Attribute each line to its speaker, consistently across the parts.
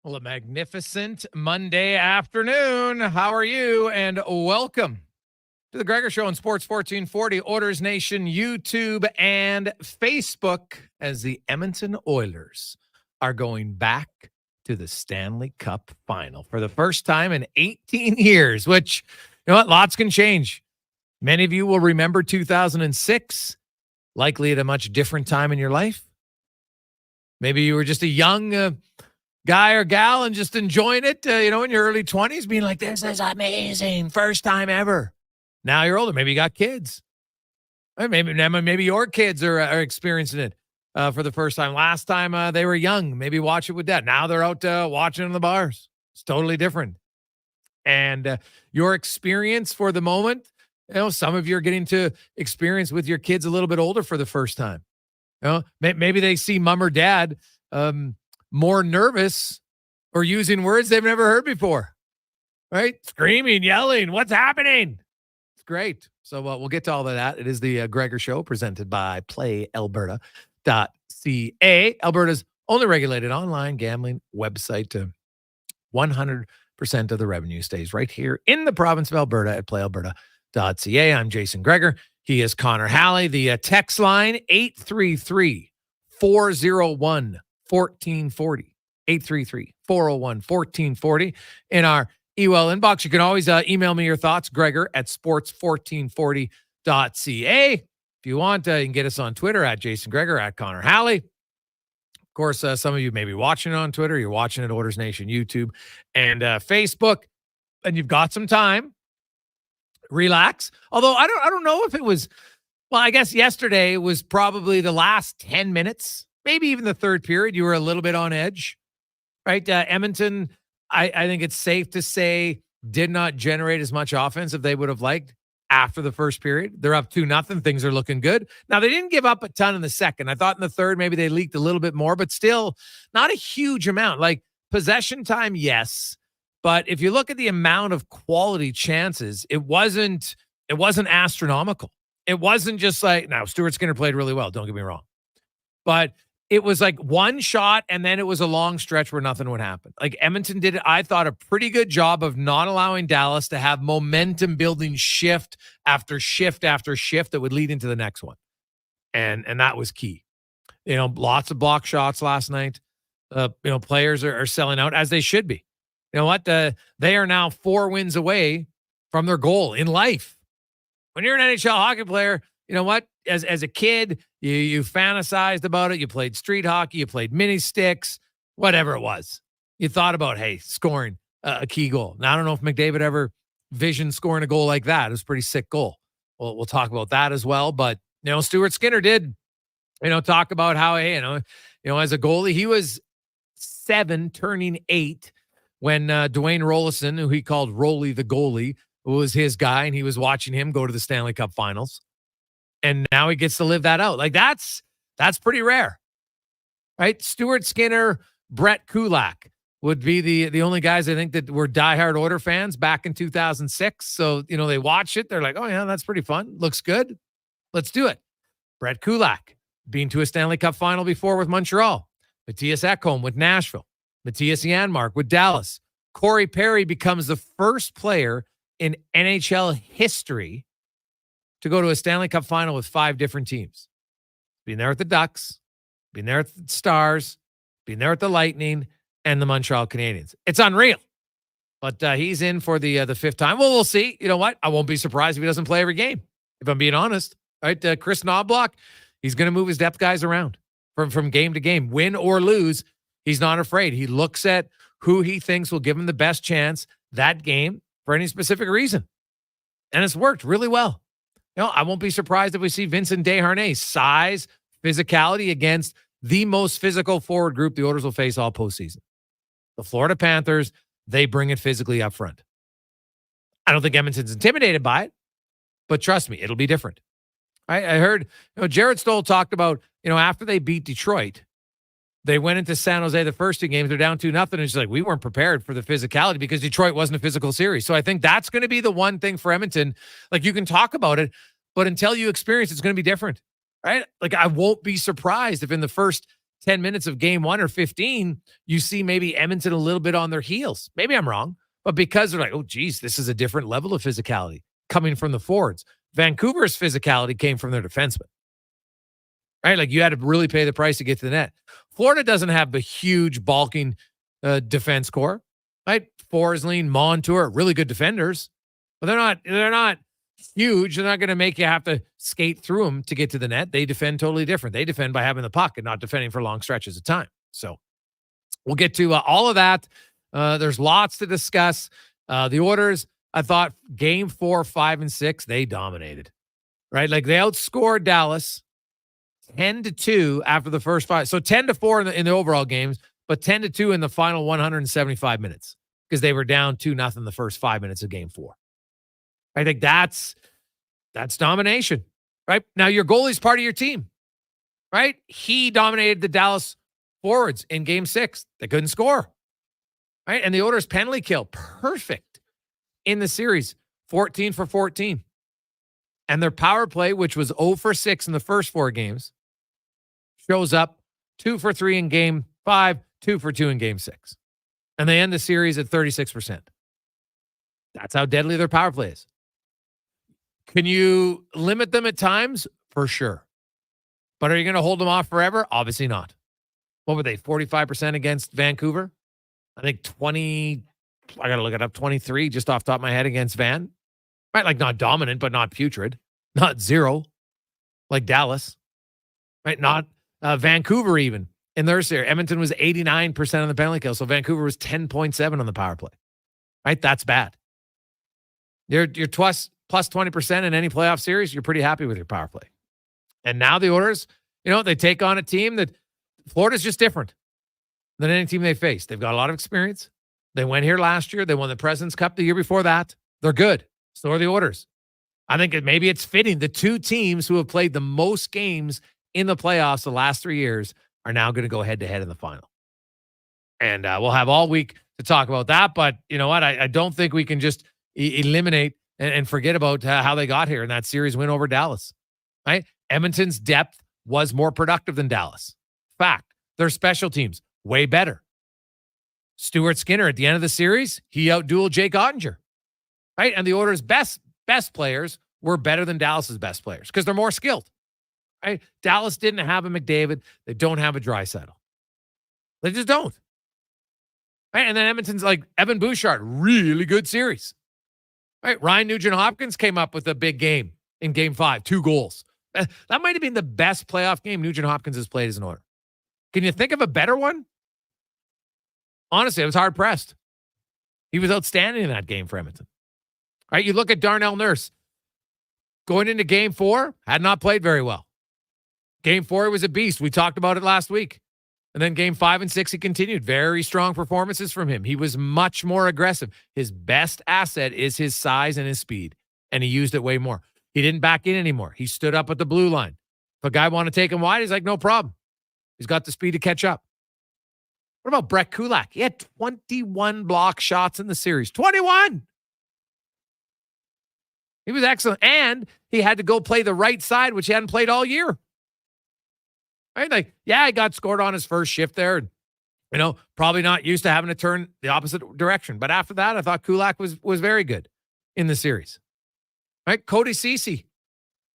Speaker 1: Well, a magnificent Monday afternoon. How are you? And welcome to the Gregor Show on Sports 1440, Oilers Nation, YouTube, and Facebook as the Edmonton Oilers are going back to the Stanley Cup final for the first time in 18 years, which, you know what, lots can change. Many of you will remember 2006, likely at a much different time in your life. Maybe you were just a young guy or gal and just enjoying it, in your early 20s, being like, this is amazing, first time ever. Now you're older. Maybe you got kids. Or maybe your kids are experiencing it for the first time. Last time they were young, maybe watch it with dad. Now they're out watching in the bars. It's totally different. And your experience for the moment, some of you are getting to experience with your kids a little bit older for the first time. Maybe they see mom or dad more nervous or using words they've never heard before, right? Screaming, yelling, what's happening? It's great. So we'll get to all of that. It is the Gregor Show presented by PlayAlberta.ca, Alberta's only regulated online gambling website. 100% of the revenue stays right here in the province of Alberta at PlayAlberta.ca. I'm Jason Gregor. He is Connor Halley. The text line, 833-401-1440. 833-401-1440. In our email inbox, you can always email me your thoughts, Gregor at sports1440.ca. If you want, you can get us on Twitter at Jason Gregor, at Connor Halley. Of course, some of you may be watching it on Twitter. You're watching it at Oilers Nation, YouTube, and Facebook, and you've got some time. Relax. Although I don't know if it was, well, I guess yesterday was probably the last 10 minutes, maybe even the third period. You were a little bit on edge, right? Edmonton, I think it's safe to say, did not generate as much offense as they would have liked after the first period. They're up 2-0. Things are looking good. Now, they didn't give up a ton in the second. I thought in the third, maybe they leaked a little bit more, but still not a huge amount. Like possession time, yes. But if you look at the amount of quality chances, it wasn't astronomical. It wasn't just like, now Stuart Skinner played really well, don't get me wrong. But it was like one shot, and then it was a long stretch where nothing would happen. Like Edmonton did, I thought, a pretty good job of not allowing Dallas to have momentum building shift after shift after shift that would lead into the next one. And that was key. Lots of block shots last night. Players are selling out as they should be. You know what? They are now 4 wins away from their goal in life. When you're an NHL hockey player, you know what? As a kid, you fantasized about it. You played street hockey. You played mini sticks, whatever it was. You thought about, hey, scoring a key goal. Now, I don't know if McDavid ever visioned scoring a goal like that. It was a pretty sick goal. Well, we'll talk about that as well. But, Stuart Skinner did, talk about how, hey, as a goalie, he was 7 turning 8 when Dwayne Rollison, who he called Rolly the goalie, was his guy, and he was watching him go to the Stanley Cup finals. And now he gets to live that out. Like that's pretty rare, right? Stuart Skinner, Brett Kulak would be the only guys I think that were diehard Oilers fans back in 2006. So, they watch it. They're like, oh yeah, that's pretty fun. Looks good. Let's do it. Brett Kulak, been to a Stanley Cup final before with Montreal. Matthias Ekholm with Nashville. Matthias Janmark with Dallas. Corey Perry becomes the first player in NHL history to go to a Stanley Cup final with 5 different teams. Being there at the Ducks, being there at the Stars, being there at the Lightning, and the Montreal Canadiens. It's unreal. But he's in for the 5th time. Well, we'll see. You know what? I won't be surprised if he doesn't play every game, if I'm being honest. Right? Chris Knobloch, he's going to move his depth guys around from game to game. Win or lose, he's not afraid. He looks at who he thinks will give him the best chance that game for any specific reason. And it's worked really well. I won't be surprised if we see Vincent Desharnais, size, physicality against the most physical forward group the Oilers will face all postseason. The Florida Panthers, they bring it physically up front. I don't think Edmonton's intimidated by it, but trust me, it'll be different. I heard, Jared Stoll talked about, after they beat Detroit, they went into San Jose the first 2 games. They're down 2-0. And it's like, we weren't prepared for the physicality because Detroit wasn't a physical series. So I think that's going to be the one thing for Edmonton. Like, you can talk about it, but until you experience, it's going to be different, right? Like, I won't be surprised if in the first 10 minutes of game 1 or 15, you see maybe Edmonton a little bit on their heels. Maybe I'm wrong, but because they're like, oh, geez, this is a different level of physicality coming from the forwards. Vancouver's physicality came from their defensemen, right? Like you had to really pay the price to get to the net. Florida doesn't have the huge bulking defense core, right? Forsling, Montour, really good defenders, but they're not huge. They're not going to make you have to skate through them to get to the net. They defend totally different. They defend by having the puck and not defending for long stretches of time. So we'll get to all of that. There's lots to discuss. The Oilers, I thought game 4, 5, and 6, they dominated, right? Like they outscored Dallas 10-2 after the first 5. So 10-4 in the overall games, but 10-2 in the final 175 minutes because they were down 2-0 the first 5 minutes of game 4. I think that's domination, right? Now your goalie's part of your team, right? He dominated the Dallas forwards in game 6. They couldn't score, right? And the Oilers penalty kill, perfect in the series, 14 for 14. And their power play, which was 0 for 6 in the first 4 games, shows up 2 for 3 in game 5, 2 for 2 in game 6. And they end the series at 36%. That's how deadly their power play is. Can you limit them at times? For sure. But are you going to hold them off forever? Obviously not. What were they, 45% against Vancouver? I think 20, I got to look it up, 23 just off the top of my head against Van. Right, like not dominant, but not putrid. Not 0, like Dallas. Right, not Vancouver even. In their series, Edmonton was 89% on the penalty kill, so Vancouver was 10.7 on the power play. Right, that's bad. You're plus 20% in any playoff series, you're pretty happy with your power play. And now the Oilers, they take on a team that Florida's just different than any team they face. They've got a lot of experience. They went here last year. They won the President's Cup the year before that. They're good. So are the Oilers. I think maybe it's fitting. The two teams who have played the most games in the playoffs the last 3 years are now going to go head-to-head in the final. And we'll have all week to talk about that. But you know what? I don't think we can just eliminate and forget about how they got here in that series win over Dallas. Right? Edmonton's depth was more productive than Dallas. Fact. Their special teams, way better. Stuart Skinner, at the end of the series, he outdueled Jake Ottinger. Right? And the Oilers' best players were better than Dallas's best players because they're more skilled. Right? Dallas didn't have a McDavid. They don't have a Draisaitl. They just don't. Right? And then Edmonton's like Evan Bouchard, really good series. Right? Ryan Nugent-Hopkins came up with a big game in game 5, 2 goals. That might have been the best playoff game Nugent-Hopkins has played as an Oiler. Can you think of a better one? Honestly, I was hard-pressed. He was outstanding in that game for Edmonton. Right? You look at Darnell Nurse. Going into game 4, had not played very well. Game 4, he was a beast. We talked about it last week. And then game 5 and 6, he continued. Very strong performances from him. He was much more aggressive. His best asset is his size and his speed, and he used it way more. He didn't back in anymore. He stood up at the blue line. If a guy wanted to take him wide, he's like, no problem. He's got the speed to catch up. What about Brett Kulak? He had 21 block shots in the series. 21! He was excellent. And he had to go play the right side, which he hadn't played all year. Right? Like, yeah, he got scored on his first shift there. And, probably not used to having to turn the opposite direction. But after that, I thought Kulak was very good in the series. Right? Cody Ceci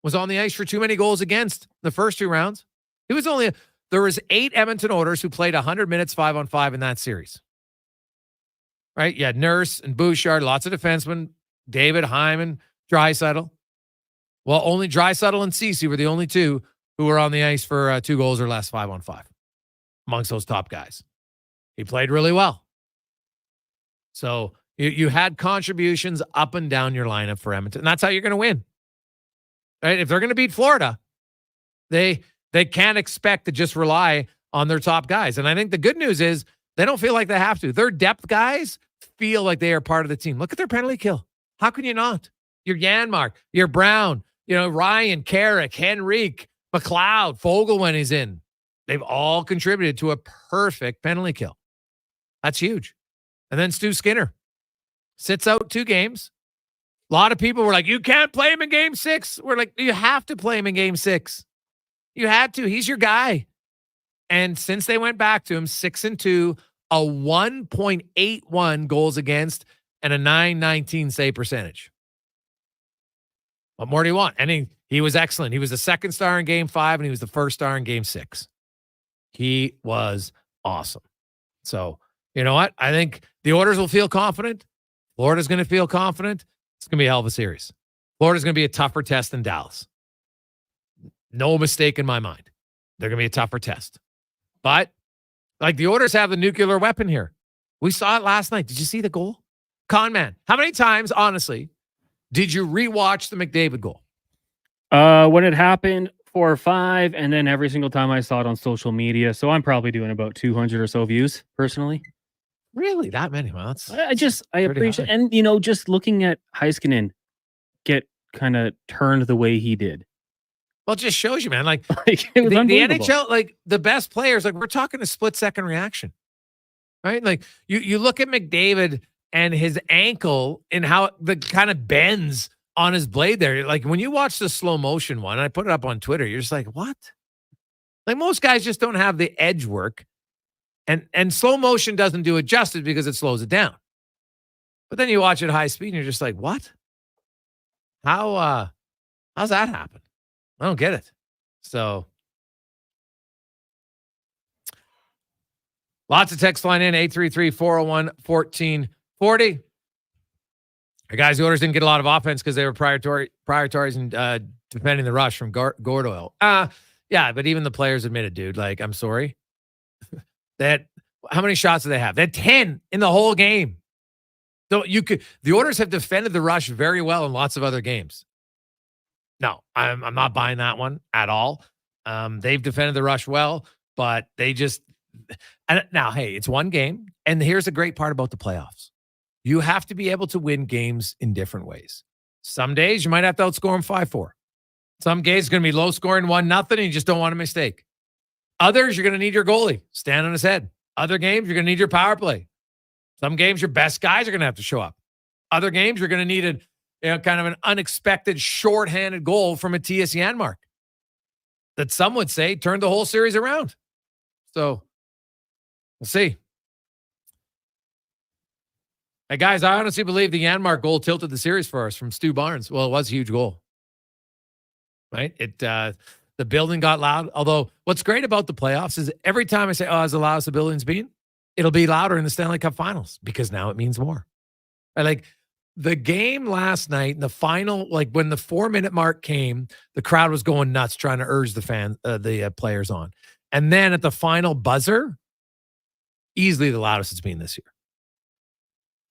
Speaker 1: was on the ice for too many goals against the first 2 rounds. There was 8 Edmonton Oilers who played 100 minutes 5-on-5 in that series. Right? You had Nurse and Bouchard, lots of defensemen, David, Hyman, Draisaitl. Well, only Draisaitl and Ceci were the only 2 who were on the ice for 2 goals or less 5-on-5 amongst those top guys. He played really well. So you had contributions up and down your lineup for Edmonton. And that's how you're going to win. Right? If they're going to beat Florida, they can't expect to just rely on their top guys. And I think the good news is they don't feel like they have to. Their depth guys feel like they are part of the team. Look at their penalty kill. How can you not? Your Janmark, your Brown, Ryan, Carrick, Henrique, McLeod, Fogle when he's in. They've all contributed to a perfect penalty kill. That's huge. And then Stu Skinner sits out 2 games. A lot of people were like, you can't play him in game 6. We're like, you have to play him in game 6. You had to. He's your guy. And since they went back to him, 6-2, a 1.81 goals against and a 919 save percentage. What more do you want? And he was excellent. He was the second star in game 5, and he was the first star in game 6. He was awesome. So, you know what? I think the Oilers will feel confident. Florida's going to feel confident. It's going to be a hell of a series. Florida's going to be a tougher test than Dallas. No mistake in my mind. They're going to be a tougher test. But, like, the Oilers have the nuclear weapon here. We saw it last night. Did you see the goal? Con man, how many times, honestly, did you rewatch the McDavid goal?
Speaker 2: When it happened, 4 or 5, and then every single time I saw it on social media. So I'm probably doing about 200 or so views personally.
Speaker 1: Really? That many? Well,
Speaker 2: I appreciate high. And, you know, just looking at Heiskanen get kind of turned the way he did.
Speaker 1: Well, it just shows you, man. Like,
Speaker 2: it was
Speaker 1: the NHL, like, the best players, like, we're talking a split-second reaction, right? Like, you look at McDavid and his ankle and how the kind of bends on his blade there. Like, when you watch the slow motion one, and I put it up on Twitter, you're just like, what? Like, most guys just don't have the edge work. And slow motion doesn't do it justice because it slows it down. But then you watch it high speed and you're just like, what? How's that happen? I don't get it. So lots of text line in 833-401-1440. Hey guys, the Oilers didn't get a lot of offense because they were prioritizing defending the rush from Gordoil. Yeah, but even the players admitted, dude, like, I'm sorry. How many shots do they have? They had 10 in the whole game. So the Oilers have defended the rush very well in lots of other games. No, I'm not buying that one at all. They've defended the rush well, but now, hey, it's one game. And here's the great part about the playoffs. You have to be able to win games in different ways. Some days you might have to outscore them 5-4. Some days it's going to be low scoring 1-0 and you just don't want a mistake. Others, you're going to need your goalie stand on his head. Other games, you're going to need your power play. Some games, your best guys are going to have to show up. Other games, you're going to need kind of an unexpected shorthanded goal from a T.S. Janmark that some would say turned the whole series around. So we'll see. Hey, guys, I honestly believe the Janmark goal tilted the series for us from Stu Barnes. Well, it was a huge goal. Right? The building got loud. Although what's great about the playoffs is every time I say, oh, as loud as the building's been, it'll be louder in the Stanley Cup finals because now it means more. Right? Like the game last night, the final, like when the 4-minute mark came, the crowd was going nuts trying to urge the players on. And then at the final buzzer, easily the loudest it's been this year.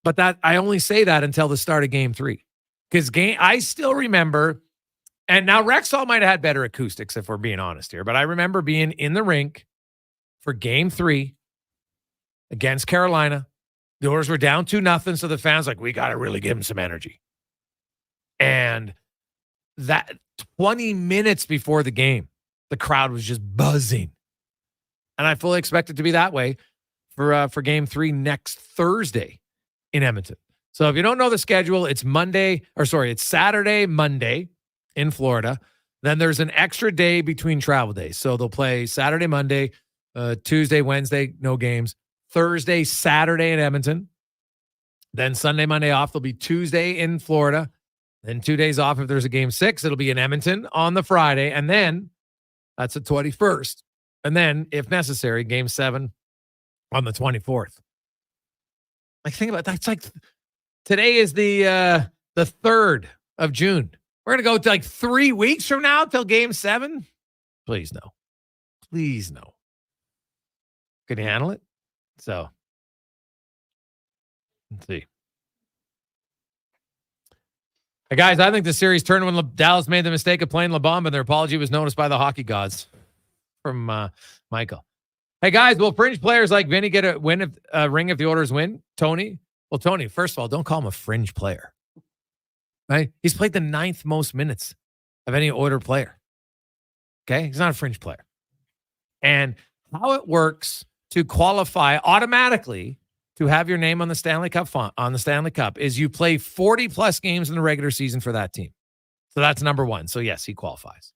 Speaker 1: But that I only say that until the start of game 3. Because I still remember. And now Rexall might have had better acoustics if we're being honest here, but I remember being in the rink for game 3 against Carolina. The Oilers were down 2-0, so the fans like, we got to really give them some energy. And that 20 minutes before the game, the crowd was just buzzing. And I fully expect it to be that way for game 3 next Thursday in Edmonton. So if you don't know the schedule, it's Saturday, Monday in Florida. Then there's an extra day between travel days. So they'll play Saturday, Monday, Tuesday, Wednesday, no games. Thursday, Saturday in Edmonton. Then Sunday, Monday off. There'll be Tuesday in Florida. Then 2 days off if there's a game 6. It'll be in Edmonton on the Friday. And then that's the 21st. And then, if necessary, game 7 on the 24th. Like, think about that. It's like today is the 3rd of June. We're going to go to like 3 weeks from now till game 7. Please no. Please no. Can you handle it? So, let's see. Hey guys, I think the series turned when Dallas made the mistake of playing LeBomb and their apology was noticed by the hockey gods. From Michael. Hey guys, will fringe players like Vinny get a ring if the Oilers win? Tony? Well, Tony, first of all, don't call him a fringe player. Right? He's played the 9th most minutes of any Oiler player. Okay? He's not a fringe player. And how it works to qualify automatically to have your name on the Stanley Cup is you play 40 plus games in the regular season for that team. So that's number 1. So yes, he qualifies.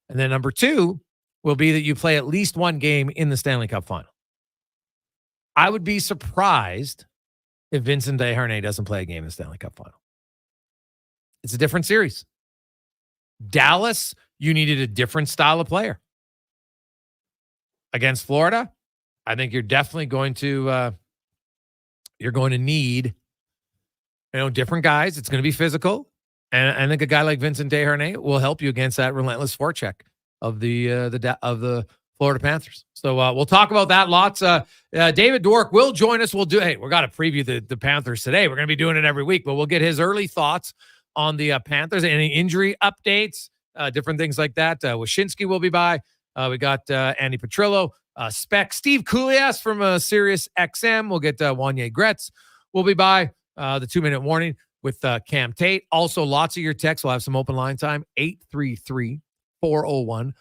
Speaker 1: And then number 2, will be that you play at least one game in the Stanley Cup final. I would be surprised if Vincent Desharnais doesn't play a game in the Stanley Cup final. It's a different series. Dallas, you needed a different style of player. Against Florida, I think you're definitely going to need, different guys. It's going to be physical. And I think a guy like Vincent Desharnais will help you against that relentless forecheck of the Florida Panthers. So we'll talk about that lots. David Dwork will join us. We're got to preview the Panthers today. We're going to be doing it every week, but we'll get his early thoughts on the Panthers, any injury updates, different things like that. Wyshynski will be by. We got Andy Petrillo, Spec, Steve Kulias from Sirius XM. We'll get Wanye Gretz. We'll be by the 2-minute warning with Cam Tate. Also, lots of your texts. We'll have some open line time. 833-401-1440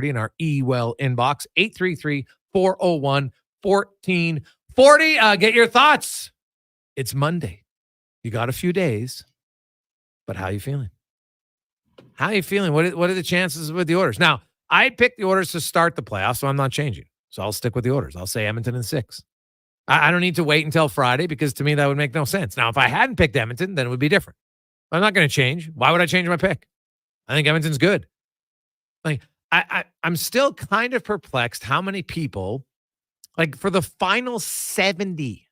Speaker 1: in our eWell inbox. 833-401-1440. Get your thoughts. It's Monday. You got a few days, but how are you feeling? How are you feeling? What are the chances with the Oilers? Now, I picked the Oilers to start the playoffs, so I'm not changing. So I'll stick with the Oilers. I'll say Edmonton in 6. I don't need to wait until Friday because to me that would make no sense. Now, if I hadn't picked Edmonton, then it would be different. I'm not going to change. Why would I change my pick? I think Edmonton's good. Like I'm still kind of perplexed how many people, like for the final 70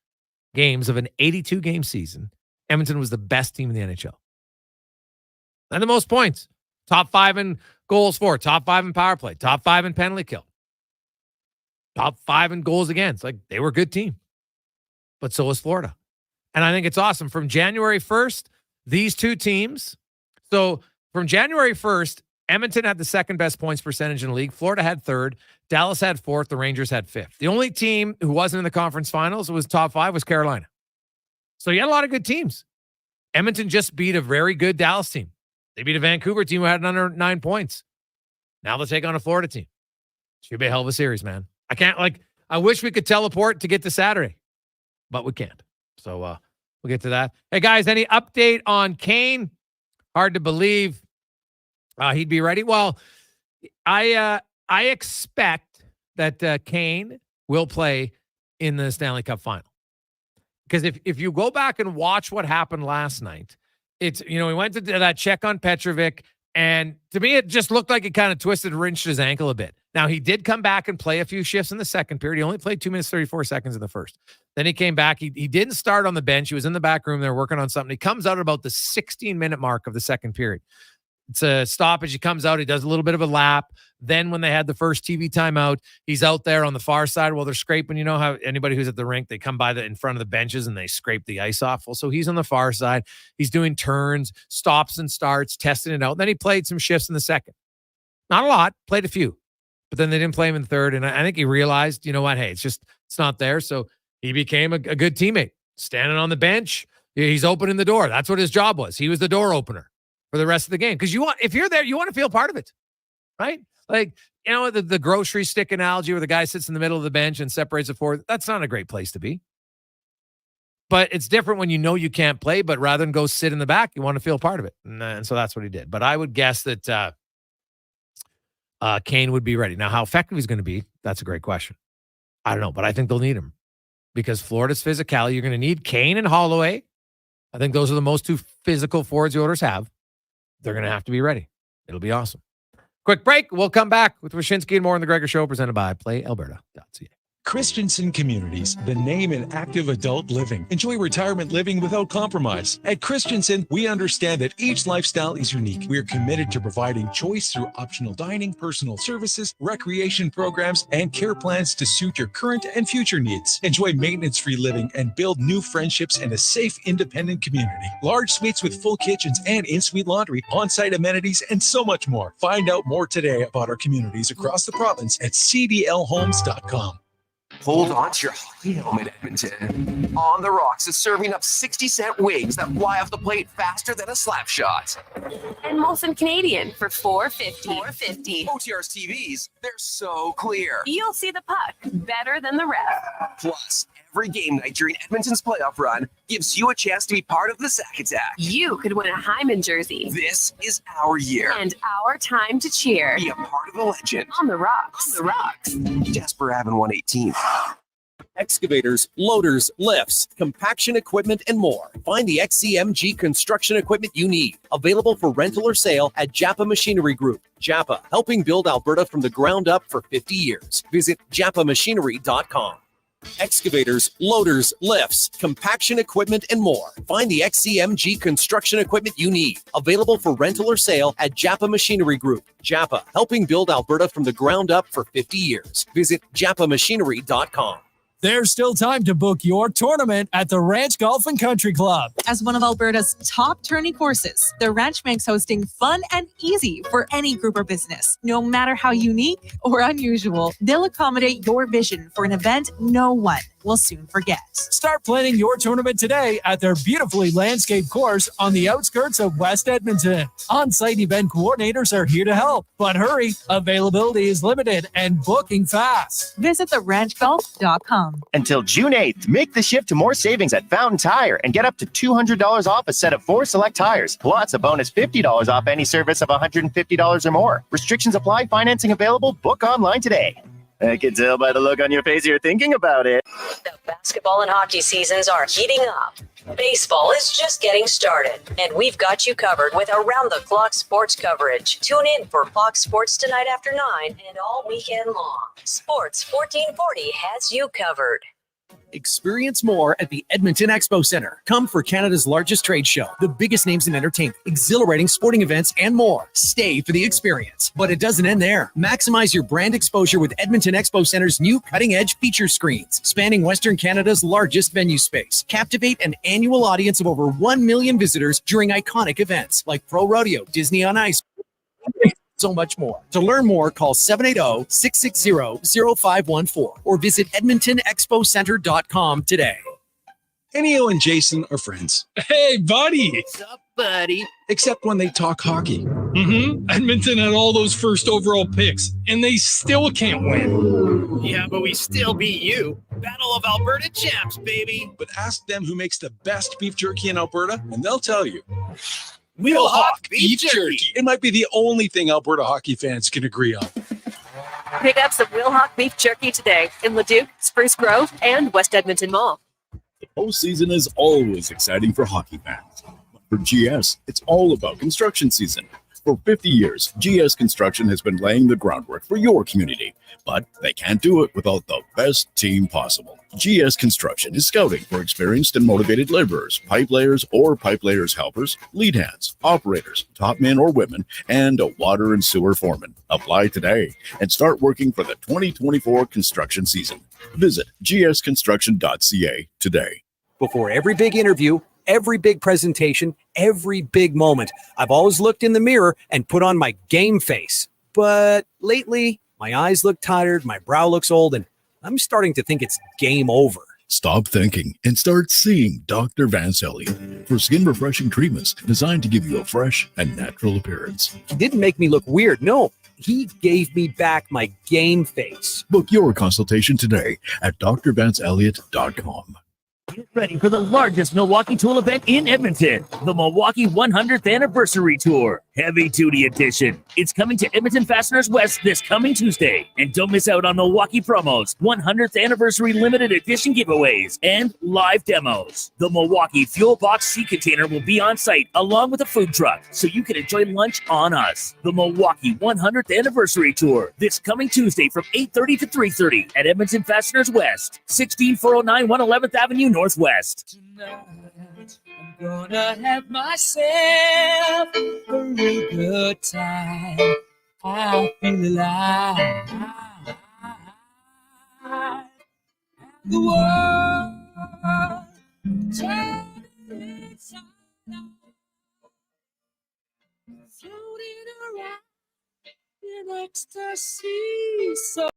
Speaker 1: games of an 82-game season, Edmonton was the best team in the NHL. And the most points. Top 5 in goals for, top 5 in power play, top 5 in penalty kill, top 5 in goals against. Like, they were a good team. But so was Florida. And I think it's awesome. From January 1st, these two teams. So from January 1st, Edmonton had the second best points percentage in the league. Florida had third. Dallas had fourth. The Rangers had fifth. The only team who wasn't in the conference finals, was top 5, was Carolina. So you had a lot of good teams. Edmonton just beat a very good Dallas team. They beat a Vancouver team who had under 9 points. Now they'll take on a Florida team. Should be a hell of a series, man. I wish we could teleport to get to Saturday, but we can't. So we'll get to that. Hey, guys, any update on Kane? Hard to believe he'd be ready. Well, I expect that Kane will play in the Stanley Cup final. Because if you go back and watch what happened last night, it's, he went to that check on Petrovic, and to me, it just looked like it kind of twisted and wrenched his ankle a bit. Now, he did come back and play a few shifts in the second period. He only played 2 minutes, 34 seconds in the first. Then he came back. He didn't start on the bench. He was in the back room there working on something. He comes out at about the 16-minute mark of the second period. It's a stoppage. He comes out. He does a little bit of a lap. Then when they had the first TV timeout, he's out there on the far side while they're scraping. You know how anybody who's at the rink, they come by in front of the benches and they scrape the ice off. Well, so he's on the far side. He's doing turns, stops and starts, testing it out. And then he played some shifts in the second. Not a lot. Played a few. But then they didn't play him in the third. And I think he realized, hey, it's not there. So he became a good teammate. Standing on the bench, he's opening the door. That's what his job was. He was the door opener for the rest of the game. Because if you're there, you want to feel part of it, right? Like, the grocery stick analogy where the guy sits in the middle of the bench and separates it forward. That's not a great place to be. But it's different when you can't play, but rather than go sit in the back, you want to feel part of it. And so that's what he did. But I would guess that Kane would be ready. Now, how effective he's going to be, that's a great question. I don't know, but I think they'll need him. Because Florida's physicality, you're going to need Kane and Holloway. I think those are the most two physical forwards the Oilers have. They're going to have to be ready. It'll be awesome. Quick break. We'll come back with Wyshynski and more on the Gregor Show, presented by PlayAlberta.ca.
Speaker 3: Christensen Communities, the name in active adult living. Enjoy retirement living without compromise. At Christensen, we understand that each lifestyle is unique. We are committed to providing choice through optional dining, personal services, recreation programs, and care plans to suit your current and future needs. Enjoy maintenance-free living and build new friendships in a safe, independent community. Large suites with full kitchens and in-suite laundry, on-site amenities, and so much more. Find out more today about our communities across the province at cdlhomes.com.
Speaker 4: Hold on to your hockey helmet, Edmonton. On the Rocks is serving up 60-cent wings that fly off the plate faster than a slap shot.
Speaker 5: And Molson Canadian for $4.50.
Speaker 4: OTR's TVs, they're so clear.
Speaker 5: You'll see the puck better than the ref.
Speaker 4: Plus, Every game night during Edmonton's playoff run gives you a chance to be part of the Sack Attack.
Speaker 5: You could win a Hyman jersey.
Speaker 4: This is our year.
Speaker 5: And our time to cheer.
Speaker 4: Be a part of the legend.
Speaker 5: On the rocks. On the rocks.
Speaker 4: Jasper Ave 118.
Speaker 6: Excavators, loaders, lifts, compaction equipment, and more. Find the XCMG construction equipment you need. Available for rental or sale at Japa Machinery Group. Japa, helping build Alberta from the ground up for 50 years. Visit japamachinery.com. Excavators, loaders, lifts, compaction equipment, and more. Find the XCMG construction equipment you need. Available for rental or sale at Japa Machinery Group. Japa, helping build Alberta from the ground up for 50 years. Visit japamachinery.com.
Speaker 7: There's still time to book your tournament at the Ranch Golf and Country Club.
Speaker 8: As one of Alberta's top tourney courses, the Ranch makes hosting fun and easy for any group or business. No matter how unique or unusual, they'll accommodate your vision for an event no one will soon forget.
Speaker 7: Start planning your tournament today at their beautifully landscaped course on the outskirts of West Edmonton. On-site event coordinators are here to help, but hurry, availability is limited and booking fast.
Speaker 8: Visit theranchgolf.com.
Speaker 9: Until June 8th, make the shift to more savings at Fountain Tire and get up to $200 off a set of 4 select tires, plus a bonus $50 off any service of $150 or more. Restrictions apply, financing available, book online today. I can tell by the look on your face you're thinking about it.
Speaker 10: The basketball and hockey seasons are heating up. Baseball is just getting started, and we've got you covered with around-the-clock sports coverage. Tune in for Fox Sports tonight after 9 and all weekend long. Sports 1440 has you covered.
Speaker 6: Experience more at the Edmonton Expo Centre. Come for Canada's largest trade show, the biggest names in entertainment, exhilarating sporting events, and more. Stay for the experience. But it doesn't end there. Maximize your brand exposure with Edmonton Expo Centre's new cutting-edge feature screens, spanning Western Canada's largest venue space. Captivate an annual audience of over 1 million visitors during iconic events like Pro Rodeo, Disney on Ice, so much more. To learn more, call 780-660-0514 or visit edmontonexpocentre.com today.
Speaker 3: Ennio and Jason are friends.
Speaker 11: Hey, buddy.
Speaker 6: What's up, buddy?
Speaker 3: Except when they talk hockey.
Speaker 11: Edmonton had all those first overall picks, and they still can't win.
Speaker 12: Yeah, but we still beat you. Battle of Alberta champs, baby.
Speaker 3: But ask them who makes the best beef jerky in Alberta, and they'll tell you.
Speaker 12: Wilhauk beef jerky.
Speaker 3: It might be the only thing Alberta hockey fans can agree on.
Speaker 5: Pick up some Wilhauk beef jerky today in Leduc, Spruce Grove, and West Edmonton Mall.
Speaker 13: The postseason is always exciting for hockey fans. For GS, it's all about construction season. For 50 years, GS Construction has been laying the groundwork for your community, but they can't do it without the best team possible. GS Construction is scouting for experienced and motivated laborers, pipe layers or pipe layers helpers, lead hands, operators, top men or women, and a water and sewer foreman. Apply today and start working for the 2024 construction season. Visit gsconstruction.ca today.
Speaker 6: Before every big interview, every big presentation, every big moment, I've always looked in the mirror and put on my game face. But lately, my eyes look tired, my brow looks old, and I'm starting to think it's game over.
Speaker 13: Stop thinking and start seeing Dr. Vance Elliott for skin refreshing treatments designed to give you a fresh and natural appearance.
Speaker 6: He didn't make me look weird. No, he gave me back my game face.
Speaker 13: Book your consultation today at drvanceelliott.com.
Speaker 14: Get ready for the largest Milwaukee tool event in Edmonton, the Milwaukee 100th Anniversary Tour, Heavy Duty Edition. It's coming to Edmonton Fasteners West this coming Tuesday. And don't miss out on Milwaukee promos, 100th Anniversary Limited Edition giveaways, and live demos. The Milwaukee Fuel Box Sea Container will be on site along with a food truck, so you can enjoy lunch on us. The Milwaukee 100th Anniversary Tour, this coming Tuesday from 8:30 to 3:30 at Edmonton Fasteners West, 16409 111th Avenue Northwest.
Speaker 15: Tonight, I'm gonna have myself a real good time. I feel alive. The world turning inside out, floating around in ecstasy. So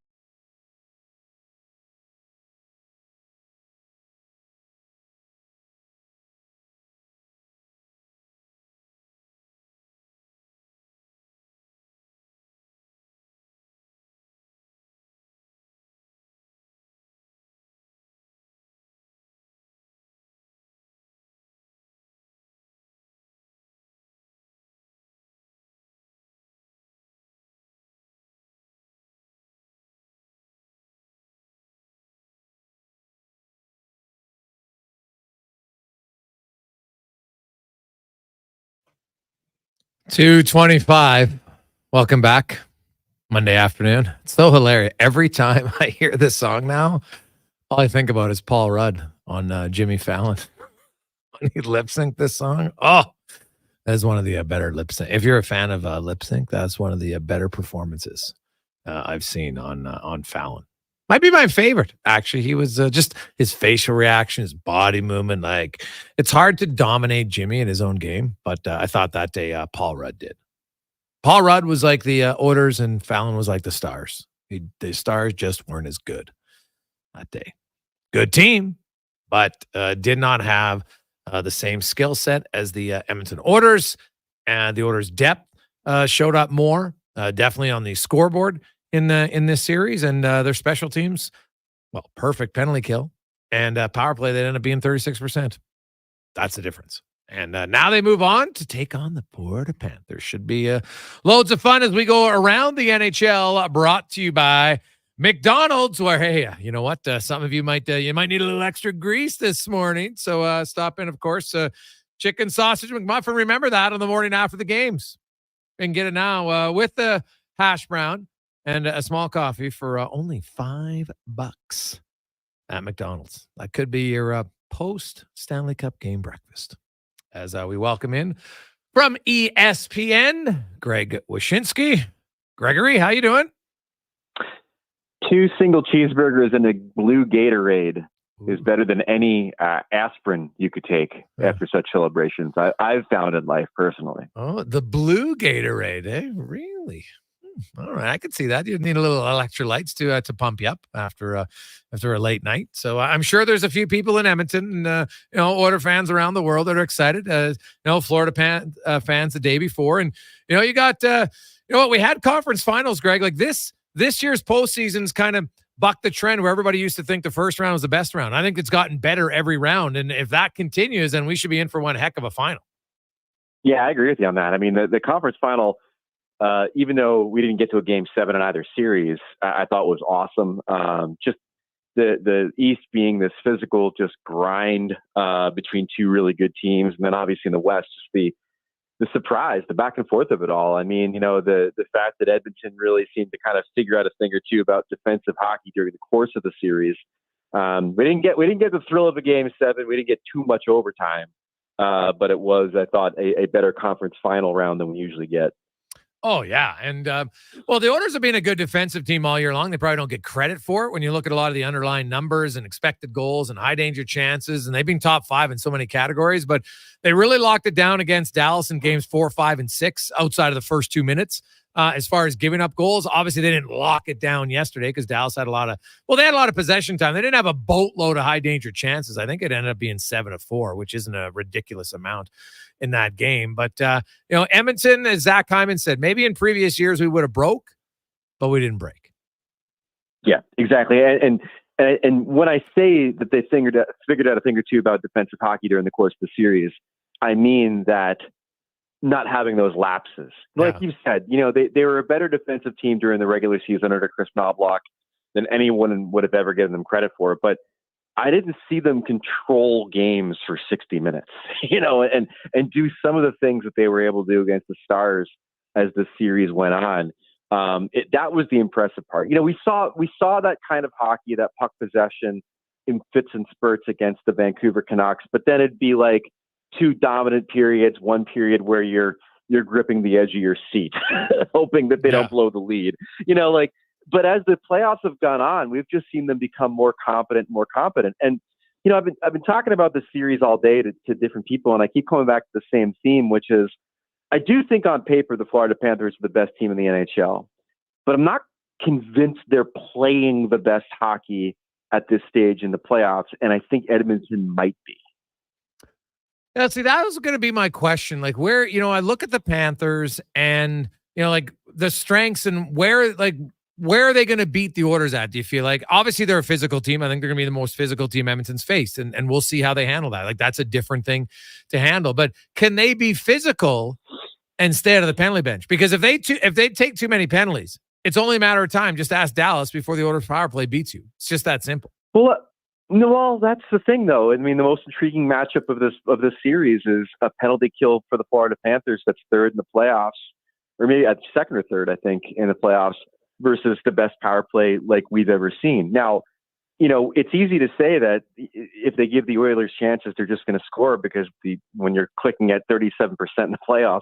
Speaker 1: 2:25. Welcome back. Monday afternoon. It's so hilarious. Every time I hear this song now, all I think about is Paul Rudd on Jimmy Fallon. When he lip synced this song. Oh, that's one of the better lip sync. If you're a fan of lip sync, that's one of the better performances I've seen on Fallon. Might be my favorite, actually. He was just his facial reaction, his body movement. Like, it's hard to dominate Jimmy in his own game, but I thought that day Paul Rudd did. Paul Rudd was like the Oilers, and Fallon was like the Stars. The Stars just weren't as good that day. Good team, but did not have the same skill set as the Edmonton Oilers, and the Oilers' depth showed up more, definitely on the scoreboard in this series, and their special teams, well, perfect penalty kill and power play that ended up being 36%. That's the difference. And now they move on to take on the Florida Panthers. Should be loads of fun as we go around the NHL. Brought to you by McDonald's, where, hey, you know what? Some of you might need a little extra grease this morning. So stop in, of course. Chicken, sausage, McMuffin. Remember that on the morning after the games. And get it now with the hash brown and a small coffee for only $5 at McDonald's. That could be your post Stanley Cup game breakfast. As we welcome in from ESPN, Greg Wyshynski. Gregory, how you doing?
Speaker 16: 2 single cheeseburgers and a blue Gatorade is better than any aspirin you could take after such celebrations. I've found in life personally.
Speaker 1: Oh, the blue Gatorade, eh? Really? All right, I could see that. You need a little electrolytes to pump you up after a late night. So I'm sure there's a few people in Edmonton and Oilers fans around the world that are excited. Florida fans the day before, and you got what we had conference finals, Greg. Like this year's postseason's kind of bucked the trend where everybody used to think the first round was the best round. I think it's gotten better every round, and if that continues, then we should be in for one heck of a final.
Speaker 16: Yeah, I agree with you on that. I mean, the conference final. Even though we didn't get to a game 7 in either series, I thought was awesome. Just the East being this physical, just grind between 2 really good teams. And then obviously in the West, just the surprise, the back and forth of it all. I mean, the fact that Edmonton really seemed to kind of figure out a thing or two about defensive hockey during the course of the series. We didn't get the thrill of a game 7. We didn't get too much overtime, but it was, I thought, a better conference final round than we usually get.
Speaker 1: Oh, yeah. And, the Oilers have been a good defensive team all year long. They probably don't get credit for it when you look at a lot of the underlying numbers and expected goals and high danger chances. And they've been top 5 in so many categories, but they really locked it down against Dallas in games 4, 5, and 6 outside of the first 2 minutes. As far as giving up goals, obviously they didn't lock it down yesterday because Dallas had a lot of possession time. They didn't have a boatload of high danger chances. I think it ended up being 7-4, which isn't a ridiculous amount in that game. But, Edmonton, as Zach Hyman said, maybe in previous years we would have broke, but we didn't break.
Speaker 16: Yeah, exactly. And when I say that they figured out a thing or two about defensive hockey during the course of the series, I mean that not having those lapses. Like you said, they were a better defensive team during the regular season under Chris Knobloch than anyone would have ever given them credit for. But I didn't see them control games for 60 minutes, and do some of the things that they were able to do against the Stars as the series went on. That was the impressive part. We saw that kind of hockey, that puck possession in fits and spurts against the Vancouver Canucks, but then it'd be like 2 dominant periods, one period where you're gripping the edge of your seat, hoping that they don't blow the lead. But as the playoffs have gone on, we've just seen them become more competent. And I've been talking about the series all day to different people, and I keep coming back to the same theme, which is I do think on paper the Florida Panthers are the best team in the NHL, but I'm not convinced they're playing the best hockey at this stage in the playoffs, and I think Edmonton might be.
Speaker 1: Yeah, see, that was going to be my question. Like, where, I look at the Panthers and, like the strengths and where are they going to beat the Oilers at? Do you feel like, obviously they're a physical team. I think they're going to be the most physical team Edmonton's faced, and we'll see how they handle that. Like, that's a different thing to handle, but can they be physical and stay out of the penalty bench? Because if they take too many penalties, it's only a matter of time. Just ask Dallas before the Oilers power play beats you. It's just that simple.
Speaker 16: Well, No, well, that's the thing, though. I mean, the most intriguing matchup of this series is a penalty kill for the Florida Panthers that's third in the playoffs, or maybe at second or third, I think, in the playoffs, versus the best power play like we've ever seen. Now, it's easy to say that if they give the Oilers chances, they're just going to score because when you're clicking at 37% in the playoffs,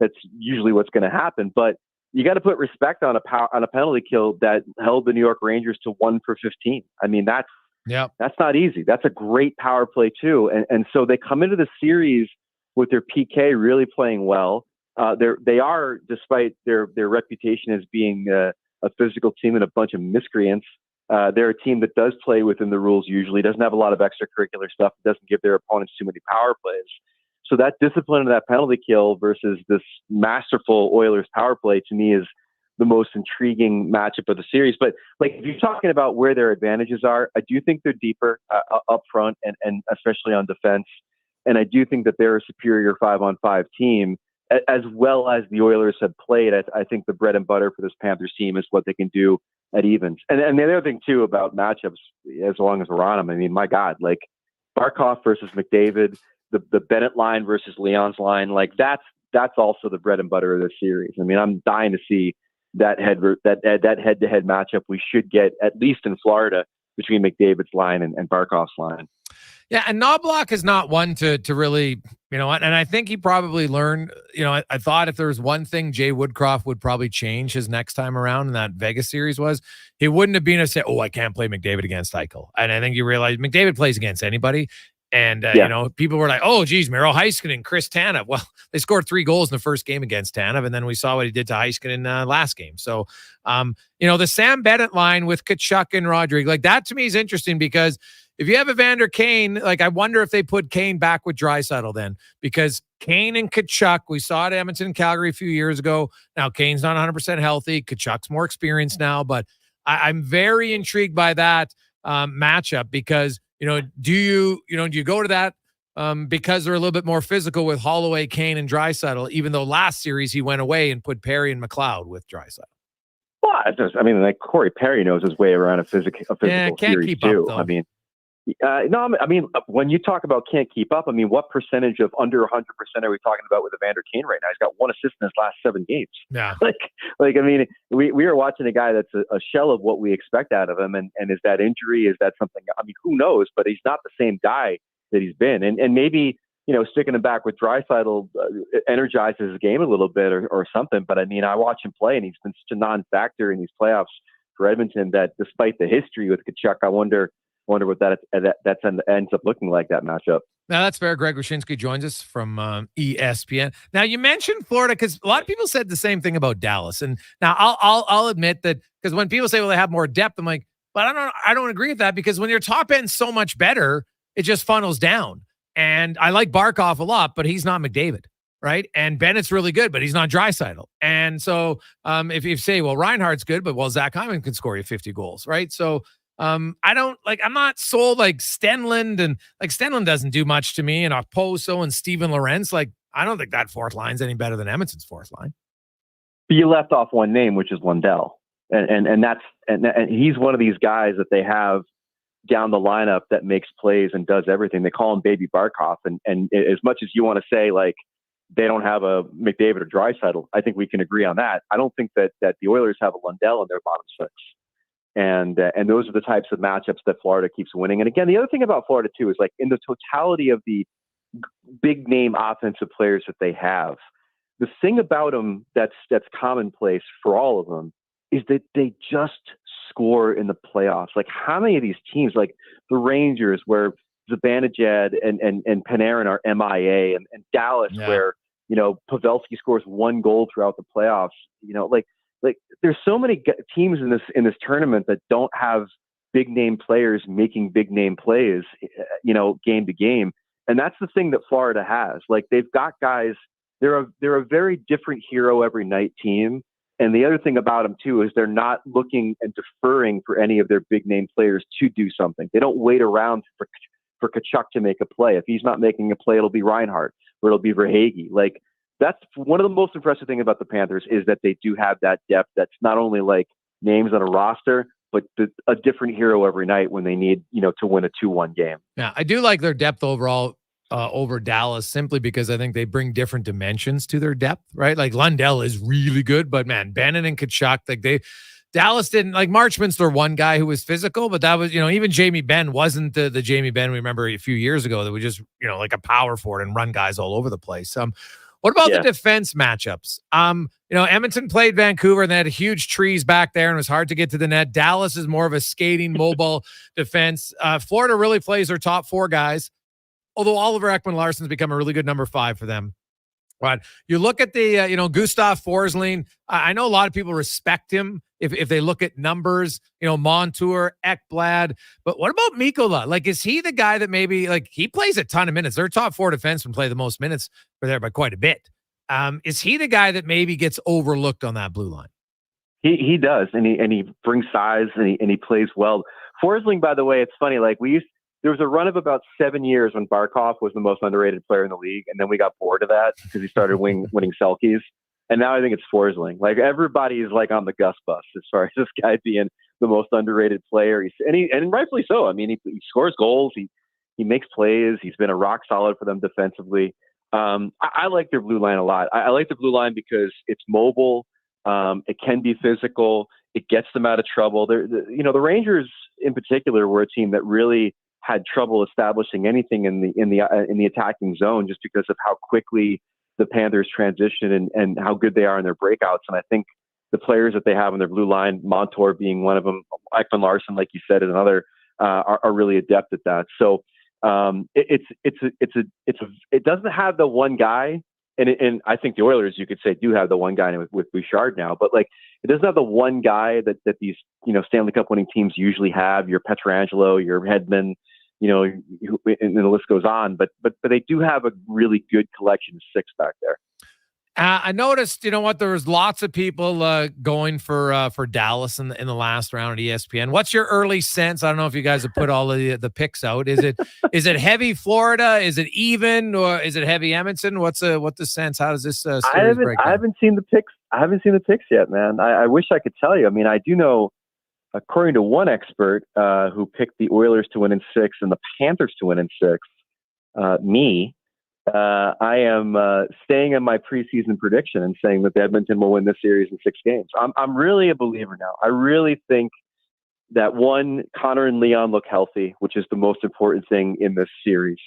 Speaker 16: that's usually what's going to happen. But you got to put respect on a penalty kill that held the New York Rangers to 1 for 15. I mean, that's not easy. That's a great power play too. And so they come into the series with their PK really playing well. They are, despite their reputation as being a physical team and a bunch of miscreants, they're a team that does play within the rules usually, doesn't have a lot of extracurricular stuff, doesn't give their opponents too many power plays. So that discipline of that penalty kill versus this masterful Oilers power play, to me, is the most intriguing matchup of the series. But like, if you're talking about where their advantages are, I do think they're deeper up front and especially on defense. And I do think that they're a superior 5-on-5 team, as well as the Oilers have played. I think the bread and butter for this Panthers team is what they can do at evens. And the other thing too about matchups, as long as we're on them, I mean, my God, like Barkov versus McDavid, the Bennett line versus Leon's line, like that's also the bread and butter of this series. I mean, I'm dying to see that head-to-head matchup we should get, at least in Florida, between McDavid's line and Barkov's line.
Speaker 1: Yeah, and Knobloch is not one to really, and I think he probably learned, I thought if there was one thing Jay Woodcroft would probably change his next time around in that Vegas series was he wouldn't have been to say, I can't play McDavid against Eichel. And I think you realize McDavid plays against anybody. And, people were like, oh, geez, Miro Heiskanen, Chris Tanev. Well, they scored 3 goals in the first game against Tanev, and then we saw what he did to Heiskanen last game. So, the Sam Bennett line with Tkachuk and Rodrigue, like that to me is interesting because if you have Evander Kane, like I wonder if they put Kane back with Draisaitl then, because Kane and Tkachuk, we saw at Edmonton and Calgary a few years ago. Now, Kane's not 100% healthy. Tkachuk's more experienced now, but I'm very intrigued by that matchup because, do you go to that because they're a little bit more physical with Holloway, Kane, and Draisaitl, even though last series he went away and put Perry and McLeod with Draisaitl?
Speaker 16: Well, Corey Perry knows his way around a physical
Speaker 1: can't
Speaker 16: series
Speaker 1: keep
Speaker 16: too.
Speaker 1: Up,
Speaker 16: when you talk about can't keep up, what percentage of under 100% are we talking about with Evander Kane right now? He's got 1 assist in his last 7 games.
Speaker 1: Yeah.
Speaker 16: We are watching a guy that's a shell of what we expect out of him. And is that injury? Is that something? Who knows? But he's not the same guy that he's been. And maybe, sticking him back with Draisaitl energizes his game a little bit or something. But I watch him play and he's been such a non-factor in these playoffs for Edmonton that despite the history with Tkachuk, I wonder what that ends up looking like, that matchup.
Speaker 1: Now, that's fair. Greg Wyshynski joins us from ESPN. Now, you mentioned Florida because a lot of people said the same thing about Dallas. And now I'll admit that because when people say, well, they have more depth, I'm like, but I don't agree with that because when your top end's so much better, it just funnels down. And I like Barkov a lot, but he's not McDavid, right? And Bennett's really good, but he's not Draisaitl. And so if you say, well, Reinhardt's good, but Zach Hyman can score you 50 goals, right? So I'm not sold like Stenlund, and like Stenlund doesn't do much to me, and Okposo and Steven Lorentz. Like, I don't think that fourth line's any better than Edmonton's fourth line.
Speaker 16: But you left off one name, which is Lundell. And he's one of these guys that they have down the lineup that makes plays and does everything. They call him Baby Barkov. And as much as you want to say, like, they don't have a McDavid or Draisaitl, I think we can agree on that. I don't think that the Oilers have a Lundell in their bottom 6. And those are the types of matchups that Florida keeps winning. And again, the other thing about Florida too is like in the totality of the big name offensive players that they have, the thing about them that's commonplace for all of them is that they just score in the playoffs. Like how many of these teams, like the Rangers, where Zibanejad and Panarin are MIA, and Dallas, where Pavelski scores 1 goal throughout the playoffs. Like there's so many teams in this tournament that don't have big name players making big name plays, game to game. And that's the thing that Florida has. Like they've got guys, they're a very different hero every night team. And the other thing about them too, is they're not looking and deferring for any of their big name players to do something. They don't wait around for Tkachuk to make a play. If he's not making a play, it'll be Reinhardt or it'll be Verhaeghe. Like, that's one of the most impressive things about the Panthers is that they do have that depth. That's not only like names on a roster, but a different hero every night when they need, to win a 2-1 game.
Speaker 1: Yeah, I do like their depth overall over Dallas simply because I think they bring different dimensions to their depth, right? Like Lundell is really good, but man, Bennett and Tkachuk, Dallas didn't like Marchminster, one guy who was physical, but that was, even Jamie Benn wasn't the Jamie Benn we remember a few years ago that was just, like a power forward and run guys all over the place. What about the defense matchups? Edmonton played Vancouver and they had huge trees back there and it was hard to get to the net. Dallas is more of a skating, mobile defense. Florida really plays their top 4 guys, although Oliver Ekman-Larsson's become a really good number 5 for them. But you look at the, Gustav Forsling. I know a lot of people respect him if they look at numbers, Montour, Ekblad. But what about Mikkola? Like, is he the guy that maybe, like, he plays a ton of minutes? Their top 4 defensemen play the most minutes for there by quite a bit. Is he the guy that maybe gets overlooked on that blue line?
Speaker 16: He does, and he brings size and he plays well. Forsling, by the way, it's funny. Like there was a run of about 7 years when Barkov was the most underrated player in the league, and then we got bored of that because he started winning Selkies. And now I think it's Forsling. Like everybody is like on the Gus bus as far as this guy being the most underrated player. And rightfully so. I mean, he scores goals. He makes plays. He's been a rock solid for them defensively. I like their blue line a lot. I like the blue line because it's mobile. It can be physical. It gets them out of trouble. The Rangers in particular were a team that really had trouble establishing anything in the attacking zone just because of how quickly the Panthers transition and how good they are in their breakouts. And I think the players that they have in their blue line, Montour being one of them, Ekman-Larsson, like you said, is another, are really adept at that. So it doesn't have the one guy, and I think the Oilers, you could say, do have the one guy with Bouchard now, but like it doesn't have the one guy that these Stanley Cup winning teams usually have. Your Pietrangelo, your Hedman, and the list goes on. But they do have a really good collection of 6 back there.
Speaker 1: I noticed, there was lots of people going for Dallas in the last round at ESPN. What's your early sense? I don't know if you guys have put all of the picks out. Is it heavy Florida? Is it even, or is it heavy Edmonton? What's the sense? How does this series break down?
Speaker 16: I haven't seen the picks. I haven't seen the picks yet, man. I wish I could tell you. I mean, I do know, according to one expert who picked the Oilers to win in 6 and the Panthers to win in 6, me. I am staying on my preseason prediction and saying that the Edmonton will win this series in 6 games. I'm really a believer now. I really think that Connor and Leon look healthy, which is the most important thing in this series.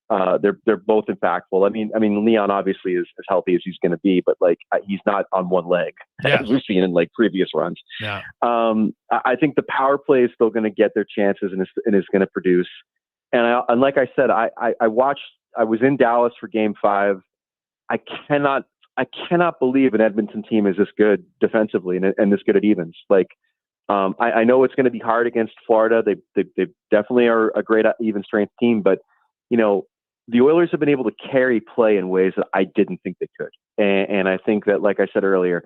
Speaker 16: They're both impactful. I mean, Leon obviously is as healthy as he's going to be, but like he's not on one leg as we've seen in like previous runs.
Speaker 1: Yeah.
Speaker 16: I think the power play is still going to get their chances and is going to produce. And like I said, I was in Dallas for Game 5. I cannot believe an Edmonton team is this good defensively and this good at evens. Like, I know it's going to be hard against Florida. They definitely are a great even strength team, but the Oilers have been able to carry play in ways that I didn't think they could. And I think that, like I said earlier,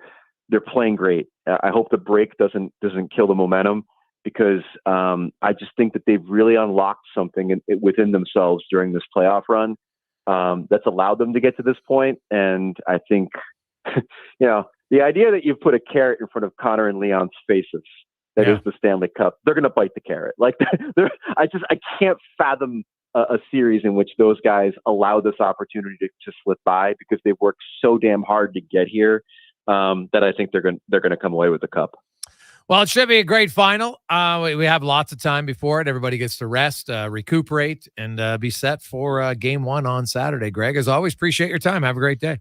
Speaker 16: they're playing great. I hope the break doesn't kill the momentum, because I just think that they've really unlocked something within themselves during this playoff run that's allowed them to get to this point. And I think, the idea that you've put a carrot in front of Connor and Leon's faces, that is the Stanley Cup, they're going to bite the carrot. Like, I can't fathom a series in which those guys allow this opportunity to slip by, because they've worked so damn hard to get here that I think they're going to come away with the cup.
Speaker 1: Well, it should be a great final. We have lots of time before it. Everybody gets to rest, recuperate, and be set for Game 1 on Saturday. Greg, as always, appreciate your time. Have a great day.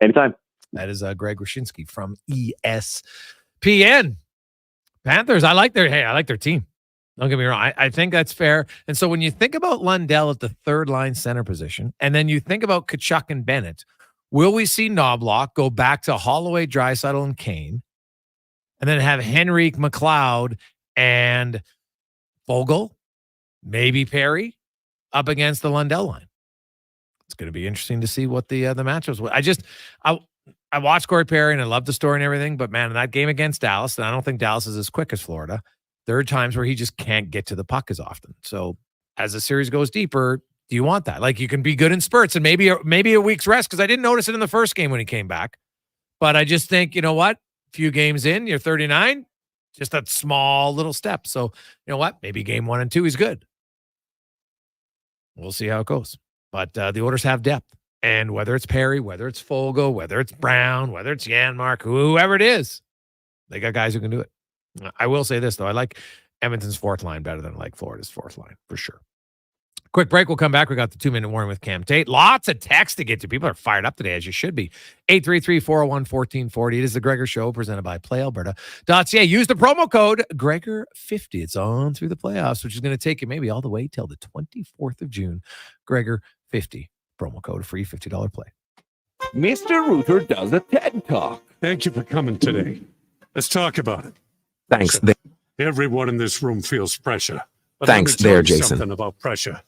Speaker 16: Anytime.
Speaker 1: That is Greg Wyshynski from ESPN. Panthers, I like their team. Don't get me wrong. I think that's fair. And so when you think about Lundell at the third line center position, and then you think about Tkachuk and Bennett, will we see Knobloch go back to Holloway, Draisaitl, and Kane, and then have Henrique, McLeod, and Vogel, maybe Perry, up against the Lundell line? It's going to be interesting to see what the matchups will. I watched Corey Perry and I love the story and everything, but man, in that game against Dallas, and I don't think Dallas is as quick as Florida, there are times where he just can't get to the puck as often. So as the series goes deeper, do you want that? Like, you can be good in spurts and maybe a week's rest, because I didn't notice it in the first game when he came back. But I just think, you know what? Few games in, you're 39. Just that small little step. So, you know what? Maybe game 1 and 2 is good. We'll see how it goes. But the Oilers have depth. And whether it's Perry, whether it's Fogo, whether it's Brown, whether it's Janmark, whoever it is, they got guys who can do it. I will say this, though. I like Edmonton's fourth line better than I like Florida's fourth line, for sure. Quick break. We'll come back. We got the 2-minute warning with Cam Tate. Lots of text to get to. People are fired up today, as you should be. 833-401-1440. It is the Gregor Show, presented by PlayAlberta.ca. Use the promo code Gregor50. It's on through the playoffs, which is going to take you maybe all the way till the 24th of June. Gregor50. Promo code, free $50 play.
Speaker 17: Mr. Ruther does a TED Talk.
Speaker 18: Thank you for coming today. Let's talk about it.
Speaker 17: Thanks.
Speaker 18: Everyone in this room feels pressure. But
Speaker 17: Thanks
Speaker 18: let me tell
Speaker 17: there,
Speaker 18: you
Speaker 17: Jason.
Speaker 18: Something about pressure.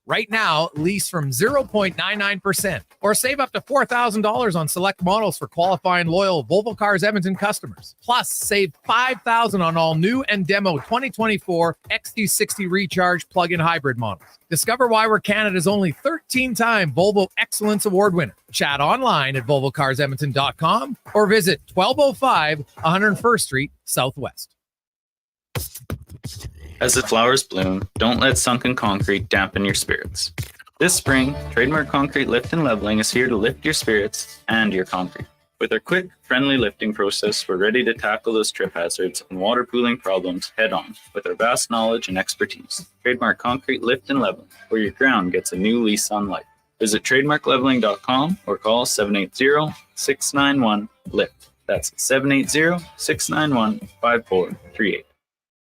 Speaker 1: Right now, lease from 0.99% or save up to $4,000 on select models for qualifying loyal Volvo Cars Edmonton customers. Plus, save $5,000 on all new and demo 2024 XT60 Recharge plug-in hybrid models. Discover why we're Canada's only 13-time Volvo Excellence Award winner. Chat online at volvocarsedmonton.com or visit 1205 101st Street Southwest.
Speaker 19: As the flowers bloom, don't let sunken concrete dampen your spirits. This spring, Trademark Concrete Lift and Leveling is here to lift your spirits and your concrete. With our quick, friendly lifting process, we're ready to tackle those trip hazards and water pooling problems head on with our vast knowledge and expertise. Trademark Concrete Lift and Leveling, where your ground gets a new lease on life. Visit trademarkleveling.com or call 780-691-LIFT. That's 780-691-5438.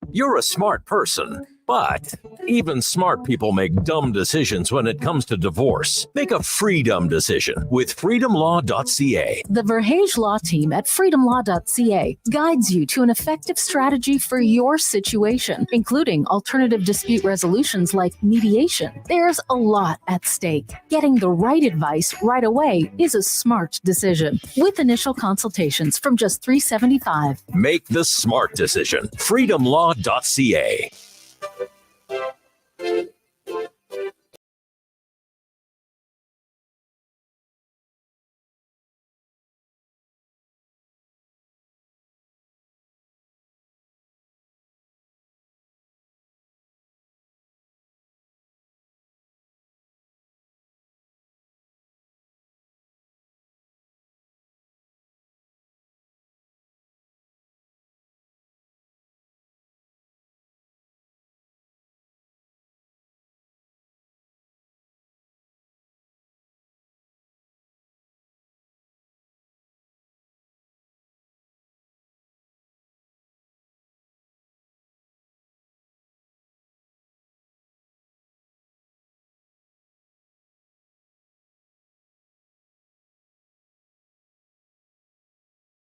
Speaker 20: You're a smart person. But even smart people make dumb decisions when it comes to divorce. Make a freedom decision with freedomlaw.ca.
Speaker 21: The Verhage Law Team at freedomlaw.ca guides you to an effective strategy for your situation, including alternative dispute resolutions like mediation. There's a lot at stake. Getting the right advice right away is a smart decision. With initial consultations from just $375.
Speaker 20: Make the smart decision. freedomlaw.ca.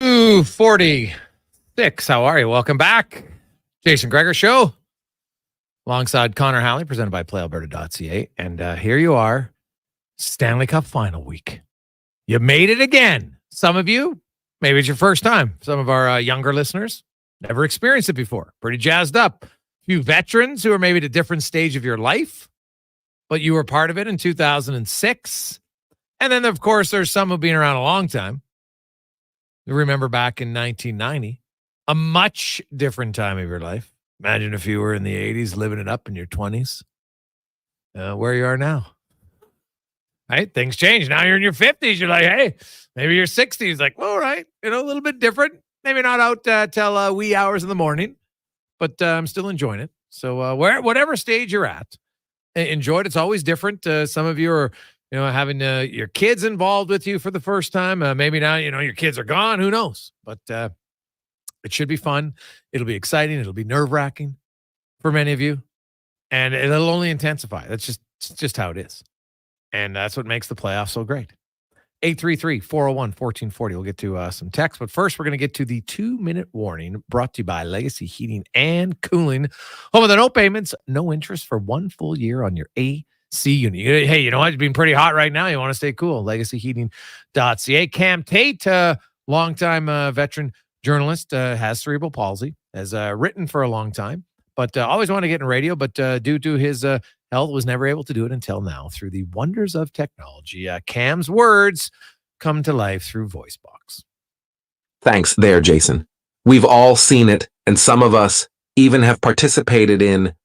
Speaker 1: Ooh, 46. How are you? Welcome back. Jason Gregor Show. Alongside Connor Halley, presented by PlayAlberta.ca. And here you are, Stanley Cup final week. You made it again. Some of you, maybe it's your first time. Some of our younger listeners, never experienced it before. Pretty jazzed up. A few veterans who are maybe at a different stage of your life, but you were part of it in 2006. And then, of course, there's some who've been around a long time. You remember back in 1990, a much different time of your life. Imagine if you were in the 80s, living it up in your 20s. Where you are now. Right? Things change. Now you're in your 50s. You're like, hey, maybe your 60s. Like, all right, a little bit different. Maybe not out till wee hours in the morning, but I'm still enjoying it. So whatever stage you're at, enjoy it. It's always different. Some of you are having your kids involved with you for the first time. Maybe now, your kids are gone. Who knows? But it should be fun. It'll be exciting. It'll be nerve-wracking for many of you. And it'll only intensify. That's just how it is. And that's what makes the playoffs so great. 833-401-1440. We'll get to some text. But first, we're going to get to the 2-minute warning brought to you by Legacy Heating and Cooling. Home of the no payments, no interest for 1 full year on your AC unit. Hey, you know what? It's been pretty hot right now. You want to stay cool. LegacyHeating.ca. Cam Tate, longtime veteran journalist, has cerebral palsy, has written for a long time, but always wanted to get in radio, but due to his health, was never able to do it until now. Through the wonders of technology, Cam's words come to life through VoiceBox.
Speaker 22: Thanks there, Jason. We've all seen it, and some of us even have participated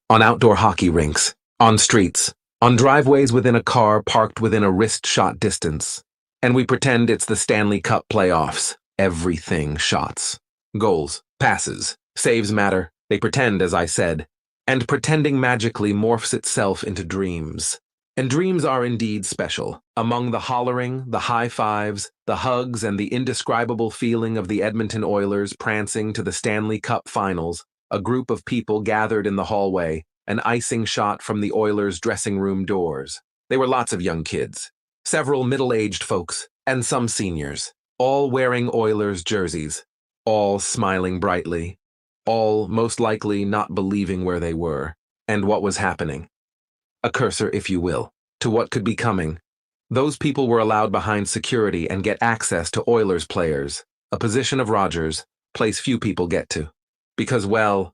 Speaker 22: on outdoor hockey rinks, on streets, on driveways within a car parked within a wrist shot distance. And we pretend it's the Stanley Cup playoffs. Everything shots. Goals, passes, saves matter. They pretend, as I said. And pretending magically morphs itself into dreams. And dreams are indeed special. Among the hollering, the high fives, the hugs, and the indescribable feeling of the Edmonton Oilers prancing to the Stanley Cup finals, a group of people gathered in the hallway, an icing shot from the Oilers' dressing room doors. They were lots of young kids, several middle-aged folks, and some seniors, all wearing Oilers jerseys, all smiling brightly, all most likely not believing where they were and what was happening. A cursor, if you will, to what could be coming. Those people were allowed behind security and get access to Oilers players, a position of Rogers, place few people get to. Because, well,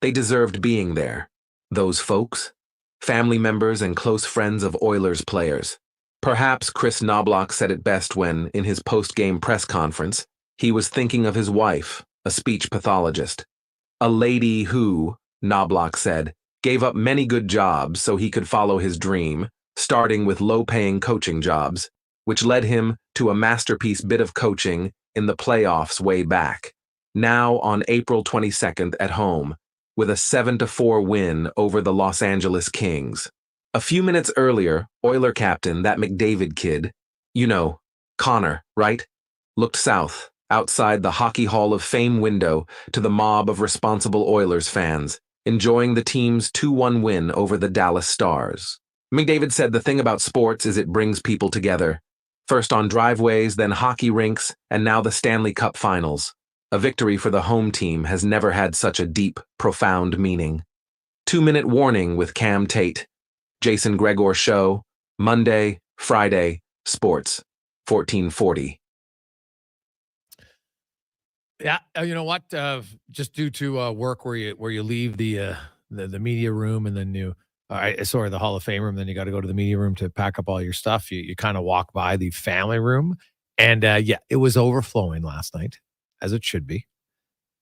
Speaker 22: they deserved being there. Those folks, family members and close friends of Oilers players. Perhaps Chris Knobloch said it best when, in his post-game press conference, he was thinking of his wife, a speech pathologist. A lady who, Knobloch said, gave up many good jobs so he could follow his dream, starting with low-paying coaching jobs, which led him to a masterpiece bit of coaching in the playoffs way back. Now on April 22nd at home, with a 7-4 win over the Los Angeles Kings. A few minutes earlier, Oiler captain, that McDavid kid, Connor, right? Looked south, outside the Hockey Hall of Fame window, to the mob of responsible Oilers fans, enjoying the team's 2-1 win over the Dallas Stars. McDavid said the thing about sports is it brings people together. First on driveways, then hockey rinks, and now the Stanley Cup finals. A victory for the home team has never had such a deep, profound meaning. 2-minute warning with Cam Tate. Jason Gregor Show, Monday, Friday, Sports, 1440.
Speaker 1: Yeah, you know what? Just due to work where you leave the media room and then the Hall of Fame room, then you got to go to the media room to pack up all your stuff. You kind of walk by the family room, and it was overflowing last night, as it should be.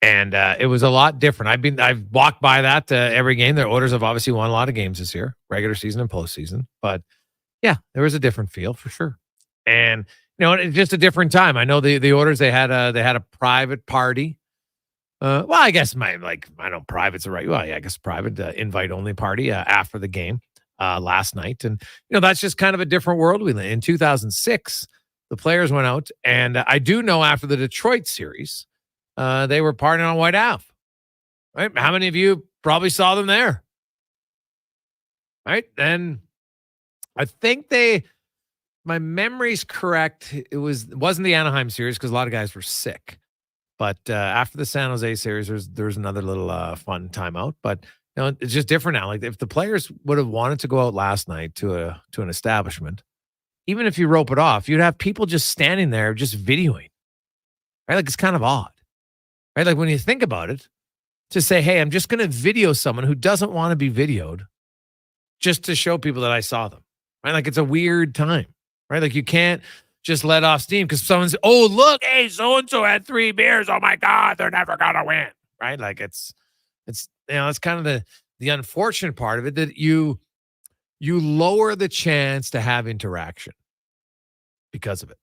Speaker 1: And it was a lot different. I've walked by that every game. Their Oilers have obviously won a lot of games this year, regular season and postseason. But yeah, there was a different feel for sure. And it's just a different time. I know the Oilers, they had a private party. Well, I guess I know private's the right. Well, yeah, I guess private invite only party after the game last night, and that's just kind of a different world we live in. In 2006, the players went out, and I do know after the Detroit series, they were partying on White Ave. Right? How many of you probably saw them there? Right? Then I think my memory's correct. It wasn't the Anaheim series because a lot of guys were sick. But after the San Jose series, there's another little fun timeout. But it's just different now. Like if the players would have wanted to go out last night to an establishment, even if you rope it off, you'd have people just standing there just videoing. Right? Like it's kind of odd. Right? Like when you think about it, to say, hey, I'm just going to video someone who doesn't want to be videoed just to show people that I saw them. Right? Like it's a weird time. Right? Like you can't just let off steam because someone's, oh, look, hey, so-and-so had 3 beers. Oh my God, they're never going to win. Right? Like it's kind of the unfortunate part of it that you lower the chance to have interaction because of it.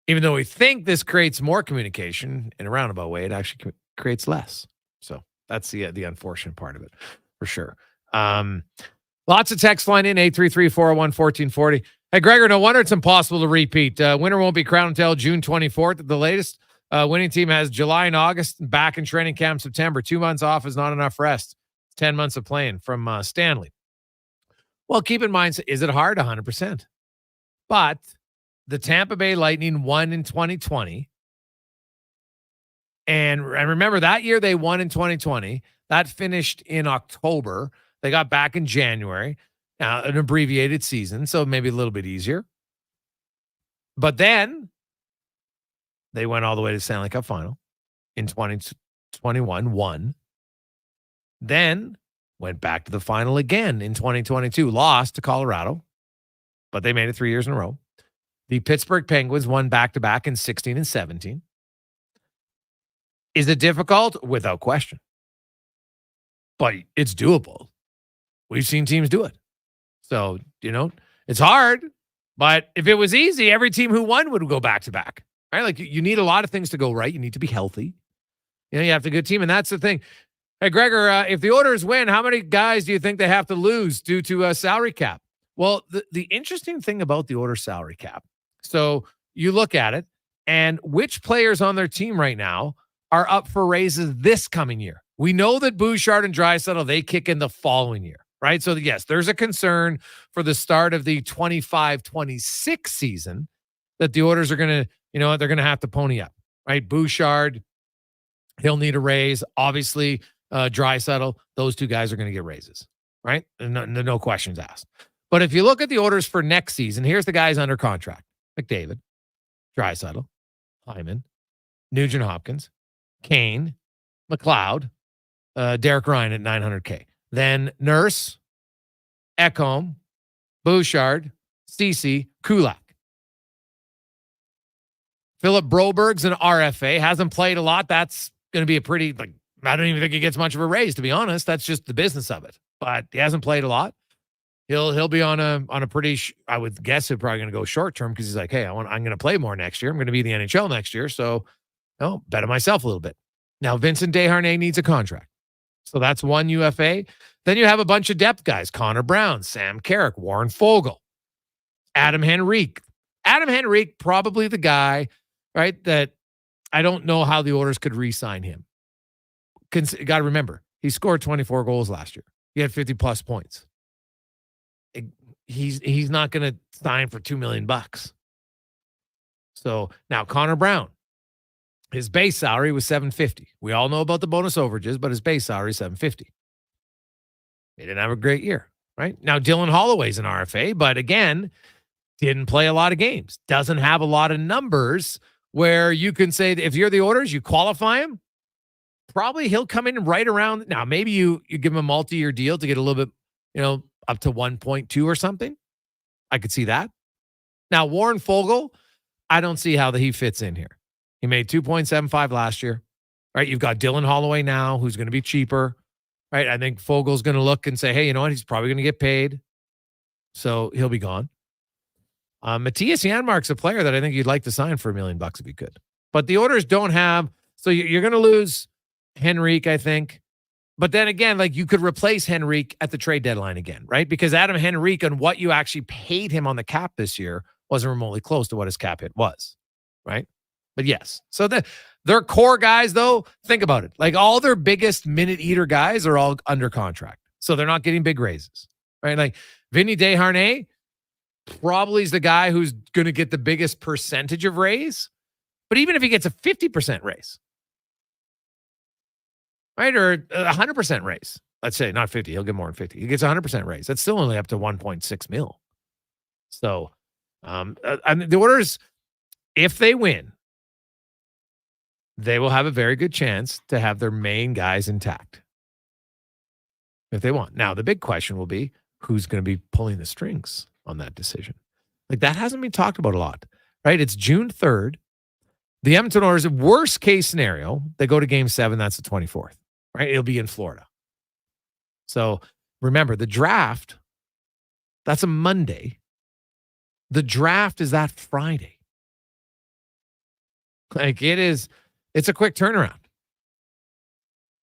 Speaker 1: Even though we think this creates more communication in a roundabout way, it actually creates less. So that's the unfortunate part of it for sure. Lots of text line in 833-401-1440. Hey, Gregor, no wonder it's impossible to repeat. Winner won't be crowned until June 24th at the latest. Winning team has July and August, back in training camp September. 2 months off is not enough rest. 10 months of playing from Stanley. Well, keep in mind, is it hard? 100%. But the Tampa Bay Lightning won in 2020. And remember, that year they won in 2020. That finished in October. They got back in January. Now, an abbreviated season, so maybe a little bit easier. But then they went all the way to the Stanley Cup final in 2021, won. Then went back to the final again in 2022, lost to Colorado, but they made it 3 years in a row. The Pittsburgh Penguins won back-to-back in 16 and 17. Is it difficult? Without question. But it's doable. We've seen teams do it. So, it's hard, but if it was easy, every team who won would go back-to-back. Right? Like you need a lot of things to go right. You need to be healthy. You have a good team, and that's the thing. Hey, Gregor, if the Oilers win, how many guys do you think they have to lose due to a salary cap? Well, the interesting thing about the Oilers salary cap, so you look at it, and which players on their team right now are up for raises this coming year? We know that Bouchard and Draisaitl, they kick in the following year. Right. So, yes, there's a concern for the start of the 25-26 season that the Oilers are going to, they're going to have to pony up. Right. Bouchard, he'll need a raise. Obviously, Draisaitl, those 2 guys are going to get raises. Right. And no questions asked. But if you look at the Oilers for next season, here's the guys under contract: McDavid, Draisaitl, Hyman, Nugent-Hopkins, Kane, McLeod, Derek Ryan at $900K. Then Nurse, Ekholm, Bouchard, Ceci, Kulak. Philip Broberg's an RFA, hasn't played a lot. That's going to be a pretty, I don't even think he gets much of a raise, to be honest. That's just the business of it. But he hasn't played a lot. He'll be on a pretty, I would guess he's probably going to go short term because he's like, hey, I'm going to play more next year. I'm going to be in the NHL next year. So, bet on myself a little bit. Now, Vincent Desharnais needs a contract. So that's one UFA. Then you have a bunch of depth guys: Connor Brown, Sam Carrick, Warren Fogle, Adam Henrique. Adam Henrique, probably the guy, right, that I don't know how the Oilers could re-sign him. Got to remember, He scored 24 goals last year. He had 50-plus points. He's not going to sign for $2 million. So now Connor Brown, his base salary was $750. We all know about the bonus overages, but his base salary is $750. He didn't have a great year, right? Now Dylan Holloway's an RFA, but again, didn't play a lot of games. Doesn't have a lot of numbers where you can say that if you're the Oilers, you qualify him. Probably he'll come in right around. Now, maybe you give him a multi-year deal to get a little bit, up to 1.2 or something. I could see that. Now, Warren Fogle, I don't see how he fits in here. He made 2.75 last year, right? You've got Dylan Holloway now, who's going to be cheaper, right? I think Fogel's going to look and say, hey, you know what? He's probably going to get paid. So he'll be gone. Matthias Janmark's a player that I think you'd like to sign for $1 million if you could. But the Oilers don't have, so you're going to lose Henrique, I think. But then again, like you could replace Henrique at the trade deadline again, right? Because Adam Henrique and what you actually paid him on the cap this year wasn't remotely close to what his cap hit was, right? But yes. So their core guys, though, think about it. Like all their biggest minute eater guys are all under contract. So they're not getting big raises, right? Like Vinny Desharnais probably is the guy who's going to get the biggest percentage of raise. But even if he gets a 50% raise, right, or 100% raise, let's say, not 50, he'll get more than 50. He gets 100% raise. That's still only up to 1.6 mil. So the Oilers, if they win, they will have a very good chance to have their main guys intact if they want. Now, the big question will be who's going to be pulling the strings on that decision. Like that hasn't been talked about a lot, right? It's June 3rd. The Edmonton Oilers, worst case scenario, they go to game 7. That's the 24th, right? It'll be in Florida. So remember, the draft, that's a Monday. The draft is that Friday. Like it's a quick turnaround.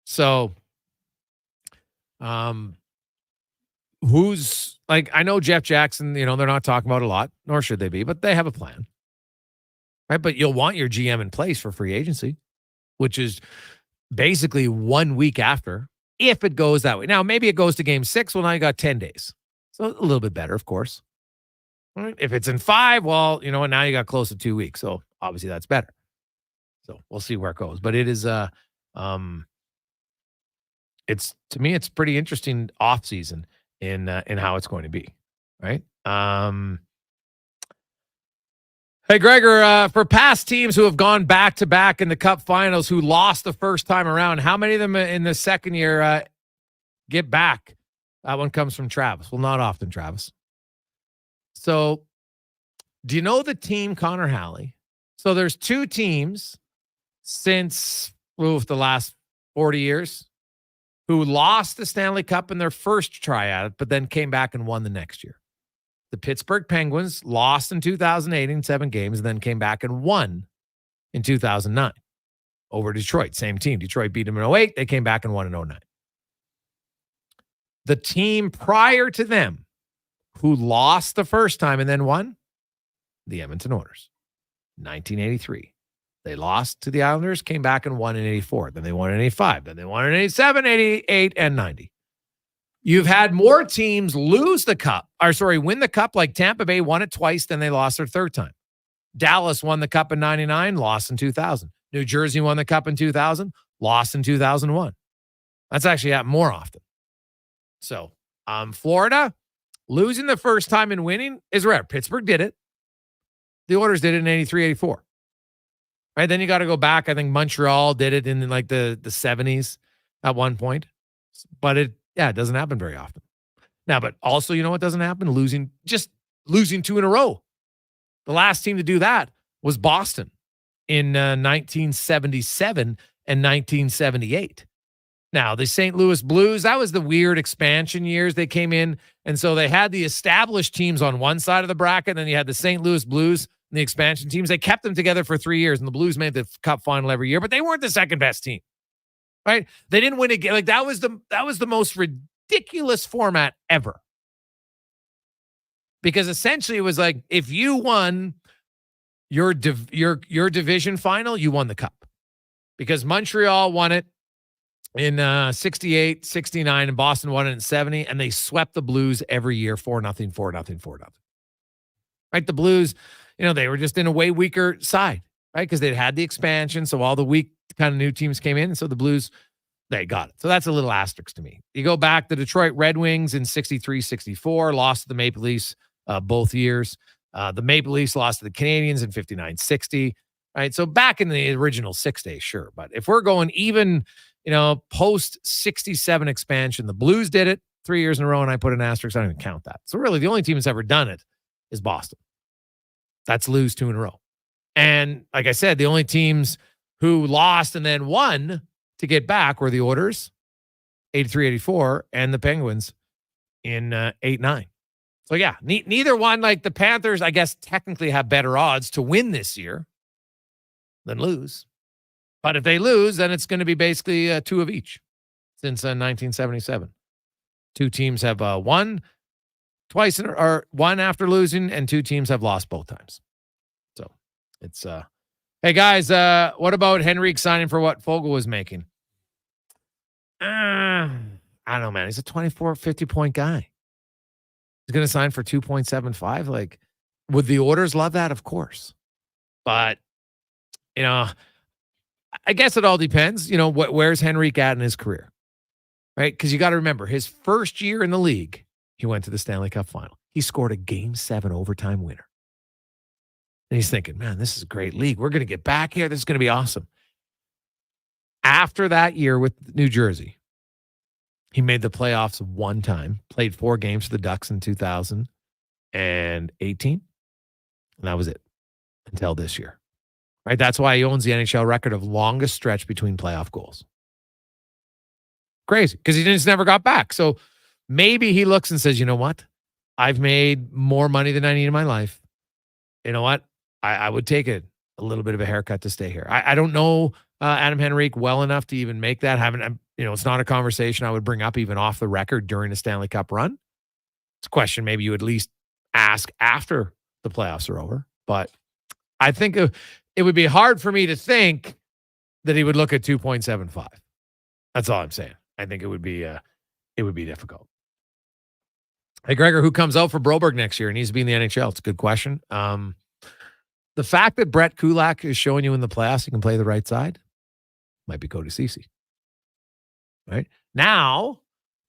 Speaker 1: So, who's like, I know Jeff Jackson, they're not talking about a lot, nor should they be, but they have a plan, right? But you'll want your GM in place for free agency, which is basically 1 week after, if it goes that way. Now, maybe it goes to game 6. Well, now you got 10 days. So a little bit better, of course. Right? If it's in 5, well, now you got close to 2 weeks. So obviously that's better. So we'll see where it goes. But it is, to me, it's pretty interesting off season in how it's going to be. Right. Hey, Gregor, for past teams who have gone back-to-back in the Cup finals who lost the first time around, how many of them in the second year get back? That one comes from Travis. Well, not often, Travis. So do you know the team, Connor Halley? So there's 2 teams since the last 40 years who lost the Stanley Cup in their first try at it, but then came back and won the next year. The Pittsburgh Penguins lost in 2008 in 7 games and then came back and won in 2009 over Detroit. Same team. Detroit beat them in 2008. They came back and won in 2009. The team prior to them who lost the first time and then won, the Edmonton Oilers. 1983. They lost to the Islanders, came back and won in 84. Then they won in 85. Then they won in 87, 88, and 90. You've had more teams win the Cup, like Tampa Bay won it twice, then they lost their third time. Dallas won the Cup in 99, lost in 2000. New Jersey won the Cup in 2000, lost in 2001. That's actually happened more often. So, Florida, losing the first time and winning is rare. Pittsburgh did it. The Oilers did it in 83, 84. Right, then you got to go back. I think Montreal did it in like the 70s at one point. But it doesn't happen very often. Now, but also, you know what doesn't happen? Losing 2 in a row. The last team to do that was Boston in 1977 and 1978. Now, the St. Louis Blues, that was the weird expansion years they came in. And so they had the established teams on one side of the bracket, and then you had the St. Louis Blues and the expansion teams. They kept them together for 3 years, and the Blues made the Cup final every year, but they weren't the second best team. Right? They didn't win again. Like that was the most ridiculous format ever. Because essentially it was like if you won your division final, you won the Cup. Because Montreal won it in 68, 69, and Boston won it in 70, and they swept the Blues every year 4-0, 4-0, 4-0. Right? The Blues, they were just in a way weaker side, right? Because they'd had the expansion, so all the weak kind of new teams came in, and so the Blues, they got it. So that's a little asterisk to me. You go back, the Detroit Red Wings in 63, 64, lost to the Maple Leafs both years. The Maple Leafs lost to the Canadiens in 59, 60. Right. So back in the original 6 days, sure. But if we're going even, post 67 expansion, the Blues did it 3 years in a row, and I put an asterisk. I don't even count that. So really, the only team that's ever done it is Boston. That's lose 2 in a row. And like I said, the only teams who lost and then won to get back were the Oilers, 83, 84, and the Penguins in 89. So yeah, neither one. Like the Panthers, I guess technically have better odds to win this year than lose. But if they lose, then it's going to be basically 2 of each since 1977. 2 teams have won twice or one after losing, and 2 teams have lost both times. So it's hey guys, what about Henrique signing for what Fogle was making? I don't know, man. He's a 24, 50-point guy. He's going to sign for 2.75. Like, would the Oilers love that? Of course. But I guess it all depends. Where's Henrique at in his career, right? Because you got to remember, his first year in the league, he went to the Stanley Cup final. He scored a Game 7 overtime winner. And he's thinking, man, this is a great league. We're going to get back here. This is going to be awesome. After that year with New Jersey, he made the playoffs 1 time, played 4 games for the Ducks in 2018. And that was it until this year. Right? That's why he owns the NHL record of longest stretch between playoff goals. Crazy, because he just never got back. So maybe he looks and says, you know what? I've made more money than I need in my life. You know what? I would take a little bit of a haircut to stay here. I don't know Adam Henrique well enough to even make that. It's not a conversation I would bring up even off the record during a Stanley Cup run. It's a question maybe you would at least ask after the playoffs are over. But I think it would be hard for me to think that he would look at 2.75. That's all I'm saying. I think it would be difficult. Hey, Gregor, who comes out for Broberg next year and needs to be in the NHL? It's a good question. The fact that Brett Kulak is showing you in the playoffs he can play the right side might be Cody Ceci. Right? Now,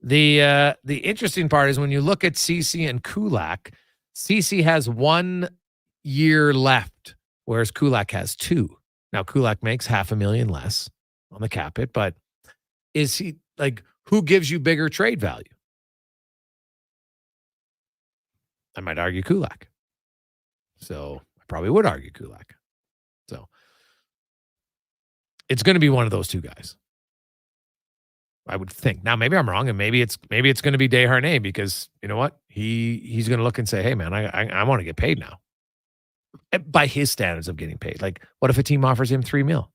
Speaker 1: the interesting part is when you look at Ceci and Kulak, Ceci has 1 year left, whereas Kulak has 2. Now, Kulak makes $500,000 less on the cap hit, but is he who gives you bigger trade value? I might argue Kulak. So I probably would argue Kulak. So it's going to be one of those 2 guys, I would think. Now, maybe I'm wrong, and maybe it's going to be Desharnais because you know what? He's going to look and say, hey, man, I want to get paid now. By his standards of getting paid. Like, what if a team offers him $3 million,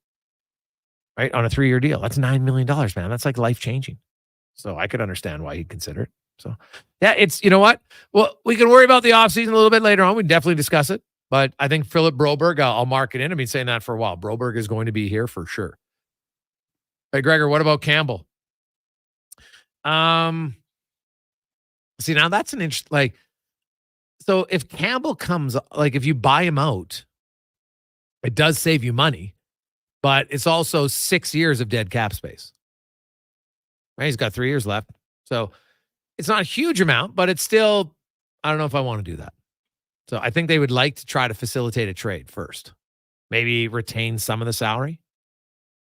Speaker 1: right? On a 3-year deal? That's $9 million, man. That's like life-changing. So I could understand why he'd consider it. So, yeah, it's, you know what? Well, we can worry about the offseason a little bit later on. We can definitely discuss it. But I think Philip Broberg, I'll mark it in. I've been saying that for a while. Broberg is going to be here for sure. Hey, Gregor, what about Campbell? See, now that's an interesting, so if Campbell comes, if you buy him out, it does save you money, but it's also 6 years of dead cap space. Right? He's got 3 years left. So it's not a huge amount, but it's still, I don't know if I want to do that. So I think they would like to try to facilitate a trade first. Maybe retain some of the salary.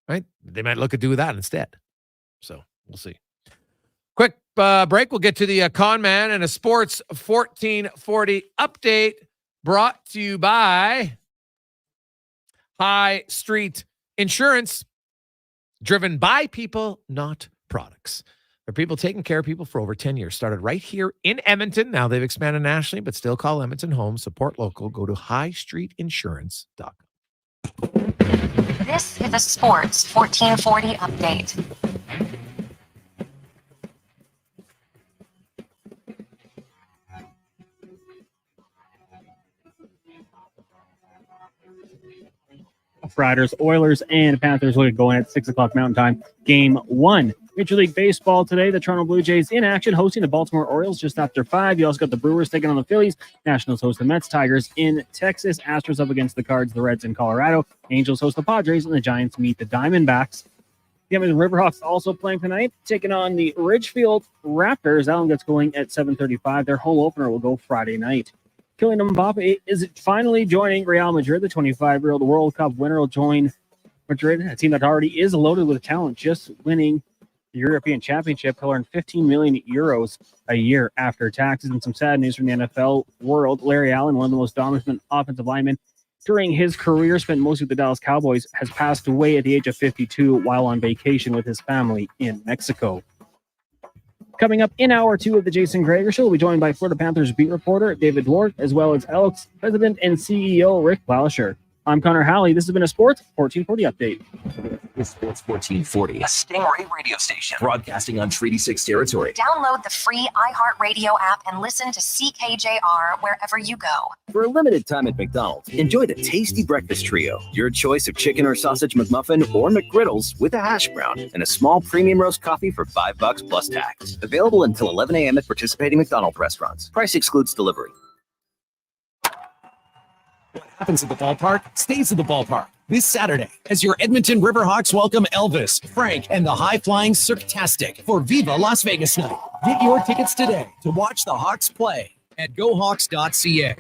Speaker 1: Right? They might look at doing that instead. So we'll see. Quick break. We'll get to the con man and a sports 1440 update brought to you by High Street Insurance, driven by people, not products. They're people taking care of people for over 10 years. Started right here in Edmonton. Now they've expanded nationally, but still call Edmonton home. Support local. Go to highstreetinsurance.com.
Speaker 2: This is a sports 1440 update.
Speaker 4: Riders, Oilers, and Panthers will get going at 6 o'clock Mountain Time. Game 1. Major League Baseball today, the Toronto Blue Jays in action, hosting the Baltimore Orioles just after 5. You also got the Brewers taking on the Phillies. Nationals host the Mets. Tigers in Texas. Astros up against the Cards, the Reds in Colorado. Angels host the Padres, and the Giants meet the Diamondbacks. The Edmonton Riverhawks also playing tonight, taking on the Ridgefield Raptors. That one gets going at 7:35. Their home opener will go Friday night. Kylian Mbappe is finally joining Real Madrid. The 25-year-old World Cup winner will join Madrid, a team that already is loaded with talent, just winning the European Championship. He'll earn 15 million euros a year after taxes. And some sad news from the NFL world. Larry Allen, one of the most dominant offensive linemen during his career, spent most of the Dallas Cowboys, has passed away at the age of 52 while on vacation with his family in Mexico. Coming up in hour 2 of the Jason Gregor Show, we'll be joined by Florida Panthers beat reporter David Dwart, as well as Elks president and CEO Rick Blasher. I'm Connor Halley. This has been a Sports 1440 update.
Speaker 7: It's Sports 1440, a Stingray radio station broadcasting on Treaty 6 territory.
Speaker 2: Download the free iHeartRadio app and listen to CKJR wherever you go.
Speaker 6: For a limited time at McDonald's, enjoy the tasty breakfast trio. Your choice of chicken or sausage McMuffin or McGriddles with a hash brown and a small premium roast coffee for $5 plus tax. Available until 11 a.m. at participating McDonald's restaurants. Price excludes delivery.
Speaker 12: What happens at the ballpark stays at the ballpark. This Saturday, as your Edmonton Riverhawks welcome Elvis, Frank, and the high-flying Cirque-tastic for Viva Las Vegas Night. Get your tickets today to watch the Hawks play at GoHawks.ca.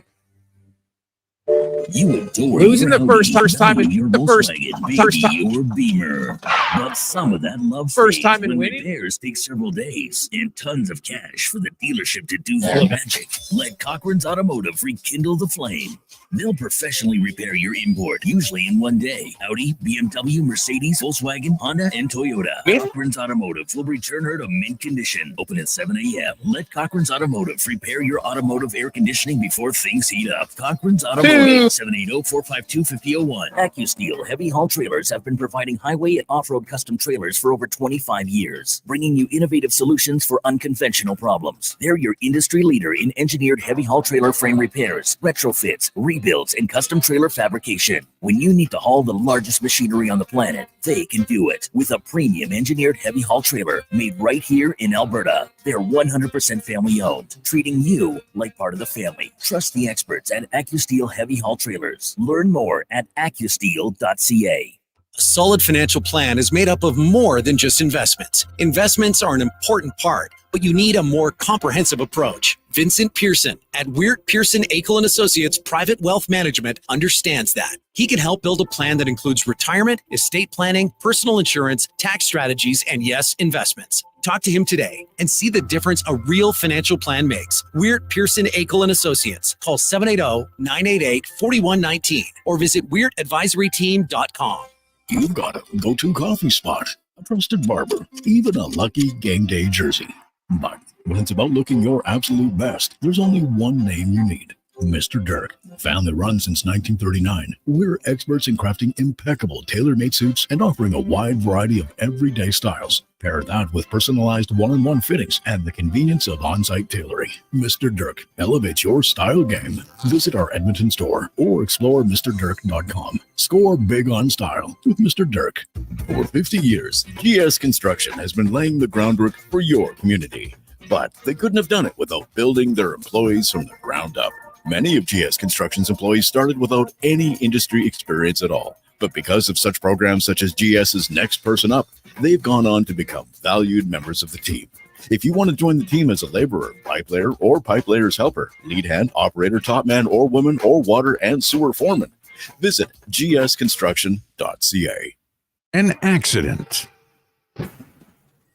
Speaker 14: You adore
Speaker 1: Who's in the
Speaker 14: your
Speaker 1: first
Speaker 14: Audi,
Speaker 1: time in
Speaker 14: your
Speaker 1: the first
Speaker 14: Volkswagen,
Speaker 1: first
Speaker 14: baby,
Speaker 1: time
Speaker 14: or Beamer. But some of that love
Speaker 1: First
Speaker 14: fades
Speaker 1: time in
Speaker 14: when
Speaker 1: winning?
Speaker 14: repairs take several days and tons of cash for the dealership to do their magic. Let Cochran's Automotive rekindle the flame. They'll professionally repair your import, usually in one day. Audi, BMW, Mercedes, Volkswagen, Honda, and Toyota. Cochran's Automotive will return her to mint condition. Open at 7 a.m. Let Cochran's Automotive repair your automotive air conditioning before things heat up. Cochran's Automotive, 780-452-5001. AccuSteel heavy haul trailers have been providing highway and off-road custom trailers for over 25 years, bringing you innovative solutions for unconventional problems. They're your industry leader in engineered heavy haul trailer frame repairs, retrofits, rebuilds, and custom trailer fabrication. When you need to haul the largest machinery on the planet, they can do it with a premium engineered heavy haul trailer made right here in Alberta. They're 100% family owned, treating you like part of the family. Trust the experts at AccuSteel Heavy Haul Trailers. Learn more at accusteel.ca.
Speaker 12: A solid financial plan is made up of more than just investments. Investments are an important part, but you need a more comprehensive approach. Vincent Pearson at Weird Pearson Akel & Associates Private Wealth Management understands that. He can help build a plan that includes retirement, estate planning, personal insurance, tax strategies, and yes, investments. Talk to him today and see the difference a real financial plan makes. Weird Pearson Akel & Associates. Call 780-988-4119 or visit weirdadvisoryteam.com.
Speaker 13: You've got a go-to coffee spot, a trusted barber, even a lucky game day jersey. But when it's about looking your absolute best, there's only one name you need. Mr. Dirk. Family run since 1939. We're experts in crafting impeccable tailor-made suits and offering a wide variety of everyday styles. Pair that with personalized one-on-one fittings and the convenience of on-site tailoring. Mr. Dirk elevates your style game. Visit our Edmonton store or explore MrDirk.com. Score big on style with Mr. Dirk. For 50 years, GS Construction has been laying the groundwork for your community. But they couldn't have done it without building their employees from the ground up. Many of GS Construction's employees started without any industry experience at all. But because of such programs such as GS's Next Person Up, they've gone on to become valued members of the team. If you want to join the team as a laborer, pipe layer, or pipe layer's helper, lead hand, operator, top man, or woman, or water and sewer foreman, visit gsconstruction.ca.
Speaker 23: An accident.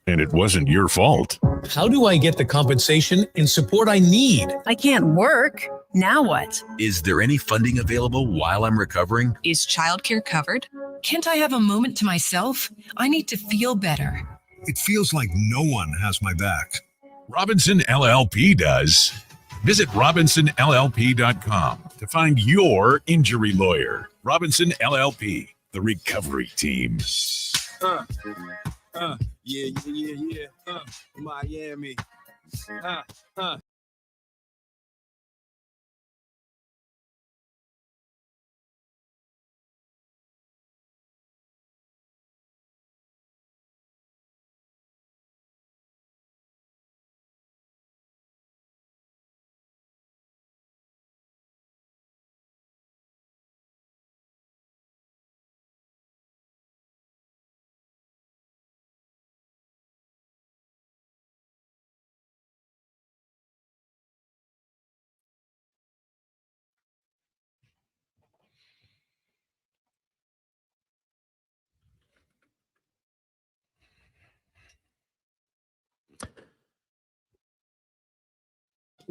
Speaker 23: And it wasn't your fault.
Speaker 3: How do I get the compensation and support I need?
Speaker 24: I can't work. Now what?
Speaker 25: Is there any funding available while I'm recovering?
Speaker 24: Is childcare covered? Can't I have a moment to myself? I need to feel better.
Speaker 23: It feels like no one has my back. Robinson LLP does. Visit RobinsonLLP.com to find your injury lawyer. Robinson LLP, the recovery team.
Speaker 26: Miami.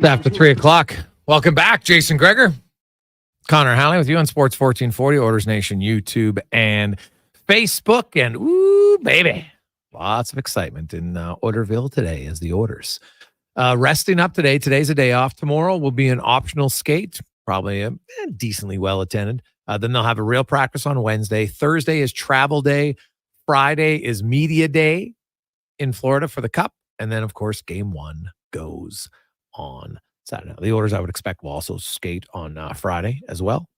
Speaker 1: It's after 3 o'clock. Welcome back, Jason Gregor. Connor Halley with you on Sports 1440, Orders Nation, YouTube, and Facebook. And, ooh, baby, lots of excitement in Orderville today as the Orders. Resting up today. Today's a day off. Tomorrow will be an optional skate, probably decently well attended. Then they'll have a real practice on Wednesday. Thursday is travel day. Friday is media day in Florida for the Cup. And then, of course, game one goes on Saturday. The Orders, I would expect, will also skate on Friday as well.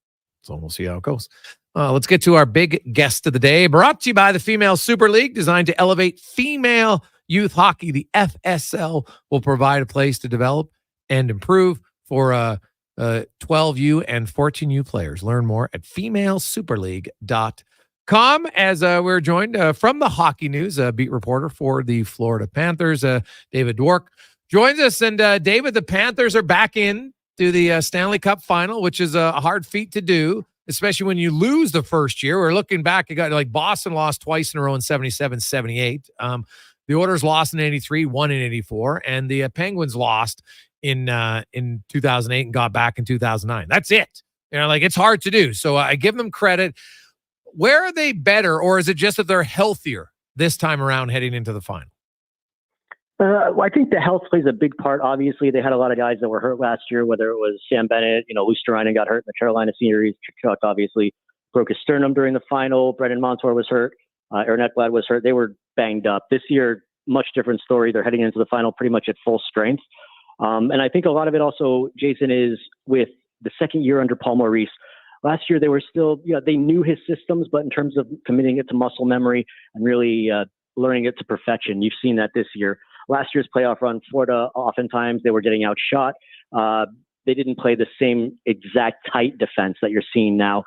Speaker 1: So we'll see how it goes. Let's get to our big guest of the day. Brought to you by the Female Super League, designed to elevate female youth hockey. The FSL will provide a place to develop and improve for 12U and 14U players. Learn more at femalesuperleague.com. As we're joined from the hockey news, beat reporter for the Florida Panthers, David Dwork, joins us. And David, the Panthers are back in to the Stanley Cup final, which is a hard feat to do, especially when you lose the first year. We're looking back, you got like Boston lost twice in a row in 77, 78. The Oilers lost in 83, won in 84, and the Penguins lost in 2008 and got back in 2009. That's it. It's hard to do. So I give them credit. Where are they better, or is it just that they're healthier this time around heading into the final?
Speaker 5: Well, I think the health plays a big part. Obviously, they had a lot of guys that were hurt last year, whether it was Sam Bennett, Luosterainen got hurt in the Carolina series. Chuck obviously broke his sternum during the final. Brendan Montour was hurt. Aaron Ekblad was hurt. They were banged up. This year, much different story. They're heading into the final pretty much at full strength. And I think a lot of it also, Jason, is with the second year under Paul Maurice. Last year, they were still, they knew his systems, but in terms of committing it to muscle memory and really learning it to perfection, you've seen that this year. Last year's playoff run, Florida, oftentimes they were getting outshot. They didn't play the same exact tight defense that you're seeing now.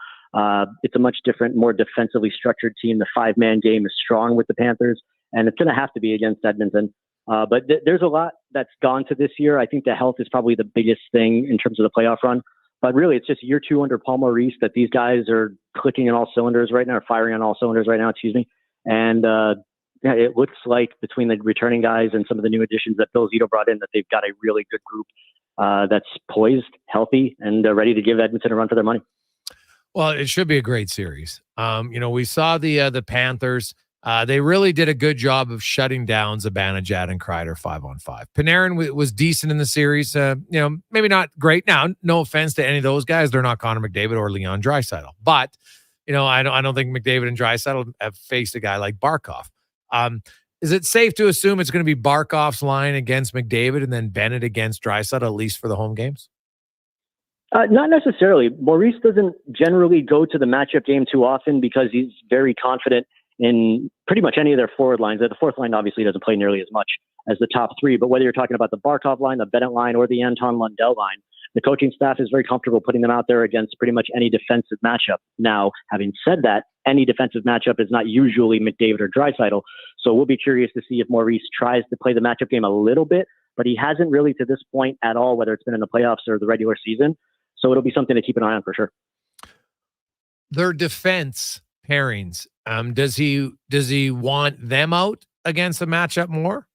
Speaker 5: It's a much different, more defensively structured team. The five-man game is strong with the Panthers, and it's going to have to be against Edmonton. But there's a lot that's gone to this year. I think the health is probably the biggest thing in terms of the playoff run. But really, it's just year two under Paul Maurice that these guys are clicking on all cylinders right now, or firing on all cylinders right now, And it looks like between the returning guys and some of the new additions that Bill Zito brought in, that they've got a really good group that's poised, healthy, and ready to give Edmonton a run for their money.
Speaker 1: Well, it should be a great series. We saw the Panthers. They really did a good job of shutting down Zibanejad and Kreider 5-on-5. Panarin was decent in the series. Maybe not great. Now, no offense to any of those guys. They're not Connor McDavid or Leon Draisaitl. But, I don't think McDavid and Draisaitl have faced a guy like Barkov. Is it safe to assume it's going to be Barkov's line against McDavid and then Bennett against Draisaitl, at least for the home games?
Speaker 5: Not necessarily. Maurice doesn't generally go to the matchup game too often because he's very confident in pretty much any of their forward lines. The fourth line obviously doesn't play nearly as much as the top three, but whether you're talking about the Barkov line, the Bennett line, or the Anton Lundell line, the coaching staff is very comfortable putting them out there against pretty much any defensive matchup. Now, having said that, any defensive matchup is not usually McDavid or Draisaitl, so we'll be curious to see if Maurice tries to play the matchup game a little bit, but he hasn't really to this point at all, whether it's been in the playoffs or the regular season. So it'll be something to keep an eye on for sure.
Speaker 1: Their defense pairings, does he want them out against the matchup more?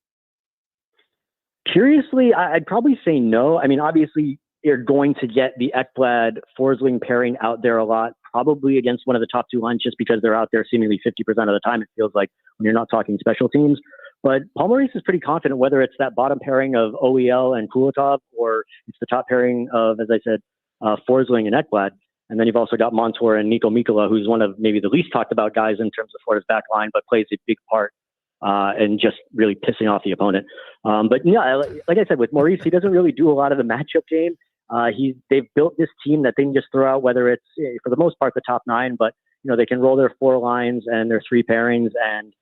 Speaker 5: Curiously, I'd probably say no. I mean, obviously, you're going to get the Ekblad Forsling pairing out there a lot, probably against one of the top two lines, just because they're out there seemingly 50% of the time, it feels like, when you're not talking special teams. But Paul Maurice is pretty confident, whether it's that bottom pairing of OEL and Kulatov, or it's the top pairing of, as I said, Forsling and Ekblad. And then you've also got Montour and Nico Mikkola, who's one of maybe the least talked about guys in terms of Florida's back line, but plays a big part and just really pissing off the opponent. But yeah, like I said, with Maurice, he doesn't really do a lot of the matchup game. They've built this team that they can just throw out, whether it's for the most part the top nine, but they can roll their four lines and their three pairings. And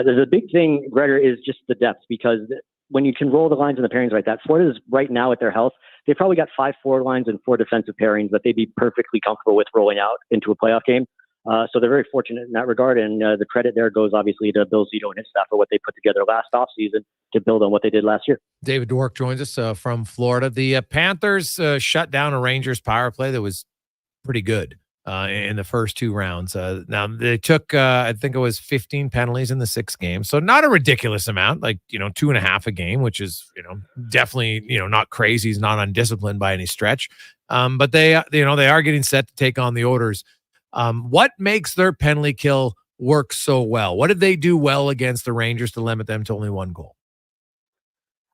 Speaker 5: there's a big thing, Gregor, is just the depth, because when you can roll the lines and the pairings like that, Florida's right now at their health, they've probably got 5 forward lines and 4 defensive pairings that they'd be perfectly comfortable with rolling out into a playoff game. So they're very fortunate in that regard. And the credit there goes obviously to Bill Zito and his staff for what they put together last offseason to build on what they did last year.
Speaker 1: David Dwork joins us from Florida. The Panthers shut down a Rangers power play that was pretty good. in the first 2 rounds. Now they took, I think it was 15 penalties in the 6 games. So not a ridiculous amount, like, 2.5 a game, which is, definitely, not crazy. He's not undisciplined by any stretch. But they are getting set to take on the Oilers. What makes their penalty kill work so well? What did they do well against the Rangers to limit them to only 1 goal?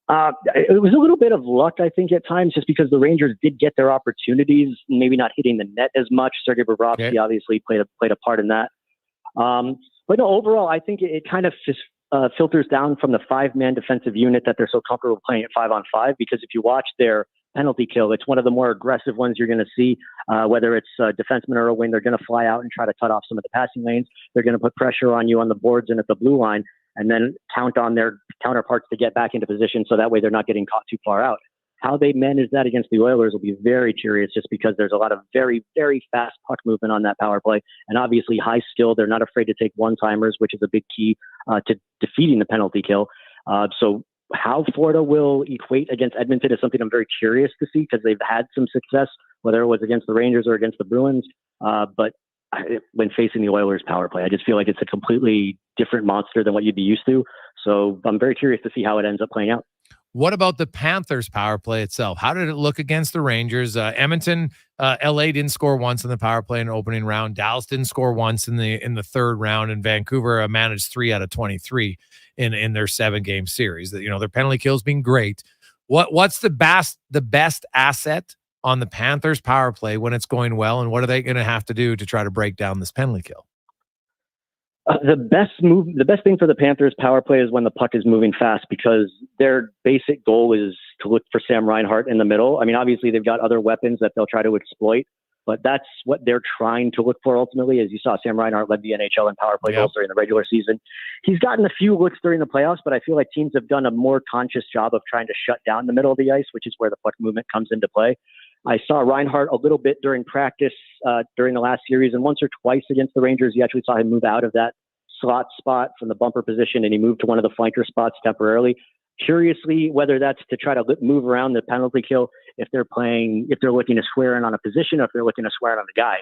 Speaker 5: It was a little bit of luck, I think, at times, just because the Rangers did get their opportunities, maybe not hitting the net as much. Sergei Bobrovsky obviously played a part in that. But no, overall, I think it kind of filters down from the 5-man defensive unit that they're so comfortable playing at 5-on-5, because if you watch their penalty kill, it's one of the more aggressive ones you're going to see, whether it's a defenseman or a wing. They're going to fly out and try to cut off some of the passing lanes. They're going to put pressure on you on the boards and at the blue line, and then count on their counterparts to get back into position so that way they're not getting caught too far out. How they manage that against the Oilers will be very curious, just because there's a lot of very, very fast puck movement on that power play, and obviously high skill. They're not afraid to take one-timers, which is a big key to defeating the penalty kill. So how Florida will equate against Edmonton is something I'm very curious to see, because they've had some success, whether it was against the Rangers or against the Bruins. But when facing the Oilers power play, I just feel like it's a completely different monster than what you'd be used to. So I'm very curious to see how it ends up playing out.
Speaker 1: What about the Panthers power play itself? How did it look against the Rangers? Edmonton, LA didn't score once in the power play in the opening round. Dallas didn't score once in the third round, and Vancouver managed 3 out of 23 in their 7-game series. Their penalty kills been great. What's the best asset on the Panthers power play when it's going well, and what are they going to have to do to try to break down this penalty kill?
Speaker 5: The best thing for the Panthers power play is when the puck is moving fast, because their basic goal is to look for Sam Reinhart in the middle. I mean, obviously they've got other weapons that they'll try to exploit, but that's what they're trying to look for ultimately. As you saw, Sam Reinhart led the NHL in power play goals during the regular season. He's gotten a few looks during the playoffs, but I feel like teams have done a more conscious job of trying to shut down the middle of the ice, which is where the puck movement comes into play. I saw Reinhart a little bit during practice during the last series, and once or twice against the Rangers, you actually saw him move out of that slot spot from the bumper position, and he moved to one of the flanker spots temporarily. Curiously, whether that's to try to move around the penalty kill, if they're looking to square in on a position, or if they're looking to square in on the guy.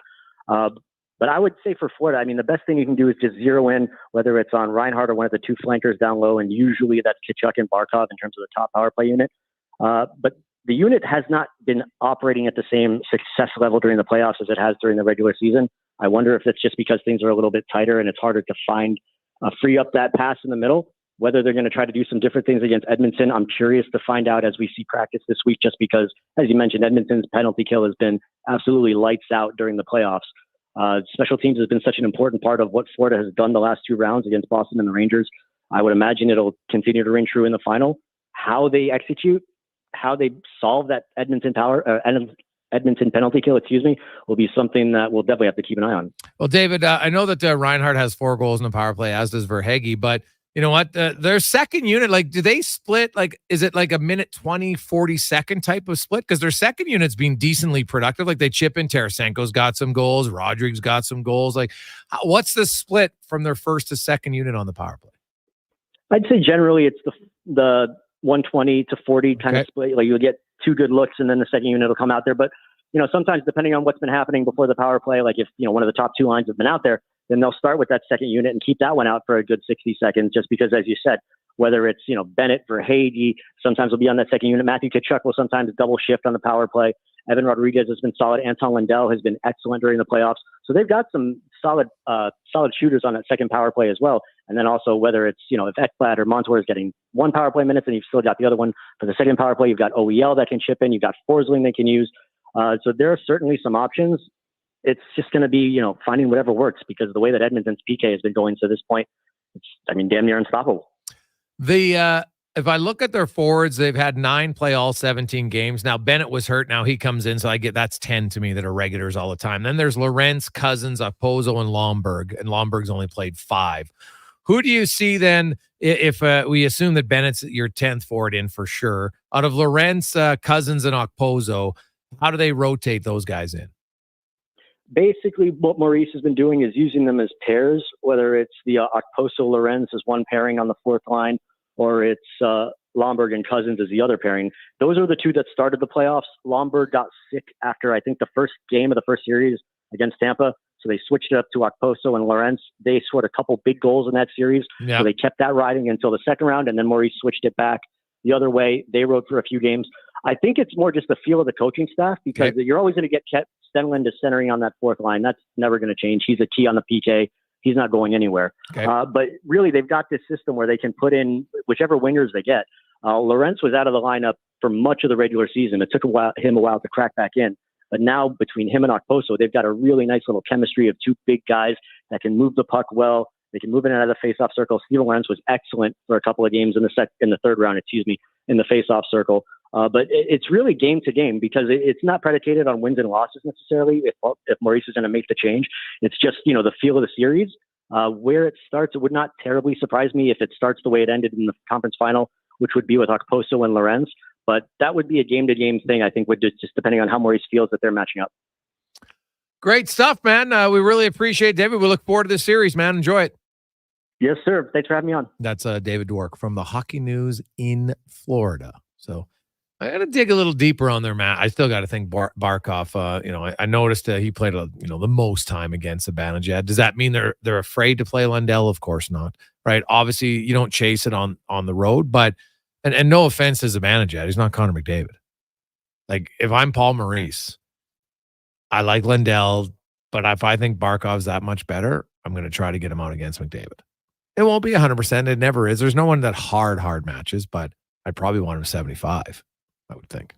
Speaker 5: But I would say for Florida, I mean, the best thing you can do is just zero in, whether it's on Reinhart or one of the 2 flankers down low, and usually that's Tkachuk and Barkov in terms of the top power play unit. But the unit has not been operating at the same success level during the playoffs as it has during the regular season. I wonder if it's just because things are a little bit tighter and it's harder to free up that pass in the middle, whether they're going to try to do some different things against Edmonton. I'm curious to find out as we see practice this week, just because, as you mentioned, Edmonton's penalty kill has been absolutely lights out during the playoffs. Special teams has been such an important part of what Florida has done the last 2 rounds against Boston and the Rangers. I would imagine it'll continue to ring true in the final. How they execute, how they solve that Edmonton penalty kill, will be something that we'll definitely have to keep an eye on.
Speaker 1: Well, David, I know that Reinhart has 4 goals in the power play, as does Verhaeghe, but you know what? Their second unit, do they split? Is it like a minute 20, 40-second type of split? Because their second unit's been decently productive. They chip in. Tarasenko's got some goals. Rodrigue's got some goals. What's the split from their first to second unit on the power play?
Speaker 5: I'd say generally it's the 120 to 40 kind of split. You'll get 2 good looks, and then the second unit will come out there. But sometimes depending on what's been happening before the power play, if one of the top 2 lines have been out there, then they'll start with that second unit and keep that one out for a good 60 seconds, just because, as you said, whether it's, Bennett, Verhaeghe, sometimes will be on that second unit. Matthew Tkachuk will sometimes double shift on the power play. Evan Rodriguez has been solid. Anton Lundell has been excellent during the playoffs. So they've got some solid shooters on that second power play as well. And then also whether it's, if Ekblad or Montour is getting 1 power play minutes, and you've still got the other one for the second power play, you've got OEL that can chip in. You've got Forsling they can use. So there are certainly some options. It's just going to be, finding whatever works, because the way that Edmonton's PK has been going to this point, it's, damn near unstoppable.
Speaker 1: If I look at their forwards, they've had 9 play all 17 games. Now, Bennett was hurt. Now he comes in, so that's 10 to me that are regulars all the time. Then there's Lorentz, Cousins, Okposo, and Lomberg, and Lomberg's only played 5. Who do you see then, if we assume that Bennett's your 10th forward in for sure, out of Lorentz, Cousins, and Okposo, how do they rotate those guys in?
Speaker 5: Basically, what Maurice has been doing is using them as pairs, whether it's the Okposo-Lorentz as one pairing on the 4th line, or it's Lomberg and Cousins as the other pairing. Those are the 2 that started the playoffs. Lomberg got sick after, I think, the first game of the first series against Tampa. So they switched it up to Okposo and Lorentz. They scored a couple big goals in that series.
Speaker 1: Yeah.
Speaker 5: So they kept that riding until the second round, and then Maurice switched it back the other way. They rode for a few games. I think it's more just the feel of the coaching staff, because you're always going to get Stenlund to centering on that fourth line. That's never going to change. He's a key on the PK. He's not going anywhere. But really, they've got this system where they can put in whichever wingers they get. Lorentz was out of the lineup for much of the regular season. It took him a while to crack back in. But now between him and Okposo, they've got a really nice little chemistry of two big guys that can move the puck well. They can move in and out of the face-off circle. Steven Lorentz was excellent for a couple of games in the third round, in the face-off circle. But it's really game to game, because it's not predicated on wins and losses necessarily. If Maurice is going to make the change, it's just, the feel of the series. Where it starts, it would not terribly surprise me if it starts the way it ended in the conference final, which would be with Okposo and Lorentz. But that would be a game-to-game thing, I think, would just depending on how Maurice feels that they're matching up.
Speaker 1: Great stuff, man. We really appreciate it, David. We look forward to this series, man. Enjoy it.
Speaker 5: Yes, sir. Thanks for having me on.
Speaker 1: That's David Dwork from the Hockey News in Florida. So I got to dig a little deeper on their match. I still got to think Barkov. I noticed he played the most time against Zibanejad. Does that mean they're afraid to play Lundell? Of course not. Right? Obviously, you don't chase it on the road, but and no offense to Zibanejad, he's not Connor McDavid. Like, if I'm Paul Maurice, I like Lundell, but if I think Barkov's that much better, I'm going to try to get him out against McDavid. It won't be 100%. It never is. There's no one that hard matches, but I'd probably want him 75, I would think.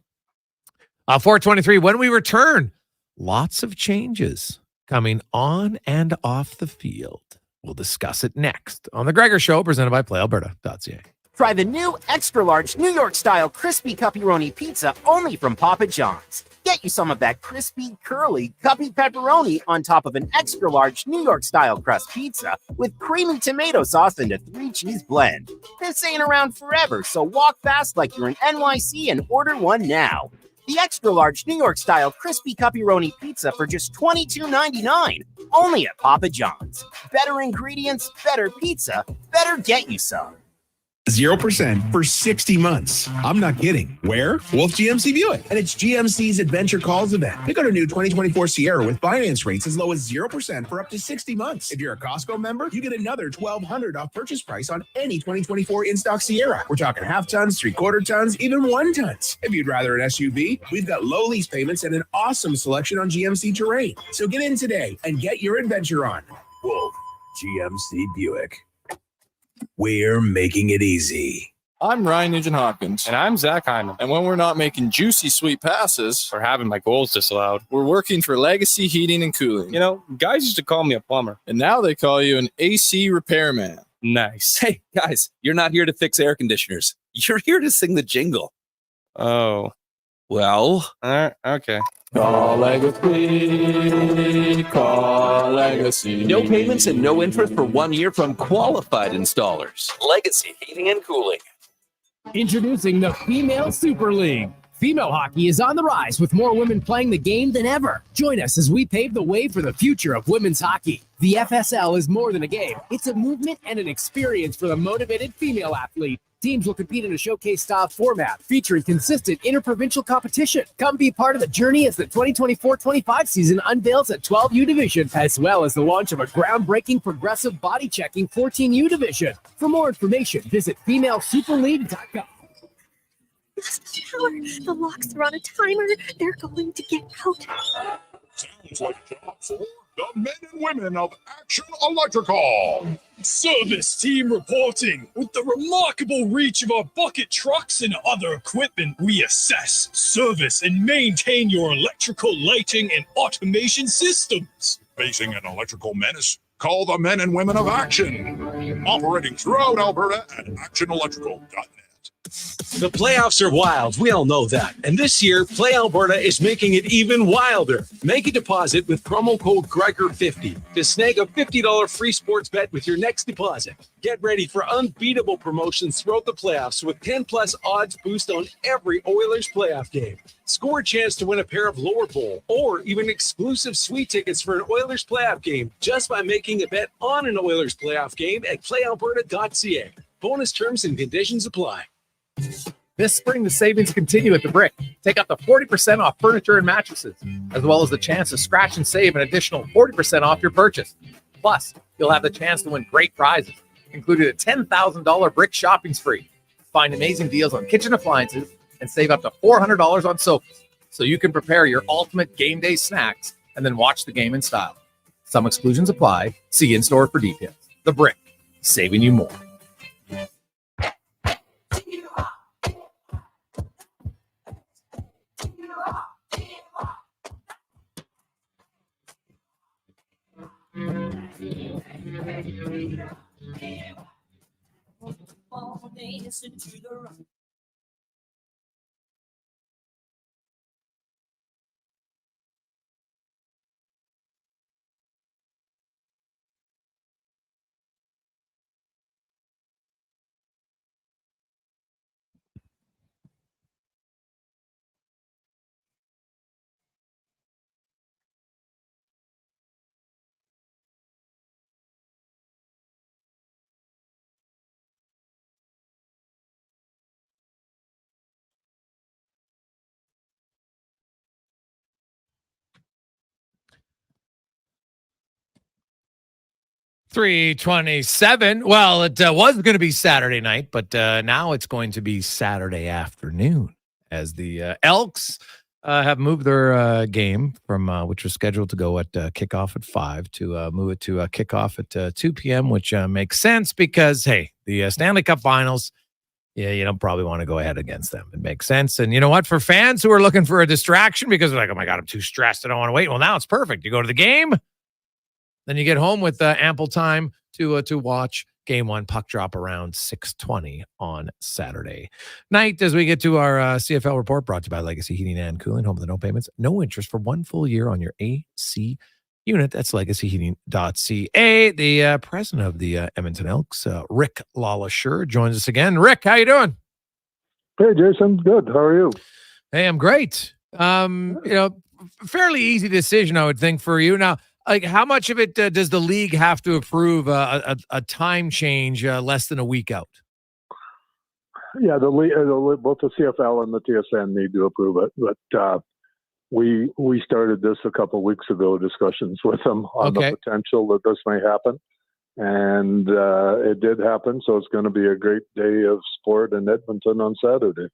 Speaker 1: 423, when we return, lots of changes coming on and off the field. We'll discuss it next on The Gregor Show, presented by PlayAlberta.ca.
Speaker 8: Try the new extra-large New York-style crispy pepperoni pizza only from Papa John's. Get you some of that crispy, curly, cuppy pepperoni on top of an extra-large New York-style crust pizza with creamy tomato sauce and a 3-cheese blend. This ain't around forever, so walk fast like you're in NYC and order one now. The extra-large New York-style crispy pepperoni pizza for just $22.99, only at Papa John's. Better ingredients, better pizza, better get you some.
Speaker 9: 0% for 60 months. I'm not kidding. Where? Wolf GMC Buick. And it's GMC's Adventure Calls event. Pick out a new 2024 Sierra with finance rates as low as 0% for up to 60 months. If you're a Costco member, you get another $1,200 off purchase price on any 2024 in-stock Sierra. We're talking half tons, 3/4 tons, even 1 tons. If you'd rather an SUV, we've got low lease payments and an awesome selection on GMC Terrain. So get in today and get your adventure on. Wolf GMC Buick. We're making it easy.
Speaker 10: I'm Ryan Nugent-Hopkins. And I'm Zach Hyman. And when we're not making juicy, sweet passes or having my goals disallowed, we're working for Legacy Heating and Cooling. Guys used to call me a plumber. And now they call you an AC repairman. Nice.
Speaker 11: Hey, guys, you're not here to fix air conditioners. You're here to sing the jingle.
Speaker 10: Oh.
Speaker 11: Well.
Speaker 10: Okay. Call Legacy, call Legacy.
Speaker 11: No payments and no interest for 1 year from qualified installers. Legacy Heating and Cooling.
Speaker 15: Introducing the Female Super League. Female hockey is on the rise with more women playing the game than ever. Join us as we pave the way for the future of women's hockey. The FSL is more than a game. It's a movement and an experience for the motivated female athlete. Teams will compete in a showcase-style format featuring consistent interprovincial competition. Come be part of the journey as the 2024-25 season unveils a 12U division, as well as the launch of a groundbreaking progressive body-checking 14U division. For more information, visit femalesuperleague.com.
Speaker 26: The locks are on a timer. They're going to get out.
Speaker 23: Sounds like a job for the men and women of Action Electrical.
Speaker 27: Service team reporting. With the remarkable reach of our bucket trucks and other equipment, we assess, service, and maintain your electrical lighting and automation systems.
Speaker 23: Facing an electrical menace? Call the men and women of Action. Operating throughout Alberta at actionelectrical.net.
Speaker 12: The playoffs are wild. We all know that. And this year, Play Alberta is making it even wilder. Make a deposit with promo code Gregor50 to snag a $50 free sports bet with your next deposit. Get ready for unbeatable promotions throughout the playoffs with 10+ odds boost on every Oilers playoff game. Score a chance to win a pair of lower bowl or even exclusive sweet tickets for an Oilers playoff game just by making a bet on an Oilers playoff game at playalberta.ca. Bonus terms and conditions apply.
Speaker 16: This spring, the savings continue at the Brick. Take up to 40% off furniture and mattresses, as well as the chance to scratch and save an additional 40% off your purchase. Plus, you'll have the chance to win great prizes, including a $10,000 Brick shopping spree. Find amazing deals on kitchen appliances and save up to $400 on sofas, so you can prepare your ultimate game day snacks and then watch the game in style. Some exclusions apply. See in-store for details. The Brick, saving you more.
Speaker 1: $3:27. Well, it was going to be Saturday night, but now it's going to be Saturday afternoon as the Elks have moved their game from which was scheduled to go at kickoff at 5 to move it to kickoff at 2 p.m., which makes sense because, hey, the Stanley Cup Finals, yeah, you don't probably want to go ahead against them. It makes sense. And you know what? For fans who are looking for a distraction because they're like, oh, my God, I'm too stressed. I don't want to wait. Well, now it's perfect. You go to the game. Then you get home with ample time to watch Game 1 puck drop around 6:20 on Saturday night. As we get to our CFL report brought to you by Legacy Heating and Cooling, home of the no payments, no interest for 1 full year on your AC unit. That's legacyheating.ca. The president of the Edmonton Elks, Rick Lawlessure, joins us again. Rick, how you doing?
Speaker 17: Hey, Jason. Good. How are you?
Speaker 1: Hey, I'm great. Fairly easy decision, I would think, for you. Now, like, how much of it does the league have to approve a time change less than a week out?
Speaker 17: Yeah, the both the CFL and the TSN need to approve it. But we started this a couple of weeks ago, discussions with them on the potential that this may happen. And it did happen. So it's going to be a great day of sport in Edmonton on Saturday.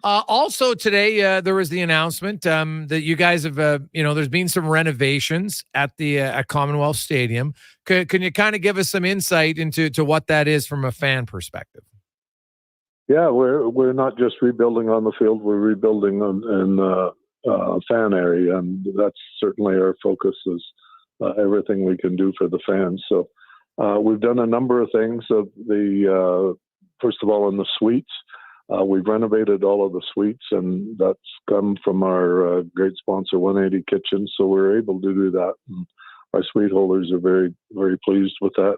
Speaker 1: Also today, there was the announcement that you guys have, there's been some renovations at the at Commonwealth Stadium. Can you kind of give us some insight into what that is from a fan perspective?
Speaker 17: Yeah, we're not just rebuilding on the field; we're rebuilding in fan area, and that's certainly our focus. Is everything we can do for the fans. So we've done a number of things. First of all, in the suites. We've renovated all of the suites, and that's come from our great sponsor, 180 Kitchen. So we're able to do that. And our suite holders are very, very pleased with that.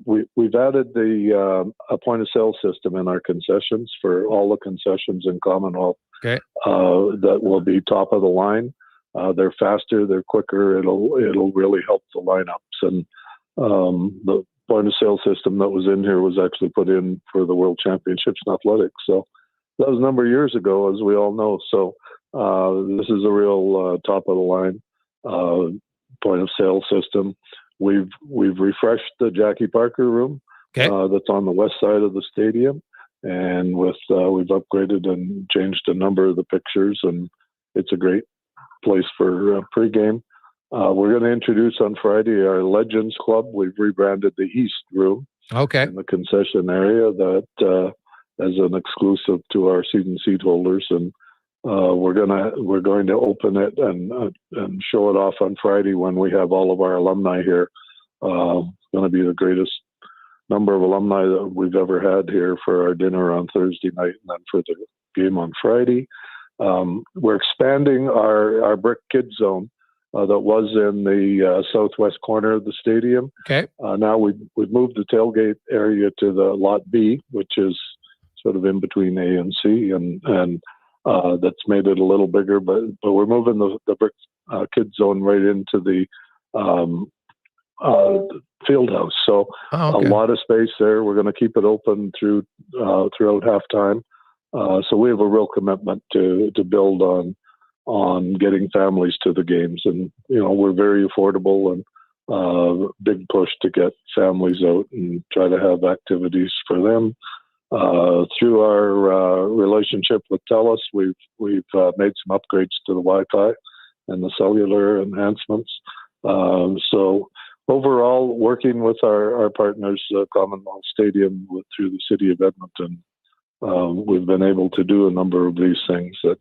Speaker 17: We've added a point of sale system in our concessions for all the concessions in Commonwealth.
Speaker 1: Okay.
Speaker 17: That will be top of the line. They're faster, they're quicker. It'll really help the lineups. And the point of sale system that was in here was actually put in for the World Championships in athletics. So that was a number of years ago, as we all know. So this is a real top of the line point of sale system. We've refreshed the Jackie Parker room that's on the west side of the stadium, and we've upgraded and changed a number of the pictures, and it's a great place for pregame. We're going to introduce on Friday our Legends Club. We've rebranded the East Room in the concession area that as an exclusive to our season seat holders, and we're going to open it and show it off on Friday when we have all of our alumni here. It's going to be the greatest number of alumni that we've ever had here for our dinner on Thursday night and then for the game on Friday. We're expanding our brick kids zone. That was in the southwest corner of the stadium. Now we've moved the tailgate area to the lot B, which is sort of in between A and C, and that's made it a little bigger. But we're moving the brick kids zone right into the field house. So a lot of space there. We're going to keep it open throughout halftime. So we have a real commitment to build on getting families to the games. And, we're very affordable and big push to get families out and try to have activities for them. Through our relationship with TELUS, we've made some upgrades to the Wi-Fi and the cellular enhancements. So overall, working with our partners, Commonwealth Stadium, through the city of Edmonton, we've been able to do a number of these things that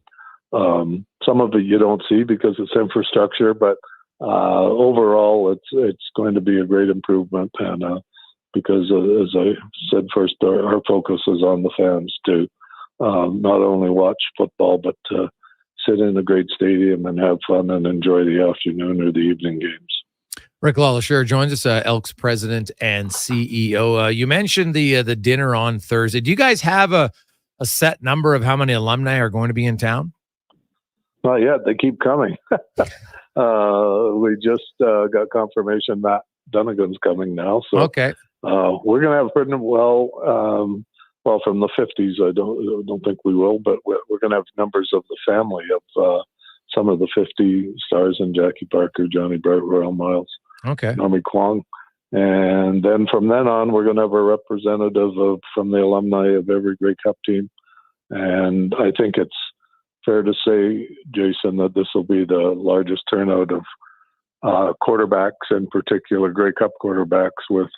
Speaker 17: some of it you don't see because it's infrastructure, but overall, it's going to be a great improvement. And because, as I said first, our focus is on the fans to not only watch football, but to sit in a great stadium and have fun and enjoy the afternoon or the evening games.
Speaker 1: Rick LaLacheur joins us, Elks president and CEO. You mentioned the dinner on Thursday. Do you guys have a set number of how many alumni are going to be in town?
Speaker 17: Not yet. They keep coming. We just got confirmation Matt Dunnigan's coming now. So
Speaker 1: okay,
Speaker 17: we're going to have pretty well from the 50s. I don't think we will, but we're going to have numbers of the family of some of the 50 stars and Jackie Parker, Johnny Bright, Royal Miles,
Speaker 1: okay,
Speaker 17: Naomi Kwong. And then from then on, we're going to have a representative from the alumni of every Grey Cup team. And I think it's fair to say, Jason, that this will be the largest turnout of quarterbacks, in particular Grey Cup quarterbacks, with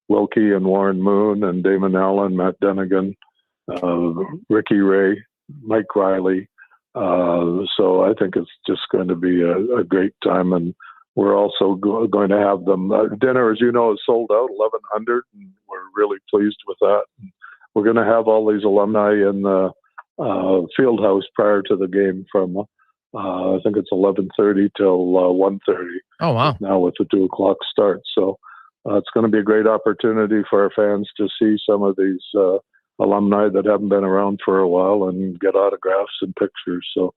Speaker 17: Wilkie and Warren Moon and Damon Allen, Matt Dunnigan, Ricky Ray, Mike Riley. So I think it's just going to be a great time. And we're also going to have them. Dinner, as you know, is sold out, 1,100, and we're really pleased with that. And we're going to have all these alumni in the field house prior to the game from I think it's 11:30 till 1:30.
Speaker 1: Oh wow!
Speaker 17: Now with the 2:00 start, so it's going to be a great opportunity for our fans to see some of these alumni that haven't been around for a while and get autographs and pictures. So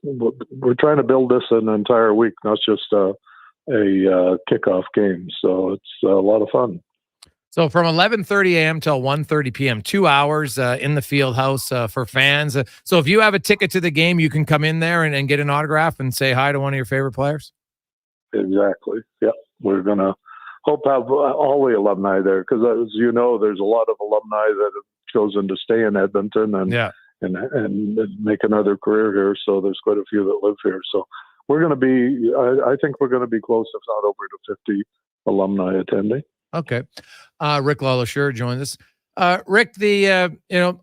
Speaker 17: we're trying to build this an entire week, not just a kickoff game. So it's a lot of fun.
Speaker 1: So from 11:30 a.m. till 1:30 p.m., 2 hours in the field house for fans. So if you have a ticket to the game, you can come in there and get an autograph and say hi to one of your favorite players?
Speaker 17: Exactly. Yep. We're going to hope to have all the alumni there because, as you know, there's a lot of alumni that have chosen to stay in Edmonton and make another career here. So there's quite a few that live here. So we're going to be, I think we're going to be close, if not over to 50 alumni attending.
Speaker 1: Okay. Rick LaLacheur joins us. Rick,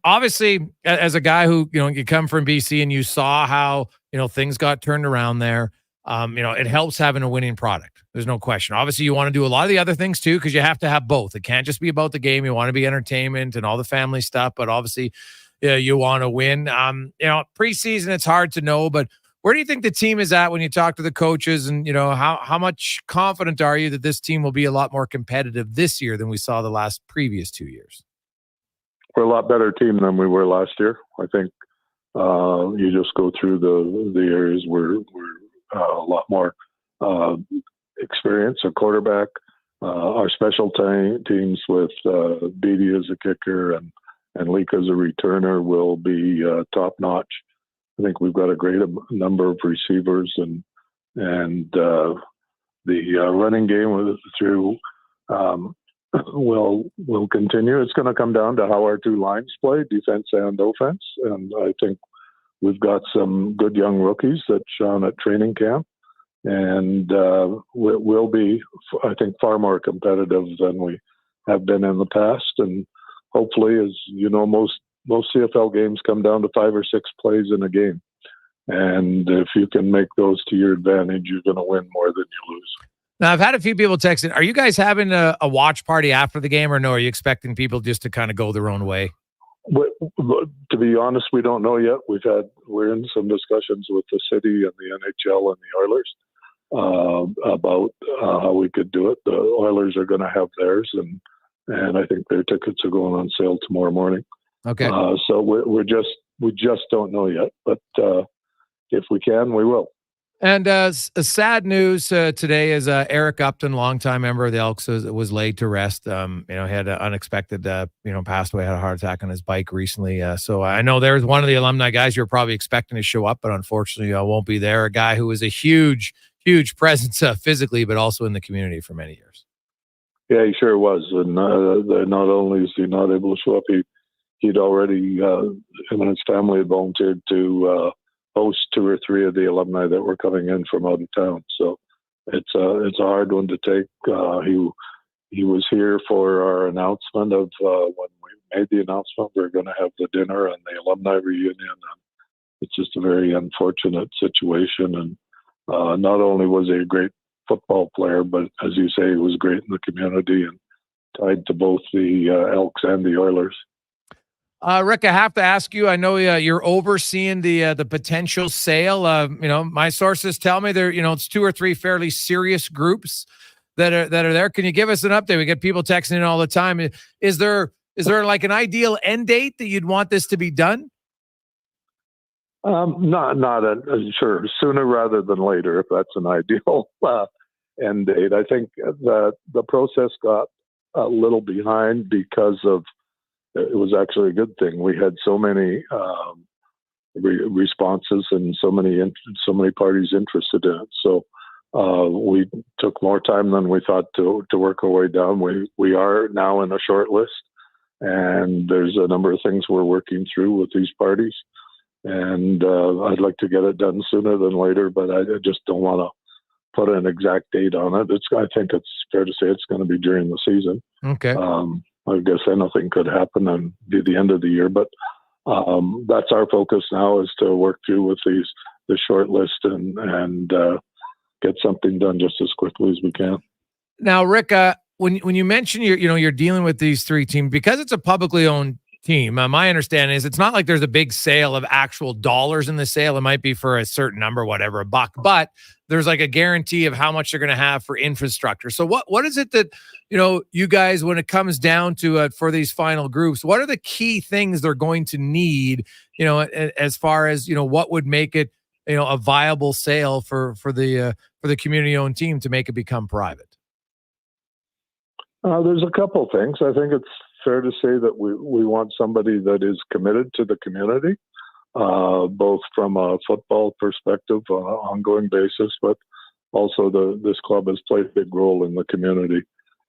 Speaker 1: obviously as a guy who, you come from BC and you saw how, things got turned around there, it helps having a winning product. There's no question. Obviously you want to do a lot of the other things too, because you have to have both. It can't just be about the game. You want to be entertainment and all the family stuff, but obviously you want to win. Preseason, it's hard to know, but where do you think the team is at when you talk to the coaches, and how much confident are you that this team will be a lot more competitive this year than we saw the previous 2 years?
Speaker 17: We're a lot better team than we were last year. I think you just go through the areas where we're a lot more experience, a quarterback, our special teams with Beatty as a kicker and Leak as a returner will be top notch. I think we've got a great number of receivers and the running game through will continue. It's going to come down to how our two lines play, defense and offense. And I think we've got some good young rookies that shown at training camp, and we'll be, I think, far more competitive than we have been in the past. And hopefully, as you know, most CFL games come down to 5 or 6 plays in a game. And if you can make those to your advantage, you're going to win more than you lose.
Speaker 1: Now, I've had a few people texting. Are you guys having a watch party after the game, or no? Are you expecting people just to kind of go their own way?
Speaker 17: To be honest, we don't know yet. We're in some discussions with the city and the NHL and the Oilers about how we could do it. The Oilers are going to have theirs, and I think their tickets are going on sale tomorrow morning.
Speaker 1: Okay.
Speaker 17: So we just don't know yet, but if we can, we will.
Speaker 1: And sad news today is Eric Upton, longtime member of the Elks, was laid to rest. He had an unexpected, passed away, had a heart attack on his bike recently. So I know there's one of the alumni guys you're probably expecting to show up, but unfortunately won't be there. A guy who was a huge presence physically, but also in the community for many years.
Speaker 17: Yeah, he sure was. And not only is he not able to show up, he'd already, him and his family had volunteered to host 2 or 3 of the alumni that were coming in from out of town. So it's a hard one to take. He was here for our announcement of when we made the announcement we were going to have the dinner and the alumni reunion. And it's just a very unfortunate situation. And not only was he a great football player, but as you say, he was great in the community and tied to both the Elks and the Oilers.
Speaker 1: Rick, I have to ask you, I know you're overseeing the potential sale. My sources tell me it's 2 or 3 fairly serious groups that are there. Can you give us an update? We get people texting in all the time. Is there like an ideal end date that you'd want this to be done?
Speaker 17: Sure, sooner rather than later, if that's an ideal end date. I think that the process got a little behind because of, it was actually a good thing. We had so many responses and so many parties interested in it. So we took more time than we thought to work our way down. We are now in a short list, and there's a number of things we're working through with these parties. And I'd like to get it done sooner than later, but I just don't want to put an exact date on it. I think it's fair to say it's going to be during the season.
Speaker 1: Okay.
Speaker 17: I guess anything could happen and be the end of the year, but that's our focus now, is to work through with the short list and get something done just as quickly as we can.
Speaker 1: Now, Rick, when you mention you're dealing with these 3 teams, because it's a publicly owned team, my understanding is it's not like there's a big sale of actual dollars in the sale. It might be for a certain number, whatever, $1, but there's like a guarantee of how much they're going to have for infrastructure. So what is it that, you guys, when it comes down to for these final groups, what are the key things they're going to need, as far as, what would make it, a viable sale for the community owned team to make it become private?
Speaker 17: There's a couple things. I think it's fair to say that we want somebody that is committed to the community, both from a football perspective on an ongoing basis, but also this club has played a big role in the community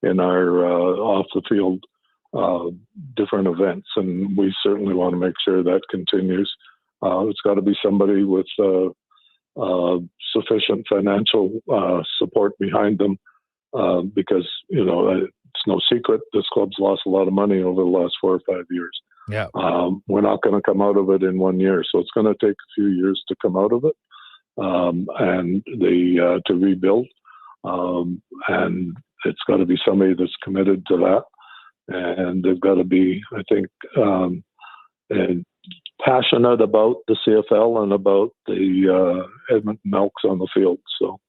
Speaker 17: in our off the field different events, and we certainly want to make sure that continues. It's got to be somebody with sufficient financial support behind them, because it's no secret this club's lost a lot of money over the last 4 or 5 years.
Speaker 1: Yeah.
Speaker 17: We're not going to come out of it in 1 year, so it's going to take a few years to come out of it, and to rebuild. And it's got to be somebody that's committed to that, and they've got to be, I think, passionate about the CFL and about the Edmonton Elks on the field. So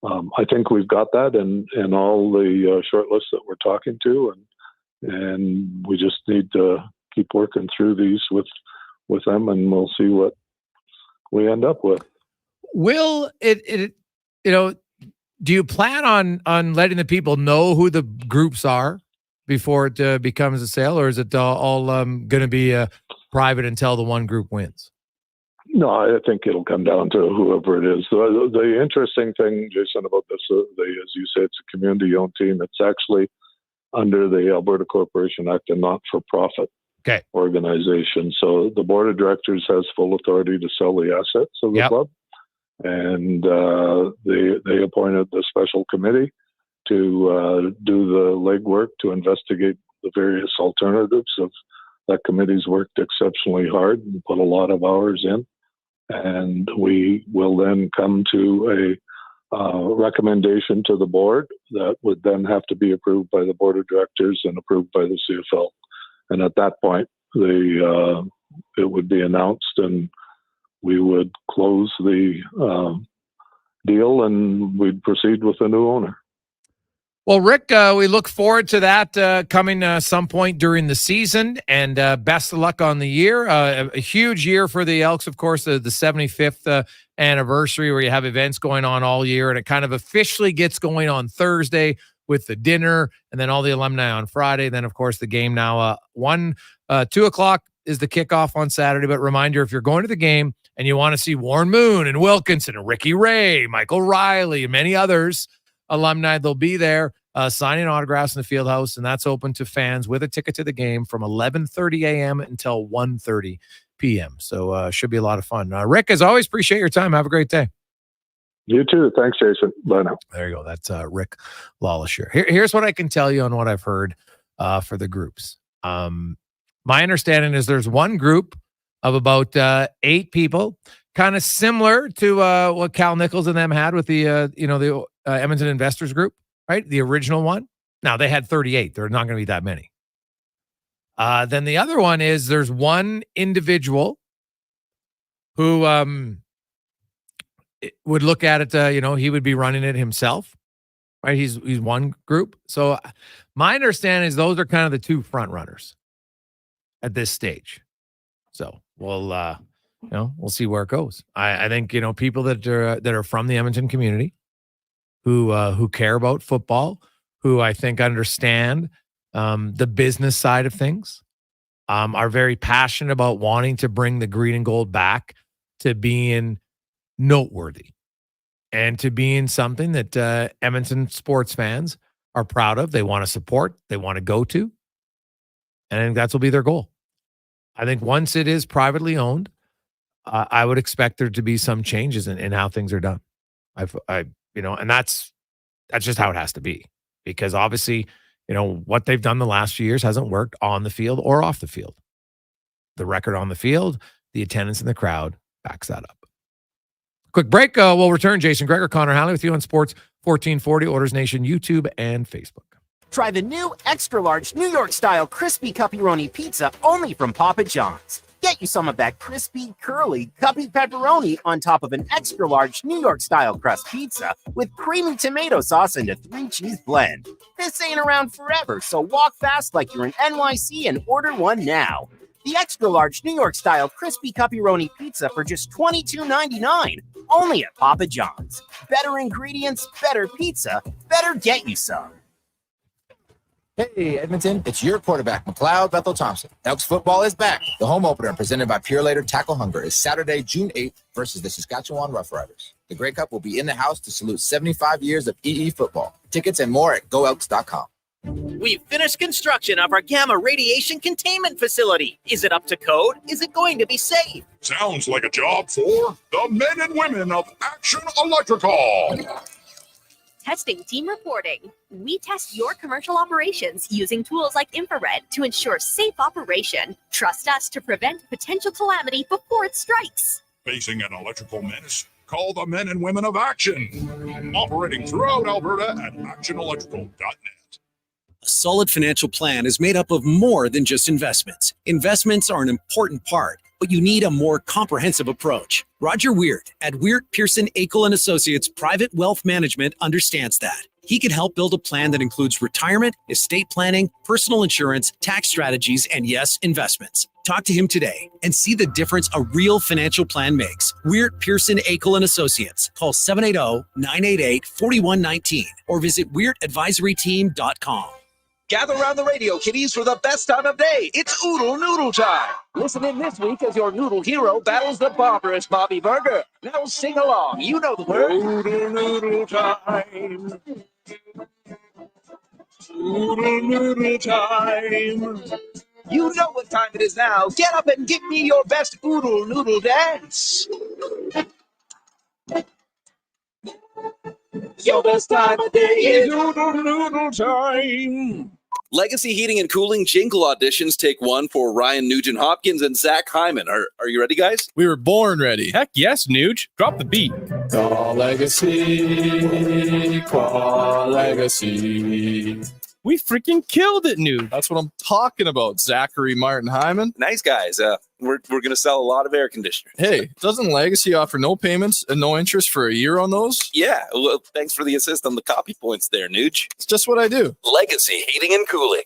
Speaker 17: I think we've got that in all the short lists that we're talking to, and we just need to keep working through these with them, and we'll see what we end up with.
Speaker 1: Will it do you plan on letting the people know who the groups are before it becomes a sale, or is it all going to be private until the one group wins?
Speaker 17: No, I think it'll come down to whoever it is. The interesting thing, Jason, about this, as you say, it's a community-owned team. It's actually under the Alberta Corporation Act and not-for-profit organization. So the board of directors has full authority to sell the assets of the club, and they appointed the special committee to do the legwork to investigate the various alternatives. That committee's worked exceptionally hard and put a lot of hours in. And we will then come to a recommendation to the board that would then have to be approved by the board of directors and approved by the CFL. And at that point, it would be announced, and we would close the deal, and we'd proceed with the new owner.
Speaker 1: Well, Rick, we look forward to that coming some point during the season, and best of luck on the year. A huge year for the Elks, of course, the 75th anniversary, where you have events going on all year, and it kind of officially gets going on Thursday with the dinner, and then all the alumni on Friday. Then, of course, the game now 2 o'clock is the kickoff on Saturday. But reminder, if you're going to the game and you want to see Warren Moon and Wilkinson and Ricky Ray, Michael Riley, and many others alumni, they'll be there signing autographs in the field house, and that's open to fans with a ticket to the game from 11:30 a.m. until 1:30 p.m. So should be a lot of fun. Rick, as always, appreciate your time. Have a great day.
Speaker 17: You too. Thanks, Jason. Bye now.
Speaker 1: There you go. That's Rick Lawless. Here's what I can tell you on what I've heard for the groups. My understanding is there's one group of about 8 people, kind of similar to what Cal Nichols and them had with the Edmonton Investors Group, right? The original one. Now they had 38. There's not going to be that many. Then the other one is there's one individual who would look at it, he would be running it himself, right? He's one group. So my understanding is those are kind of the 2 front runners at this stage. So we'll see where it goes. I think, people that are from the Edmonton community who care about football, who I think understand the business side of things, are very passionate about wanting to bring the green and gold back to being noteworthy and to being something that Edmonton sports fans are proud of. They want to support, they want to go to. And I think that's will be their goal. I think once it is privately owned, I would expect there to be some changes in how things are done. And that's just how it has to be, because obviously, what they've done the last few years hasn't worked on the field or off the field. The record on the field, the attendance in the crowd backs that up. Quick break. We'll return. Jason Gregor, Connor Halley with you on Sports 1440, Oilers Nation, YouTube, and Facebook.
Speaker 8: Try the new extra-large New York-style crispy pepperoni pizza only from Papa John's. Get you some of that crispy, curly, cuppy pepperoni on top of an extra-large New York-style crust pizza with creamy tomato sauce and a 3-cheese blend. This ain't around forever, so walk fast like you're in NYC and order one now. The extra-large New York-style crispy pepperoni pizza for just $22.99, only at Papa John's. Better ingredients, better pizza, better get you some.
Speaker 4: Hey, Edmonton, it's your quarterback, McLeod Bethel Thompson. Elks football is back. The home opener, presented by Pure Later Tackle Hunger, is Saturday, June 8th versus the Saskatchewan Roughriders. The Grey Cup will be in the house to salute 75 years of EE football. Tickets and more at goelks.com.
Speaker 7: We've finished construction of our gamma radiation containment facility. Is it up to code? Is it going to be safe?
Speaker 27: Sounds like a job for the men and women of Action Electrical.
Speaker 18: Testing team reporting. We test your commercial operations using tools like infrared to ensure safe operation. Trust us to prevent potential calamity before it strikes.
Speaker 27: Facing an electrical menace? Call the men and women of Action. Operating throughout Alberta at actionelectrical.net.
Speaker 12: A solid financial plan is made up of more than just investments. Investments are an important part, but you need a more comprehensive approach. Roger Weird at Weird Pearson Akel & Associates Private Wealth Management understands that. He can help build a plan that includes retirement, estate planning, personal insurance, tax strategies, and yes, investments. Talk to him today and see the difference a real financial plan makes. Weird Pearson Akel & Associates. Call 780-988-4119 or visit weirdadvisoryteam.com.
Speaker 19: Gather around the radio, kiddies, for the best time of day. It's Oodle Noodle time. Listen in this week as your noodle hero battles the barbarous Bobby Burger. Now sing along. You know the word. Oodle Noodle time. Oodle Noodle time. You know what time it is now. Get up and give me your best Oodle Noodle dance. Your best time of day is Oodle Noodle time.
Speaker 11: Legacy Heating and Cooling jingle auditions take one for Ryan Nugent-Hopkins and Zach Hyman. Are you ready, guys?
Speaker 10: We were born ready. Heck yes, Nuge. Drop the beat. Call Legacy. Call Legacy. We freaking killed it, Nude. That's what I'm talking about, Zachary Martin Hyman.
Speaker 11: Nice guys. We're going to sell a lot of air conditioners.
Speaker 10: Hey, doesn't Legacy offer no payments and no interest for a year on those?
Speaker 11: Yeah. Well, thanks for the assist on the copy points there, Nuge.
Speaker 10: It's just what I do.
Speaker 11: Legacy Heating and Cooling.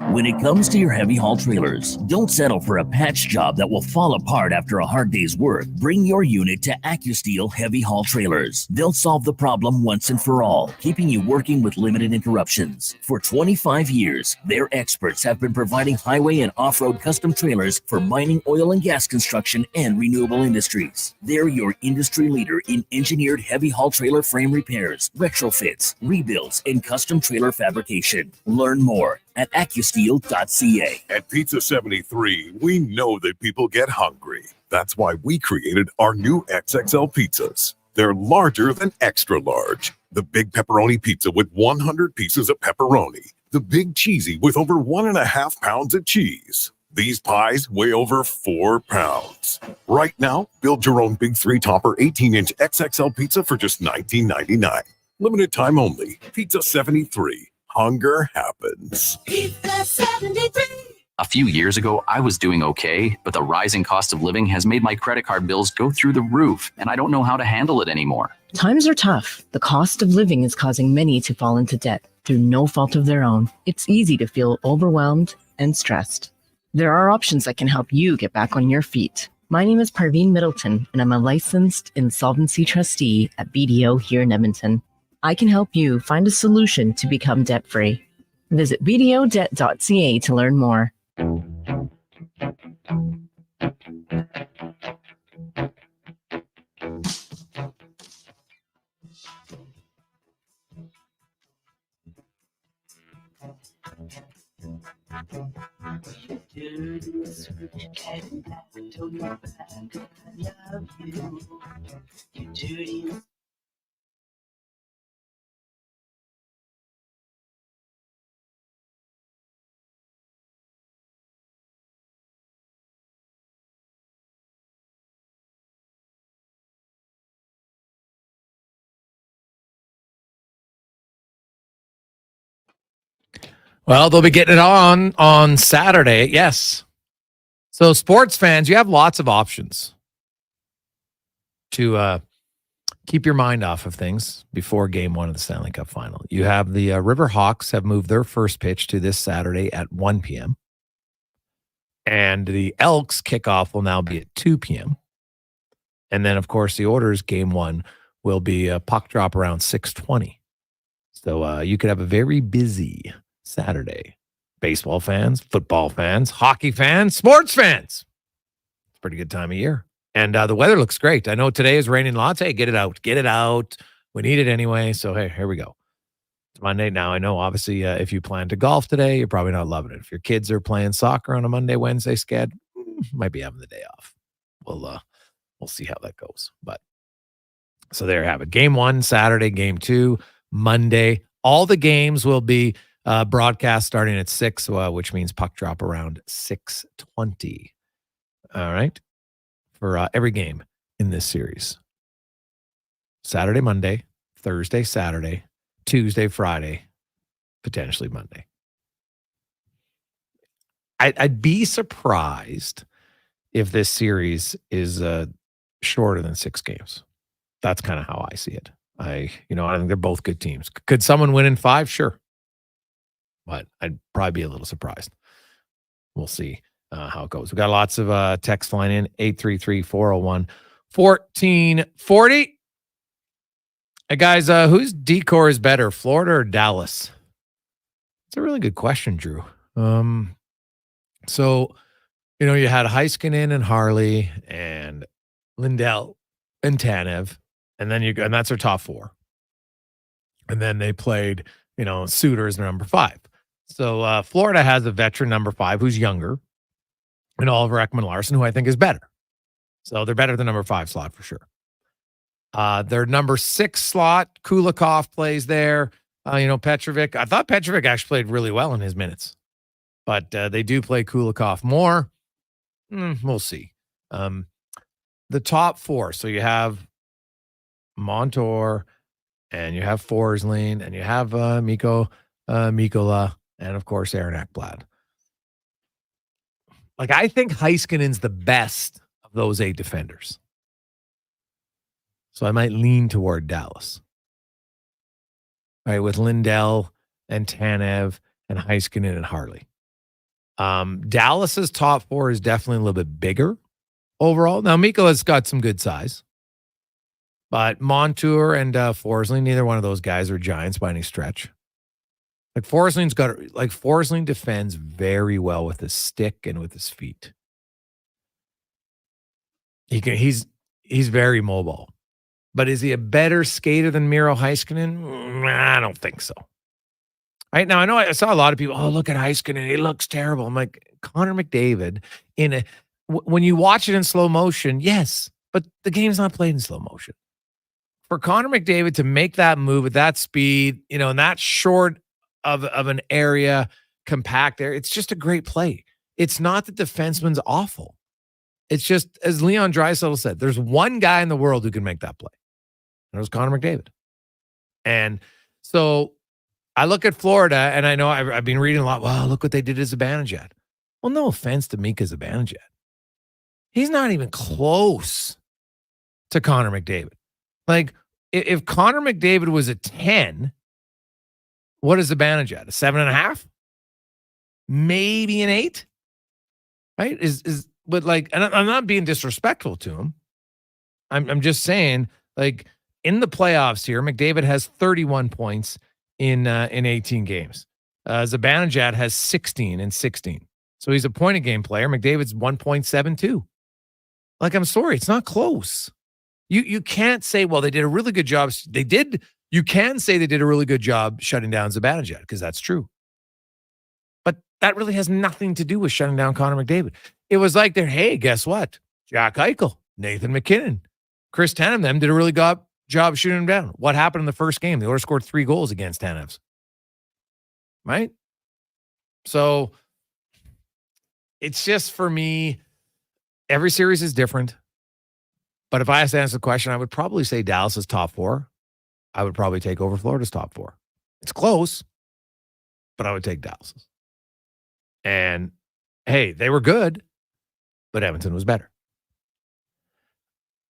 Speaker 2: When it comes to your heavy haul trailers, don't settle for a patch job that will fall apart after a hard day's work. Bring your unit to AccuSteel Heavy Haul Trailers. They'll solve the problem once and for all, keeping you working with limited interruptions. For 25 years, their experts have been providing highway and off-road custom trailers for mining, oil and gas construction, and renewable industries. They're your industry leader in engineered heavy haul trailer frame repairs, retrofits, rebuilds, and custom trailer fabrication. Learn more at accusteel.ca.
Speaker 23: At Pizza 73, we know that people get hungry. That's why we created our new XXL pizzas. They're larger than extra large. The big pepperoni pizza with 100 pieces of pepperoni. The big cheesy with over 1.5 pounds of cheese. These pies weigh over 4 pounds. Right now, build your own Big 3 Topper 18-inch XXL pizza for just $19.99. Limited time only. Pizza 73. Hunger happens.
Speaker 2: Pizza 73.
Speaker 6: A few years ago, I was doing okay, but the rising cost of living has made my credit card bills go through the roof, and I don't know how to handle it anymore.
Speaker 13: Times are tough. The cost of living is causing many to fall into debt through no fault of their own. It's easy to feel overwhelmed and stressed. There are options that can help you get back on your feet. My name is Parveen Middleton, and I'm a licensed insolvency trustee at BDO here in Edmonton. I can help you find a solution to become debt-free. Visit bdodebt.ca to learn more.
Speaker 1: Well, they'll be getting it on Saturday. Yes. So sports fans, you have lots of options to keep your mind off of things before game one of the Stanley Cup final. You have the River Hawks have moved their first pitch to this Saturday at 1 p.m. And the Elks kickoff will now be at 2 p.m. And then, of course, the Oilers game one will be a puck drop around 6:20. So you could have a very busy Saturday. Baseball fans, football fans, hockey fans, sports fans. It's a pretty good time of year. And the weather looks great. I know today is raining lots. Hey, get it out. Get it out. We need it anyway. So, hey, here we go. It's Monday now. I know, obviously, if you plan to golf today, you're probably not loving it. If your kids are playing soccer on a Monday, Wednesday scad, might be having the day off. We'll see how that goes. But so there you have it. Game one, Saturday. Game two, Monday. All the games will be broadcast starting at 6, which means puck drop around 6:20. All right. For every game in this series. Saturday, Monday, Thursday, Saturday, Tuesday, Friday, potentially Monday. I'd be surprised if this series is shorter than 6 games. That's kind of how I see it. I think they're both good teams. Could someone win in 5? Sure. But I'd probably be a little surprised. We'll see how it goes. We got lots of text line in 833-401-1440. Hey guys, whose decor is better, Florida or Dallas? It's a really good question, Drew. So you had Heiskanen and Harley and Lindell and Tanev, and then and that's their top 4. And then they played, Suter as their number 5. So Florida has a veteran number 5 who's younger, and Oliver Ekman-Larsson, who I think is better. So they're better than number 5 slot for sure. Their number 6 slot, Kulikov plays there. Petrovic. I thought Petrovic actually played really well in his minutes, but they do play Kulikov more. We'll see. The top 4. So you have Montour, and you have Forsling, and you have Mikko Mikola. and of course Aaron Ekblad. Like, I think Heiskanen's the best of those 8 defenders. So I might lean toward Dallas. All right, with Lindell and Tanev and Heiskanen and Harley. Dallas's top 4 is definitely a little bit bigger overall. Now, Mikola's got some good size. But Montour and Forsling, neither one of those guys are giants by any stretch. Like, Forsling defends very well with his stick and with his feet. He's very mobile. But is he a better skater than Miro Heiskanen? I don't think so. Right now, I know I saw a lot of people, look at Heiskanen, he looks terrible. I'm like, Connor McDavid, when you watch it in slow motion, yes, but the game's not played in slow motion. For Connor McDavid to make that move at that speed, in that short of an area, compact area, it's just a great play. It's not that defenseman's awful. It's just, as Leon Draisaitl said, there's one guy in the world who can make that play. And it was Connor McDavid. And so I look at Florida, and I know I've been reading a lot. Wow, look what they did to Zibanejad. Well, no offense to Mika Zibanejad. He's not even close to Connor McDavid. Like, if Connor McDavid was a 10, what is Zibanejad? A 7.5? Maybe an 8? Right? But like, and I'm not being disrespectful to him. I'm just saying, like, in the playoffs here, McDavid has 31 points in 18 games. Zibanejad has 16 in 16. So he's a point a game player. McDavid's 1.72. Like, I'm sorry, it's not close. You can't say, well, they did a really good job. They did. You can say they did a really good job shutting down Zibanejad, because that's true. But that really has nothing to do with shutting down Connor McDavid. It was like they're, hey, guess what? Jack Eichel, Nathan McKinnon, Chris Tanev, them did a really good job shooting him down. What happened in the first game? The Oilers scored 3 goals against Tanev's. Right? So it's just, for me, every series is different. But if I had to answer the question, I would probably say Dallas's top 4. I would probably take over Florida's top 4. It's close, but I would take Dallas's. And, hey, they were good, but Edmonton was better.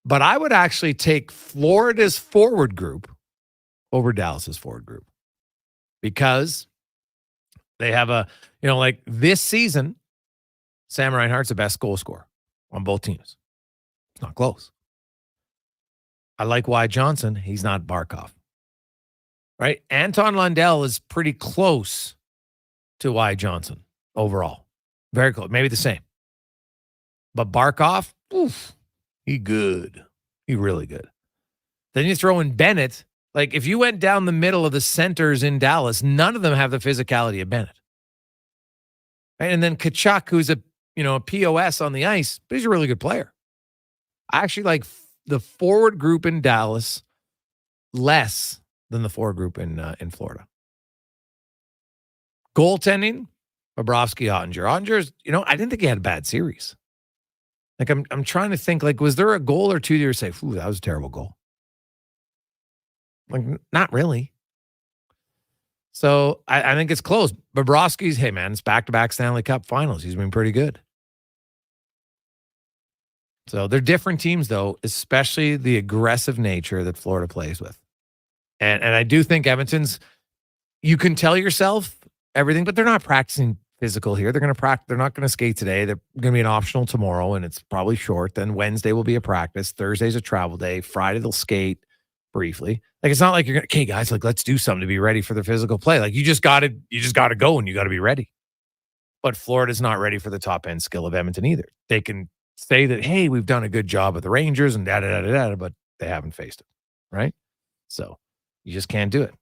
Speaker 1: But I would actually take Florida's forward group over Dallas's forward group, because they have like this season, Sam Reinhart's the best goal scorer on both teams. It's not close. I like Wyatt Johnson. He's not Barkov. Right? Anton Lundell is pretty close to Wyatt Johnson overall. Very close. Maybe the same. But Barkov, he good. He really good. Then you throw in Bennett. Like, if you went down the middle of the centers in Dallas, none of them have the physicality of Bennett. Right? And then Tkachuk, who's a POS on the ice, but he's a really good player. I actually like the forward group in Dallas less than the forward group in Florida. Goaltending, Bobrovsky, Ottinger. Ottinger's, I didn't think he had a bad series. Like, I'm trying to think, like, was there a goal or two that you say, that was a terrible goal? Like, not really. So I think it's close. Bobrovsky's, hey, man, it's back-to-back Stanley Cup finals. He's been pretty good. So they're different teams, though, especially the aggressive nature that Florida plays with. And I do think Edmonton's, you can tell yourself everything, but they're not practicing physical here. They're going to practice. They're not going to skate today. They're going to be an optional tomorrow, and it's probably short. Then Wednesday will be a practice. Thursday's a travel day. Friday they'll skate briefly. Like, it's not like you're going to, okay, guys, like, let's do something to be ready for the physical play. Like, you just got to go, and you got to be ready. But Florida's not ready for the top end skill of Edmonton either. They can say that, hey, we've done a good job with the Rangers and da-da-da-da-da, but they haven't faced it, right? So you just can't do it.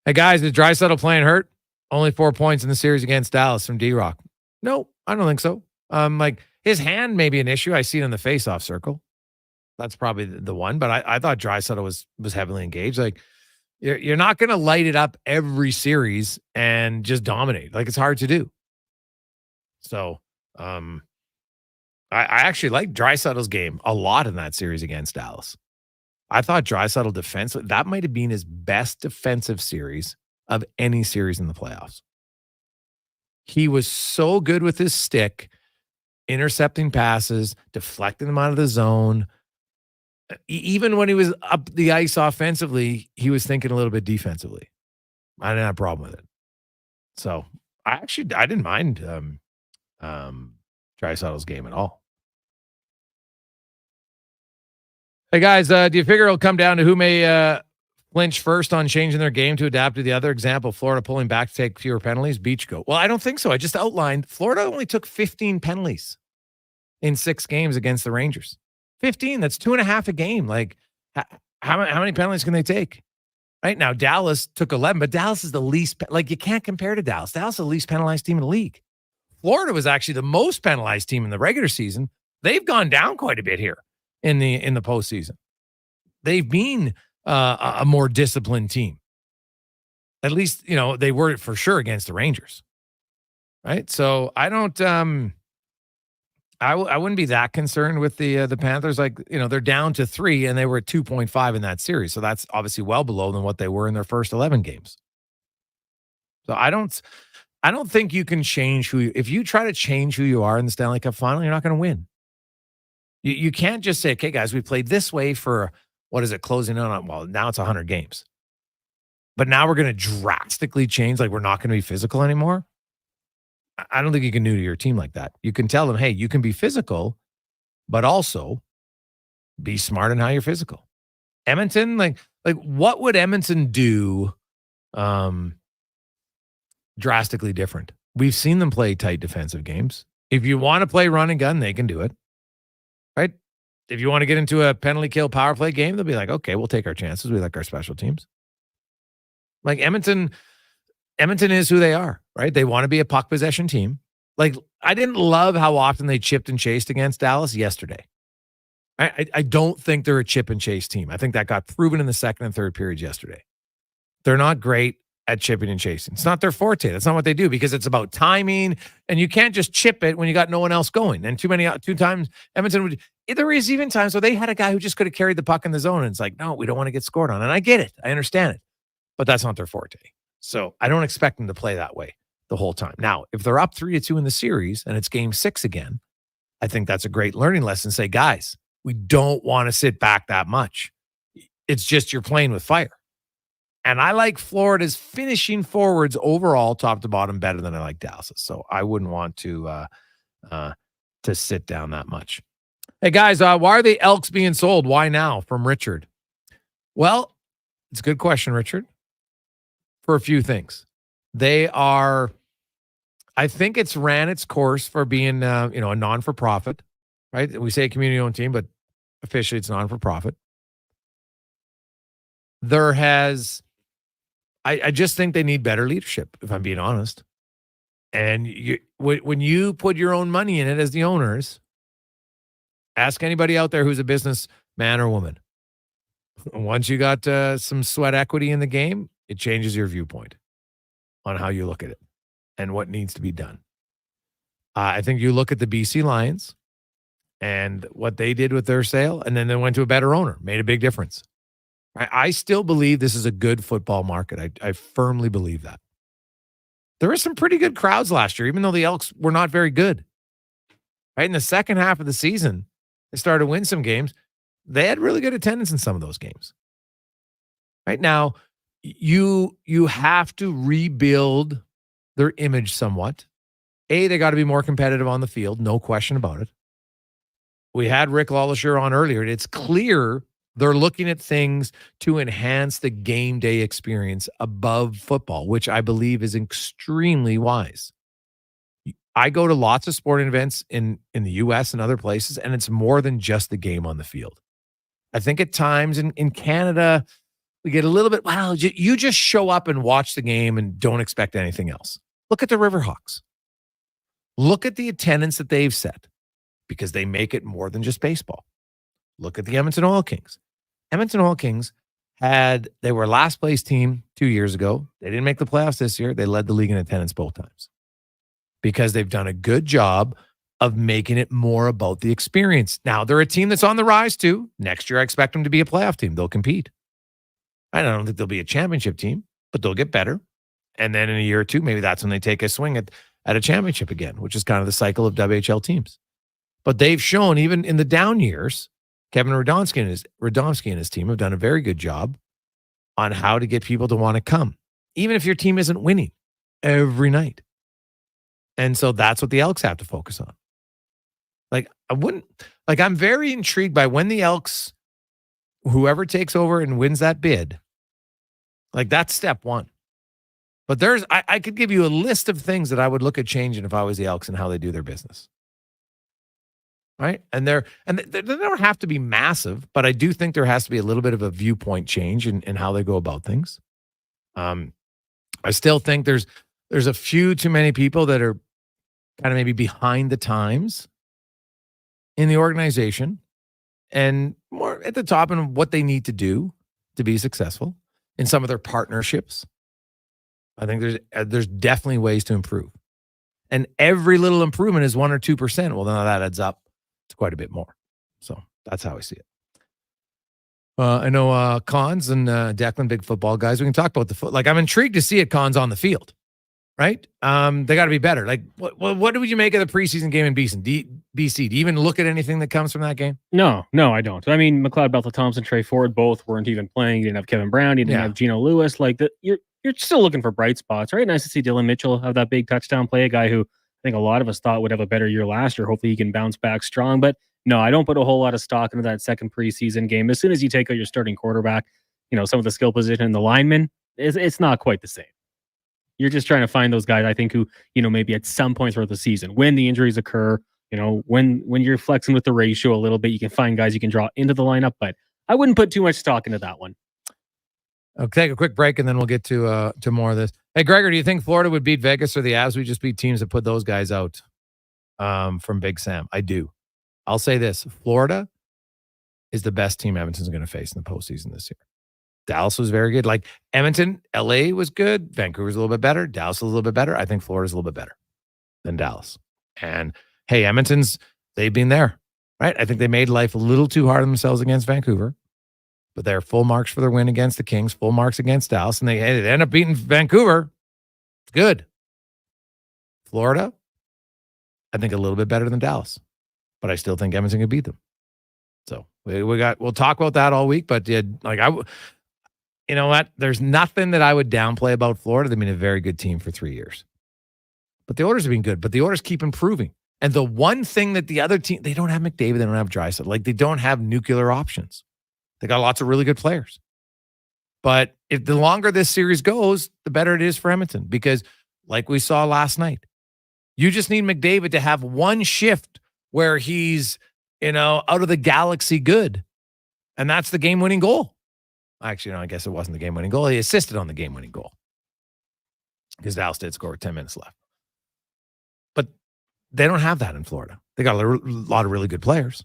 Speaker 1: Hey, guys, is Draisaitl playing hurt? Only 4 points in the series against Dallas from D-Rock. No, I don't think so. Like, his hand may be an issue. I see it in the face-off circle. That's probably the one, but I thought Draisaitl was heavily engaged. Like, you're not going to light it up every series and just dominate. Like, it's hard to do. So, I actually liked Draisaitl's game a lot in that series against Dallas. I thought Draisaitl defense, that might have been his best defensive series of any series in the playoffs. He was so good with his stick, intercepting passes, deflecting them out of the zone. Even when he was up the ice offensively, he was thinking a little bit defensively. I didn't have a problem with it. So I didn't mind Draisaitl's game at all. Hey guys, do you figure it'll come down to who may flinch first on changing their game to adapt to the other? Example, Florida pulling back to take fewer penalties. Beach go. Well, I don't think so. I just outlined Florida only took 15 penalties in 6 games against the Rangers. 15, that's 2.5 a game. Like, how many penalties can they take? Right now, Dallas took 11, but Dallas is the least, like, you can't compare to Dallas. Dallas is the least penalized team in the league. Florida was actually the most penalized team in the regular season. They've gone down quite a bit here in the postseason. They've been a more disciplined team. At least, they were for sure against the Rangers. Right? So I don't, I wouldn't be that concerned with the Panthers. Like, they're down to 3 and they were at 2.5 in that series. So that's obviously well below than what they were in their first 11 games. So I don't think you can change if you try to change who you are in the Stanley Cup final, you're not going to win. You can't just say, okay, guys, we played this way for, what is it, closing in on, well, now it's 100 games. But now we're going to drastically change, like we're not going to be physical anymore. I don't think you can do to your team like that. You can tell them, hey, you can be physical, but also be smart in how you're physical. Edmonton, like what would Edmonton do drastically different? We've seen them play tight defensive games. If you want to play run and gun, they can do it. Right? If you want to get into a penalty kill power play game, they'll be like, okay, we'll take our chances. We like our special teams. Like Edmonton is who they are, right? They want to be a puck possession team. Like, I didn't love how often they chipped and chased against Dallas yesterday. I don't think they're a chip and chase team. I think that got proven in the second and third periods yesterday. They're not great at chipping and chasing. It's not their forte. That's not what they do, because it's about timing, and you can't just chip it when you got no one else going. And two times Edmonton there was even times where they had a guy who just could have carried the puck in the zone, and it's like, no, we don't want to get scored on. And I get it. I understand it. But that's not their forte. So I don't expect them to play that way the whole time. Now, if they're up 3-2 in the series and it's game 6 again, I think that's a great learning lesson. Say, guys, we don't want to sit back that much. It's just you're playing with fire. And I like Florida's finishing forwards overall, top to bottom, better than I like Dallas's. So I wouldn't want to sit down that much. Hey, guys, why are the Elks being sold? Why now? From Richard. Well, it's a good question, Richard. For a few things. They are, I think it's ran its course for being, a non-for-profit, right? We say community-owned team, but officially it's non-for-profit. I just think they need better leadership, if I'm being honest. And when you put your own money in it as the owners, ask anybody out there who's a businessman or woman. Once you got some sweat equity in the game, it changes your viewpoint on how you look at it and what needs to be done. I think you look at the BC Lions and what they did with their sale, and then they went to a better owner, made a big difference. I still believe this is a good football market. I firmly believe that. There were some pretty good crowds last year, even though the Elks were not very good. Right in the second half of the season, they started to win some games. They had really good attendance in some of those games. Right now, you have to rebuild their image somewhat. They got to be more competitive on the field, no question about it. We had Rick Lawlisher on earlier. It's clear they're looking at things to enhance the game day experience above football, which I believe is extremely wise. I go to lots of sporting events in the U.S. and other places, and it's more than just the game on the field. I think at times in Canada, we get a little bit, wow, you just show up and watch the game and don't expect anything else. Look at the Riverhawks. Look at the attendance that they've set, because they make it more than just baseball. Look at the Edmonton Oil Kings. Edmonton Oil Kings they were last place team 2 years ago. They didn't make the playoffs this year. They led the league in attendance both times because they've done a good job of making it more about the experience. Now, they're a team that's on the rise too. Next year, I expect them to be a playoff team. They'll compete. I don't think they'll be a championship team, but they'll get better. And then in a year or two, maybe that's when they take a swing at a championship again, which is kind of the cycle of WHL teams. But they've shown, even in the down years, Kevin Radomski and his team have done a very good job on how to get people to want to come, even if your team isn't winning every night. And so that's what the Elks have to focus on. I'm very intrigued by when the Elks, whoever takes over and wins that bid, that's step one. But I could give you a list of things that I would look at changing if I was the Elks and how they do their business. Right? And they don't have to be massive, but I do think there has to be a little bit of a viewpoint change in how they go about things. I still think there's a few too many people that are kind of maybe behind the times in the organization and more at the top in what they need to do to be successful in some of their partnerships. I think there's definitely ways to improve. And every little improvement is 1 or 2%. Well, then that adds up to quite a bit more. So that's how I see it. I know Cons and Declan, big football guys. We can talk about I'm intrigued to see it, Cons, on the field, right? They got to be better. What did you make of the preseason game in BC? Do you even look at anything that comes from that game?
Speaker 3: No, I don't. I mean, McLeod, Bethel Thompson, Trey Ford, both weren't even playing. You didn't have Kevin Brown. You didn't have Gino Lewis. You're still looking for bright spots, right? Nice to see Dylan Mitchell have that big touchdown play, a guy who I think a lot of us thought would have a better year last year. Hopefully he can bounce back strong. But no, I don't put a whole lot of stock into that second preseason game. As soon as you take out your starting quarterback, some of the skill position and the linemen, it's not quite the same. You're just trying to find those guys, I think, who, maybe at some point throughout the season, when the injuries occur, when you're flexing with the ratio a little bit, you can find guys you can draw into the lineup. But I wouldn't put too much stock into that one.
Speaker 1: I'll take a quick break and then we'll get to more of this. Hey, Gregor, do you think Florida would beat Vegas or the Avs? We just beat teams that put those guys out from Big Sam. I do. I'll say this. Florida is the best team Edmonton's going to face in the postseason this year. Dallas was very good. Edmonton, LA was good. Vancouver's a little bit better. Dallas is a little bit better. I think Florida's a little bit better than Dallas. And, hey, they've been there, right? I think they made life a little too hard on themselves against Vancouver. But they're full marks for their win against the Kings, full marks against Dallas, and they end up beating Vancouver. It's good. Florida, I think a little bit better than Dallas, but I still think Edmonton can beat them. So we'll talk about that all week. But you know what? There's nothing that I would downplay about Florida. They've been a very good team for 3 years, but the Oilers have been good. But the Oilers keep improving. And the one thing that the other team, they don't have McDavid, they don't have Draisaitl. They don't have nuclear options. They got lots of really good players. But if the longer this series goes, the better it is for Edmonton. Because like we saw last night, you just need McDavid to have one shift where he's, out of the galaxy good. And that's the game-winning goal. Actually, I guess it wasn't the game-winning goal. He assisted on the game-winning goal. Because Dallas did score with 10 minutes left. But they don't have that in Florida. They got a lot of really good players.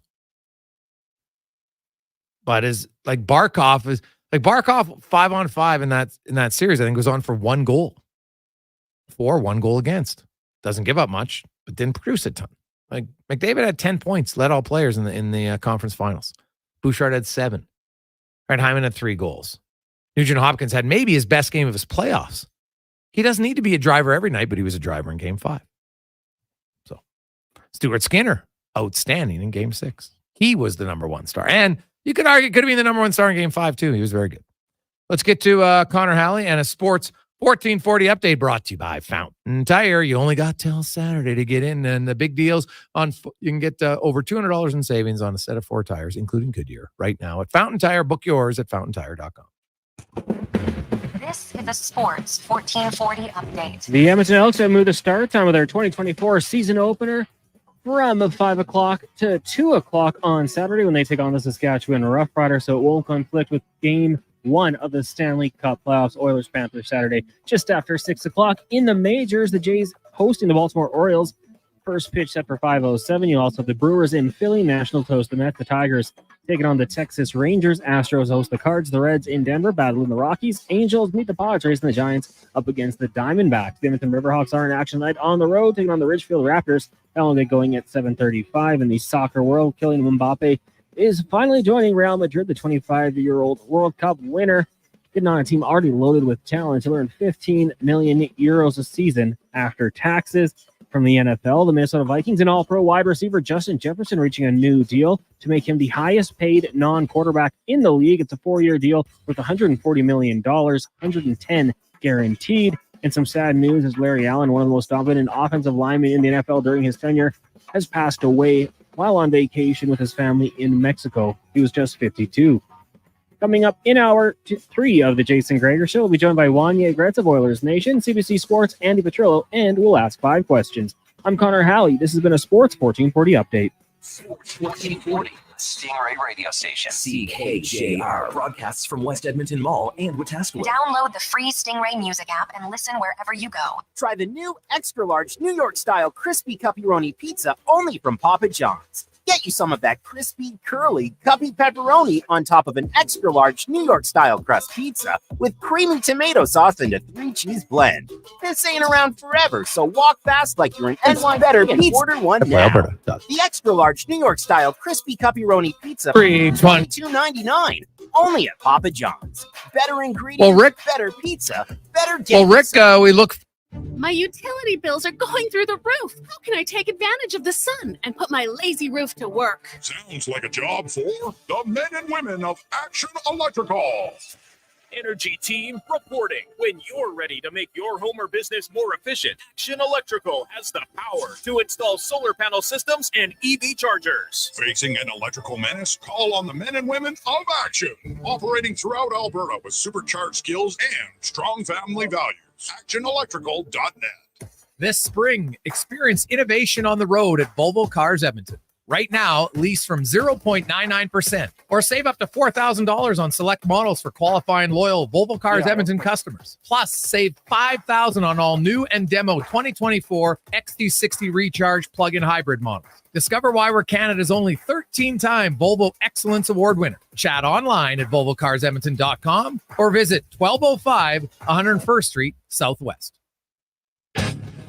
Speaker 1: But Barkov 5-on-5 in that series, I think was on for 1 goal. 1 goal against. Doesn't give up much, but didn't produce a ton. McDavid had 10 points, led all players in the conference finals. Bouchard had 7. Right, Hyman had 3 goals. Nugent Hopkins had maybe his best game of his playoffs. He doesn't need to be a driver every night, but he was a driver in Game 5. So, Stuart Skinner, outstanding in Game 6. He was the number 1 star. And you could argue could have been the number 1 star in Game 5, too. He was very good. Let's get to Connor Halley and a Sports 1440 update brought to you by Fountain Tire. You only got till Saturday to get in, and the big deals you can get over $200 in savings on a set of 4 tires, including Goodyear, right now at Fountain Tire. Book yours at fountaintire.com.
Speaker 14: This is a Sports 1440 update.
Speaker 3: The Edmonton Elks have moved the start time of their 2024 season opener from 5 o'clock to 2 o'clock on Saturday when they take on the Saskatchewan Roughriders, so it won't conflict with Game 1 of the Stanley Cup playoffs. Oilers Panthers Saturday just after 6 o'clock. In the majors, the Jays hosting the Baltimore Orioles. First pitch set for 5:07. You also have the Brewers in Philly. Nationals host the Mets. The Tigers taking on the Texas Rangers. Astros host the Cards. The Reds in Denver battling the Rockies. Angels meet the Padres, and the Giants up against the Diamondbacks. The Edmonton Riverhawks are in action tonight on the road, taking on the Ridgefield Raptors. That will get going at 7:35. In the soccer world, Kylian Mbappe is finally joining Real Madrid, the 25-year-old World Cup winner. getting on a team already loaded with talent to earn 15 million euros a season after taxes. From the NFL, the Minnesota Vikings and All-Pro wide receiver Justin Jefferson reaching a new deal to make him the highest-paid non-quarterback in the league. It's a 4-year deal worth $140 million, $110 guaranteed. And some sad news as Larry Allen, one of the most dominant offensive linemen in the NFL during his tenure, has passed away while on vacation with his family in Mexico. He was just 52. Coming up in hour 3 of the Jason Gregor Show, we'll be joined by Wanye Gretz of Oilers Nation, CBC Sports, Andy Petrillo, and we'll ask 5 questions. I'm Connor Halley. This has been a Sports 1440 update.
Speaker 5: Sports 1440, Stingray radio station. CKJR broadcasts from West Edmonton Mall and Wetaskiwin.
Speaker 14: Download the free Stingray music app and listen wherever you go.
Speaker 8: Try the new extra-large New York-style crispy pepperoni pizza only from Papa John's. Get you some of that crispy, curly, cuppy pepperoni on top of an extra-large New York-style crust pizza with creamy tomato sauce and a 3-cheese blend. This ain't around forever, so walk fast like you're an NY better pizza. Order one now.
Speaker 1: Alberta does.
Speaker 8: The extra-large New York-style crispy pepperoni pizza, $2.99, only at Papa John's. Better ingredients, better pizza, better
Speaker 1: Well, Rick, we look.
Speaker 9: My utility bills are going through the roof. How can I take advantage of the sun and put my lazy roof to work?
Speaker 23: Sounds like a job for the men and women of Action Electrical.
Speaker 20: Energy team reporting. When you're ready to make your home or business more efficient, Action Electrical has the power to install solar panel systems and EV chargers.
Speaker 23: Facing an electrical menace? Call on the men and women of Action. Operating throughout Alberta with supercharged skills and strong family values. ActionElectrical.net.
Speaker 1: This spring, experience innovation on the road at Volvo Cars Edmonton. Right now, lease from 0.99% or save up to $4,000 on select models for qualifying loyal Volvo Cars Edmonton customers. Plus, save $5,000 on all new and demo 2024 XT60 Recharge plug-in hybrid models. Discover why we're Canada's only 13-time Volvo Excellence Award winner. Chat online at volvocarsedmonton.com or visit 1205 101st Street Southwest.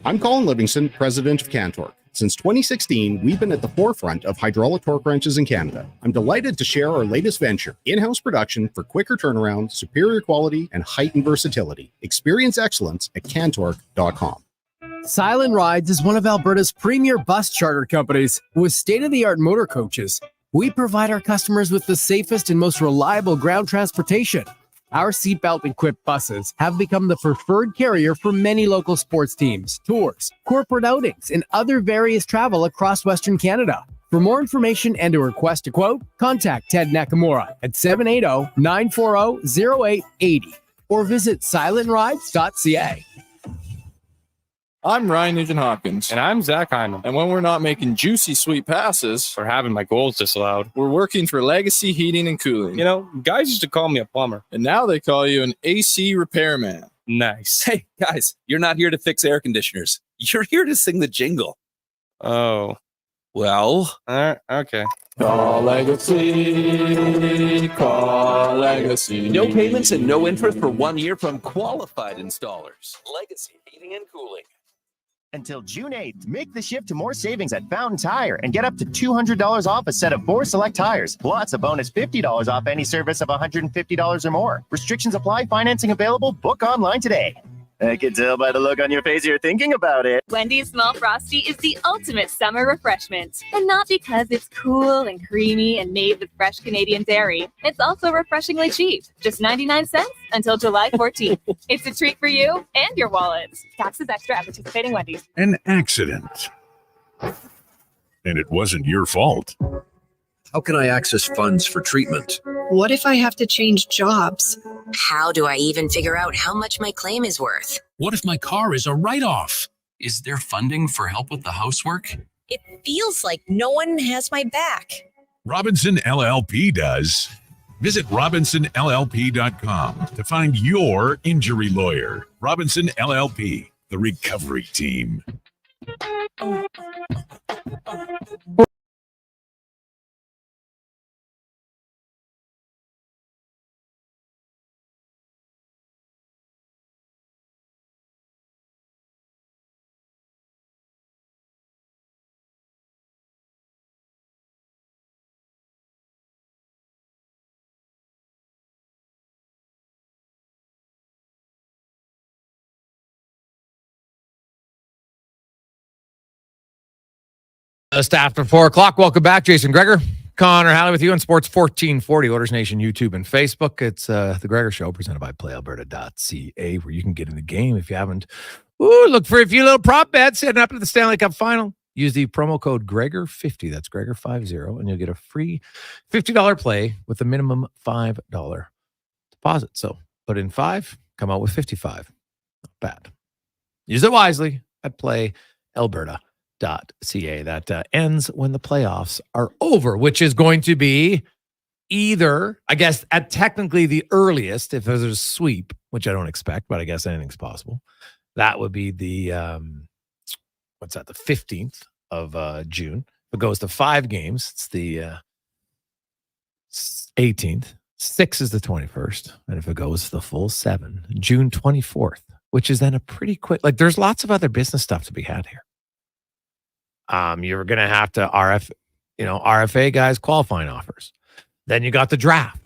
Speaker 21: I'm Colin Livingston, president of Cantork. Since 2016, we've been at the forefront of hydraulic torque wrenches in Canada. I'm delighted to share our latest venture, in-house production for quicker turnaround, superior quality, and heightened versatility. Experience excellence at cantork.com.
Speaker 15: Silent Rides is one of Alberta's premier bus charter companies with state-of-the-art motor coaches. We provide our customers with the safest and most reliable ground transportation. Our seatbelt-equipped buses have become the preferred carrier for many local sports teams, tours, corporate outings, and other various travel across Western Canada. For more information and to request a quote, contact Ted Nakamura at 780-940-0880 or visit silentrides.ca.
Speaker 10: I'm Ryan Nugent-Hopkins. And I'm Zach Hyman. And when we're not making juicy, sweet passes or having my goals disallowed, we're working for Legacy Heating and Cooling. You know, guys used to call me a plumber. And now they call you an AC repairman. Nice.
Speaker 11: Hey, guys, you're not here to fix air conditioners. You're here to sing the jingle.
Speaker 10: Oh.
Speaker 11: Well.
Speaker 10: Okay. Call Legacy. Call Legacy.
Speaker 11: No payments and no interest for 1 year from qualified installers. Legacy Heating and Cooling.
Speaker 22: Until June 8th, make the shift to more savings at Fountain Tire and get up to $200 off a set of 4 select tires, plus a bonus $50 off any service of $150 or more. Restrictions apply. Financing available. Book online today. I can tell by the look on your face you're thinking about it.
Speaker 18: Wendy's Small Frosty is the ultimate summer refreshment. And not because it's cool and creamy and made with fresh Canadian dairy. It's also refreshingly cheap. Just 99 cents until July 14th. It's a treat for you and your wallet. Taxes extra at participating Wendy's.
Speaker 23: An accident. And it wasn't your fault.
Speaker 24: How can I access funds for treatment?
Speaker 25: What if I have to change jobs?
Speaker 28: How do I even figure out how much my claim is worth?
Speaker 23: What if my car is a write-off?
Speaker 6: Is there funding for help with the housework?
Speaker 28: It feels like no one has my back.
Speaker 23: Robinson LLP does. Visit RobinsonLLP.com to find your injury lawyer. Robinson LLP, the recovery team.
Speaker 1: Just after 4 o'clock. Welcome back. Jason Gregor, Connor Halley with you on Sports 1440, Oilers Nation, YouTube, and Facebook. It's the Gregor Show presented by PlayAlberta.ca, where you can get in the game if you haven't. Look for a few little prop bets heading up to the Stanley Cup final. Use the promo code Gregor50. That's Gregor50, and you'll get a free $50 play with a minimum $5 deposit. So put in 5, come out with 55. Not bad. Use it wisely at PlayAlberta.ca. That ends when the playoffs are over, which is going to be either, I guess, at technically the earliest, if there's a sweep, which I don't expect, but I guess anything's possible. That would be the, the 15th of June. If it goes to 5 games, it's the 18th. 6 is the 21st. And if it goes the full 7, June 24th, which is then a pretty quick, like there's lots of other business stuff to be had here. You're going to have to RFA guys qualifying offers. Then you got the draft.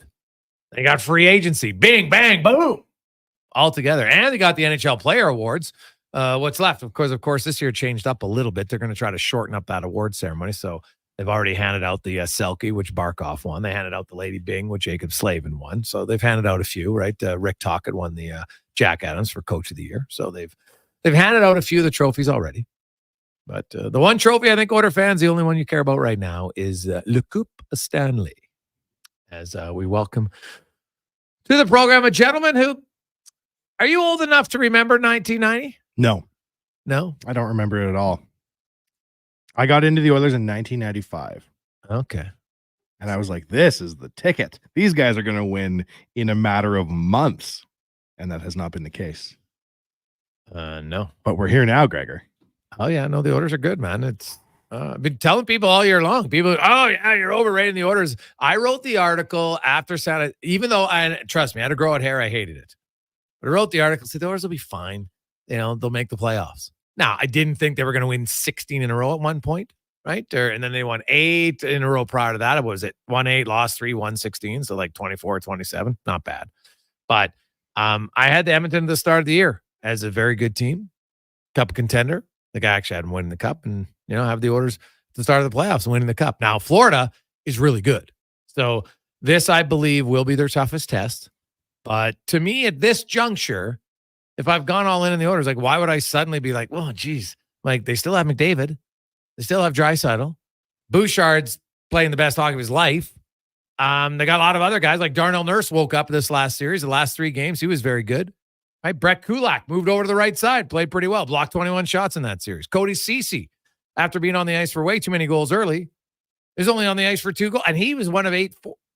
Speaker 1: Then you got free agency. Bing, bang, boom. All together. And you got the NHL Player Awards. What's left? Of course, this year changed up a little bit. They're going to try to shorten up that award ceremony. So they've already handed out the Selke, which Barkov won. They handed out the Lady Bing, which Jacob Slavin won. So they've handed out a few, right? Rick Tocchet won the Jack Adams for Coach of the Year. So they've handed out a few of the trophies already. But the one trophy I think Oilers fans, the only one you care about right now is Le Coupe Stanley. As we welcome to the program a gentleman who, are you old enough to remember 1990?
Speaker 4: No.
Speaker 1: No?
Speaker 4: I don't remember it at all. I got into the Oilers in 1995.
Speaker 1: Okay.
Speaker 4: And I was like, this is the ticket. These guys are going to win in a matter of months. And that has not been the case.
Speaker 1: No.
Speaker 4: But we're here now, Gregor.
Speaker 1: Oh, yeah. No, the Oilers are good, man. It's I've been telling people all year long. People, oh, yeah, you're overrating the Oilers. I wrote the article after Saturday, even though, trust me, I had to grow out hair. I hated it. But I wrote the article, said the Oilers will be fine. They'll make the playoffs. Now, I didn't think they were going to win 16 in a row at one point, right? And then they won 8 in a row prior to that. What was it? Won 8, lost 3, won 16. So like 24-27. Not bad. But I had the Edmonton at the start of the year as a very good team, cup contender. The guy actually had him winning the cup and, have the Oilers at the start of the playoffs and winning the cup. Now, Florida is really good. So this, I believe, will be their toughest test. But to me, at this juncture, if I've gone all in the Oilers, like, why would I suddenly be like, well, geez, like they still have McDavid. They still have Draisaitl. Bouchard's playing the best hockey of his life. They got a lot of other guys like Darnell Nurse woke up this last series, the last 3 games. He was very good. Right? Brett Kulak moved over to the right side, played pretty well, blocked 21 shots in that series. Cody Ceci, after being on the ice for way too many goals early, is only on the ice for 2 goals. And he was one of 8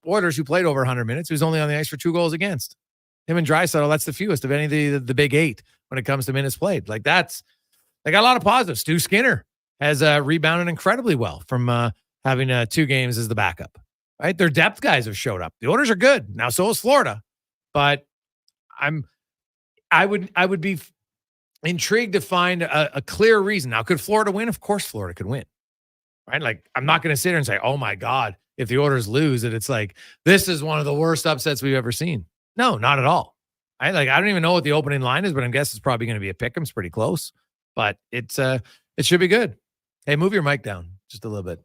Speaker 1: Oilers who played over 100 minutes. He was only on the ice for 2 goals against. Him and Draisaitl, that's the fewest of any of the big 8 when it comes to minutes played. Like they got a lot of positives. Stu Skinner has rebounded incredibly well from having 2 games as the backup. Right? Their depth guys have showed up. The Oilers are good. Now, so is Florida. But I would be intrigued to find a clear reason. Now, could Florida win? Of course Florida could win. Right? Like, I'm not going to sit here and say, oh my God, if the Oilers lose, that it's like, this is one of the worst upsets we've ever seen. No, not at all. I don't even know what the opening line is, but I guess it's probably going to be a pick 'em. It's pretty close, but it should be good. Hey, move your mic down just a little bit.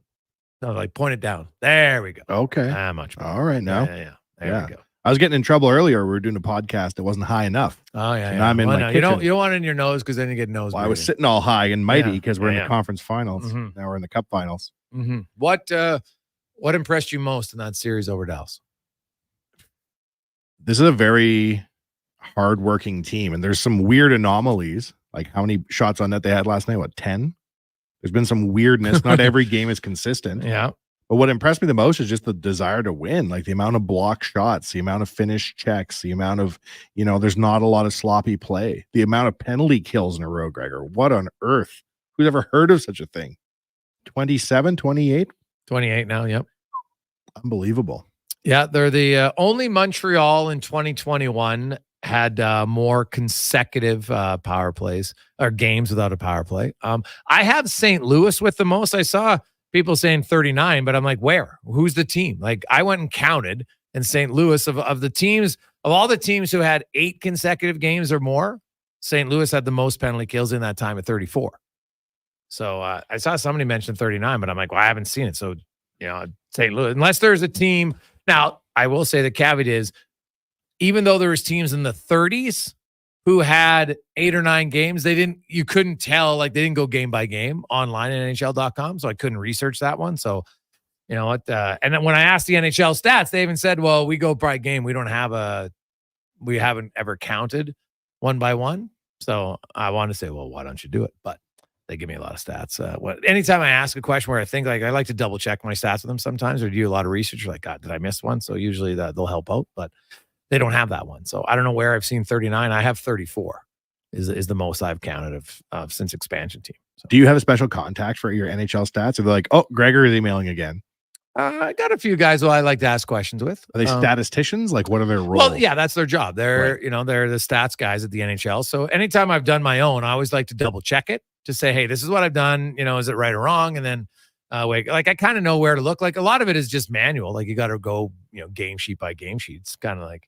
Speaker 1: No, like point it down. There we go.
Speaker 4: Okay.
Speaker 1: Much better.
Speaker 4: All right. Now.
Speaker 1: Yeah. There we go.
Speaker 4: I was getting in trouble earlier. We were doing a podcast. It wasn't high enough.
Speaker 1: Oh, yeah.
Speaker 4: So now I'm in my kitchen.
Speaker 1: You don't want it in your nose because then you get nose.
Speaker 4: Well, I was sitting all high and mighty because we're in the
Speaker 1: Yeah.
Speaker 4: conference finals.
Speaker 1: Mm-hmm.
Speaker 4: Now we're in the cup finals.
Speaker 1: Mm-hmm. What impressed you most in that series over Dallas?
Speaker 4: This is a very hardworking team, and there's some weird anomalies. Like how many shots on net they had last night? What, 10? There's been some weirdness. Not every game is consistent.
Speaker 1: Yeah.
Speaker 4: But what impressed me the most is just the desire to win, like the amount of block shots, the amount of finished checks, the amount of, there's not a lot of sloppy play, the amount of penalty kills in a row, Gregor. What on earth? Who's ever heard of such a thing? 27, 28?
Speaker 1: 28 now, yep.
Speaker 4: Unbelievable.
Speaker 1: Yeah, they're the only Montreal in 2021 had more consecutive power plays or games without a power play. I have St. Louis with the most. I saw people saying 39, but I'm like, where? Who's the team? Like, I went and counted, and St. Louis of the teams, of all the teams who had 8 consecutive games or more, St. Louis had the most penalty kills in that time at 34. So I saw somebody mention 39, but I'm like, well, I haven't seen it. So, St. Louis, unless there's a team. Now, I will say the caveat is, even though there was teams in the 30s who had 8 or 9 games, you couldn't tell, like they didn't go game by game online at NHL.com. So I couldn't research that one. So, you know what? And then when I asked the NHL stats, they even said, well, we go by game. We haven't ever counted one by one. So I want to say, well, why don't you do it? But they give me a lot of stats. Anytime I ask a question where I think I like to double check my stats with them sometimes, or do a lot of research, like, God, did I miss one? So usually they'll help out, but they don't have that one. So I don't know where I've seen 39. I have 34 is the most I've counted of since expansion team. So.
Speaker 4: Do you have a special contact for your NHL stats? Or they're like, oh, Gregor is emailing again.
Speaker 1: I got a few guys who I like to ask questions with.
Speaker 4: Are they statisticians? Like, what are their roles?
Speaker 1: Well, yeah, that's their job. They're the stats guys at the NHL. So anytime I've done my own, I always like to double check it to say, hey, this is what I've done. Is it right or wrong? And then I kind of know where to look. Like a lot of it is just manual. Like you got to go, game sheet by game sheet. It's kind of like,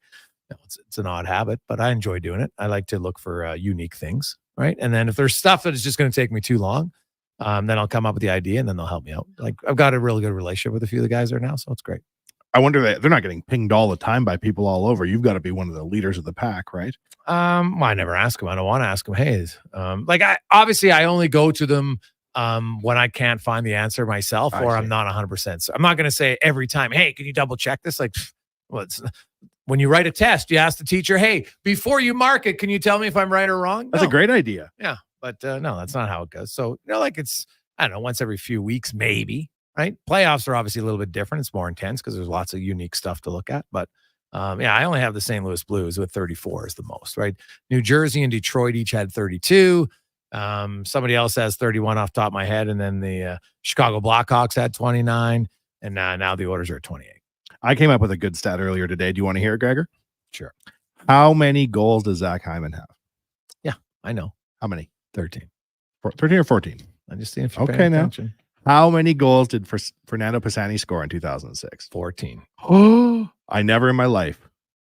Speaker 1: it's an odd habit, but I enjoy doing it. I like to look for unique things, right? And then if there's stuff that is just going to take me too long, then I'll come up with the idea and then they'll help me out. Like I've got a really good relationship with a few of the guys there now, so it's great.
Speaker 4: I wonder that they're not getting pinged all the time by people all over. You've got to be one of the leaders of the pack, right?
Speaker 1: I never ask them. I don't want to ask them. Hey, I only go to them when I can't find the answer myself, or I'm not 100%. So I'm not going to say every time, hey, can you double check this? Like, when you write a test, you ask the teacher, hey, before you mark it, can you tell me if I'm right or wrong?
Speaker 4: That's a great idea.
Speaker 1: Yeah. But no, that's not how it goes. So, it's, I don't know, once every few weeks, maybe, right? Playoffs are obviously a little bit different. It's more intense because there's lots of unique stuff to look at. But I only have the St. Louis Blues with 34 is the most, right? New Jersey and Detroit each had 32. Somebody else has 31 off the top of my head. And then the Chicago Blackhawks had 29. And now the Oilers are at 28.
Speaker 4: I came up with a good stat earlier today. Do you want to hear it, Gregor?
Speaker 1: Sure.
Speaker 4: How many goals does Zach Hyman have?
Speaker 1: Yeah, I know.
Speaker 4: How many?
Speaker 1: 13.
Speaker 4: 13 or 14?
Speaker 1: I just see if you're
Speaker 4: okay
Speaker 1: paying
Speaker 4: now.
Speaker 1: attention.
Speaker 4: How many goals did Fernando Pisani score in 2006?
Speaker 1: 14.
Speaker 4: Oh, I never in my life,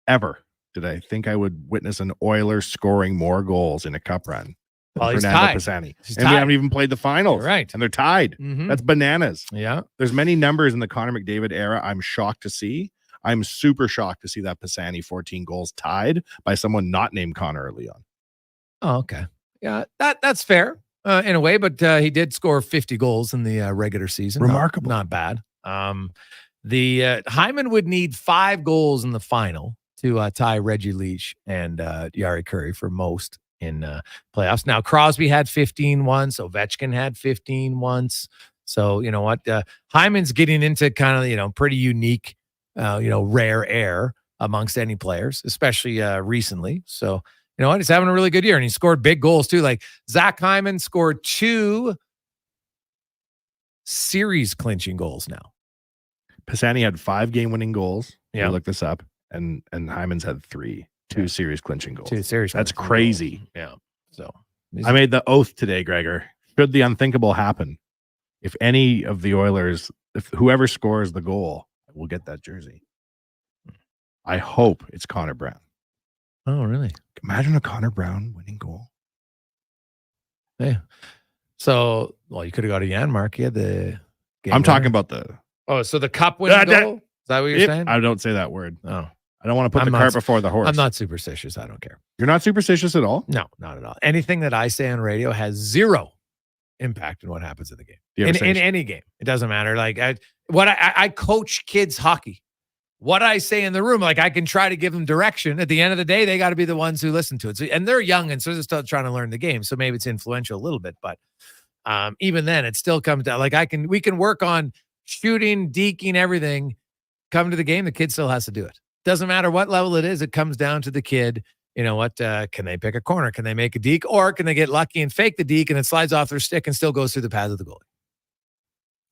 Speaker 4: ever, did I think I would witness an Oilers scoring more goals in a cup run
Speaker 1: Well, he's
Speaker 4: Fernando
Speaker 1: tied.
Speaker 4: Pisani.
Speaker 1: He's
Speaker 4: And
Speaker 1: tied.
Speaker 4: we haven't even played the finals.
Speaker 1: You're right.
Speaker 4: And they're tied.
Speaker 1: Mhm.
Speaker 4: That's bananas.
Speaker 1: Yeah.
Speaker 4: There's many numbers in the Connor McDavid era I'm shocked to see. I'm super shocked to see that Pisani 14 goals tied by someone not named Connor or Leon.
Speaker 1: Oh, okay. Yeah, that's fair in a way, but he did score 50 goals in the regular season.
Speaker 4: Remarkable.
Speaker 1: Not bad. The Hyman would need 5 goals in the final to tie Reggie Leach and Jari Kurri for most in playoffs. Now, Crosby had 15 once. Ovechkin had 15 once. So, you know what? Hyman's getting into kind of, pretty unique, rare air amongst any players, especially recently. So, you know what? He's having a really good year, and he scored big goals too. Like Zach Hyman scored 2 series clinching goals now.
Speaker 4: Pisani had 5 game-winning goals.
Speaker 1: Yeah.
Speaker 4: Look this up. And Hyman's had 2 series clinching goals.
Speaker 1: 2 series.
Speaker 4: That's
Speaker 1: clinching
Speaker 4: crazy.
Speaker 1: goals. Yeah. So
Speaker 4: I made the oath today, Gregor. Should the unthinkable happen, if any of the Oilers, if whoever scores the goal will get that jersey. I hope it's Connor Brown.
Speaker 1: Oh, really?
Speaker 4: Imagine a Connor Brown winning goal.
Speaker 1: Yeah. So, well, you could have got a Janmark. You had the game
Speaker 4: I'm talking
Speaker 1: winner.
Speaker 4: about the.
Speaker 1: Oh, so the cup winning goal? Is that what you're saying?
Speaker 4: I don't say that word.
Speaker 1: Oh.
Speaker 4: I don't want to put the cart before the horse.
Speaker 1: I'm not superstitious. I don't care.
Speaker 4: You're not superstitious at all?
Speaker 1: No, not at all. Anything that I say on radio has 0 impact on what happens in the game.
Speaker 4: Do you ever
Speaker 1: In
Speaker 4: say-
Speaker 1: any game. It doesn't matter. Like I coach kids hockey. What I say in the room, like I can try to give them direction. At the end of the day, they got to be the ones who listen to it. So, and they're young, and so they're still trying to learn the game. So maybe it's influential a little bit, but even then, it still comes down. Like we can work on shooting, deking, everything. Come to the game, the kid still has to do it. Doesn't matter what level it is. It comes down to the kid. You know what? Can they pick a corner? Can they make a deke? Or can they get lucky and fake the deke and it slides off their stick and still goes through the path of the goalie?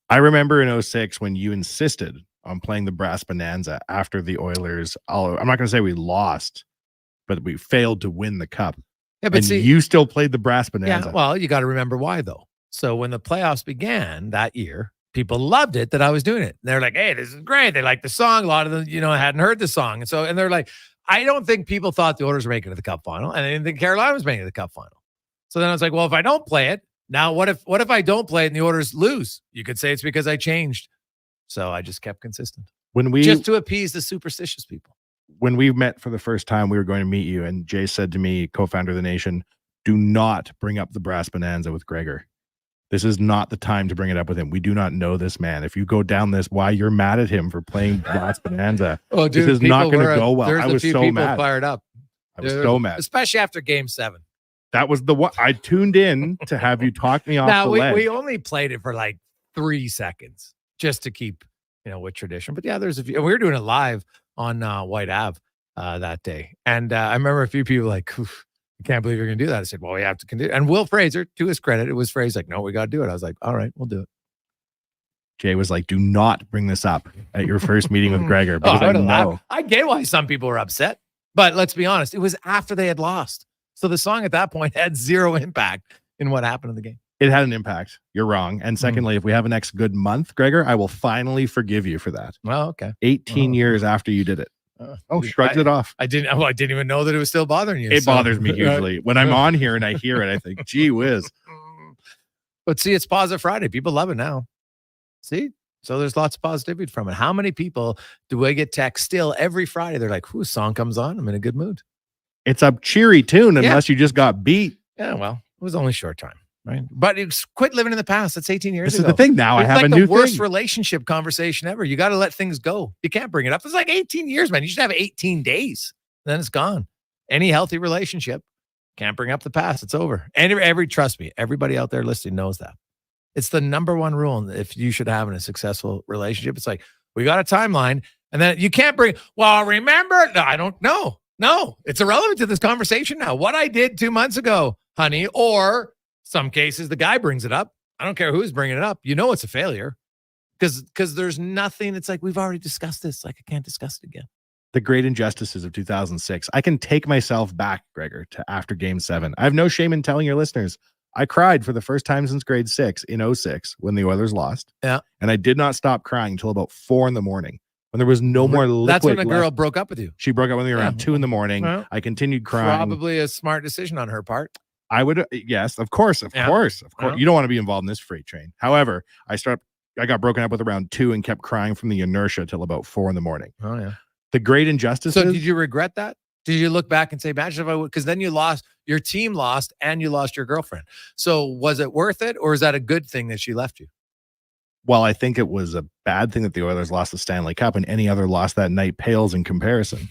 Speaker 4: I remember in 2006 when you insisted on playing the brass bonanza after the Oilers. I'm not going to say we lost, but we failed to win the cup.
Speaker 1: Yeah, but
Speaker 4: and
Speaker 1: see,
Speaker 4: you still played the brass bonanza.
Speaker 1: Yeah, well, you got to remember why though. So when the playoffs began that year, people loved it that I was doing it. They're like, "Hey, this is great." They like the song. A lot of them, hadn't heard the song, and they're like, "I don't think people thought the Oilers were making it to the cup final, and they didn't think Carolina was making it to the cup final." So then I was like, "Well, if I don't play it, Now, what if I don't play and the Oilers lose? You could say it's because I changed. So I just kept consistent. Just to appease the superstitious people.
Speaker 4: When we met for the first time, we were going to meet you, and Jay said to me, co-founder of the Nation, do not bring up the brass bonanza with Gregor. This is not the time to bring it up with him. We do not know this man. If you go down this, why you're mad at him for playing brass bonanza?
Speaker 1: Oh, dude,
Speaker 4: this is not going to go well.
Speaker 1: There's
Speaker 4: I was
Speaker 1: a few
Speaker 4: so
Speaker 1: people
Speaker 4: mad.
Speaker 1: Fired up.
Speaker 4: I was so mad,
Speaker 1: especially after Game 7.
Speaker 4: That was the one I tuned in to have you talk me off
Speaker 1: Now
Speaker 4: the ledge.
Speaker 1: we only played it for like 3 seconds just to keep with tradition. But yeah, there's a few. We were doing it live on White Ave that day, and I remember a few people like, I can't believe you're going to do that. I said, well, we have to continue. And Will Fraser, to his credit, it was Fraser like, no, we got to do it. I was like, all right, we'll do it.
Speaker 4: Jay was like, do not bring this up at your first meeting with Gregor. Because I know.
Speaker 1: I get why some people were upset, but let's be honest, it was after they had lost. So the song at that point had zero impact in what happened in the game.
Speaker 4: It had an impact. You're wrong. And secondly, if we have a next good month, Gregor, I will finally forgive you for that.
Speaker 1: Well, okay.
Speaker 4: 18 years after you did it. Shrugged it off.
Speaker 1: I didn't even know that it was still bothering you.
Speaker 4: It bothers me usually. When I'm on here and I hear it, I think, gee whiz.
Speaker 1: But see, it's Positive Friday. People love it now. See? So there's lots of positivity from it. How many people do I get text still every Friday? They're like, whose song comes on? I'm in a good mood.
Speaker 4: It's a cheery tune unless you just got beat.
Speaker 1: Yeah, well, it was only a short time. Right. But it's quit living in the past. That's 18 years ago.
Speaker 4: This is the thing now.
Speaker 1: It's
Speaker 4: I have
Speaker 1: like
Speaker 4: a new
Speaker 1: the worst
Speaker 4: thing.
Speaker 1: relationship conversation ever. You got to let things go. You can't bring it up. It's like 18 years, man. You should have 18 days. Then it's gone. Any healthy relationship can't bring up the past. It's over. And trust me, everybody out there listening knows that. It's the number one rule if you should have in a successful relationship. It's like, we got a timeline, and then you can't bring, well, remember? No, I don't know. No, it's irrelevant to this conversation now. What I did 2 months ago, honey, or some cases, the guy brings it up. I don't care who's bringing it up. You know it's a failure because there's nothing. It's like, we've already discussed this. Like, I can't discuss it again.
Speaker 4: The great injustices of 2006. I can take myself back, Gregor, to after Game 7. I have no shame in telling your listeners, I cried for the first time since grade 6 in 06 when the Oilers lost.
Speaker 1: Yeah.
Speaker 4: And I did not stop crying until about 4 a.m. when there was no more liquid.
Speaker 1: That's when the girl
Speaker 4: left.
Speaker 1: broke up with you.
Speaker 4: She broke up with me around 2 a.m.
Speaker 1: Well,
Speaker 4: I continued crying.
Speaker 1: Probably a smart decision on her part.
Speaker 4: I would, yes, of course.
Speaker 1: Yeah.
Speaker 4: You don't want to be involved in this freight train. However, I got broken up with around 2 and kept crying from the inertia till about 4 a.m.
Speaker 1: Oh yeah.
Speaker 4: The great injustices.
Speaker 1: So did you regret that? Did you look back and say, imagine if I would, because then you lost, your team lost, and you lost your girlfriend. So was it worth it, or is that a good thing that she left you?
Speaker 4: Well, I think it was a bad thing that the Oilers lost the Stanley Cup, and any other loss that night pales in comparison.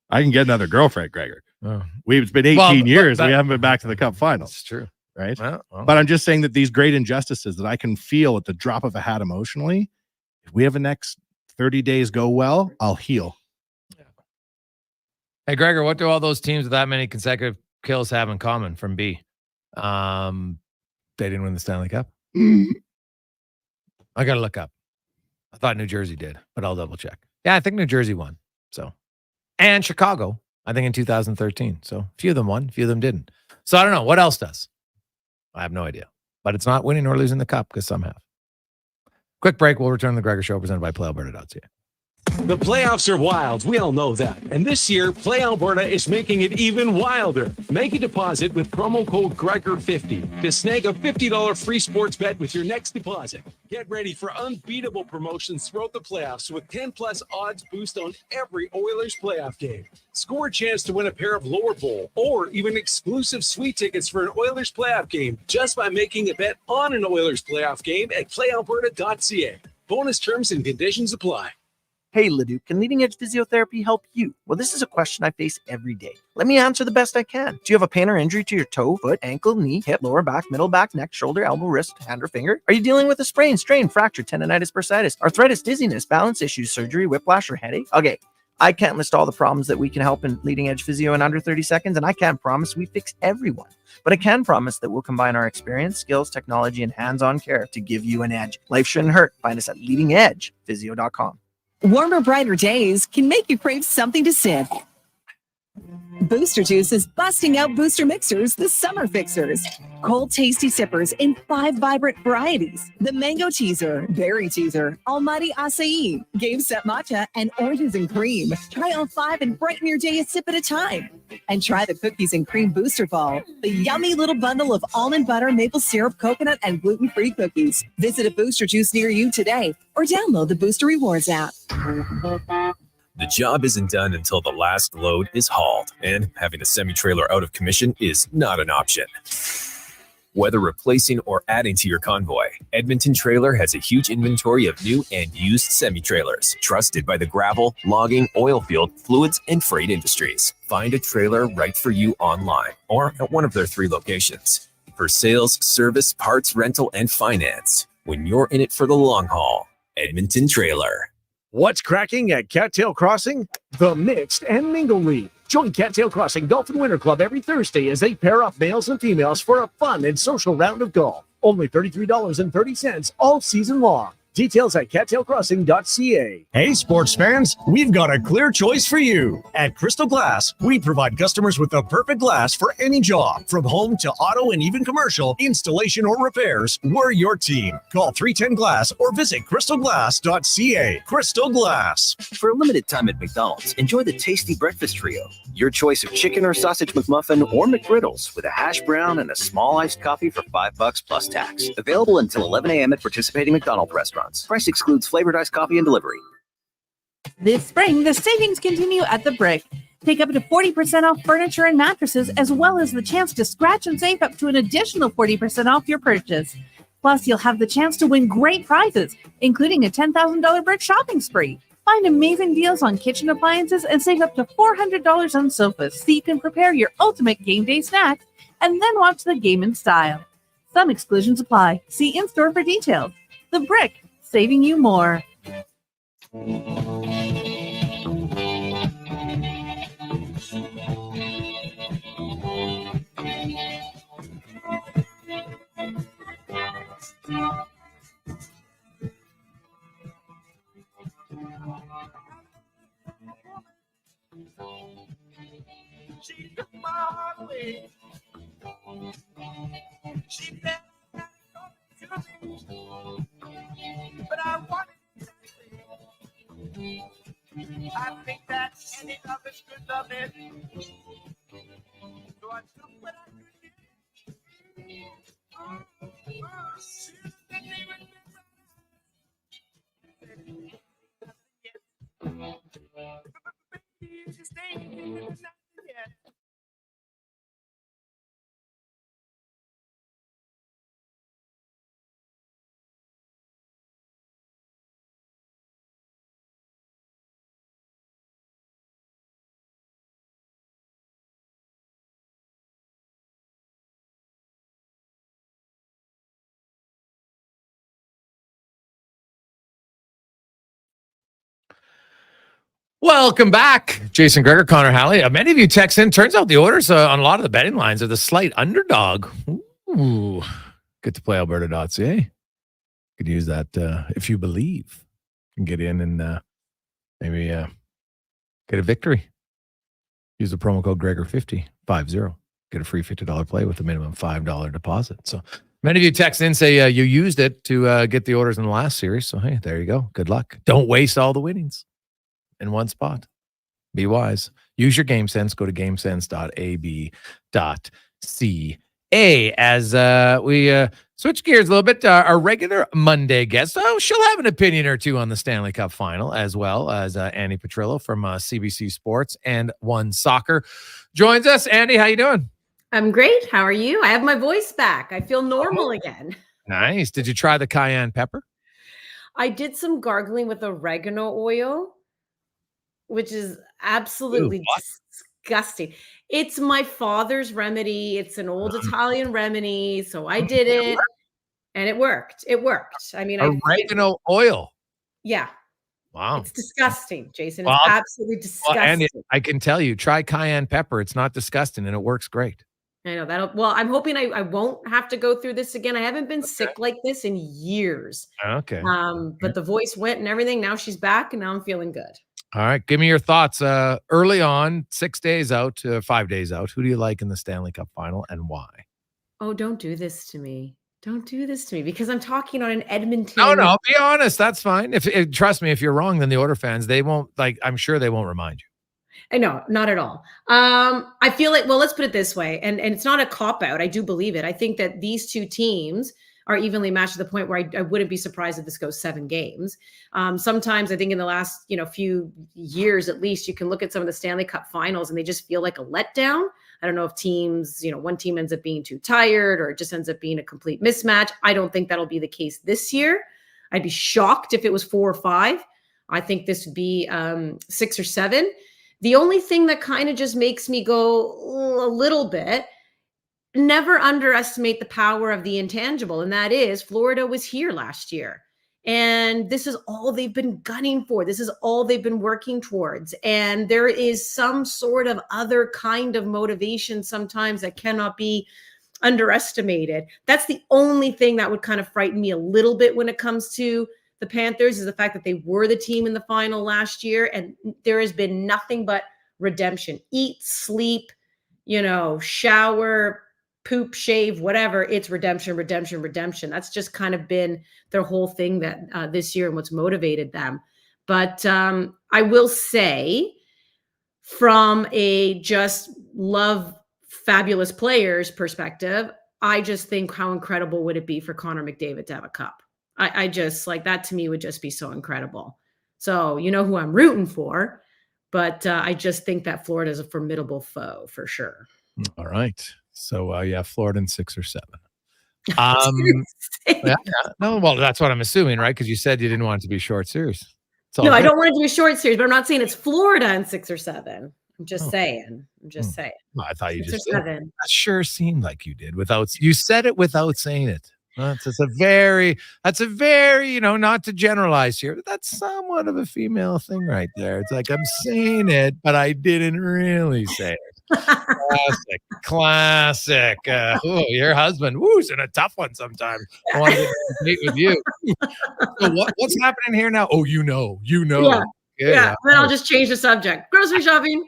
Speaker 4: I can get another girlfriend, Gregor.
Speaker 1: Oh.
Speaker 4: It's been 18 years. We haven't been back to the Cup final.
Speaker 1: That's true.
Speaker 4: Right?
Speaker 1: Well.
Speaker 4: But I'm just saying that these great injustices that I can feel at the drop of a hat emotionally, if we have a next 30 days go well, I'll heal.
Speaker 1: Hey, Gregor, what do all those teams with that many consecutive kills have in common from B? They didn't win the Stanley Cup. I got to look up. I thought New Jersey did, but I'll double check. Yeah, I think New Jersey won. So, and Chicago, I think in 2013. So a few of them won, a few of them didn't. So I don't know. What else does? I have no idea. But it's not winning or losing the cup because some have. Quick break. We'll return to the Gregor Show presented by PlayAlberta.ca.
Speaker 2: The playoffs are wild. We all know that. And this year, Play Alberta is making it even wilder. Make a deposit with promo code Gregor50 to snag a $50 free sports bet with your next deposit. Get ready for unbeatable promotions throughout the playoffs with 10+ odds boost on every Oilers playoff game. Score a chance to win a pair of lower bowl or even exclusive suite tickets for an Oilers playoff game just by making a bet on an Oilers playoff game at playalberta.ca. Bonus terms and conditions apply.
Speaker 7: Hey, Ledoux, can leading edge physiotherapy help you? Well, this is a question I face every day. Let me answer the best I can. Do you have a pain or injury to your toe, foot, ankle, knee, hip, lower back, middle back, neck, shoulder, elbow, wrist, hand, or finger? Are you dealing with a sprain, strain, fracture, tendonitis, bursitis, arthritis, dizziness, balance issues, surgery, whiplash, or headache? Okay, I can't list all the problems that we can help in leading edge physio in under 30 seconds, and I can't promise we fix everyone. But I can promise that we'll combine our experience, skills, technology, and hands-on care to give you an edge. Life shouldn't hurt. Find us at leadingedgephysio.com.
Speaker 12: Warmer, brighter days can make you crave something to sip.
Speaker 3: Booster Juice is busting out booster mixers, the summer fixers. Cold, tasty sippers in 5 vibrant varieties. The Mango Teaser, Berry Teaser, Almighty Acai, Game Set Matcha, and Oranges and Cream. Try all 5 and brighten your day a sip at a time. And try the Cookies and Cream Booster Ball, the yummy little bundle of almond butter, maple syrup, coconut, and gluten-free cookies. Visit a Booster Juice near you today or download the Booster Rewards app.
Speaker 12: The job isn't done until the last load is hauled, and having a semi-trailer out of commission is not an option. Whether replacing or adding to your convoy, Edmonton Trailer has a huge inventory of new and used semi-trailers, trusted by the gravel, logging, oil field, fluids, and freight industries. Find a trailer right for you online or at one of their 3 locations. For sales, service, parts, rental, and finance, when you're in it for the long haul, Edmonton Trailer.
Speaker 13: What's cracking at Cattail Crossing? The Mixed and Mingle League. Join Cattail Crossing Golf and Winter Club every Thursday as they pair up males and females for a fun and social round of golf. Only $33.30 all season long. Details at cattailcrossing.ca.
Speaker 16: Hey, sports fans, we've got a clear choice for you. At Crystal Glass, we provide customers with the perfect glass for any job. From home to auto and even commercial, installation or repairs, we're your team. Call 310-GLASS or visit crystalglass.ca. Crystal Glass.
Speaker 17: For a limited time at McDonald's, enjoy the tasty breakfast trio. Your choice of chicken or sausage McMuffin or McGriddles with a hash brown and a small iced coffee for $5 plus tax. Available until 11 a.m. at participating McDonald's restaurants. Price excludes flavored iced coffee and delivery.
Speaker 19: This spring, the savings continue at The Brick. Take up to 40% off furniture and mattresses, as well as the chance to scratch and save up to an additional 40% off your purchase. Plus, you'll have the chance to win great prizes, including a $10,000 Brick shopping spree. Find amazing deals on kitchen appliances and save up to $400 on sofas so you can prepare your ultimate game day snack and then watch the game in style. Some exclusions apply. See in-store for details. The Brick, saving you more.
Speaker 26: She took my heart away. She left to me, but I wanted to stay. I think that any lover should love it. So I took what I could get. Just ain't getting nothing yet.
Speaker 1: Welcome back. Jason Gregor, Connor Halley. Many of you text in. Turns out the orders on a lot of the betting lines are the slight underdog. Ooh. Get to play Alberta.ca. Could use that if you believe. You can get in and maybe get a victory. Use the promo code Gregor50, 50. Get a free $50 play with a minimum $5 deposit. So many of you text in, say you used it to get the orders in the last series. So, hey, there you go. Good luck. Don't waste all the winnings in one spot. Be wise. Use your game sense. Go to gamesense.ab.ca. As we switch gears a little bit, our regular Monday guest, she'll have an opinion or two on the Stanley Cup final, as well as Andy Petrillo from CBC Sports and One Soccer joins us. Andy, how you doing?
Speaker 27: I'm great. How are you? I have my voice back. I feel normal again.
Speaker 1: Nice. Did you try the cayenne pepper?
Speaker 27: I did some gargling with oregano oil, which is absolutely disgusting. It's my father's remedy. It's an old Italian remedy. So I did it and it worked. It worked. I mean,
Speaker 1: oregano oil.
Speaker 27: Yeah.
Speaker 1: Wow.
Speaker 27: It's disgusting, Jason. It's absolutely disgusting.
Speaker 1: Well, Andy, I can tell you, try cayenne pepper. It's not disgusting and it works great.
Speaker 27: I know that. Well, I'm hoping I won't have to go through this again. I haven't been sick like this in years.
Speaker 1: Okay.
Speaker 27: But the voice went and everything. Now she's back and now I'm feeling good.
Speaker 1: All right. Give me your thoughts. Early on, 6 days out, 5 days out. Who do you like in the Stanley Cup final and why?
Speaker 27: Oh, don't do this to me. Don't do this to me because I'm talking on an Edmonton.
Speaker 1: No, be honest. That's fine. If trust me, if you're wrong, then the Order fans, they won't I'm sure they won't remind you.
Speaker 27: I know, not at all. I feel like, well, let's put it this way, and it's not a cop out. I do believe it. I think that these two teams are evenly matched to the point where I wouldn't be surprised if this goes 7 games. Sometimes I think in the last, few years, at least, you can look at some of the Stanley Cup finals and they just feel like a letdown. I don't know if teams, one team ends up being too tired or it just ends up being a complete mismatch. I don't think that'll be the case this year. I'd be shocked if it was 4 or 5. I think this would be 6 or 7. The only thing that kind of just makes me go a little bit, never underestimate the power of the intangible. And that is Florida was here last year. And this is all they've been gunning for. This is all they've been working towards. And there is some sort of other kind of motivation sometimes that cannot be underestimated. That's the only thing that would kind of frighten me a little bit when it comes to the Panthers, is the fact that they were the team in the final last year. And there has been nothing but redemption. Eat, sleep, shower, poop, shave, whatever. It's redemption, redemption, redemption. That's just kind of been their whole thing that this year and what's motivated them. But I will say, from a just love fabulous players perspective, I just think how incredible would it be for Connor McDavid to have a cup. I just like that, to me, would just be so incredible. So you know who I'm rooting for, but I just think that Florida is a formidable foe for sure.
Speaker 1: All right. So Florida in 6 or 7. No, well, that's what I'm assuming, right? Because you said you didn't want it to be short series.
Speaker 27: No, I don't want it to be a short series, but I'm not saying it's Florida in 6 or 7. I'm just saying. Saying.
Speaker 1: Well, I thought you
Speaker 27: 6
Speaker 1: just
Speaker 27: or
Speaker 1: said
Speaker 27: 7.
Speaker 1: that sure seemed like you did you said it without saying it. That's a very, not to generalize here, but that's somewhat of a female thing right there. It's like, I'm saying it, but I didn't really say it. Classic. Your husband, is in a tough one sometimes. I want to meet with you. So what's happening here now? Oh, you know.
Speaker 27: Yeah. Then I'll just change the subject. Grocery shopping.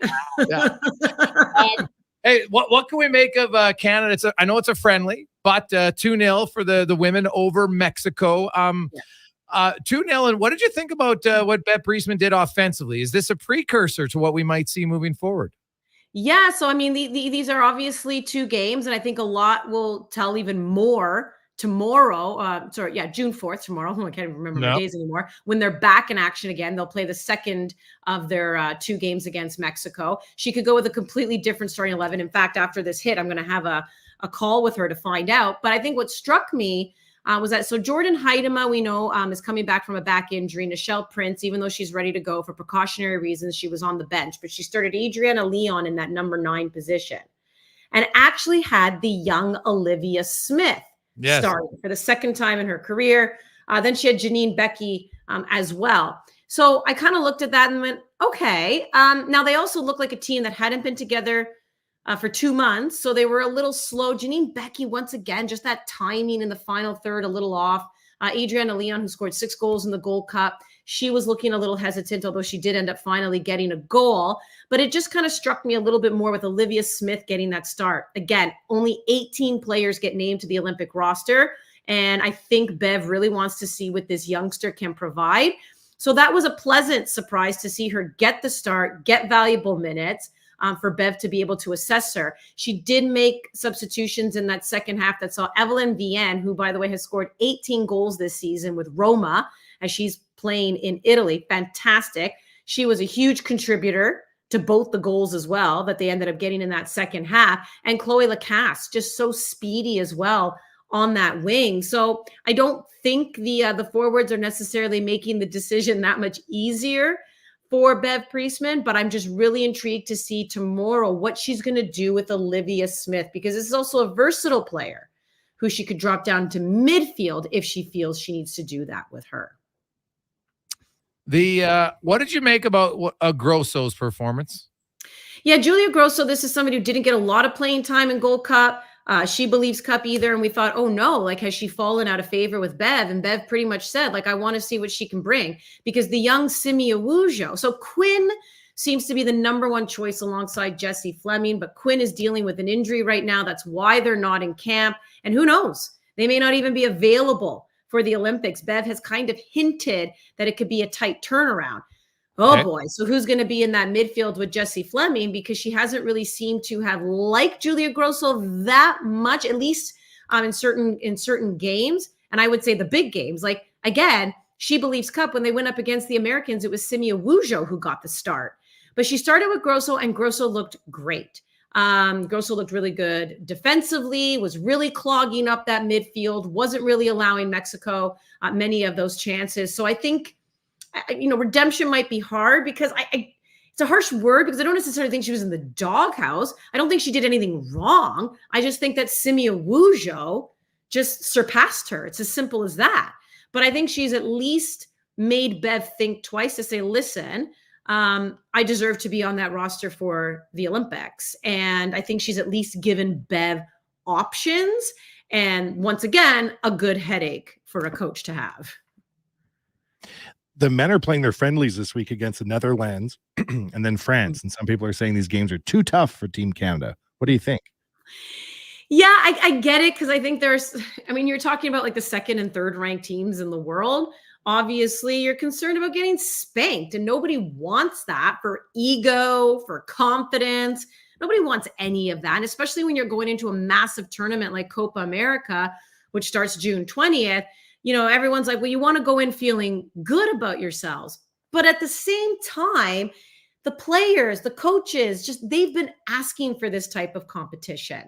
Speaker 1: Hey, what can we make of Canada? I know it's a friendly, but 2-0 for the women over Mexico. 2-0. And what did you think about what Bev Priestman did offensively? Is this a precursor to what we might see moving forward?
Speaker 27: Yeah. So, I mean, these are obviously 2 games, and I think a lot will tell even more tomorrow. June 4th, tomorrow. I can't even remember my days anymore. When they're back in action again, they'll play the second of their 2 games against Mexico. She could go with a completely different starting 11. In fact, after this hit, I'm going to have a call with her to find out. But I think what struck me was that, so Jordan Heidema, we know, is coming back from a back injury. Nichelle Prince, even though she's ready to go for precautionary reasons, she was on the bench. But she started Adriana Leon in that number 9 position and actually had the young Olivia Smith starting for the second time in her career. Then she had Janine Becky as well. So I kind of looked at that and went, okay. Now they also look like a team that hadn't been together for 2 months. So they were a little slow. Janine Becky, once again, just that timing in the final third, a little off. Adriana Leon, who scored 6 goals in the Gold Cup, she was looking a little hesitant, although she did end up finally getting a goal. But it just kind of struck me a little bit more with Olivia Smith getting that start. Again, only 18 players get named to the Olympic roster. And I think Bev really wants to see what this youngster can provide. So that was a pleasant surprise to see her get the start, get valuable minutes. For Bev to be able to assess her. She did make substitutions in that second half that saw Evelyn Vienne, who, by the way, has scored 18 goals this season with Roma, as she's playing in Italy. Fantastic. She was a huge contributor to both the goals as well that they ended up getting in that second half. And Chloe Lacasse, just so speedy as well on that wing. So I don't think the forwards are necessarily making the decision that much easier for Bev Priestman, but I'm just really intrigued to see tomorrow what she's going to do with Olivia Smith, because this is also a versatile player who she could drop down to midfield if she feels she needs to do that with her.
Speaker 1: What did you make about Grosso's performance?
Speaker 27: Yeah, Julia Grosso, this is somebody who didn't get a lot of playing time in Gold Cup. She Believes Cup either. And we thought, oh no, like, has she fallen out of favor with Bev? And Bev pretty much said, like, I want to see what she can bring, because the young Simi Awujo. So Quinn seems to be the number one choice alongside Jesse Fleming, but Quinn is dealing with an injury right now. That's why they're not in camp. And who knows? They may not even be available for the Olympics. Bev has kind of hinted that it could be a tight turnaround. Oh
Speaker 1: Okay.
Speaker 27: boy. So who's going to be in that midfield with Jesse Fleming? Because she hasn't really seemed to have liked Julia Grosso that much, at least in certain games. And I would say the big games, like, again, She Believes Cup, when they went up against the Americans, it was Simi Awujo who got the start. But she started with Grosso, and Grosso looked great. Grosso looked really good defensively, was really clogging up that midfield, wasn't really allowing Mexico many of those chances. So I think, redemption might be hard, because it's a harsh word, because I don't necessarily think she was in the doghouse. I don't think she did anything wrong. I just think that Simi Awujo just surpassed her. It's as simple as that. But I think she's at least made Bev think twice to say, listen, I deserve to be on that roster for the Olympics. And I think she's at least given Bev options. And once again, a good headache for a coach to have.
Speaker 4: The men are playing their friendlies this week against the Netherlands and then France. And some people are saying these games are too tough for Team Canada. What do you think?
Speaker 27: Yeah, I get it, because I think you're talking about like the second and third ranked teams in the world. Obviously, you're concerned about getting spanked, and nobody wants that for ego, for confidence. Nobody wants any of that, and especially when you're going into a massive tournament like Copa America, which starts June 20th. Everyone's like, well, you want to go in feeling good about yourselves. But at the same time, the players, the coaches, they've been asking for this type of competition.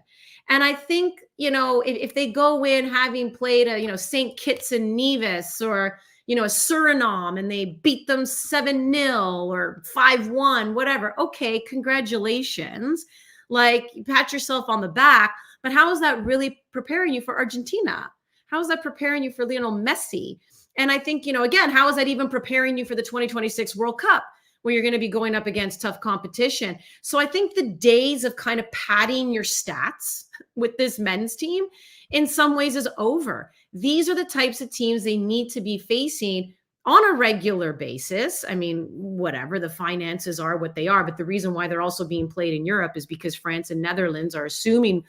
Speaker 27: And I think, if they go in having played a, St. Kitts and Nevis or, a Suriname, and they beat them 7-0 or 5-1, whatever. Okay, congratulations. Like, pat yourself on the back. But how is that really preparing you for Argentina? How is that preparing you for Lionel Messi? And I think, again, how is that even preparing you for the 2026 World Cup, where you're going to be going up against tough competition? So I think the days of kind of padding your stats with this men's team in some ways is over. These are the types of teams they need to be facing on a regular basis. I mean, whatever, the finances are what they are, but the reason why they're also being played in Europe is because France and Netherlands are assuming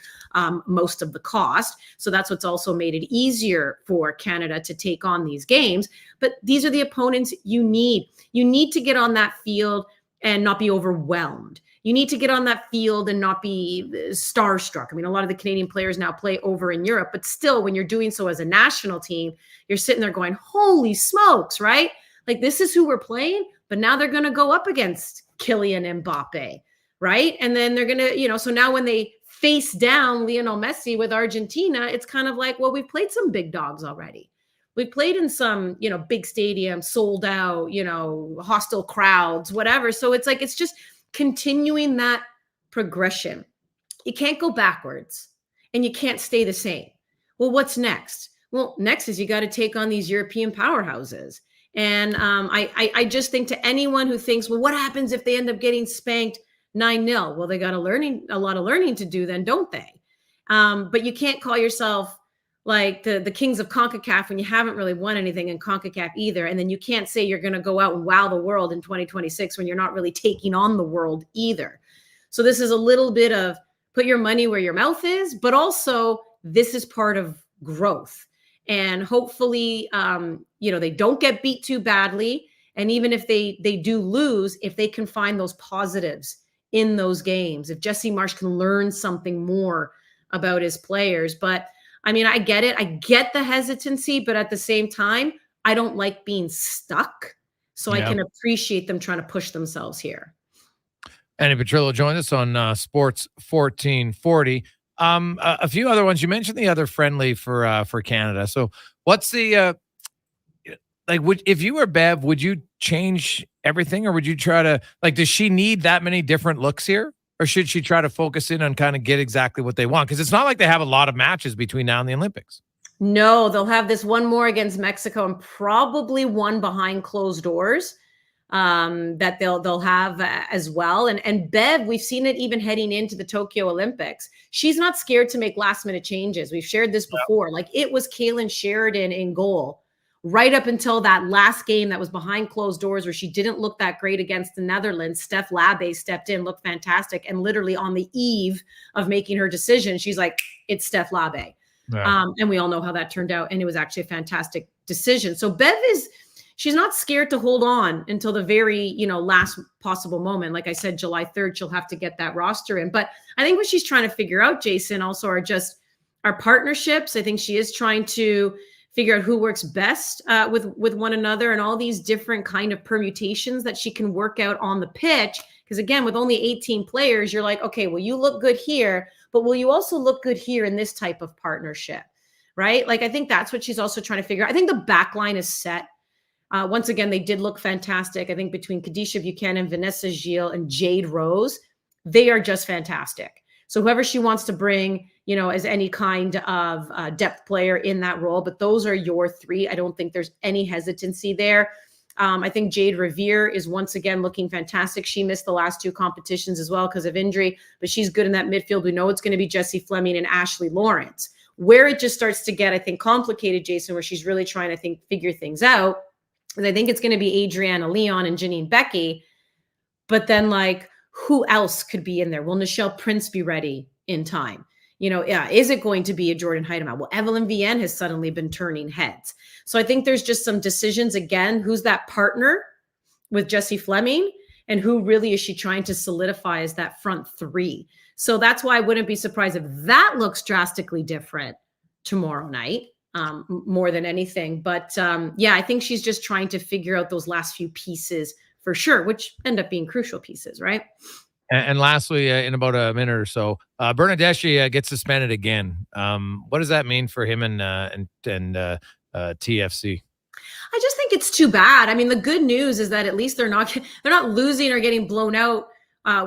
Speaker 27: most of the cost. So that's what's also made it easier for Canada to take on these games. But these are the opponents you need. You need to get on that field and not be overwhelmed. You need to get on that field and not be starstruck. I mean, a lot of the Canadian players now play over in Europe, but still, when you're doing so as a national team, you're sitting there going, holy smokes, right? Like, this is who we're playing, but now they're going to go up against Kylian Mbappe, right? And then they're going to, so now when they face down Lionel Messi with Argentina, it's kind of like, well, we've played some big dogs already. We've played in some, big stadiums, sold out, hostile crowds, whatever. So it's like, it's just continuing that progression. You can't go backwards and you can't stay the same. Well, what's next? Well, next is you got to take on these European powerhouses. And I just think, to anyone who thinks, well, what happens if they end up getting spanked 9-0? Well, they got a lot of learning to do then, don't they? But you can't call yourself like the kings of CONCACAF when you haven't really won anything in CONCACAF either. And then you can't say you're going to go out and wow the world in 2026 when you're not really taking on the world either. So this is a little bit of put your money where your mouth is, but also this is part of growth. And hopefully, they don't get beat too badly. And even if they do lose, if they can find those positives in those games, if Jesse Marsh can learn something more about his players. But I mean, I get it. I get the hesitancy, but at the same time, I don't like being stuck. So I can appreciate them trying to push themselves here.
Speaker 1: Andy Petrillo joined us on Sports 1440. A few other ones. You mentioned the other friendly for Canada. So what's the if you were Bev, would you change everything, or would you try to, does she need that many different looks here? Or should she try to focus in on kind of get exactly what they want? Because it's not like they have a lot of matches between now and the Olympics.
Speaker 27: No, they'll have this one more against Mexico and probably one behind closed doors that they'll have as well. And Bev, we've seen it even heading into the Tokyo Olympics. She's not scared to make last minute changes. We've shared this before. Like it was Kaylin Sheridan in goal right up until that last game that was behind closed doors where she didn't look that great against the Netherlands. Steph Labbe stepped in, looked fantastic. And literally on the eve of making her decision, she's like, it's Steph Labbe. Yeah. And we all know how that turned out. And it was actually a fantastic decision. So Bev she's not scared to hold on until the very, last possible moment. Like I said, July 3rd, she'll have to get that roster in. But I think what she's trying to figure out, Jason, also are just our partnerships. I think she is trying to figure out who works best with one another and all these different kind of permutations that she can work out on the pitch. Because again, with only 18 players, you're like, okay, well, you look good here, but will you also look good here in this type of partnership, right? Like, I think that's what she's also trying to figure out. I think the back line is set. Once again, they did look fantastic. I think between Kadisha Buchanan, Vanessa Gilles, and Jade Rose, they are just fantastic. So whoever she wants to bring, as any kind of depth player in that role, but those are your three. I don't think there's any hesitancy there. I think Jade Revere is once again looking fantastic. She missed the last two competitions as well because of injury, but she's good in that midfield. We know it's going to be Jessie Fleming and Ashley Lawrence. Where it just starts to get, I think, complicated, Jason, where she's really trying to figure things out, and I think it's going to be Adriana Leon and Janine Becky. But then, who else could be in there? Will Nichelle Prince be ready in time? Is it going to be a Jordan Heidemann? Well, Evelyn Vienne has suddenly been turning heads. So I think there's just some decisions. Again, who's that partner with Jessie Fleming? And who really is she trying to solidify as that front three? So that's why I wouldn't be surprised if that looks drastically different tomorrow night. More than anything. But I think she's just trying to figure out those last few pieces for sure, which end up being crucial pieces, right?
Speaker 1: And lastly, in about a minute or so, Bernadeschi gets suspended again. What does that mean for him and TFC?
Speaker 27: I just think it's too bad. I mean, the good news is that at least they're not losing or getting blown out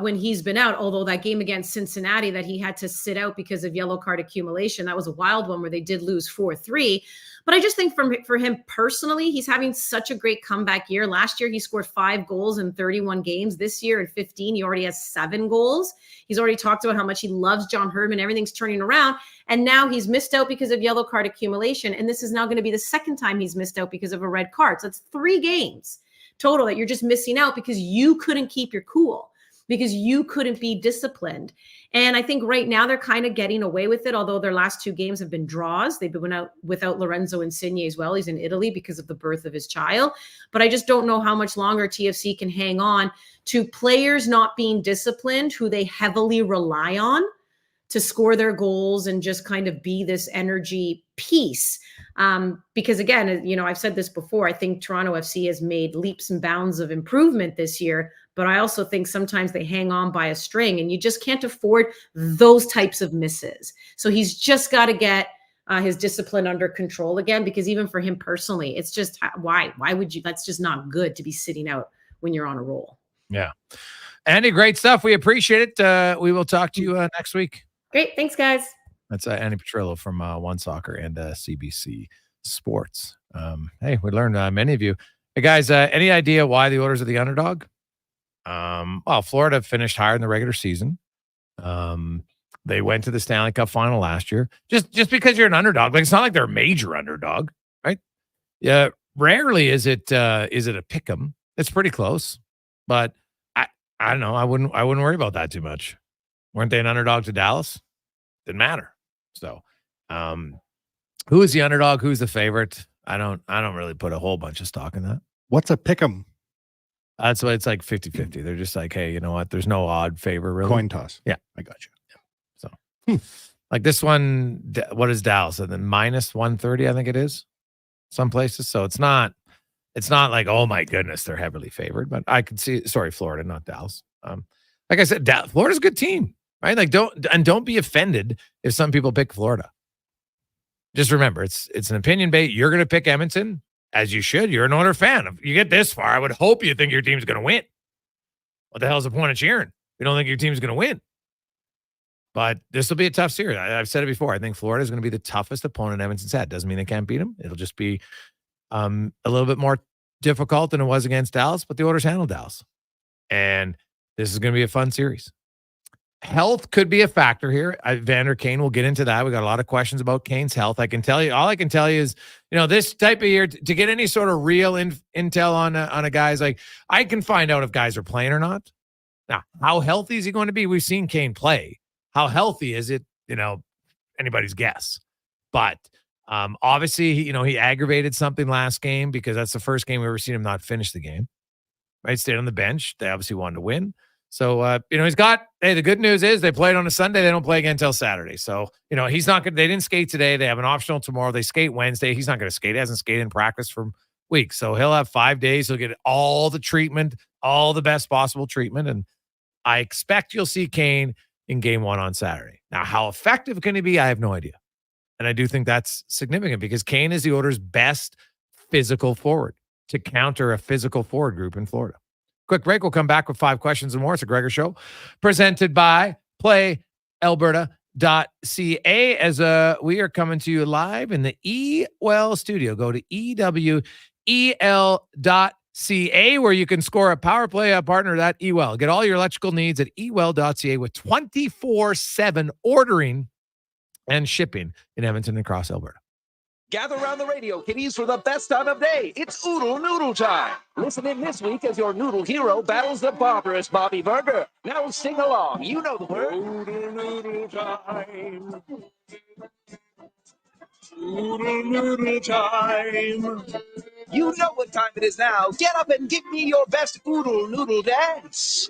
Speaker 27: when he's been out, although that game against Cincinnati that he had to sit out because of yellow card accumulation, that was a wild one where they did lose 4-3. But I just think for him personally, he's having such a great comeback year. Last year, he scored 5 goals in 31 games. This year in 15, he already has 7 goals. He's already talked about how much he loves John Herdman. Everything's turning around. And now he's missed out because of yellow card accumulation. And this is now going to be the second time he's missed out because of a red card. So that's 3 games total that you're just missing out because you couldn't keep your cool, because you couldn't be disciplined. And I think right now they're kind of getting away with it, although their last 2 games have been draws. They've been out without Lorenzo Insigne as well. He's in Italy because of the birth of his child. But I just don't know how much longer TFC can hang on to players not being disciplined, who they heavily rely on to score their goals and just kind of be this energy piece. Because again, I've said this before, I think Toronto FC has made leaps and bounds of improvement this year, but I also think sometimes they hang on by a string and you just can't afford those types of misses. So he's just got to get his discipline under control again, because even for him personally, it's just why would you, that's just not good to be sitting out when you're on a roll.
Speaker 1: Yeah. Andy, great stuff. We appreciate it. We will talk to you next week.
Speaker 27: Great. Thanks, guys.
Speaker 1: That's Andy Petrillo from One Soccer and CBC Sports. Hey, we learned many of you. Hey, guys, any idea why the Oilers are the underdog? Well, Florida finished higher in the regular season. They went to the Stanley Cup final last year. Just because you're an underdog, it's not like they're a major underdog, right? Yeah. Rarely is it a pick 'em. It's pretty close, but I don't know. I wouldn't worry about that too much. Weren't they an underdog to Dallas? Didn't matter. So, who is the underdog? Who's the favorite? I don't really put a whole bunch of stock in that.
Speaker 4: What's a pick 'em?
Speaker 1: That's why it's like 50-50. They're just like, hey, you know what? There's no odd favor, really.
Speaker 4: Coin toss.
Speaker 1: Yeah,
Speaker 4: I got you.
Speaker 1: Yeah. So, like this one, what is Dallas? And then minus 130, I think it is. Some places. So it's not like, oh my goodness, they're heavily favored. But I could see, Florida, not Dallas. Like I said, Florida's a good team, right? Like don't be offended if some people pick Florida. Just remember, it's an opinion bait. You're going to pick Edmonton, as you should. You're an Oilers fan. If you get this far, I would hope you think your team's going to win. What the hell's the point of cheering? You don't think your team's going to win. But this will be a tough series. I've said it before. I think Florida is going to be the toughest opponent Edmonton's had. Doesn't mean they can't beat them. It'll just be a little bit more difficult than it was against Dallas, but the Oilers handled Dallas. And this is going to be a fun series. Health could be a factor here. Vander Kane, we'll get into that. We got a lot of questions about Kane's health. All I can tell you is, this type of year, to get any sort of real intel on a guy's, like, I can find out if guys are playing or not. Now, how healthy is he going to be? We've seen Kane play. How healthy is it? Anybody's guess. But obviously, he aggravated something last game because that's the first game we've ever seen him not finish the game. Right? Stayed on the bench. They obviously wanted to win. So, he's got, the good news is they played on a Sunday. They don't play again until Saturday. So, he's not going to, they didn't skate today. They have an optional tomorrow. They skate Wednesday. He's not going to skate. He hasn't skated in practice for weeks. So he'll have 5 days. He'll get all the treatment, all the best possible treatment. And I expect you'll see Kane in game 1 on Saturday. Now, how effective can he be? I have no idea. And I do think that's significant because Kane is the Oilers' best physical forward to counter a physical forward group in Florida. Quick break. We'll come back with 5 questions and more. It's a Gregor Show presented by PlayAlberta.ca as we are coming to you live in the eWell studio. Go to EWEL.ca where you can score a power play partner at eWell. Get all your electrical needs at EWEL.ca with 24/7 ordering and shipping in Edmonton and across Alberta.
Speaker 2: Gather around the radio, kiddies, for the best time of day. It's Oodle Noodle time. Listen in this week as your noodle hero battles the barbarous Bobby Burger. Now sing along. You know the word. Oodle Noodle time. Oodle Noodle time. You know what time it is now. Get up and give me your best Oodle Noodle dance.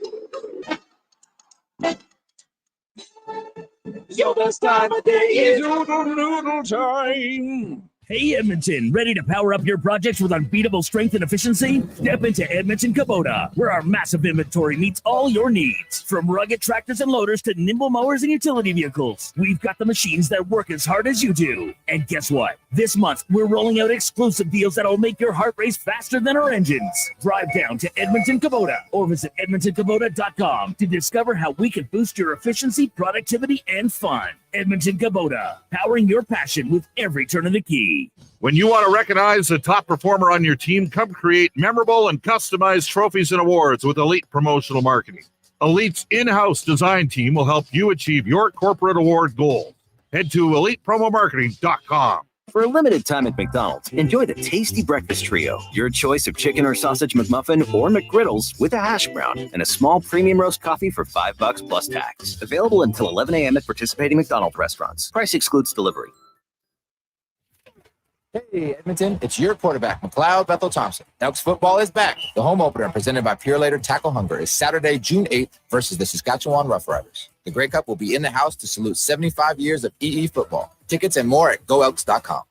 Speaker 2: Your best time of day is Oodle Noodle time.
Speaker 5: Hey, Edmonton, ready to power up your projects with unbeatable strength and efficiency? Step into Edmonton Kubota, where our massive inventory meets all your needs. From rugged tractors and loaders to nimble mowers and utility vehicles, we've got the machines that work as hard as you do. And guess what? This month, we're rolling out exclusive deals that'll make your heart race faster than our engines. Drive down to Edmonton Kubota or visit EdmontonKubota.com to discover how we can boost your efficiency, productivity, and fun. Edmonton Kubota, powering your passion with every turn of the key.
Speaker 8: When you want to recognize the top performer on your team, come create memorable and customized trophies and awards with Elite Promotional Marketing. Elite's in-house design team will help you achieve your corporate award goal. Head to ElitePromoMarketing.com.
Speaker 17: For a limited time at McDonald's, enjoy the tasty breakfast trio. Your choice of chicken or sausage McMuffin or McGriddles with a hash brown and a small premium roast coffee for $5 plus tax. Available until 11 a.m. at participating McDonald's restaurants. Price excludes delivery.
Speaker 9: Hey, Edmonton, it's your quarterback, McLeod Bethel Thompson. Elks football is back. The home opener presented by Pure Later Tackle Hunger is Saturday, June 8th versus the Saskatchewan Roughriders. The Grey Cup will be in the house to salute 75 years of EE football. Tickets and more at GoElks.com.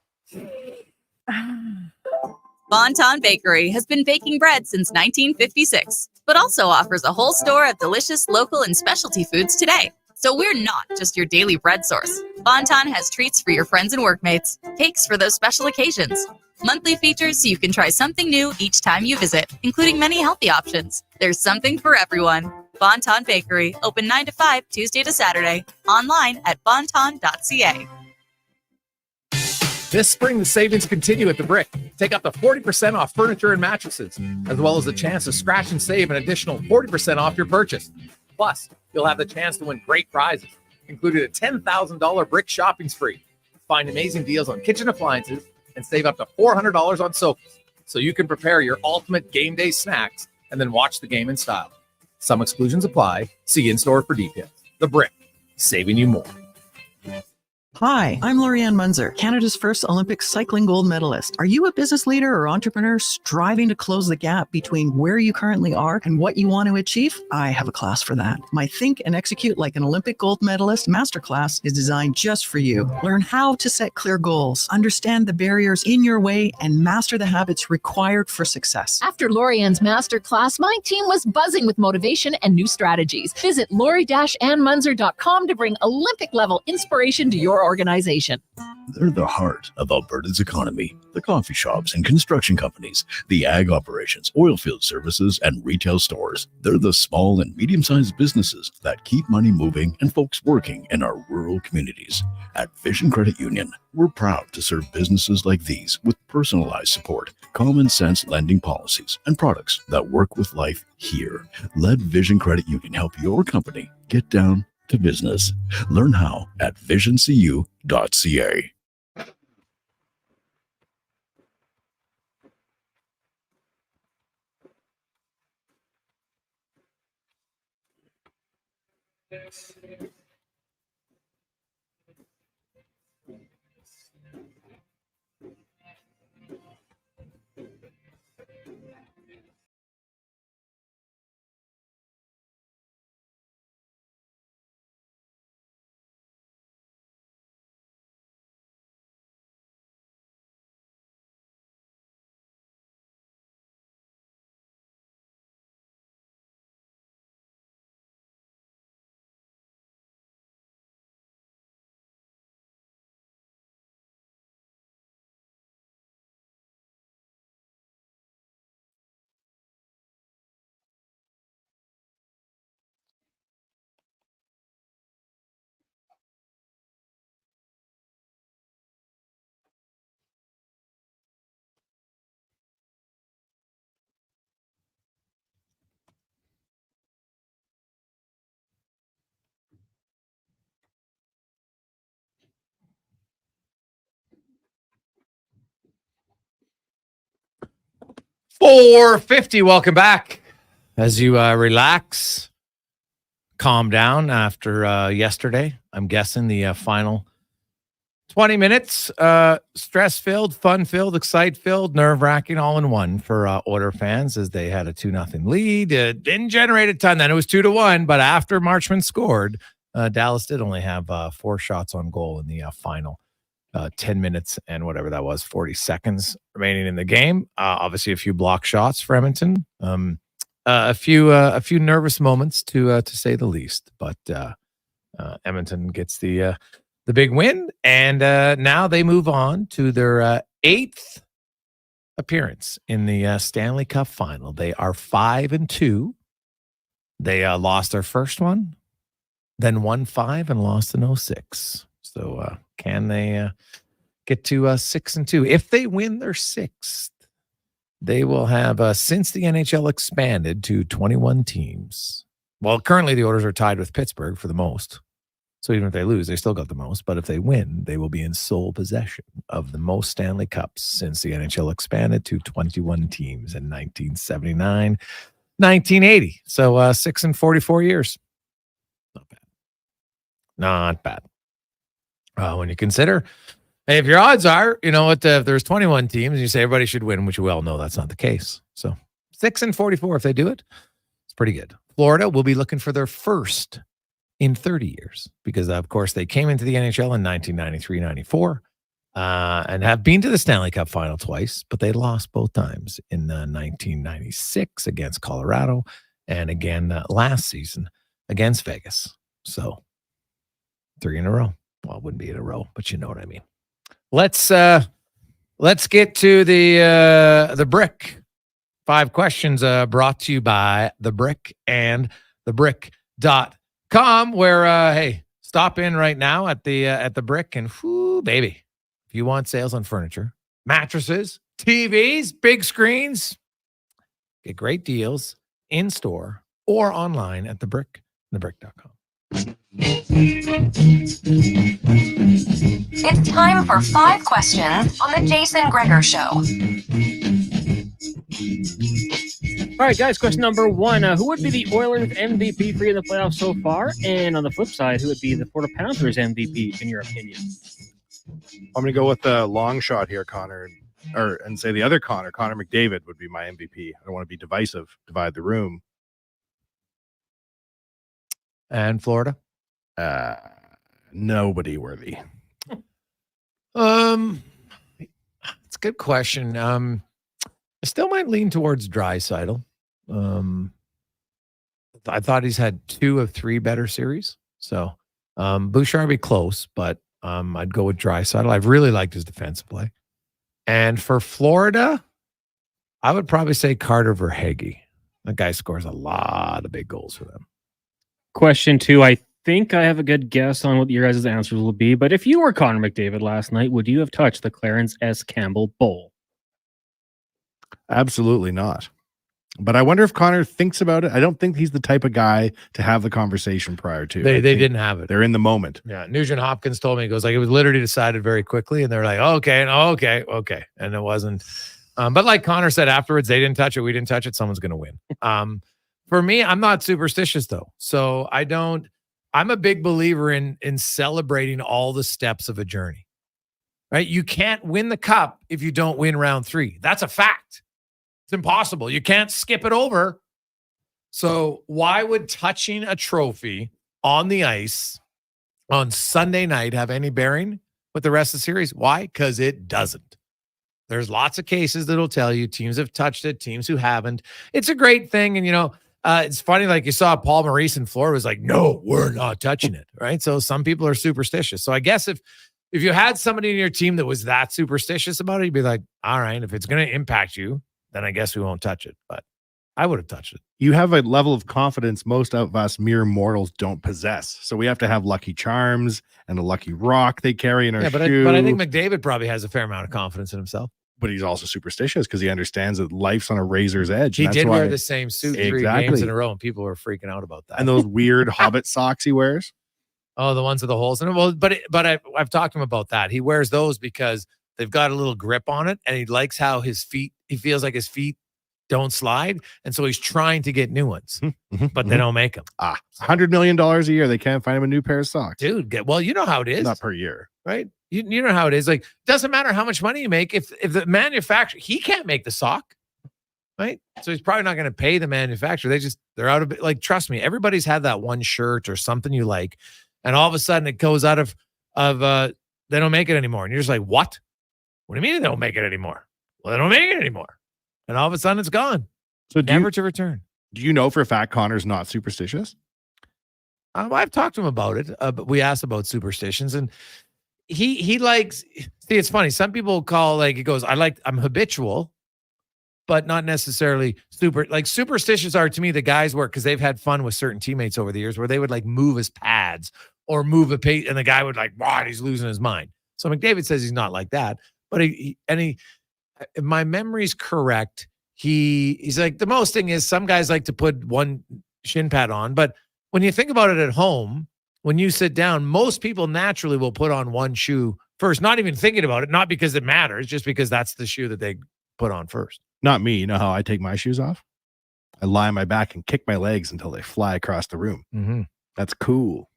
Speaker 10: Bon-Ton Bakery has been baking bread since 1956, but also offers a whole store of delicious local and specialty foods today. So we're not just your daily bread source. Bon-Ton has treats for your friends and workmates, cakes for those special occasions, monthly features so you can try something new each time you visit, including many healthy options. There's something for everyone. Bon-Ton Bakery, open 9 to 5, Tuesday to Saturday. Online at bonton.ca.
Speaker 1: This spring, the savings continue at the Brick. Take up to 40% off furniture and mattresses, as well as the chance to scratch and save an additional 40% off your purchase. Plus, you'll have the chance to win great prizes, including a $10,000 Brick shopping spree. Find amazing deals on kitchen appliances and save up to $400 on sofas, so you can prepare your ultimate game day snacks and then watch the game in style. Some exclusions apply. See in-store for details. The Brick, saving you more.
Speaker 14: Hi, I'm Lorianne Munzer, Canada's first Olympic cycling gold medalist. Are you a business leader or entrepreneur striving to close the gap between where you currently are and what you want to achieve? I have a class for that. My Think and Execute Like an Olympic Gold Medalist masterclass is designed just for you. Learn how to set clear goals, understand the barriers in your way, and master the habits required for success.
Speaker 15: After Lorianne's masterclass, my team was buzzing with motivation and new strategies. Visit lori-annmunzer.com to bring Olympic-level inspiration to your organization.
Speaker 6: They're the heart of Alberta's economy. The coffee shops and construction companies, the ag operations, oil field services, and retail stores. They're the small and medium-sized businesses that keep money moving and folks working in our rural communities. At Vision Credit Union, we're proud to serve businesses like these with personalized support, common sense lending policies, and products that work with life here. Let Vision Credit Union help your company get down to business. Learn how at visioncu.ca.
Speaker 1: $4.50. Welcome back. As you relax, calm down after yesterday. I'm guessing the final 20 minutes, stress-filled, fun-filled, excite-filled, nerve-wracking, all in one for Oiler fans as they had a 2-0 lead. Didn't generate a ton. Then it was 2-1, but after Marchman scored, Dallas did only have 4 shots on goal in the final 10 minutes and whatever that was, 40 seconds remaining in the game. Obviously, a few block shots for Edmonton. A few nervous moments to say the least. But Edmonton gets the big win, and now they move on to their 8th appearance in the Stanley Cup final. They are 5-2. They lost their first one, then won 5 and lost in 06. So can they get to 6-2? If they win their 6th, they will have, since the NHL expanded to 21 teams. Well, currently the Oilers are tied with Pittsburgh for the most. So even if they lose, they still got the most. But if they win, they will be in sole possession of the most Stanley Cups since the NHL expanded to 21 teams in 1979, 1980. So 6 and 44 years. Not bad. Not bad. When you consider, if your odds are, you know what, if there's 21 teams and you say everybody should win, which we all know that's not the case. So 6 and 44, if they do it, it's pretty good. Florida will be looking for their first in 30 years because, of course, they came into the NHL in 1993-94 and have been to the Stanley Cup final twice, but they lost both times in 1996 against Colorado and again last season against Vegas. So 3 in a row. Well, it wouldn't be in a row, but you know what I mean. Let's get to the Brick. 5 questions brought to you by The Brick and thebrick.com, where hey, stop in right now at the Brick and whoo, baby. If you want sales on furniture, mattresses, TVs, big screens, get great deals in store or online at The Brick and thebrick.com.
Speaker 28: It's time for 5 questions on the Jason Gregor Show.
Speaker 11: All right, guys, question number 1. Who would be the Oilers MVP for you in the playoffs so far? And on the flip side, who would be the Florida Panthers MVP in your opinion?
Speaker 4: I'm going to go with the long shot here, Connor, and say the other Connor McDavid would be my MVP. I don't want to be divisive, divide the room.
Speaker 1: And Florida?
Speaker 4: Nobody worthy.
Speaker 1: It's a good question. I still might lean towards Draisaitl. I thought he's had 2 of 3 better series. So Bouchard be close, but I'd go with Draisaitl. I've really liked his defensive play. And for Florida, I would probably say Carter Verhaeghe. That guy scores a lot of big goals for them.
Speaker 11: Question 2. I think I have a good guess on what your guys' answers will be, but if you were Connor McDavid last night, would you have touched the Clarence S. Campbell Bowl?
Speaker 4: Absolutely not. But I wonder if Connor thinks about it. I don't think he's the type of guy to have the conversation prior to.
Speaker 1: They didn't have it.
Speaker 4: They're in the moment.
Speaker 1: Yeah. Nugent Hopkins told me, he goes like, it was literally decided very quickly. And they're like, okay. And it wasn't. But like Connor said afterwards, they didn't touch it. We didn't touch it. Someone's going to win. For me, I'm not superstitious though. So I'm a big believer in celebrating all the steps of a journey, right? You can't win the cup if you don't win round 3. That's a fact. It's impossible. You can't skip it over. So why would touching a trophy on the ice on Sunday night have any bearing with the rest of the series? Why? Because it doesn't. There's lots of cases that'll tell you teams have touched it, teams who haven't. It's a great thing. And, it's funny, like you saw Paul Maurice in Florida was like, no, we're not touching it, right? So some people are superstitious. So I guess if you had somebody in your team that was that superstitious about it, you'd be like, all right, if it's going to impact you, then I guess we won't touch it. But I would have touched it.
Speaker 4: You have a level of confidence most of us mere mortals don't possess. So we have to have lucky charms and a lucky rock they carry in our shoe.
Speaker 1: But I think McDavid probably has a fair amount of confidence in himself.
Speaker 4: But he's also superstitious because he understands that life's on a razor's edge.
Speaker 1: He did wear the same suit 3 games in a row, and people were freaking out about that.
Speaker 4: And those weird Hobbit socks he wears.
Speaker 1: Oh, the ones with the holes in them. Well, but I've talked to him about that. He wears those because they've got a little grip on it, and he likes how he feels like his feet don't slide, and so he's trying to get new ones, but they don't make them.
Speaker 4: $100 million a year, they can't find him a new pair of socks.
Speaker 1: Dude, well, you know how it is.
Speaker 4: Not per year.
Speaker 1: Right? You know how it is. Like, doesn't matter how much money you make. If the manufacturer, he can't make the sock, right? So he's probably not going to pay the manufacturer. They're out of it. Like, trust me, everybody's had that one shirt or something you like, and all of a sudden it goes out of they don't make it anymore. And you're just like, what? What do you mean they don't make it anymore? Well, they don't make it anymore. And all of a sudden it's gone.
Speaker 4: So
Speaker 1: never to return.
Speaker 4: Do you know for a fact Connor's not superstitious?
Speaker 1: I've talked to him about it, but we asked about superstitions, and he likes. See, it's funny. Some people call he goes, I'm habitual, but not necessarily super. Like superstitions are to me the guys where because they've had fun with certain teammates over the years where they would like move his pads or move a page, and the guy would like, wow, he's losing his mind. So McDavid says he's not like that, but if my memory's correct, he's like, the most thing is some guys like to put one shin pad on, but when you think about it at home, when you sit down, most people naturally will put on one shoe first, not even thinking about it, not because it matters, just because that's the shoe that they put on first.
Speaker 4: Not me. You know how I take my shoes off? I lie on my back and kick my legs until they fly across the room.
Speaker 1: Mm-hmm.
Speaker 4: That's cool.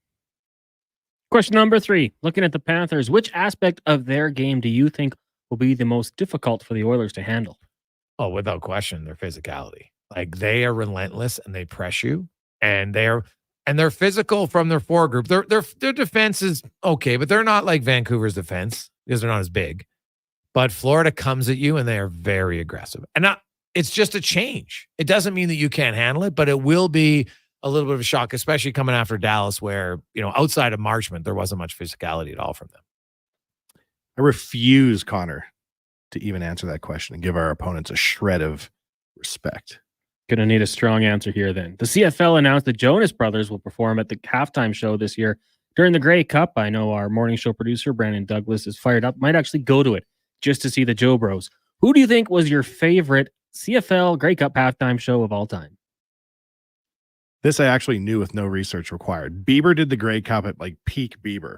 Speaker 11: Question number 3. Looking at the Panthers, which aspect of their game do you think will be the most difficult for the Oilers to handle?
Speaker 1: Oh, without question, their physicality. Like, they are relentless and they press you, and they're physical from their forward group. Their defense is okay, but they're not like Vancouver's defense because they're not as big. But Florida comes at you and they are very aggressive. And it's just a change. It doesn't mean that you can't handle it, but it will be a little bit of a shock, especially coming after Dallas, where, outside of Marchment, there wasn't much physicality at all from them.
Speaker 4: I refuse, Connor, to even answer that question and give our opponents a shred of respect.
Speaker 11: Gonna need a strong answer here then. The CFL announced the Jonas Brothers will perform at the halftime show this year during the Grey Cup. I know our morning show producer, Brandon Douglas, is fired up. Might actually go to it just to see the Joe Bros. Who do you think was your favorite CFL Grey Cup halftime show of all time?
Speaker 4: This I actually knew with no research required. Bieber did the Grey Cup at peak Bieber.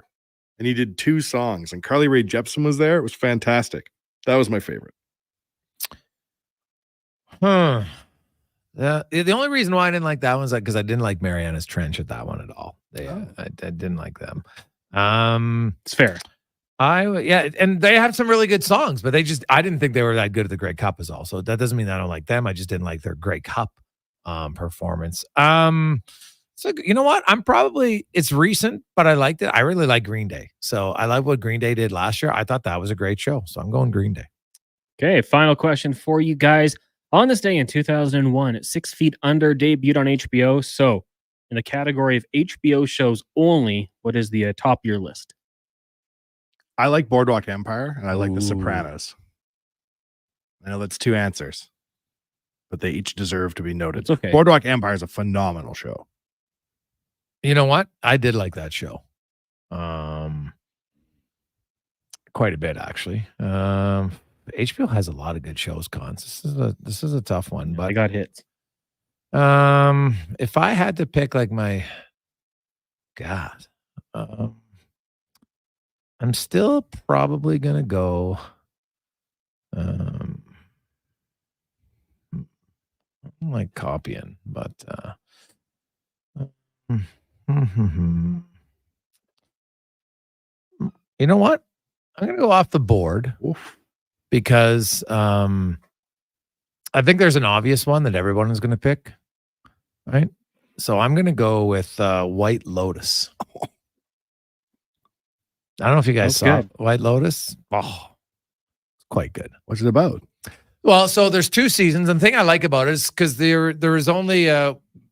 Speaker 4: And he did 2 songs. And Carly Rae Jepsen was there. It was fantastic. That was my favorite.
Speaker 1: The only reason why I didn't like that one is because I didn't like Mariana's Trench at that one at all. I didn't like them.
Speaker 11: It's fair.
Speaker 1: And they have some really good songs, but I didn't think they were that good at the Grey Cup as all. So that doesn't mean I don't like them. I just didn't like their Grey Cup performance. So you know what? It's recent, but I liked it. I really like Green Day. So I like what Green Day did last year. I thought that was a great show. So I'm going Green Day.
Speaker 11: Okay, final question for you guys. On this day in 2001, 6 Feet Under debuted on HBO. So in the category of HBO shows only, what is the top of your list?
Speaker 4: I like Boardwalk Empire and I like The Sopranos. I know that's two answers, but they each deserve to be noted.
Speaker 11: It's okay.
Speaker 4: Boardwalk Empire is a phenomenal show.
Speaker 1: You know what? I did like that show. Quite a bit, actually. HBO has a lot of good shows, Cons. This is a tough one, but
Speaker 11: I got hits.
Speaker 1: If I had to pick like my God, I'm still probably gonna go. I'm like copying, but you know what? I'm gonna go off the board because I think there's an obvious one that everyone is gonna pick, right? So I'm gonna go with White Lotus. I don't know if you guys saw White Lotus. Oh, it's quite good.
Speaker 4: What's it about?
Speaker 1: Well, so there's 2 seasons, and the thing I like about it is because there was only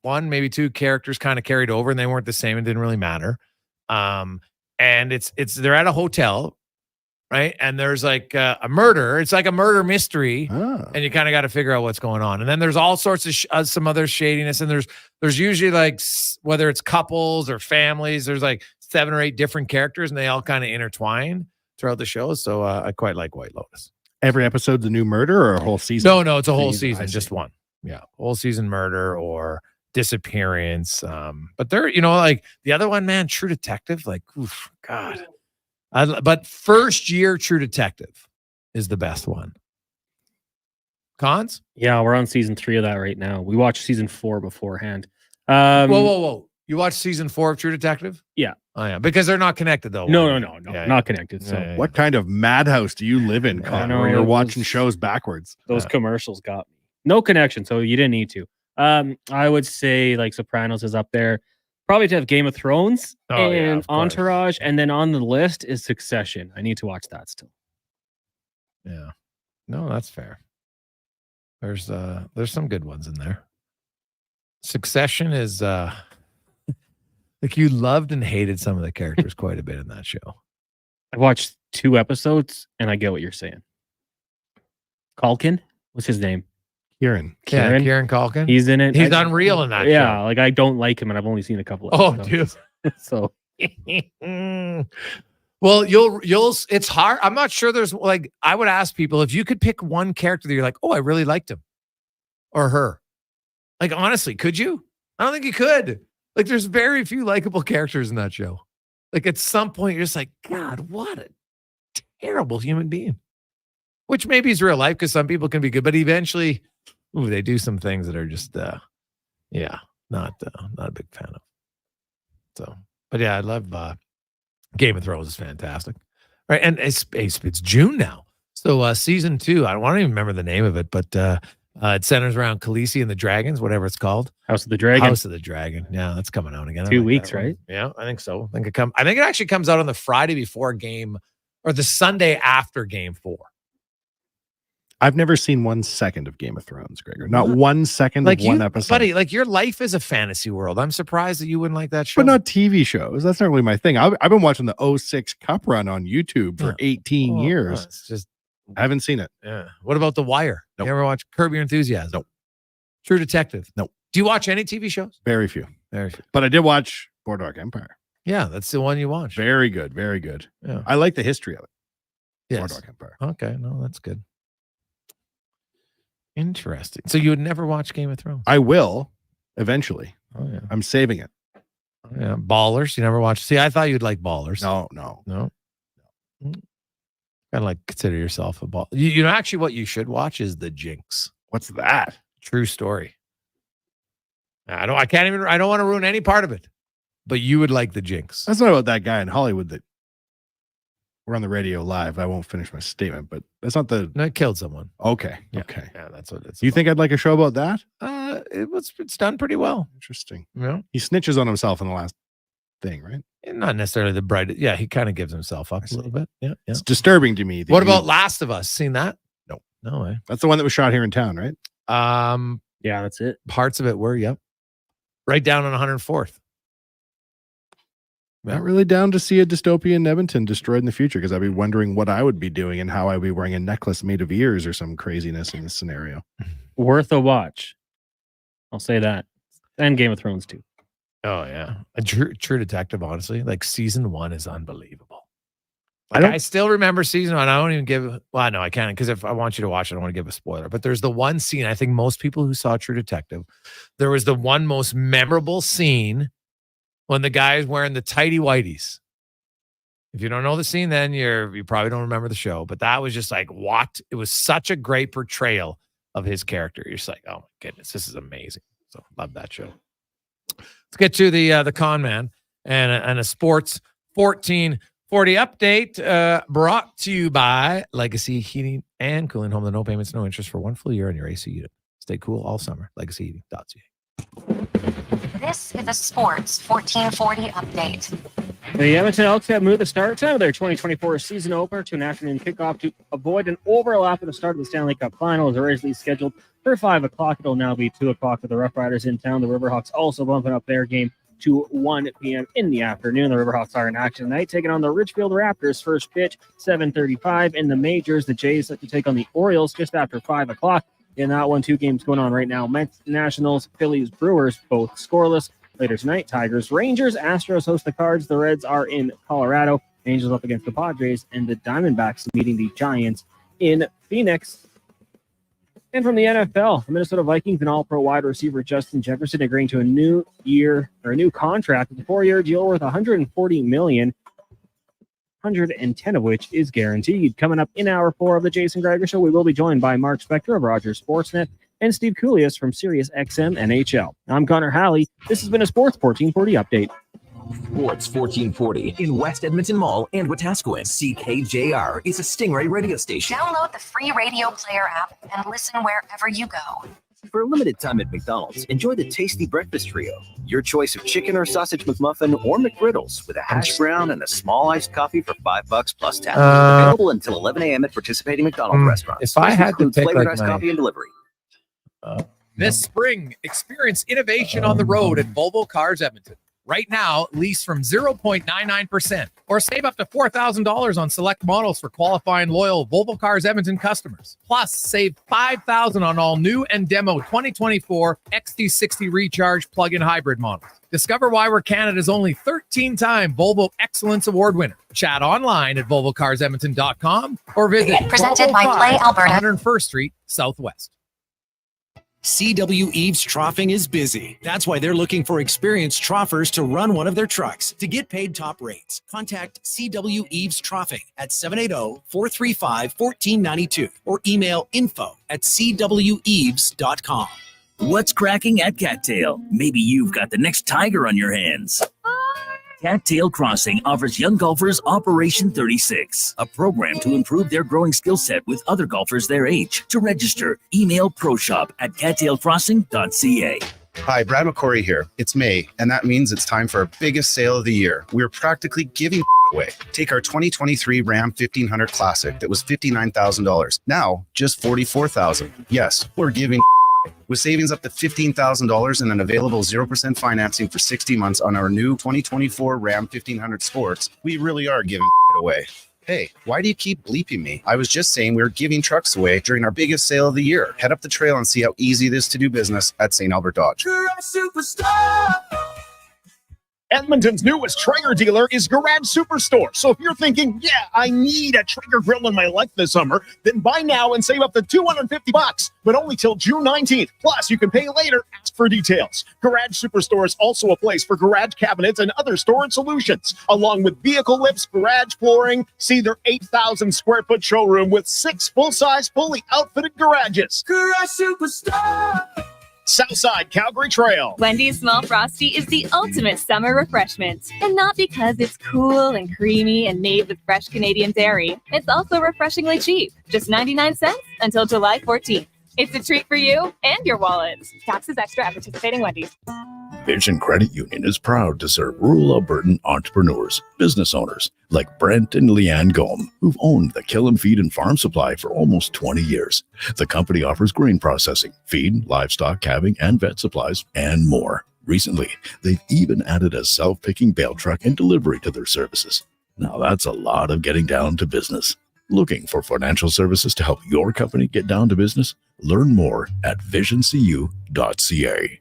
Speaker 1: 1, maybe 2 characters kind of carried over, and they weren't the same. It didn't really matter. And it's they're at a hotel, right? And there's like a murder. It's like a murder mystery, and you kind of got to figure out what's going on. And then there's all sorts of some other shadiness, and there's usually like whether it's couples or families, there's like 7 or 8 different characters, and they all kind of intertwine throughout the show. So I quite like White Lotus.
Speaker 4: Every episode's a new murder or a whole season?
Speaker 1: No, it's a whole season, just one. Yeah, whole season murder or disappearance. But they're, like the other one, man, True Detective, like, oof, God. But first year True Detective is the best one. Cons?
Speaker 11: Yeah, we're on season 3 of that right now. We watched season 4 beforehand.
Speaker 1: Whoa. You watched season 4 of True Detective?
Speaker 11: Yeah.
Speaker 1: Oh, yeah. Because they're not connected, though.
Speaker 11: No,
Speaker 1: Yeah,
Speaker 11: not connected. So
Speaker 4: What kind of madhouse do you live in, Connor, where you're watching shows backwards?
Speaker 11: Those commercials got me. No connection, so you didn't need to. I would say like Sopranos is up there. Probably to have Game of Thrones and Entourage, and then on the list is Succession. I need to watch that still.
Speaker 1: Yeah. No, that's fair. There's some good ones in there. Succession is like you loved and hated some of the characters quite a bit in that show.
Speaker 11: I watched 2 episodes and I get what you're saying. Culkin? What's his name?
Speaker 4: Kieran.
Speaker 1: Yeah, Kieran Culkin.
Speaker 11: He's in it.
Speaker 1: He's unreal in that show.
Speaker 11: Like I don't like him and I've only seen a couple of episodes.
Speaker 1: Dude.
Speaker 11: So
Speaker 1: well, you'll it's hard. I'm not sure there's like I would ask people if you could pick one character that you're like, oh, I really liked him or her. Like honestly, could you? I don't think you could. Like there's very few likable characters in that show. Like at some point you're just like, God, what a terrible human being. Which maybe is real life because some people can be good, but eventually they do some things that are just not a big fan of. So, but yeah, I love Game of Thrones is fantastic. Right. And it's June now. So season 2, I don't even remember the name of it, but it centers around Khaleesi and the Dragons, whatever it's called.
Speaker 11: House of the Dragon.
Speaker 1: House of the Dragon. Yeah, that's coming out again.
Speaker 11: 2 weeks, right?
Speaker 1: Yeah, I think so. I think it actually comes out on the Friday before game or the Sunday after game 4.
Speaker 4: I've never seen 1 second of Game of Thrones, Gregor. Not 1 second of one episode.
Speaker 1: Buddy, like your life is a fantasy world. I'm surprised that you wouldn't like that show.
Speaker 4: But not TV shows. That's not really my thing. I've been watching the 06 Cup run on YouTube for 18 years.
Speaker 1: It's just
Speaker 4: I haven't seen it.
Speaker 1: Yeah. What about The Wire?
Speaker 4: Nope.
Speaker 1: You ever watch Curb Your Enthusiasm?
Speaker 4: Nope.
Speaker 1: True Detective?
Speaker 4: Nope.
Speaker 1: Do you watch any TV shows?
Speaker 4: Very few.
Speaker 1: Very few.
Speaker 4: But I did watch Boardwalk Empire.
Speaker 1: Yeah, that's the one you watch.
Speaker 4: Very good. Very good.
Speaker 1: Yeah.
Speaker 4: I like the history of it.
Speaker 1: Yes.
Speaker 4: Boardwalk Empire.
Speaker 1: Okay. No, that's good. Interesting. So you would never watch Game of Thrones?
Speaker 4: I will eventually.
Speaker 1: Oh, yeah.
Speaker 4: I'm saving it.
Speaker 1: Oh, yeah. Ballers. You never watch. See, I thought you'd like Ballers.
Speaker 4: No.
Speaker 1: Kind of like consider yourself a ball. You know, actually, what you should watch is The Jinx.
Speaker 4: What's that?
Speaker 1: True story. I don't want to ruin any part of it, but you would like The Jinx.
Speaker 4: That's not about that guy in Hollywood that we're on the radio live. I won't finish my statement, but that's not the.
Speaker 1: No, it killed someone.
Speaker 4: Okay.
Speaker 1: Yeah.
Speaker 4: Okay.
Speaker 1: Yeah, that's what it's.
Speaker 4: You think I'd like a show about that?
Speaker 1: It's done pretty well.
Speaker 4: Interesting.
Speaker 1: Yeah.
Speaker 4: He snitches on himself in the last thing, right?
Speaker 1: Not necessarily the brightest. Yeah, he kind of gives himself up a little bit. Yeah.
Speaker 4: It's disturbing to me.
Speaker 1: What about Last of Us? Seen that?
Speaker 4: No.
Speaker 1: No way.
Speaker 4: That's the one that was shot here in town, right?
Speaker 11: Yeah, that's it.
Speaker 1: Parts of it were, yep. Right down on 104th.
Speaker 4: Not really down to see a dystopian Edmonton destroyed in the future, because I'd be wondering what I would be doing and how I'd be wearing a necklace made of ears or some craziness in this scenario.
Speaker 11: Worth a watch. I'll say that. And Game of Thrones too.
Speaker 1: Oh yeah, a True Detective. Honestly, like season 1 is unbelievable. Like, I still remember season 1. I don't even give. Well, no, I can't, because if I want you to watch it, I don't want to give a spoiler. But there's the one scene. I think most people who saw True Detective, there was the one most memorable scene when the guy is wearing the tighty whities. If you don't know the scene, then you probably don't remember the show. But that was just like, what? It was such a great portrayal of his character. You're just like, oh my goodness, this is amazing. So love that show. Let's get to the con man and a sports 1440 update brought to you by Legacy Heating and Cooling. Home with no payments, no interest for 1 full year on your AC unit. Stay cool all summer. LegacyHeating.ca.
Speaker 28: This is a sports 1440 update.
Speaker 11: The Edmonton Elks have moved the start time of their 2024 season opener to an afternoon kickoff to avoid an overlap at the start of the Stanley Cup final. As originally scheduled for 5 o'clock. It'll now be 2 o'clock with the Rough Riders in town. The Riverhawks also bumping up their game to 1 p.m. in the afternoon. The Riverhawks are in action tonight, taking on the Ridgefield Raptors. First pitch, 7:35 in the majors. The Jays set to take on the Orioles just after 5 o'clock. In that one, 2 games going on right now. Mets, Nationals, Phillies, Brewers, both scoreless. Later tonight, Tigers, Rangers, Astros host the Cards. The Reds are in Colorado. Angels up against the Padres, and the Diamondbacks meeting the Giants in Phoenix. And from the NFL, the Minnesota Vikings and All-Pro wide receiver Justin Jefferson agreeing to a new contract with a 4-year deal worth $140 million. 110 of which is guaranteed. Coming up in hour 4 of the Jason Gregor Show, we will be joined by Mark Spector of Rogers Sportsnet and Steve Koulias from Sirius XM NHL. I'm Connor Halley. This has been a Sports 1440 update.
Speaker 7: Sports 1440 in West Edmonton Mall and Wetaskiwin. CKJR is a Stingray radio station.
Speaker 28: Download the free radio player app and listen wherever you go.
Speaker 17: For a limited time at McDonald's, enjoy the tasty breakfast trio. Your choice of chicken or sausage McMuffin or McGriddles with a hash brown and a small iced coffee for $5 plus tax. Available until 11 a.m. at participating McDonald's restaurants.
Speaker 1: If I had to pick
Speaker 17: flavored
Speaker 1: like
Speaker 17: iced coffee and delivery.
Speaker 1: This spring, experience innovation on the road at Volvo Cars Edmonton. Right now, lease from 0.99% or save up to $4,000 on select models for qualifying loyal Volvo Cars Edmonton customers. Plus, save $5,000 on all new and demo 2024 XT60 Recharge plug-in hybrid models. Discover why we're Canada's only 13-time Volvo Excellence Award winner. Chat online at volvocarsedmonton.com or visit
Speaker 28: Presented by Play Alberta.
Speaker 1: 101st Street, Southwest.
Speaker 16: CW Eves Troughing is busy. That's why they're looking for experienced troughers to run one of their trucks. To get paid top rates, contact CW Eves Troughing at 780-435-1492 or email info@cweves.com.
Speaker 5: What's cracking at Cattail? Maybe you've got the next tiger on your hands. Cattail Crossing offers young golfers Operation 36, a program to improve their growing skill set with other golfers their age. To register, email proshop@cattailcrossing.ca.
Speaker 18: Hi, Brad McCory here. It's May, and that means it's time for our biggest sale of the year. We're practically giving away. Take our 2023 Ram 1500 Classic that was $59,000. Now, just $44,000. Yes, we're giving with savings up to $15,000 and an available 0% financing for 60 months on our new 2024 Ram 1500 Sports. We really are giving away. Hey, why do you keep bleeping me? I was just saying we were giving trucks away during our biggest sale of the year. Head up the trail and see how easy it is to do business at St. Albert Dodge.
Speaker 16: Edmonton's newest Traeger dealer is Garage Superstore. So if you're thinking, yeah, I need a Traeger grill in my life this summer, then buy now and save up to $250, but only till June 19th. Plus, you can pay later. Ask for details. Garage Superstore is also a place for garage cabinets and other storage solutions, along with vehicle lifts, garage flooring. See their 8,000 square foot showroom with 6 full-size, fully outfitted garages. Garage Superstore. Southside Calgary Trail.
Speaker 20: Wendy's Small Frosty is the ultimate summer refreshment. And not because it's cool and creamy and made with fresh Canadian dairy. It's also refreshingly cheap. Just 99 cents until July 14th. It's a treat for you and your wallet. Taxes extra at participating Wendy's.
Speaker 6: Vision Credit Union is proud to serve rural Albertan entrepreneurs, business owners like Brent and Leanne Gome, who've owned the Kill and Feed and Farm Supply for almost 20 years. The company offers grain processing, feed, livestock, calving, and vet supplies, and more. Recently, they've even added a self-picking bail truck and delivery to their services. Now that's a lot of getting down to business. Looking for financial services to help your company get down to business? Learn more at visioncu.ca.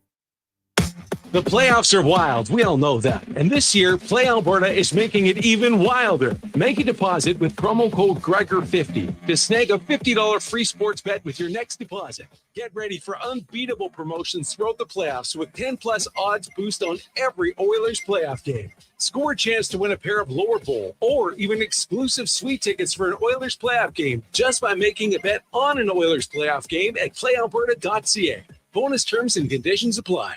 Speaker 2: The playoffs are wild. We all know that. And this year, Play Alberta is making it even wilder. Make a deposit with promo code Gregor50 to snag a $50 free sports bet with your next deposit. Get ready for unbeatable promotions throughout the playoffs with 10+ odds boost on every Oilers playoff game. Score a chance to win a pair of lower bowl or even exclusive sweet tickets for an Oilers playoff game just by making a bet on an Oilers playoff game at playalberta.ca. Bonus terms and conditions apply.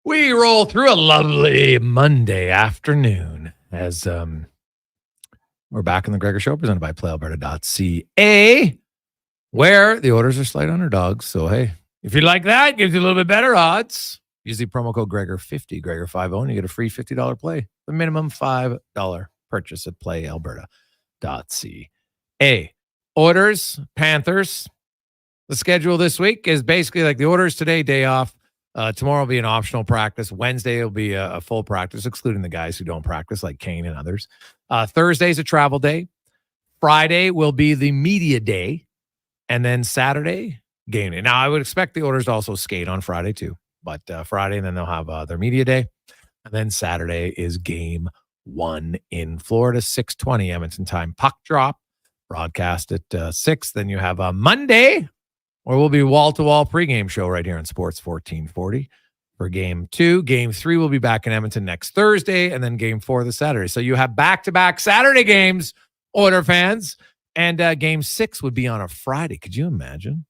Speaker 1: We roll through a lovely Monday afternoon as we're back in the Gregor Show presented by playalberta.ca, where the Oilers are slight underdogs. So, hey, if you like that, gives you a little bit better odds. Use the promo code Gregor50, Gregor50, and you get a free $50 play. The minimum $5 purchase at playalberta.ca. Oilers, Panthers. The schedule this week is basically like the Oilers today, day off. Tomorrow will be an optional practice. Wednesday will be a full practice, excluding the guys who don't practice, like Kane and others. Thursday's a travel day. Friday will be the media day. And then Saturday, game day. Now, I would expect the Oilers to also skate on Friday, too. But Friday, and then they'll have their media day. And then Saturday is game 1 in Florida, 6:20 Edmonton time. Puck drop, broadcast at 6. Then you have a Monday, or we'll be wall-to-wall pregame show right here on Sports 1440 for Game 2. Game 3 will be back in Edmonton next Thursday, and then Game 4 this Saturday. So you have back-to-back Saturday games, Oiler fans, and Game 6 would be on a Friday. Could you imagine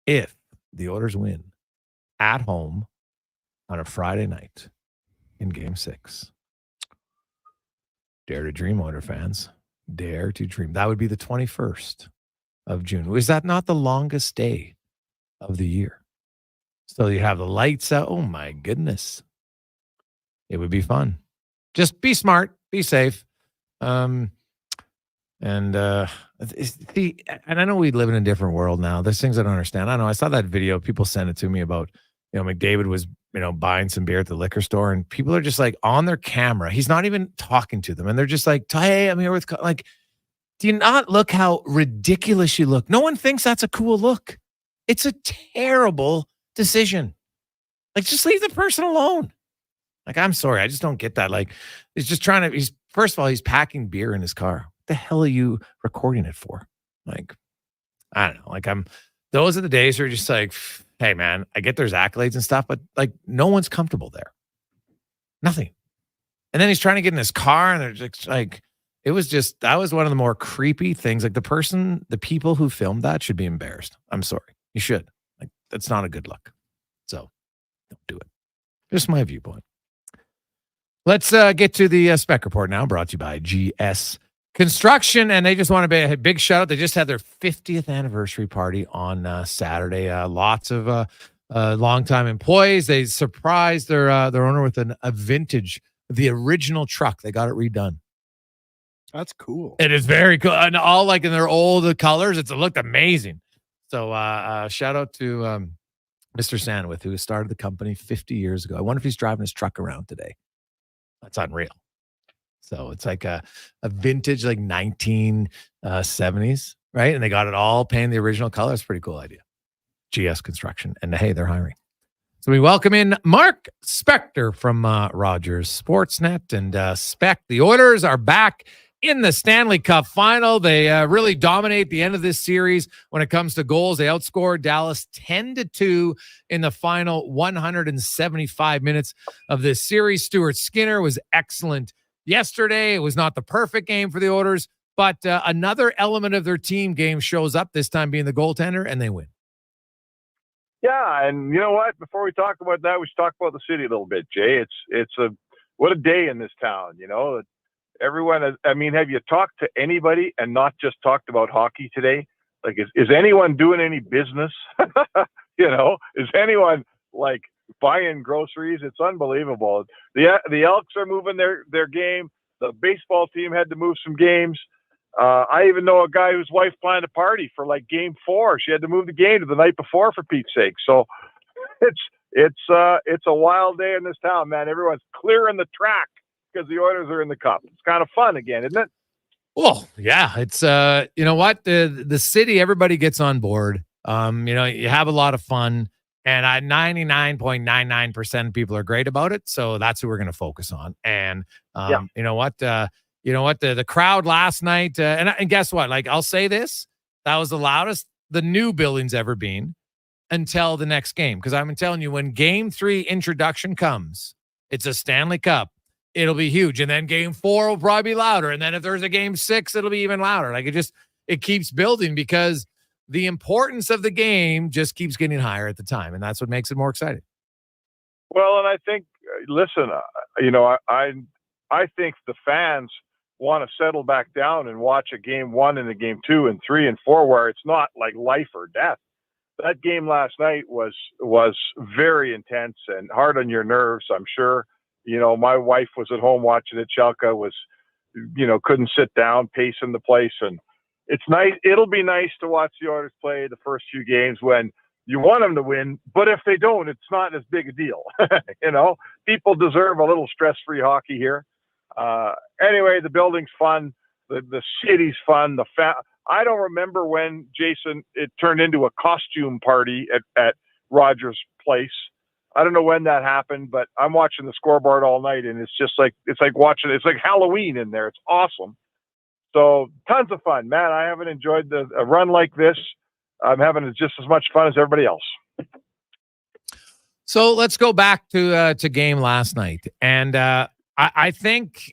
Speaker 1: if the Oilers win at home on a Friday night in Game 6? Dare to dream, Oiler fans. Dare to dream. That would be the 21st of June. Is that not the longest day of the year? So you have the lights out. Oh my goodness. It would be fun. Just be smart, be safe. And I know we live in a different world now. There's things I don't understand. I know I saw that video. People sent it to me about, McDavid was, buying some beer at the liquor store, and people are just like on their camera. He's not even talking to them. And they're just like, hey, I'm here with, like, do you not look how ridiculous you look? No one thinks that's a cool look. It's a terrible decision. Like, just leave the person alone. Like, I'm sorry. I just don't get that. Like, first of all, he's packing beer in his car. What the hell are you recording it for? Like, I don't know. Like, those are the days where you're just like, hey, man, I get there's accolades and stuff, but like, no one's comfortable there. Nothing. And then he's trying to get in his car, and they're just like, that was one of the more creepy things. Like, the people who filmed that should be embarrassed. I'm sorry. You should. Like, that's not a good look. So don't do it. Just my viewpoint. Let's get to the spec report now, brought to you by GS Construction. And they just want to be a big shout out. They just had their 50th anniversary party on Saturday. Lots of longtime employees. They surprised their owner with a vintage, the original truck. They got it redone.
Speaker 4: That's cool.
Speaker 1: It is very cool. And all like in their old colors. It looked amazing. So shout out to Mr. Sandwith, who started the company 50 years ago. I wonder if he's driving his truck around today. That's unreal. So it's like a vintage, like 1970s, right? And they got it all painted the original color. It's a pretty cool idea. GS Construction. And hey, they're hiring. So we welcome in Mark Spector from Rogers Sportsnet. And Spec, the Oilers are back in the Stanley Cup final. They really dominate the end of this series when it comes to goals. They outscored Dallas 10-2 in the final 175 minutes of this series. Stuart Skinner was excellent yesterday. It was not the perfect game for the Oilers, but another element of their team game shows up, this time being the goaltender, and they win.
Speaker 3: Yeah, and you know what? Before we talk about that, we should talk about the city a little bit, Jay. What a day in this town, you know. Everyone has, I mean, have you talked to anybody and not just talked about hockey today? Like, is anyone doing any business? You know, is anyone like buying groceries? It's unbelievable. The Elks are moving their game. The baseball team had to move some games. I even know a guy whose wife planned a party for like game 4. She had to move the game to the night before, for Pete's sake. So it's a wild day in this town, man. Everyone's clearing the track because the Oilers are in the Cup. It's kind of fun again, isn't it?
Speaker 1: Well, yeah, it's you know what, the city, everybody gets on board. You know, you have a lot of fun, and 99.99% of people are great about it. So that's who we're going to focus on. And you know what, the crowd last night, and guess what? Like, I'll say this: that was the loudest the new building's ever been until the next game. Because I'm telling you, when Game 3 introduction comes, it's a Stanley Cup. It'll be huge. And then game 4 will probably be louder. And then if there's a game 6, it'll be even louder. Like, it keeps building because the importance of the game just keeps getting higher at the time. And that's what makes it more exciting.
Speaker 3: Well, and I think, listen, you know, I think the fans want to settle back down and watch a game 1 and a game 2 and 3 and 4, where it's not like life or death. That game last night was very intense and hard on your nerves, I'm sure. You know, my wife was at home watching it. Shelka was, you know, couldn't sit down, pacing the place. And it's nice. It'll be nice to watch the Oilers play the first few games when you want them to win. But if they don't, it's not as big a deal. You know, people deserve a little stress-free hockey here. Anyway, the building's fun. The city's fun. I don't remember when, Jason, it turned into a costume party at Rogers Place. I don't know when that happened, but I'm watching the scoreboard all night, and it's like Halloween in there. It's awesome. So tons of fun, man. I haven't enjoyed a run like this. I'm having just as much fun as everybody else.
Speaker 1: So let's go back to game last night. And I think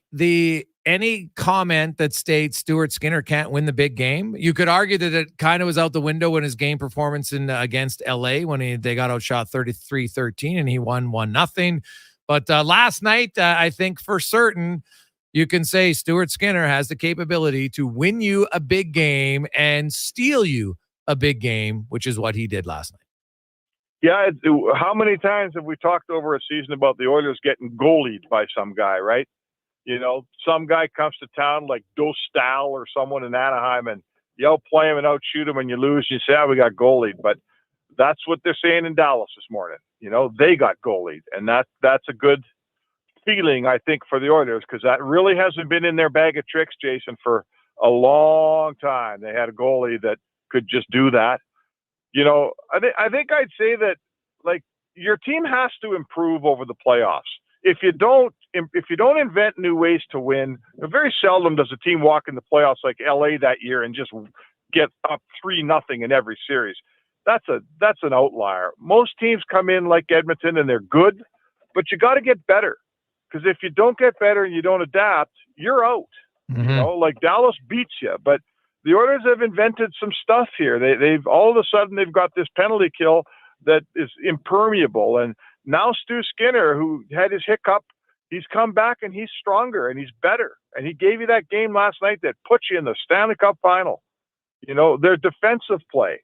Speaker 1: any comment that states Stuart Skinner can't win the big game, you could argue that it kind of was out the window in his game performance against LA when they got outshot 33-13 and he won 1-0. But last night, I think for certain, you can say Stuart Skinner has the capability to win you a big game and steal you a big game, which is what he did last night.
Speaker 3: Yeah. How many times have we talked over a season about the Oilers getting goalied by some guy, right? You know, some guy comes to town like Dostal or someone in Anaheim, and you outplay him and outshoot him, and you lose. And you say, we got goalied. But that's what they're saying in Dallas this morning. You know, they got goalied, and that's a good feeling, I think, for the Oilers, because that really hasn't been in their bag of tricks, Jason, for a long time. They had a goalie that could just do that. You know, I think I'd say that, like, your team has to improve over the playoffs. If you don't invent new ways to win, very seldom does a team walk in the playoffs like LA that year and just get up 3-0 in every series. That's an outlier. Most teams come in like Edmonton and they're good, but you got to get better, because if you don't get better and you don't adapt, you're out. Mm-hmm. You know, like Dallas beats you, but the Oilers have invented some stuff here. They've all of a sudden they've got this penalty kill that is impermeable. And now Stu Skinner, who had his hiccup, he's come back and he's stronger and he's better. And he gave you that game last night that put you in the Stanley Cup final. You know, their defensive play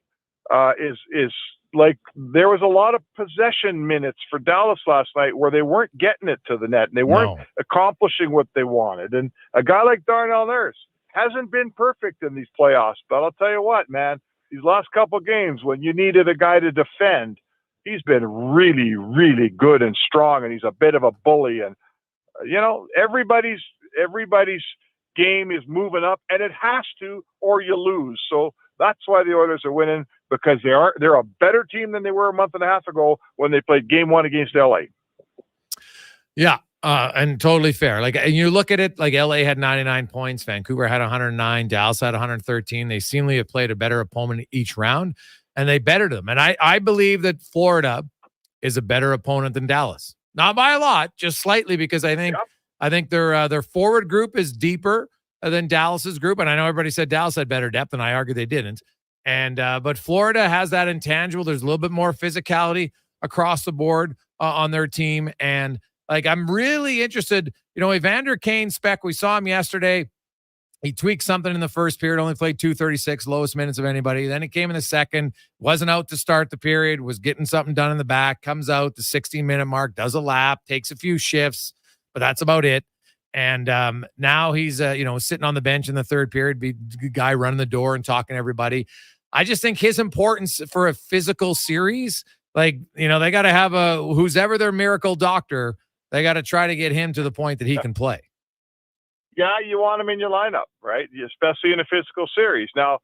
Speaker 3: is like, there was a lot of possession minutes for Dallas last night where they weren't getting it to the net and they weren't accomplishing what they wanted. And a guy like Darnell Nurse hasn't been perfect in these playoffs, but I'll tell you what, man, these last couple games when you needed a guy to defend, he's been really, really good and strong, and he's a bit of a bully. And you know, everybody's game is moving up, and it has to, or you lose. So that's why the Oilers are winning, because they're a better team than they were a month and a half ago when they played game 1 against LA.
Speaker 1: Yeah. And totally fair. Like, and you look at it, like LA had 99 points, Vancouver had 109, Dallas had 113. They seemingly have played a better opponent each round, and they bettered them. And I believe that Florida is a better opponent than Dallas. Not by a lot, just slightly, because I think their forward group is deeper than Dallas's group. And I know everybody said Dallas had better depth, and I argue they didn't. And but Florida has that intangible. There's a little bit more physicality across the board on their team. And like, I'm really interested, Evander Kane spec, we saw him yesterday. He tweaked something in the first period, only played 236, lowest minutes of anybody. Then he came in the second, wasn't out to start the period, was getting something done in the back, comes out the 16-minute mark, does a lap, takes a few shifts, but that's about it. And now he's, sitting on the bench in the third period, be the guy running the door and talking to everybody. I just think his importance for a physical series, they got to have who's ever their miracle doctor, they got to try to get him to the point that he can play.
Speaker 3: Yeah, you want him in your lineup, right? Especially in a physical series. Now,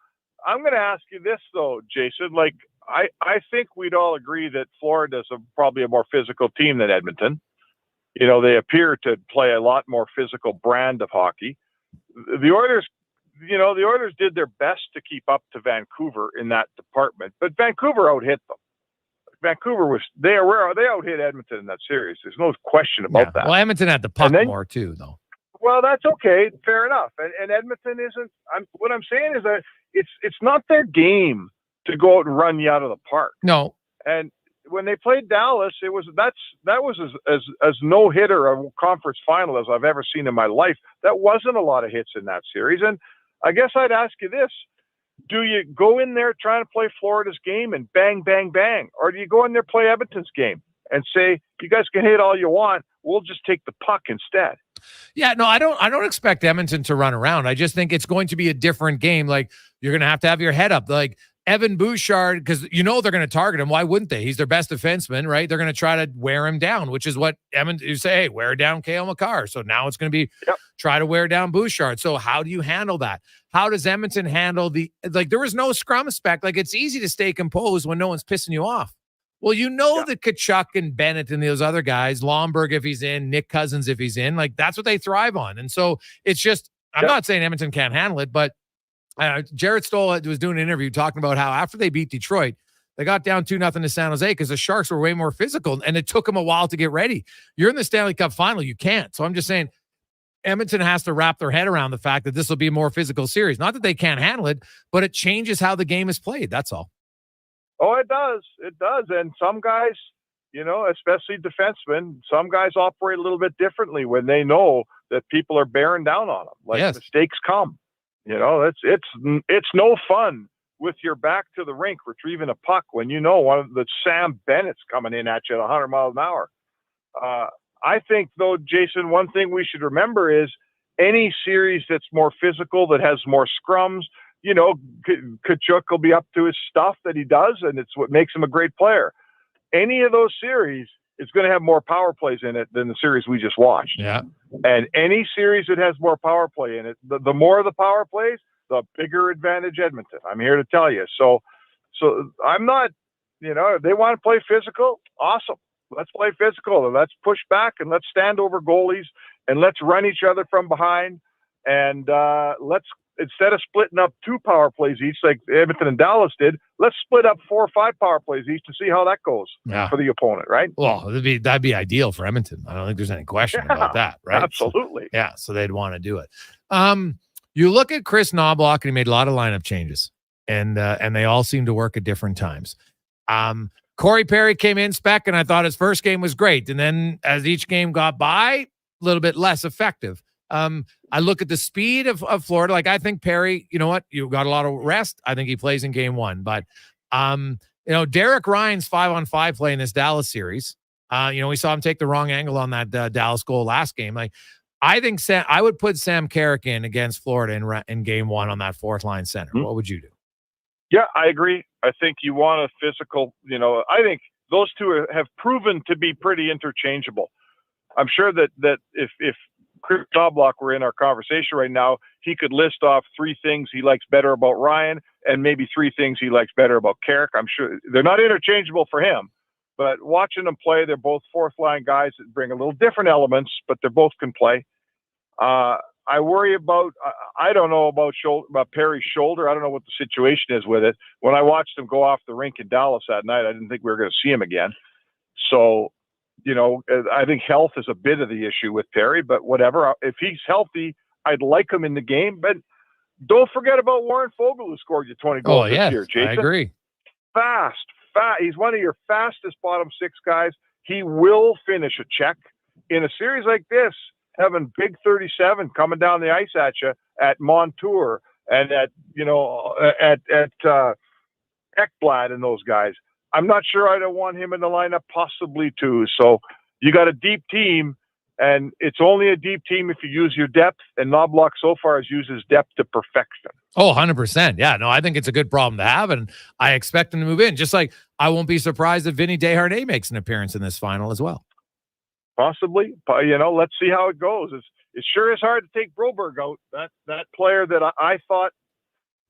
Speaker 3: I'm going to ask you this, though, Jason. Like, I think we'd all agree that Florida's probably a more physical team than Edmonton. They appear to play a lot more physical brand of hockey. The Oilers did their best to keep up to Vancouver in that department, but Vancouver out-hit them. They out-hit Edmonton in that series. There's no question about that.
Speaker 1: Well, Edmonton had the puck more too, though.
Speaker 3: Well, that's okay. Fair enough. And Edmonton isn't. What I'm saying is that it's not their game to go out and run you out of the park.
Speaker 1: No.
Speaker 3: And when they played Dallas, that was as no hitter a conference final as I've ever seen in my life. That wasn't a lot of hits in that series. And I guess I'd ask you this: do you go in there trying to play Florida's game and bang, bang, bang, or do you go in there play Edmonton's game and say, you guys can hit all you want, we'll just take the puck instead?
Speaker 1: Yeah, no, I don't expect Edmonton to run around. I just think it's going to be a different game. Like, you're going to have your head up. Like Evan Bouchard, because they're going to target him. Why wouldn't they? He's their best defenseman, right? They're going to try to wear him down, which is what Edmonton, you say, hey, wear down Cale Makar. So now it's going to be try to wear down Bouchard. So how do you handle that? How does Edmonton handle there was no scrum spec. Like, it's easy to stay composed when no one's pissing you off. Well, that Kachuk and Bennett and those other guys, Lomberg if he's in, Nick Cousins if he's in, like, that's what they thrive on. And so it's just, I'm not saying Edmonton can't handle it, but Jared Stoll was doing an interview talking about how after they beat Detroit, they got down 2-0 to San Jose because the Sharks were way more physical, and it took them a while to get ready. You're in the Stanley Cup final. You can't. So I'm just saying Edmonton has to wrap their head around the fact that this will be a more physical series. Not that they can't handle it, but it changes how the game is played. That's all.
Speaker 3: Oh, it does. It does. And some guys, especially defensemen, some guys operate a little bit differently when they know that people are bearing down on them. Like, mistakes come. It's no fun with your back to the rink retrieving a puck when one of the Sam Bennett's coming in at you at 100 miles an hour. I think, though, Jason, one thing we should remember is any series that's more physical, that has more scrums, Kachuk will be up to his stuff that he does, and it's what makes him a great player. Any of those series is going to have more power plays in it than the series we just watched.
Speaker 1: Yeah.
Speaker 3: And any series that has more power play in it, the more the power plays, the bigger advantage Edmonton. I'm here to tell you. So I'm not, if they want to play physical, awesome. Let's play physical, and let's push back, and let's stand over goalies, and let's run each other from behind, and let's, instead of splitting up 2 power plays each like Edmonton and Dallas did, let's split up 4 or 5 power plays each to see how that goes for the opponent, right?
Speaker 1: Well, that'd be ideal for Edmonton. I don't think there's any question about that, right?
Speaker 3: Absolutely.
Speaker 1: So they'd want to do it. You look at Chris Knobloch, and he made a lot of lineup changes, and they all seem to work at different times. Corey Perry came in spec, and I thought his first game was great, and then as each game got by, a little bit less effective. I look at the speed of Florida. Like, I think Perry, you know what? You got a lot of rest. I think he plays in game 1. But, Derek Ryan's 5-on-5 play in this Dallas series. We saw him take the wrong angle on that Dallas goal last game. Like, I think I would put Sam Carrick in against Florida in game 1 on that fourth line center. Mm-hmm. What would you do? Yeah, I agree. I think you want a physical, I think those two have proven to be pretty interchangeable. I'm sure that if Chris Knobloch were in our conversation right now, he could list off 3 things he likes better about Ryan and maybe 3 things he likes better about Carrick. I'm sure they're not interchangeable for him,
Speaker 3: But watching them play, they're both fourth-line guys that bring a little different elements, but they both can play. I worry about, I don't know about Perry's shoulder. I don't know what the situation is with it. When I watched him go off the rink in Dallas that night, I didn't think we were going to see him again. So, I think health is a bit of the issue with Perry, but whatever. If he's healthy, I'd like him in the game. But don't forget about Warren Fogle, who scored you 20 goals this year, Jason.
Speaker 1: I agree.
Speaker 3: Fast. He's one of your fastest bottom six guys. He will finish a check. In a series like this, having big 37 coming down the ice at you at Montour and at Ekblad and those guys, I'm not sure I don't want him in the lineup, possibly too. So you got a deep team, and it's only a deep team if you use your depth, and Knobloch so far has used his depth to perfection.
Speaker 1: Oh, 100%. Yeah, no, I think it's a good problem to have, and I expect him to move in. Just like I won't be surprised if Vinny Desharnais makes an appearance in this final as well.
Speaker 3: Possibly. Let's see how it goes. It sure is hard to take Broberg out. That player that I thought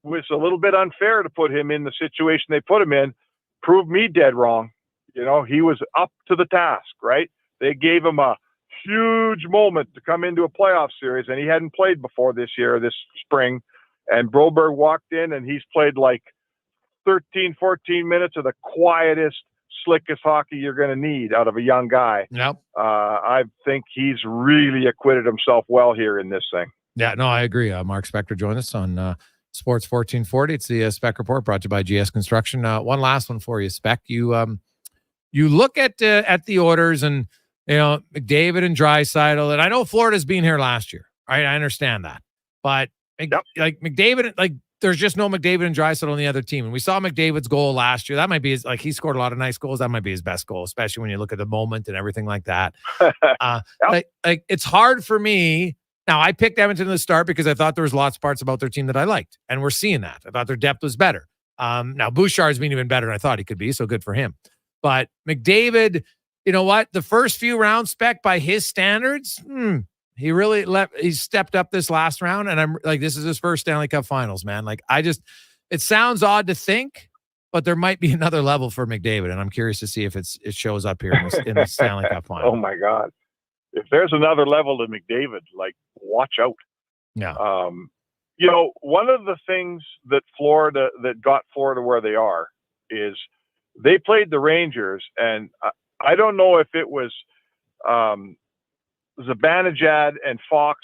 Speaker 3: was a little bit unfair to put him in the situation they put him in proved me dead wrong. He was up to the task, right? They gave him a huge moment to come into a playoff series, and he hadn't played before this spring. And Broberg walked in, and he's played like 13, 14 minutes of the quietest, slickest hockey you're going to need out of a young guy.
Speaker 1: Yep.
Speaker 3: I think he's really acquitted himself well here in this thing.
Speaker 1: Yeah, no, I agree. Mark Spector joined us on Sports 1440. It's the Spec Report brought to you by GS Construction. One last one for you, Spec. You look at the orders, and McDavid and Draisaitl, and I know Florida's been here last year, right? I understand that, but like McDavid, like there's just no McDavid and Draisaitl on the other team, and we saw McDavid's goal last year. That might be he scored a lot of nice goals. That might be his best goal, especially when you look at the moment and everything like that. Like it's hard for me. Now, I picked Edmonton to the start because I thought there was lots of parts about their team that I liked, and we're seeing that. I thought their depth was better. Now, Bouchard's been even better than I thought he could be, so good for him. But McDavid, you know what? The first few rounds, Spec, by his standards, he really he stepped up this last round, and I'm like, this is his first Stanley Cup Finals, man. Like, it sounds odd to think, but there might be another level for McDavid, and I'm curious to see if it shows up here in the Stanley Cup Final.
Speaker 3: Oh, my God. If there's another level to McDavid, like, watch out.
Speaker 1: Yeah.
Speaker 3: One of the things that got Florida where they are is they played the Rangers, and I don't know if it was Zibanejad and Fox.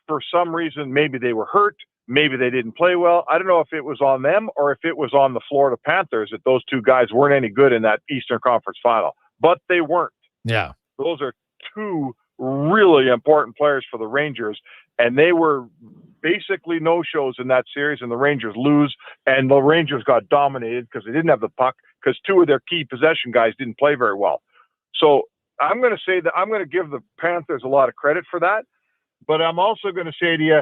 Speaker 3: For some reason, maybe they were hurt. Maybe they didn't play well. I don't know if it was on them or if it was on the Florida Panthers that those two guys weren't any good in that Eastern Conference Final. But they weren't.
Speaker 1: Yeah.
Speaker 3: Those are two really important players for the Rangers, and they were basically no-shows in that series, and the Rangers lose, and the Rangers got dominated because they didn't have the puck because two of their key possession guys didn't play very well. So I'm going to say that I'm going to give the Panthers a lot of credit for that, but I'm also going to say to you,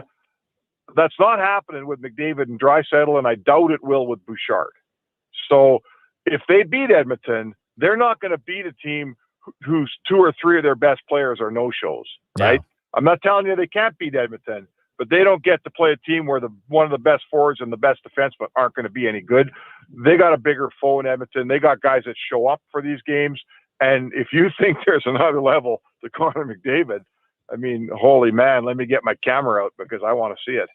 Speaker 3: that's not happening with McDavid and Draisaitl, and I doubt it will with Bouchard. So if they beat Edmonton, they're not going to beat a team whose two or three of their best players are no-shows, right? Yeah. I'm not telling you they can't beat Edmonton, but they don't get to play a team where one of the best forwards and the best defensemen aren't going to be any good. They got a bigger foe in Edmonton. They got guys that show up for these games. And if you think there's another level to Connor McDavid, I mean, holy man, let me get my camera out because I want to see it.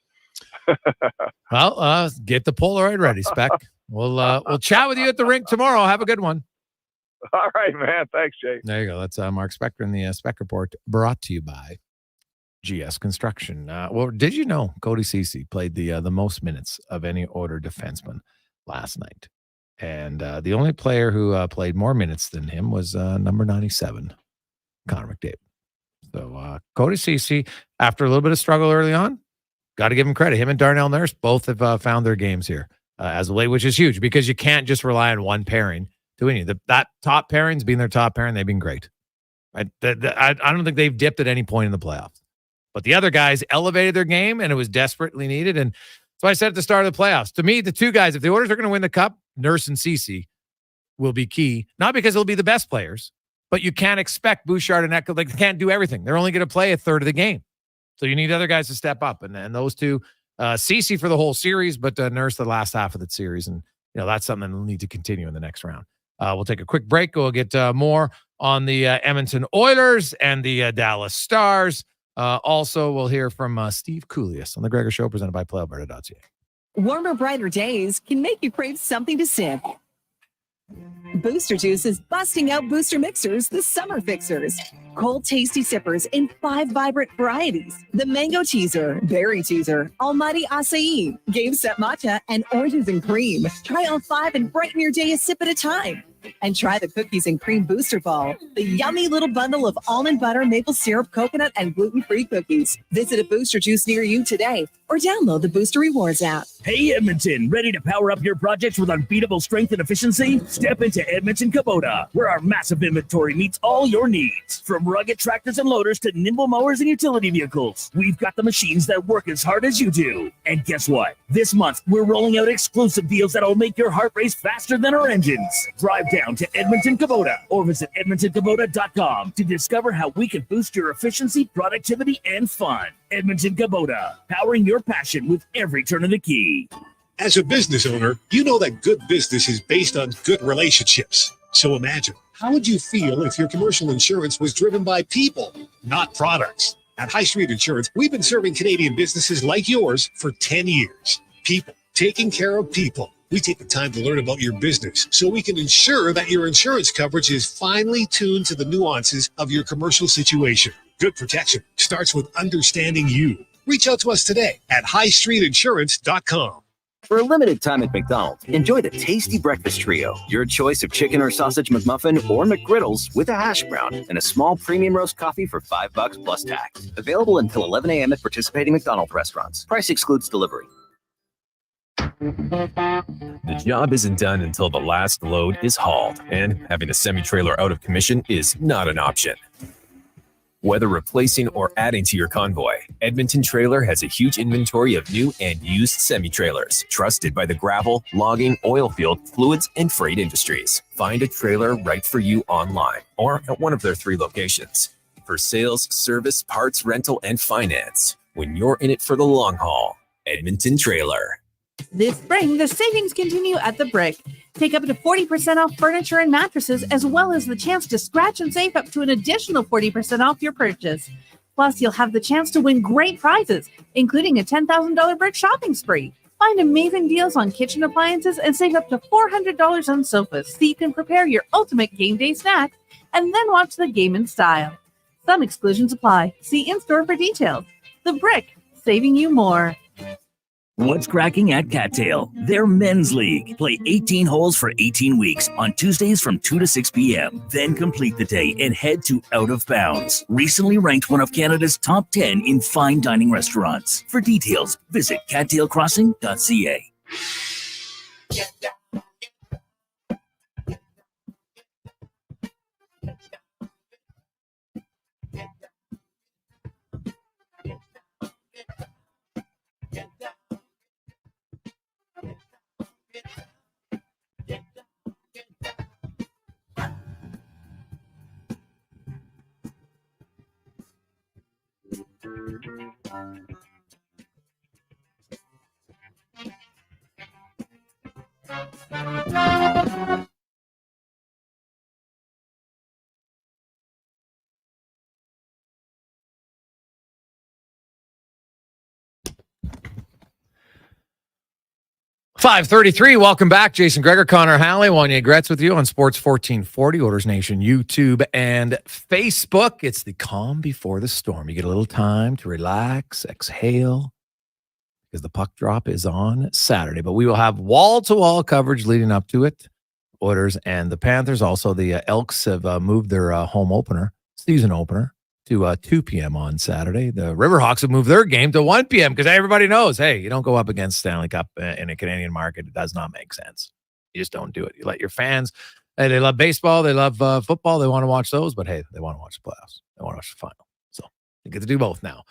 Speaker 1: Well, get the Polaroid ready, Spec. We'll chat with you at the rink tomorrow. Have a good one.
Speaker 3: All right, man. Thanks, Jay.
Speaker 1: There you go. That's Mark Spector in the Spec Report, brought to you by GS Construction. Well, did you know Cody Ceci played the most minutes of any Order defenseman last night? And the only player who played more minutes than him was number 97, Connor McDavid. So Cody Ceci, after a little bit of struggle early on, got to give him credit. Him and Darnell Nurse both have found their games here as of late, which is huge because you can't just rely on one pairing to win you. That top pairings being their top pairing, they've been great. I don't think they've dipped at any point in the playoffs. But the other guys elevated their game, and it was desperately needed. And so I said at the start of the playoffs, to me, the two guys, if the Oilers are going to win the Cup, Nurse and Ceci will be key. Not because they'll be the best players, but you can't expect Bouchard and Echo, like, they can't do everything. They're only going to play a third of the game. So you need other guys to step up. And those two, Ceci for the whole series, but Nurse the last half of the series. And, that's something that'll need to continue in the next round. We'll take a quick break. We'll get more on the Edmonton Oilers and the Dallas Stars. Also, we'll hear from Steve Coolius on the Gregor Show, presented by PlayAlberta.ca.
Speaker 12: Warmer, brighter days can make you crave something to sip. Booster Juice is busting out booster mixers, the summer fixers. Cold, tasty sippers in 5 vibrant varieties. The Mango Teaser, Berry Teaser, Almighty Acai, Game Set Matcha, and Oranges and Cream. Try all 5 and brighten your day a sip at a time. And try the Cookies and Cream Booster Ball, the yummy little bundle of almond butter, maple syrup, coconut, and gluten-free cookies. Visit a Booster Juice near you today or download the Booster Rewards app.
Speaker 5: Hey, Edmonton, ready to power up your projects with unbeatable strength and efficiency? Step into Edmonton Kubota, where our massive inventory meets all your needs. From rugged tractors and loaders to nimble mowers and utility vehicles, we've got the machines that work as hard as you do. And guess what? This month, we're rolling out exclusive deals that'll make your heart race faster than our engines. Drive down to Edmonton Kubota or visit EdmontonKubota.com to discover how we can boost your efficiency, productivity, and fun. Edmonton Kubota, powering your passion with every turn of the key.
Speaker 13: As a business owner, you know that good business is based on good relationships. So imagine, how would you feel if your commercial insurance was driven by people, not products? At High Street Insurance, we've been serving Canadian businesses like yours for 10 years. People, taking care of people. We take the time to learn about your business so we can ensure that your insurance coverage is finely tuned to the nuances of your commercial situation. Good protection starts with understanding you. Reach out to us today at highstreetinsurance.com.
Speaker 17: For a limited time at McDonald's, enjoy the tasty breakfast trio. Your choice of chicken or sausage McMuffin or McGriddles with a hash brown and a small premium roast coffee for $5 plus tax. Available until 11 a.m. at participating McDonald's restaurants. Price excludes delivery.
Speaker 19: The job isn't done until the last load is hauled, and having a semi-trailer out of commission is not an option. Whether replacing or adding to your convoy, Edmonton Trailer has a huge inventory of new and used semi-trailers, trusted by the gravel, logging, oil field, fluids, and freight industries. Find a trailer right for you online or at one of their 3 locations. For sales, service, parts, rental, and finance, when you're in it for the long haul, Edmonton Trailer.
Speaker 21: This spring, the savings continue at The Brick. Take up to 40% off furniture and mattresses, as well as the chance to scratch and save up to an additional 40% off your purchase. Plus, you'll have the chance to win great prizes, including a $10,000 Brick shopping spree. Find amazing deals on kitchen appliances and save up to $400 on sofas, so you can prepare your ultimate game day snack and then watch the game in style. Some exclusions apply. See in-store for details. The Brick, saving you more.
Speaker 5: What's cracking at Cattail? Their men's league. Play 18 holes for 18 weeks on Tuesdays from 2 to 6 p.m. Then complete the day and head to Out of Bounds, recently ranked one of Canada's top 10 in fine dining restaurants. For details, visit cattailcrossing.ca.
Speaker 1: .533, welcome back. Jason Gregor, Connor Halley, Wanya Gretz with you on Sports 1440, Oilers Nation, YouTube, and Facebook. It's the calm before the storm. You get a little time to relax, exhale, because the puck drop is on Saturday. But we will have wall-to-wall coverage leading up to it. Oilers and the Panthers. Also, the Elks have moved their home opener, season opener, to 2 p.m. on Saturday. The Riverhawks have moved their game to 1 p.m. because everybody knows, hey, you don't go up against Stanley Cup in a Canadian market. It does not make sense. You just don't do it. You let your fans, hey, they love baseball, they love football, they want to watch those, but hey, they want to watch the playoffs. They want to watch the final. So you get to do both now.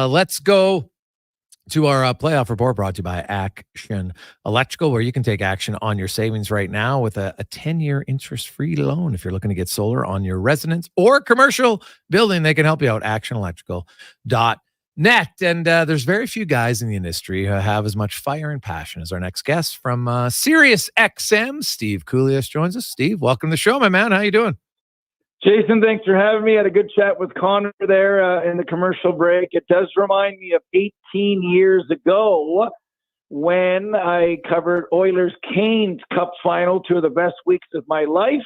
Speaker 1: Let's go to our playoff report brought to you by Action Electrical, where you can take action on your savings right now with a 10-year interest-free loan. If you're looking to get solar on your residence or commercial building, they can help you out. ActionElectrical.ca. net. And there's very few guys in the industry who have as much fire and passion as our next guest from Sirius XM. Steve Koulias joins us. Steve, welcome to the show, my man. How you doing?
Speaker 8: Jason, thanks for having me. I had a good chat with Connor there in the commercial break. It does remind me of 18 years ago when I covered Oilers Canes Cup final, two of the best weeks of my life.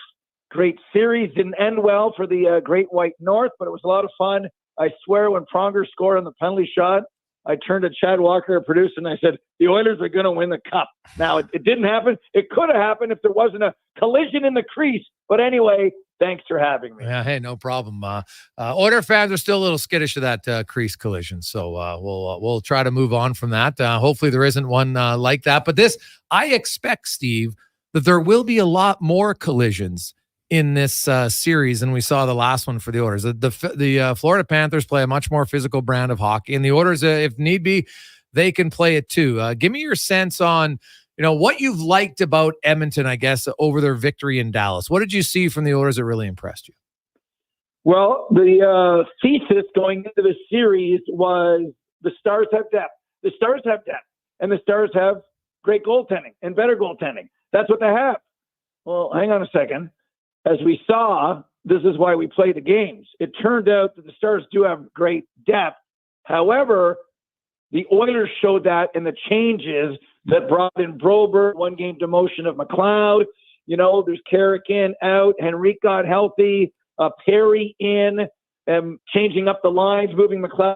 Speaker 8: Great series, didn't end well for the Great White North, but it was a lot of fun. I swear when Pronger scored on the penalty shot, I turned to Chad Walker, our producer, and I said, the Oilers are going to win the Cup. Now, it didn't happen. It could have happened if there wasn't a collision in the crease. But anyway, thanks for having me.
Speaker 1: Yeah, hey, no problem. Oiler fans are still a little skittish of that crease collision, so we'll try to move on from that. Hopefully there isn't one like that. But I expect, Steve, that there will be a lot more collisions in this series than we saw the last one for the Oilers. The Florida Panthers play a much more physical brand of hockey, and the Oilers, if need be, they can play it too. Give me your sense on, what you've liked about Edmonton, I guess, over their victory in Dallas. What did you see from the Oilers that really impressed you?
Speaker 8: Well, the thesis going into the series was the Stars have depth. The Stars have depth, and the Stars have great goaltending and better goaltending. That's what they have. Well, hang on a second. As we saw, this is why we play the games. It turned out that the Stars do have great depth. However, the Oilers showed that in the changes that brought in Broberg, one-game demotion of McLeod. There's Carrick in, out. Henrique got healthy. Perry in, changing up the lines, moving McLeod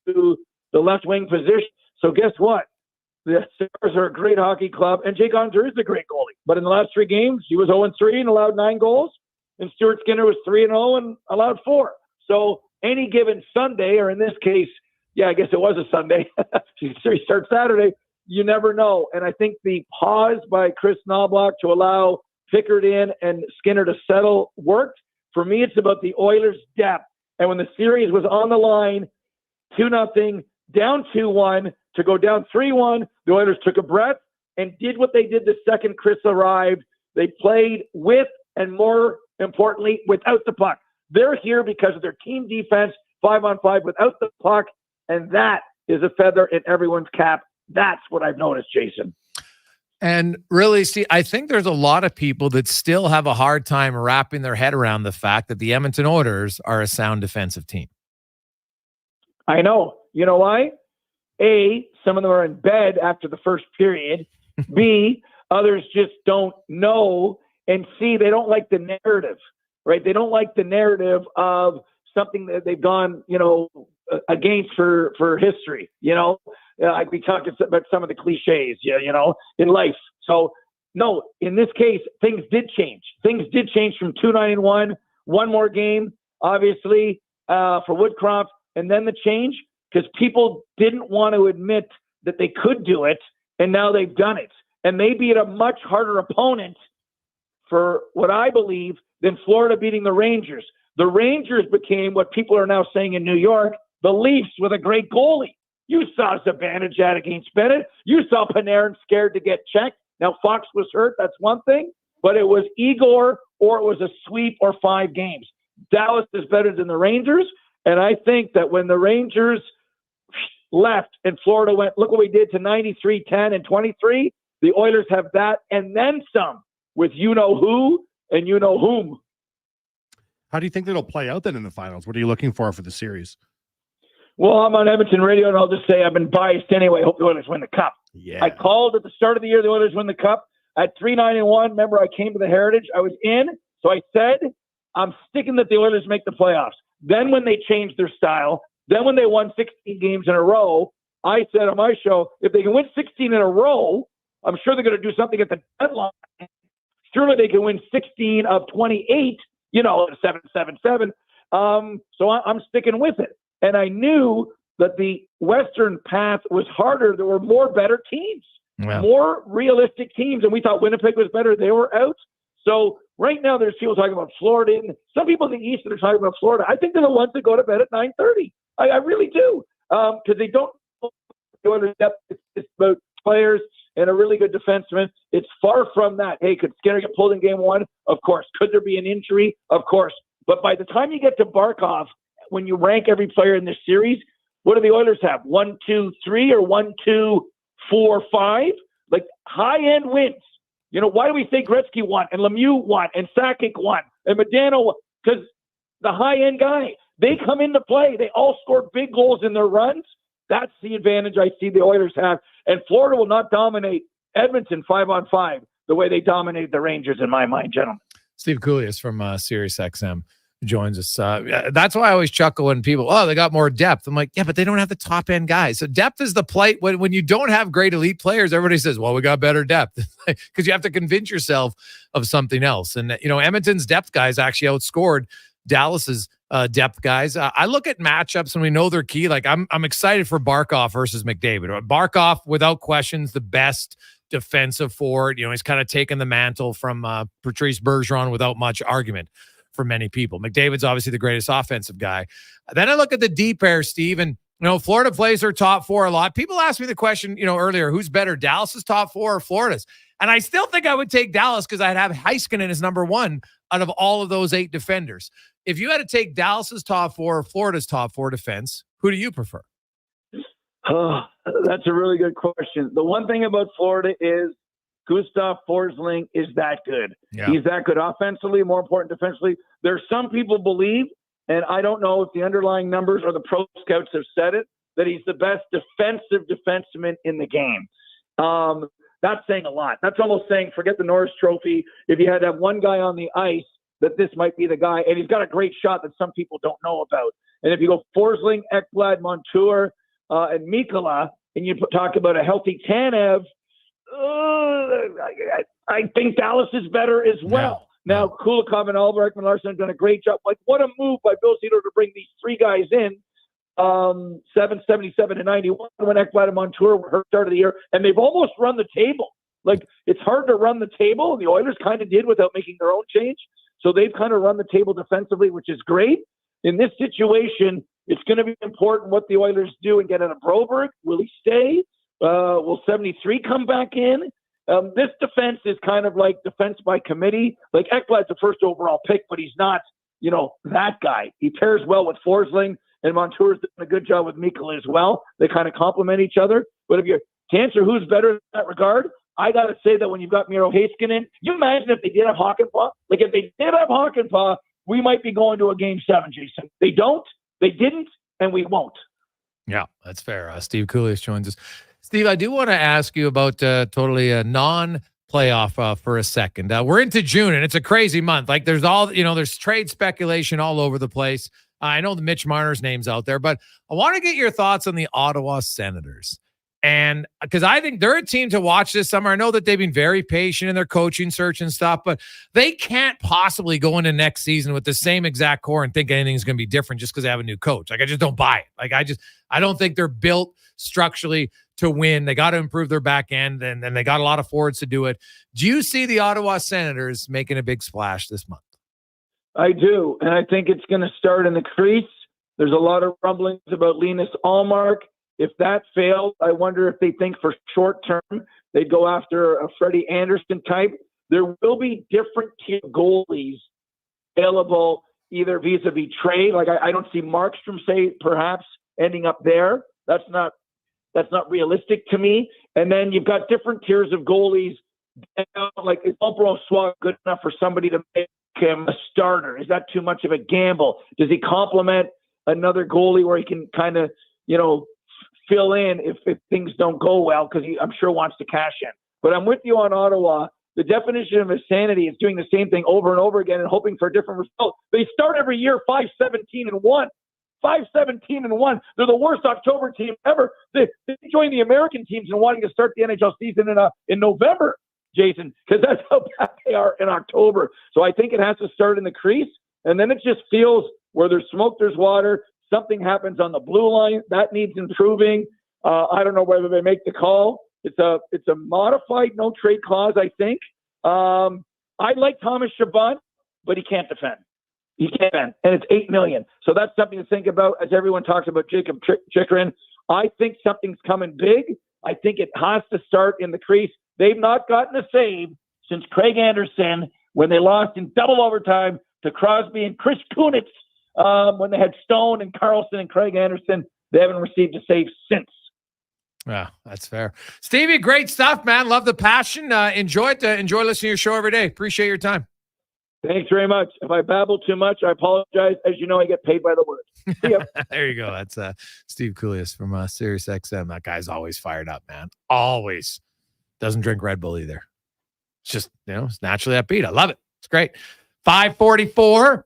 Speaker 8: to the left wing position. So guess what? The Stars are a great hockey club, and Jake Gonzer is a great goalie. But in the last 3 games, he was 0-3 and allowed 9 goals, and Stuart Skinner was 3-0 and allowed 4. So any given Sunday, or in this case, I guess it was a Sunday, series starts Saturday, you never know. And I think the pause by Chris Knobloch to allow Pickard in and Skinner to settle worked. For me, it's about the Oilers' depth. And when the series was on the line, 2-0, down 2-1, to go down 3-1, the Oilers took a breath and did what they did the second Chris arrived. They played with, and more importantly, without the puck. They're here because of their team defense, 5-on-5 without the puck, and that is a feather in everyone's cap. That's what I've noticed, Jason.
Speaker 1: And really, Steve, I think there's a lot of people that still have a hard time wrapping their head around the fact that the Edmonton Oilers are a sound defensive team.
Speaker 8: I know. You know why? A, some of them are in bed after the first period. B, others just don't know. And C, they don't like the narrative, right? They don't like the narrative of something that they've gone, against for history. I'd be talking about some of the cliches, in life. So, no, in this case, things did change. Things did change from 2-9-1, one more game, obviously, for Woodcroft, and then the change. Because people didn't want to admit that they could do it, and now they've done it. And they beat a much harder opponent for what I believe than Florida beating the Rangers. The Rangers became what people are now saying in New York, the Leafs with a great goalie. You saw Zibanejad against Bennett. You saw Panarin scared to get checked. Now, Fox was hurt. That's one thing. But it was Igor, or it was a sweep, or 5 games. Dallas is better than the Rangers. And I think that when the Rangers left and Florida went, look what we did to 93, 10, and 23. The Oilers have that and then some with you-know-who and you-know-whom.
Speaker 4: How do you think that'll play out then in the finals? What are you looking for the series?
Speaker 8: Well, I'm on Edmonton radio, and I'll just say I've been biased anyway. I hope the Oilers win the Cup.
Speaker 4: Yeah.
Speaker 8: I called at the start of the year the Oilers win the Cup. At 3-9-1, remember I came to the Heritage. I was in, so I said I'm sticking that the Oilers make the playoffs. Then when they changed their style, then when they won 16 games in a row, I said on my show, if they can win 16 in a row, I'm sure they're going to do something at the deadline. Surely they can win 16 of 28, 7-7-7. So I'm sticking with it. And I knew that the Western path was harder. There were more better teams, more realistic teams. And we thought Winnipeg was better. They were out. So right now there's people talking about Florida. And some people in the East that are talking about Florida. I think they're the ones that go to bed at 9:30. I really do. Because they don't know depth. It's about players and a really good defenseman. It's far from that. Hey, could Skinner get pulled in game 1? Of course. Could there be an injury? Of course. But by the time you get to Barkov, when you rank every player in this series, What do the Oilers have? 1, 2, 3 or 1, 2, 4, 5? Like high-end wins. You know, why do we think Gretzky won and Lemieux won and Sakic won and Modano won? Because the high-end guy, they come into play. They all score big goals in their runs. That's the advantage I see the Oilers have. And Florida will not dominate Edmonton 5-on-5 the way they dominated the Rangers in my mind, gentlemen.
Speaker 1: Steve Coolius from SiriusXM joins us. That's why I always chuckle when people, they got more depth. I'm like, yeah, but they don't have the top end guys. So depth is the plight. When you don't have great elite players, everybody says, well, we got better depth because you have to convince yourself of something else. And, Edmonton's depth guys actually outscored Dallas's depth guys. I look at matchups and we know they're key. Like I'm excited for Barkov versus McDavid. Barkov, without questions, the best defensive forward. He's kind of taken the mantle from Patrice Bergeron without much argument for many people. McDavid's obviously the greatest offensive guy. Then I look at the D pair, Steve, and Florida plays their top four a lot. People asked me the question, earlier, who's better, Dallas's top four or Florida's? And I still think I would take Dallas because I'd have Heiskanen as number one out of all of those 8 defenders. If you had to take Dallas's top four or Florida's top four defense, who do you prefer?
Speaker 8: Oh, that's a really good question. The one thing about Florida is Gustav Forsling is that good.
Speaker 1: Yeah.
Speaker 8: He's that good offensively, more important defensively. There's some people believe, and I don't know if the underlying numbers or the pro scouts have said it, that he's the best defensive defenseman in the game. That's saying a lot. That's almost saying forget the Norris Trophy. If you had to have one guy on the ice, that this might be the guy. And he's got a great shot that some people don't know about. And if you go Forsling, Ekblad, Montour, and Mikkola, and you talk about a healthy Tanev, I think Dallas is better as well. Now, Kulikov and Albrecht and Larson have done a great job. Like, what a move by Bill Zito to bring these 3 guys in, 77 and 91 when Ekblad and Montour were hurt start of the year, and they've almost run the table. Like, it's hard to run the table, and the Oilers kind of did without making their own change. So they've kind of run the table defensively, which is great. In this situation, it's going to be important what the Oilers do and get out of Broberg. Will he stay? Will 73 come back in? This defense is kind of like defense by committee. Like Ekblad's the first overall pick, but he's not, that guy. He pairs well with Forsling, and Montour's doing a good job with Mikkola as well. They kind of complement each other. But if you're to answer who's better in that regard, I got to say that when you've got Miro Heiskanen, you imagine if they did have Hakanpää? Like if they did have Hakanpää, we might be going to a Game 7, Jason. They don't, they didn't, and we won't.
Speaker 1: Yeah, that's fair. Steve Coolius joins us. Steve, I do want to ask you about totally a non-playoff for a second. We're into June, and it's a crazy month. Like there's there's trade speculation all over the place. I know the Mitch Marner's name's out there, but I want to get your thoughts on the Ottawa Senators. And because I think they're a team to watch this summer. I know that they've been very patient in their coaching search and stuff, but they can't possibly go into next season with the same exact core and think anything's going to be different just because they have a new coach. Like, I just don't buy it. Like, I don't think they're built structurally to win. They got to improve their back end, and they got a lot of forwards to do it. Do you see the Ottawa Senators making a big splash this month?
Speaker 8: I do, and I think it's going to start in the crease. There's a lot of rumblings about Linus Ullmark. If that fails, I wonder if they think for short term they'd go after a Freddie Anderson type. There will be different tier goalies available either vis-a-vis trade. Like I don't see Markstrom, say, perhaps ending up there. That's not realistic to me. And then you've got different tiers of goalies. Like, is Brossoit good enough for somebody to make him a starter? Is that too much of a gamble? Does he complement another goalie where he can kind of, fill in if things don't go well, because he, I'm sure, wants to cash in. But I'm with you on Ottawa. The definition of insanity is doing the same thing over and over again and hoping for a different result. They start every year 5-17-1. 5-17-1. They're the worst October team ever. They join the American teams in wanting to start the NHL season in November, Jason, because that's how bad they are in October. So I think it has to start in the crease, and then it just feels where there's smoke, there's water. Something happens on the blue line that needs improving. I don't know whether they make the call. It's a modified no trade clause, I think. I like Thomas Chabot, but he can't defend. He can't defend, and it's $8 million. So that's something to think about as everyone talks about Jacob Chikrin. I think something's coming big. I think it has to start in the crease. They've not gotten a save since Craig Anderson when they lost in double overtime to Crosby and Chris Kunitz. When they had Stone and Carlson and Craig Anderson. They haven't received a save since.
Speaker 1: Yeah, that's fair. Stevie, great stuff, man. Love the passion. Enjoy it. Enjoy listening to your show every day. Appreciate your time.
Speaker 8: Thanks very much. If I babble too much, I apologize. As you know, I get paid by the word. See ya.
Speaker 1: There you go. That's Steve Coulias from Sirius XM. That guy's always fired up, man. Always. Doesn't drink Red Bull either. It's just, it's naturally upbeat. I love it. It's great. 5:44.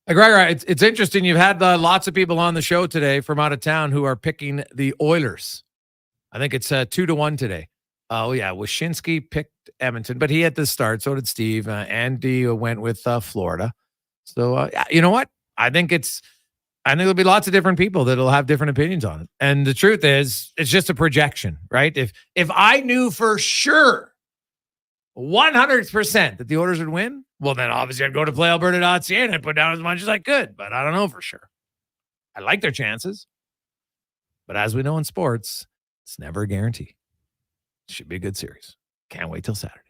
Speaker 1: Gregor, it's interesting. You've had lots of people on the show today from out of town who are picking the Oilers. I think it's 2-1 today. Oh, yeah. Wyshynski picked Edmonton, but he had the start. So did Steve. Andy went with Florida. So, you know what? I think there'll be lots of different people that'll have different opinions on it. And the truth is, it's just a projection, right? If I knew for sure 100% that the Oilers would win, well, then obviously I'd go to playalberta.ca and I'd put down as much as I could, but I don't know for sure. I like their chances. But as we know in sports, it's never a guarantee. It should be a good series. Can't wait till Saturday.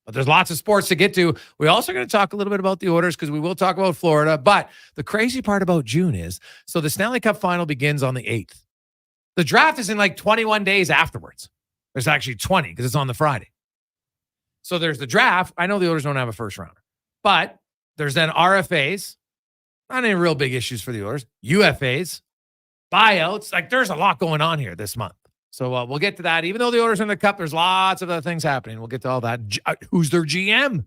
Speaker 1: But there's lots of sports to get to. We're also going to talk a little bit about the Oilers because we will talk about Florida. But the crazy part about June is, so the Stanley Cup final begins on the 8th. The draft is in like 21 days afterwards. There's actually 20 because it's on the Friday. So there's the draft. I know the Oilers don't have a first rounder. But there's then RFAs. Not any real big issues for the Oilers. UFAs. Buyouts. Like there's a lot going on here this month. So we'll get to that. Even though the Oilers are in the Cup, there's lots of other things happening. We'll get to all that. Who's their GM?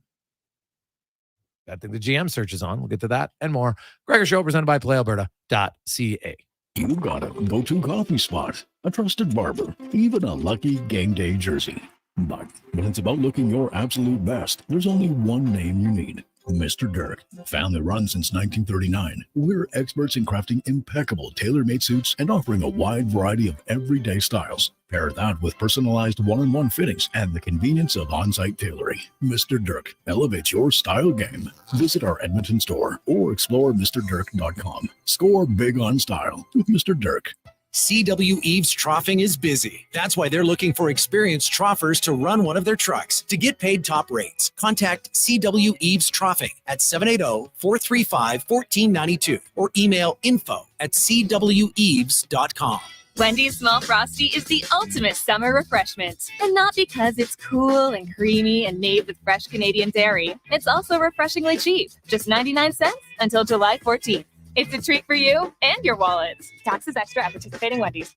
Speaker 1: I think the GM search is on. We'll get to that and more. Gregor Show presented by playalberta.ca.
Speaker 6: You got a go-to coffee spot, a trusted barber, even a lucky game day jersey. But when it's about looking your absolute best, there's only one name you need. Mr. Dirk. Family run since 1939. We're experts in crafting impeccable tailor-made suits and offering a wide variety of everyday styles. Pair that with personalized one-on-one fittings and the convenience of on-site tailoring. Mr. Dirk elevates your style game. Visit our Edmonton store or explore MrDirk.com. Score big on style with Mr. Dirk.
Speaker 9: CW Eves Troughing is busy. That's why they're looking for experienced troughers to run one of their trucks. To get paid top rates, contact CW Eves Troughing at 780-435-1492 or email info@cweves.com.
Speaker 20: Wendy's Small Frosty is the ultimate summer refreshment. And not because it's cool and creamy and made with fresh Canadian dairy. It's also refreshingly cheap, just 99 cents until July 14th. It's a treat for you and your wallets. Taxes extra at participating Wendy's.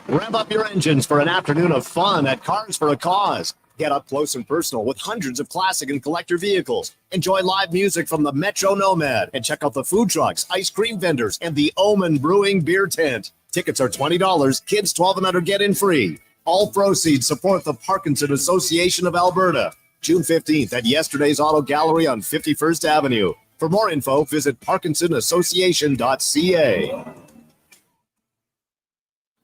Speaker 16: Rev up your engines for an afternoon of fun at Cars for a Cause. Get up close and personal with hundreds of classic and collector vehicles. Enjoy live music from the Metro Nomad and check out the food trucks, ice cream vendors, and the Omen Brewing Beer Tent. Tickets are $20. Kids 12 and under get in free. All proceeds support the Parkinson Association of Alberta. June 15th at Yesterday's Auto Gallery on 51st Avenue. For more info, visit parkinsonassociation.ca.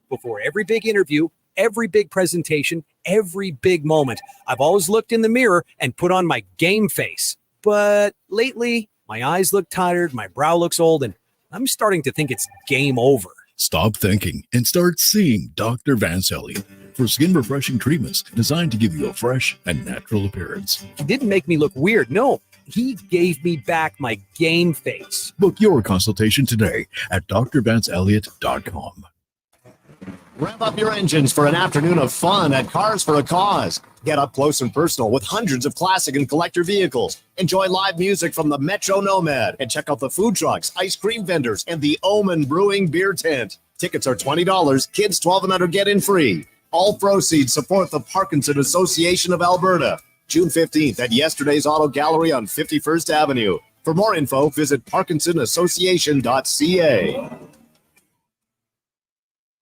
Speaker 10: Before every big interview, every big presentation, every big moment, I've always looked in the mirror and put on my game face. But lately, my eyes look tired, my brow looks old, and I'm starting to think it's game over.
Speaker 6: Stop thinking and start seeing Dr. Vance Elliott for skin refreshing treatments designed to give you a fresh and natural appearance.
Speaker 10: He didn't make me look weird. No, he gave me back my game face.
Speaker 6: Book your consultation today at drvanceelliott.com.
Speaker 16: Rev up your engines for an afternoon of fun at Cars for a Cause. Get up close and personal with hundreds of classic and collector vehicles. Enjoy live music from the Metro Nomad and check out the food trucks, ice cream vendors, and the Omen Brewing Beer Tent. Tickets are $20. Kids 12 and under get in free. All proceeds support the Parkinson Association of Alberta. June 15th at Yesterday's Auto Gallery on 51st Avenue. For more info, visit parkinsonassociation.ca.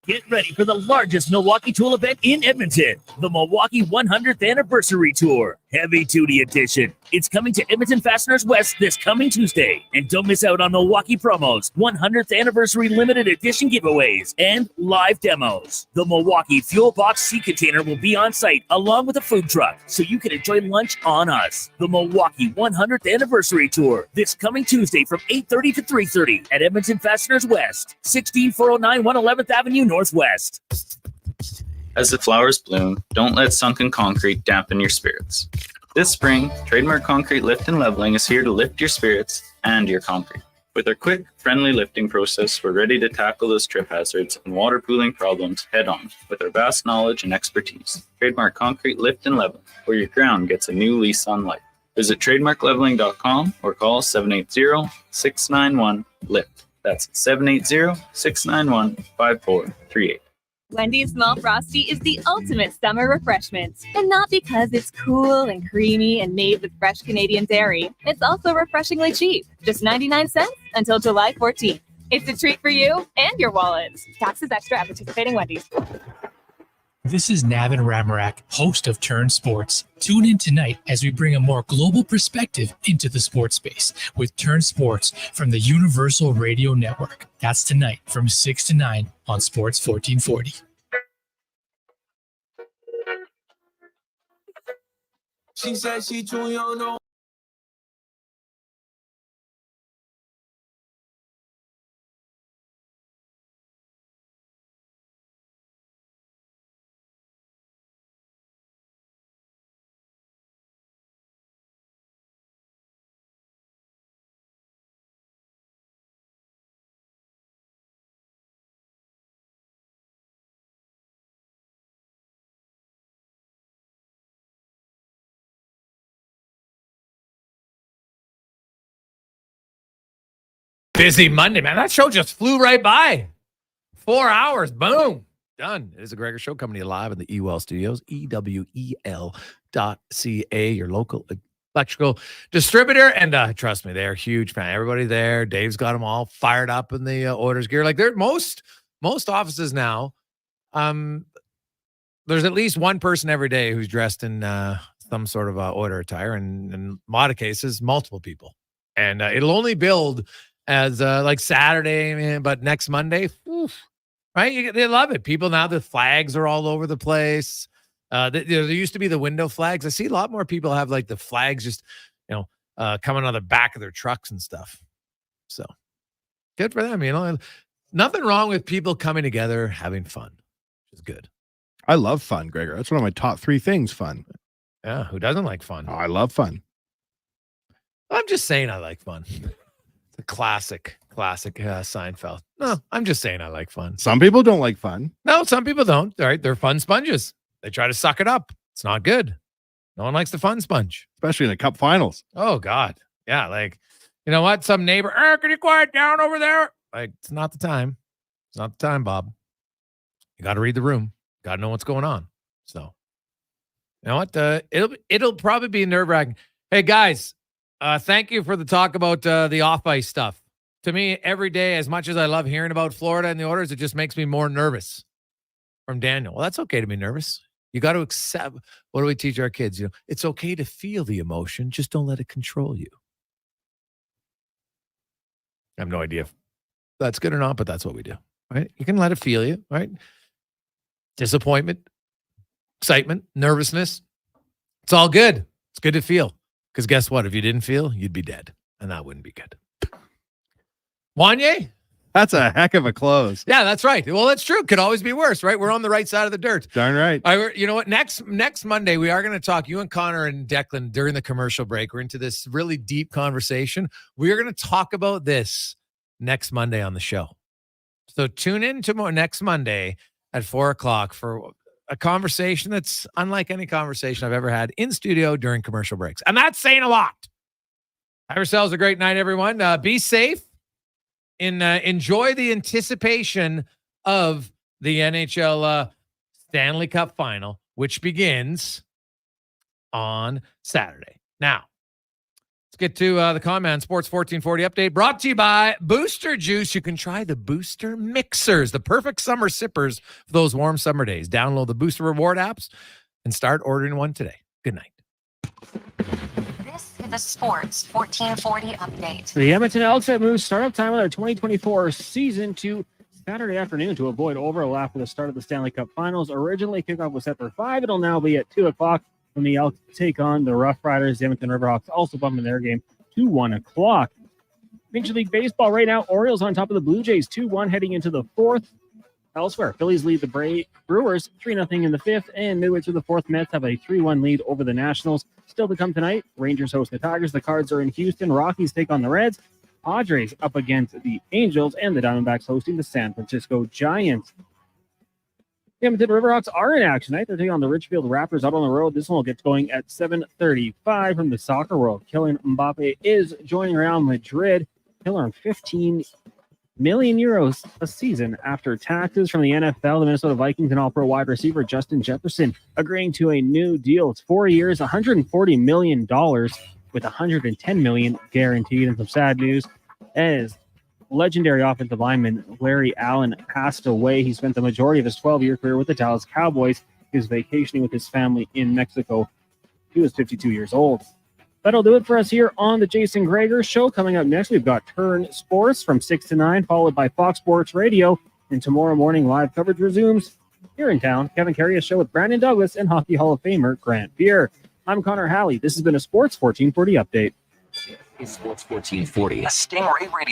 Speaker 5: Get ready for the largest Milwaukee Tool event in Edmonton, the Milwaukee 100th Anniversary Tour, Heavy Duty Edition. It's coming to Edmonton Fasteners West this coming Tuesday. And don't miss out on Milwaukee promos, 100th Anniversary Limited Edition giveaways, and live demos. The Milwaukee Fuel Box Sea Container will be on site along with a food truck, so you can enjoy lunch on us. The Milwaukee 100th Anniversary Tour, this coming Tuesday from 8:30 to 3:30 at Edmonton Fasteners West, 16409 111th Avenue Northwest.
Speaker 22: As the flowers bloom, don't let sunken concrete dampen your spirits. This spring, Trademark Concrete Lift and Leveling is here to lift your spirits and your concrete. With our quick, friendly lifting process, we're ready to tackle those trip hazards and water pooling problems head on with our vast knowledge and expertise. Trademark Concrete Lift and Level, where your ground gets a new lease on life. Visit trademarkleveling.com or call 780-691-LIFT. That's 780-691-5438.
Speaker 20: Wendy's Small Frosty is the ultimate summer refreshment. And not because it's cool and creamy and made with fresh Canadian dairy. It's also refreshingly cheap, just 99 cents until July 14th. It's a treat for you and your wallet. Taxes extra at participating Wendy's.
Speaker 11: This is Navin Ramarak, host of Turn Sports. Tune in tonight as we bring a more global perspective into the sports space with Turn Sports from the Universal Radio Network. That's tonight from 6 to 9 on Sports 1440.
Speaker 14: She said she too young, no.
Speaker 1: Busy Monday, man. That show just flew right by. 4 hours. Boom. Done. It is a Gregor Show coming to you live in the EWEL studios, EWEL.ca, your local electrical distributor. And trust me, they're huge fan. Everybody there. Dave's got them all fired up in the Oilers gear. Like they're most offices now. There's at least one person every day who's dressed in some sort of Oiler attire, and in a lot of cases, multiple people. And it'll only build as like Saturday, but next Monday, right? They love it. People now, the flags are all over the place. There used to be the window flags. I see a lot more people have like the flags just, coming on the back of their trucks and stuff. So good for them. Nothing wrong with people coming together, having fun, which is good.
Speaker 4: I love fun, Gregor. That's one of my top 3 things, fun.
Speaker 1: Yeah. Who doesn't like fun?
Speaker 4: Oh, I love fun.
Speaker 1: I'm just saying I like fun. The classic Seinfeld. No, I'm just saying I like fun.
Speaker 4: Some people don't like fun.
Speaker 1: No, some people don't. All right, they're fun sponges. They try to suck it up. It's not good. No one likes the fun sponge.
Speaker 4: Especially in the Cup finals.
Speaker 1: Oh, God. Yeah, like, you know what? Some neighbor, can you quiet down over there? Like, it's not the time. It's not the time, Bob. You got to read the room. Got to know what's going on. So, you know what? It'll probably be nerve-wracking. Hey, guys. Thank you for the talk about the off-ice stuff. To me, every day, as much as I love hearing about Florida and the Oilers, it just makes me more nervous. From Daniel. Well, that's okay to be nervous. You got to accept. What do we teach our kids? It's okay to feel the emotion. Just don't let it control you. I have no idea if that's good or not, but that's what we do. Right? You can let it feel you. Right? Disappointment, excitement, nervousness. It's all good. It's good to feel. Because guess what? If you didn't feel, you'd be dead. And that wouldn't be good. Wanye?
Speaker 4: That's a heck of a close.
Speaker 1: Yeah, that's right. Well, that's true. Could always be worse, right? We're on the right side of the dirt.
Speaker 4: Darn right.
Speaker 1: You know what? Next Monday, we are going to talk, you and Connor and Declan, during the commercial break. We're into this really deep conversation. We are going to talk about this next Monday on the show. So tune in next Monday at 4:00 for a conversation that's unlike any conversation I've ever had in studio during commercial breaks. And that's saying a lot. Have yourselves a great night, everyone. Be safe. Enjoy the anticipation of the NHL Stanley Cup final, which begins on Saturday. Now, let's get to the Common Sports 1440 update, brought to you by Booster Juice. You can try the Booster Mixers, the perfect summer sippers for those warm summer days. Download the Booster Reward apps and start ordering one today. Good night.
Speaker 15: This is the Sports 1440 update.
Speaker 23: The Edmonton Elks have moved startup time of their 2024 season to Saturday afternoon to avoid overlap with the start of the Stanley Cup Finals. Originally, kickoff was set for 5. It'll now be at 2:00 when the Elks take on the Rough Riders. The Edmonton Riverhawks also bumping their game to 1:00. Major League Baseball right now, Orioles on top of the Blue Jays 2-1 heading into the 4th. Elsewhere, Phillies lead the Brewers 3-0 in the 5th, and midway through the 4th, Mets have a 3-1 lead over the Nationals. Still to come tonight, Rangers host the Tigers. The Cards are in Houston. Rockies take on the Reds. Padres up against the Angels, and the Diamondbacks hosting the San Francisco Giants. The Edmonton Riverhawks are in action tonight. They're taking on the Richfield Raptors out on the road. This one will get going at 7:35 from the soccer world. Kylian Mbappe is joining Real Madrid. He'll earn 15 million euros a season after taxes. From the NFL, the Minnesota Vikings and all-pro wide receiver Justin Jefferson agreeing to a new deal. It's 4 years, $140 million with $110 million guaranteed. And some sad news as legendary offensive lineman Larry Allen passed away. He spent the majority of his 12-year career with the Dallas Cowboys. He was vacationing with his family in Mexico. He was 52 years old. That'll do it for us here on the Jason Gregor Show. Coming up next, we've got Turn Sports from 6 to 9, followed by Fox Sports Radio. And tomorrow morning, live coverage resumes here in town. Kevin Carria's show with Brandon Douglas and Hockey Hall of Famer Grant Beer. I'm Connor Halley. This has been a Sports 1440 update.
Speaker 2: Sports 1440, a Stingray Radio.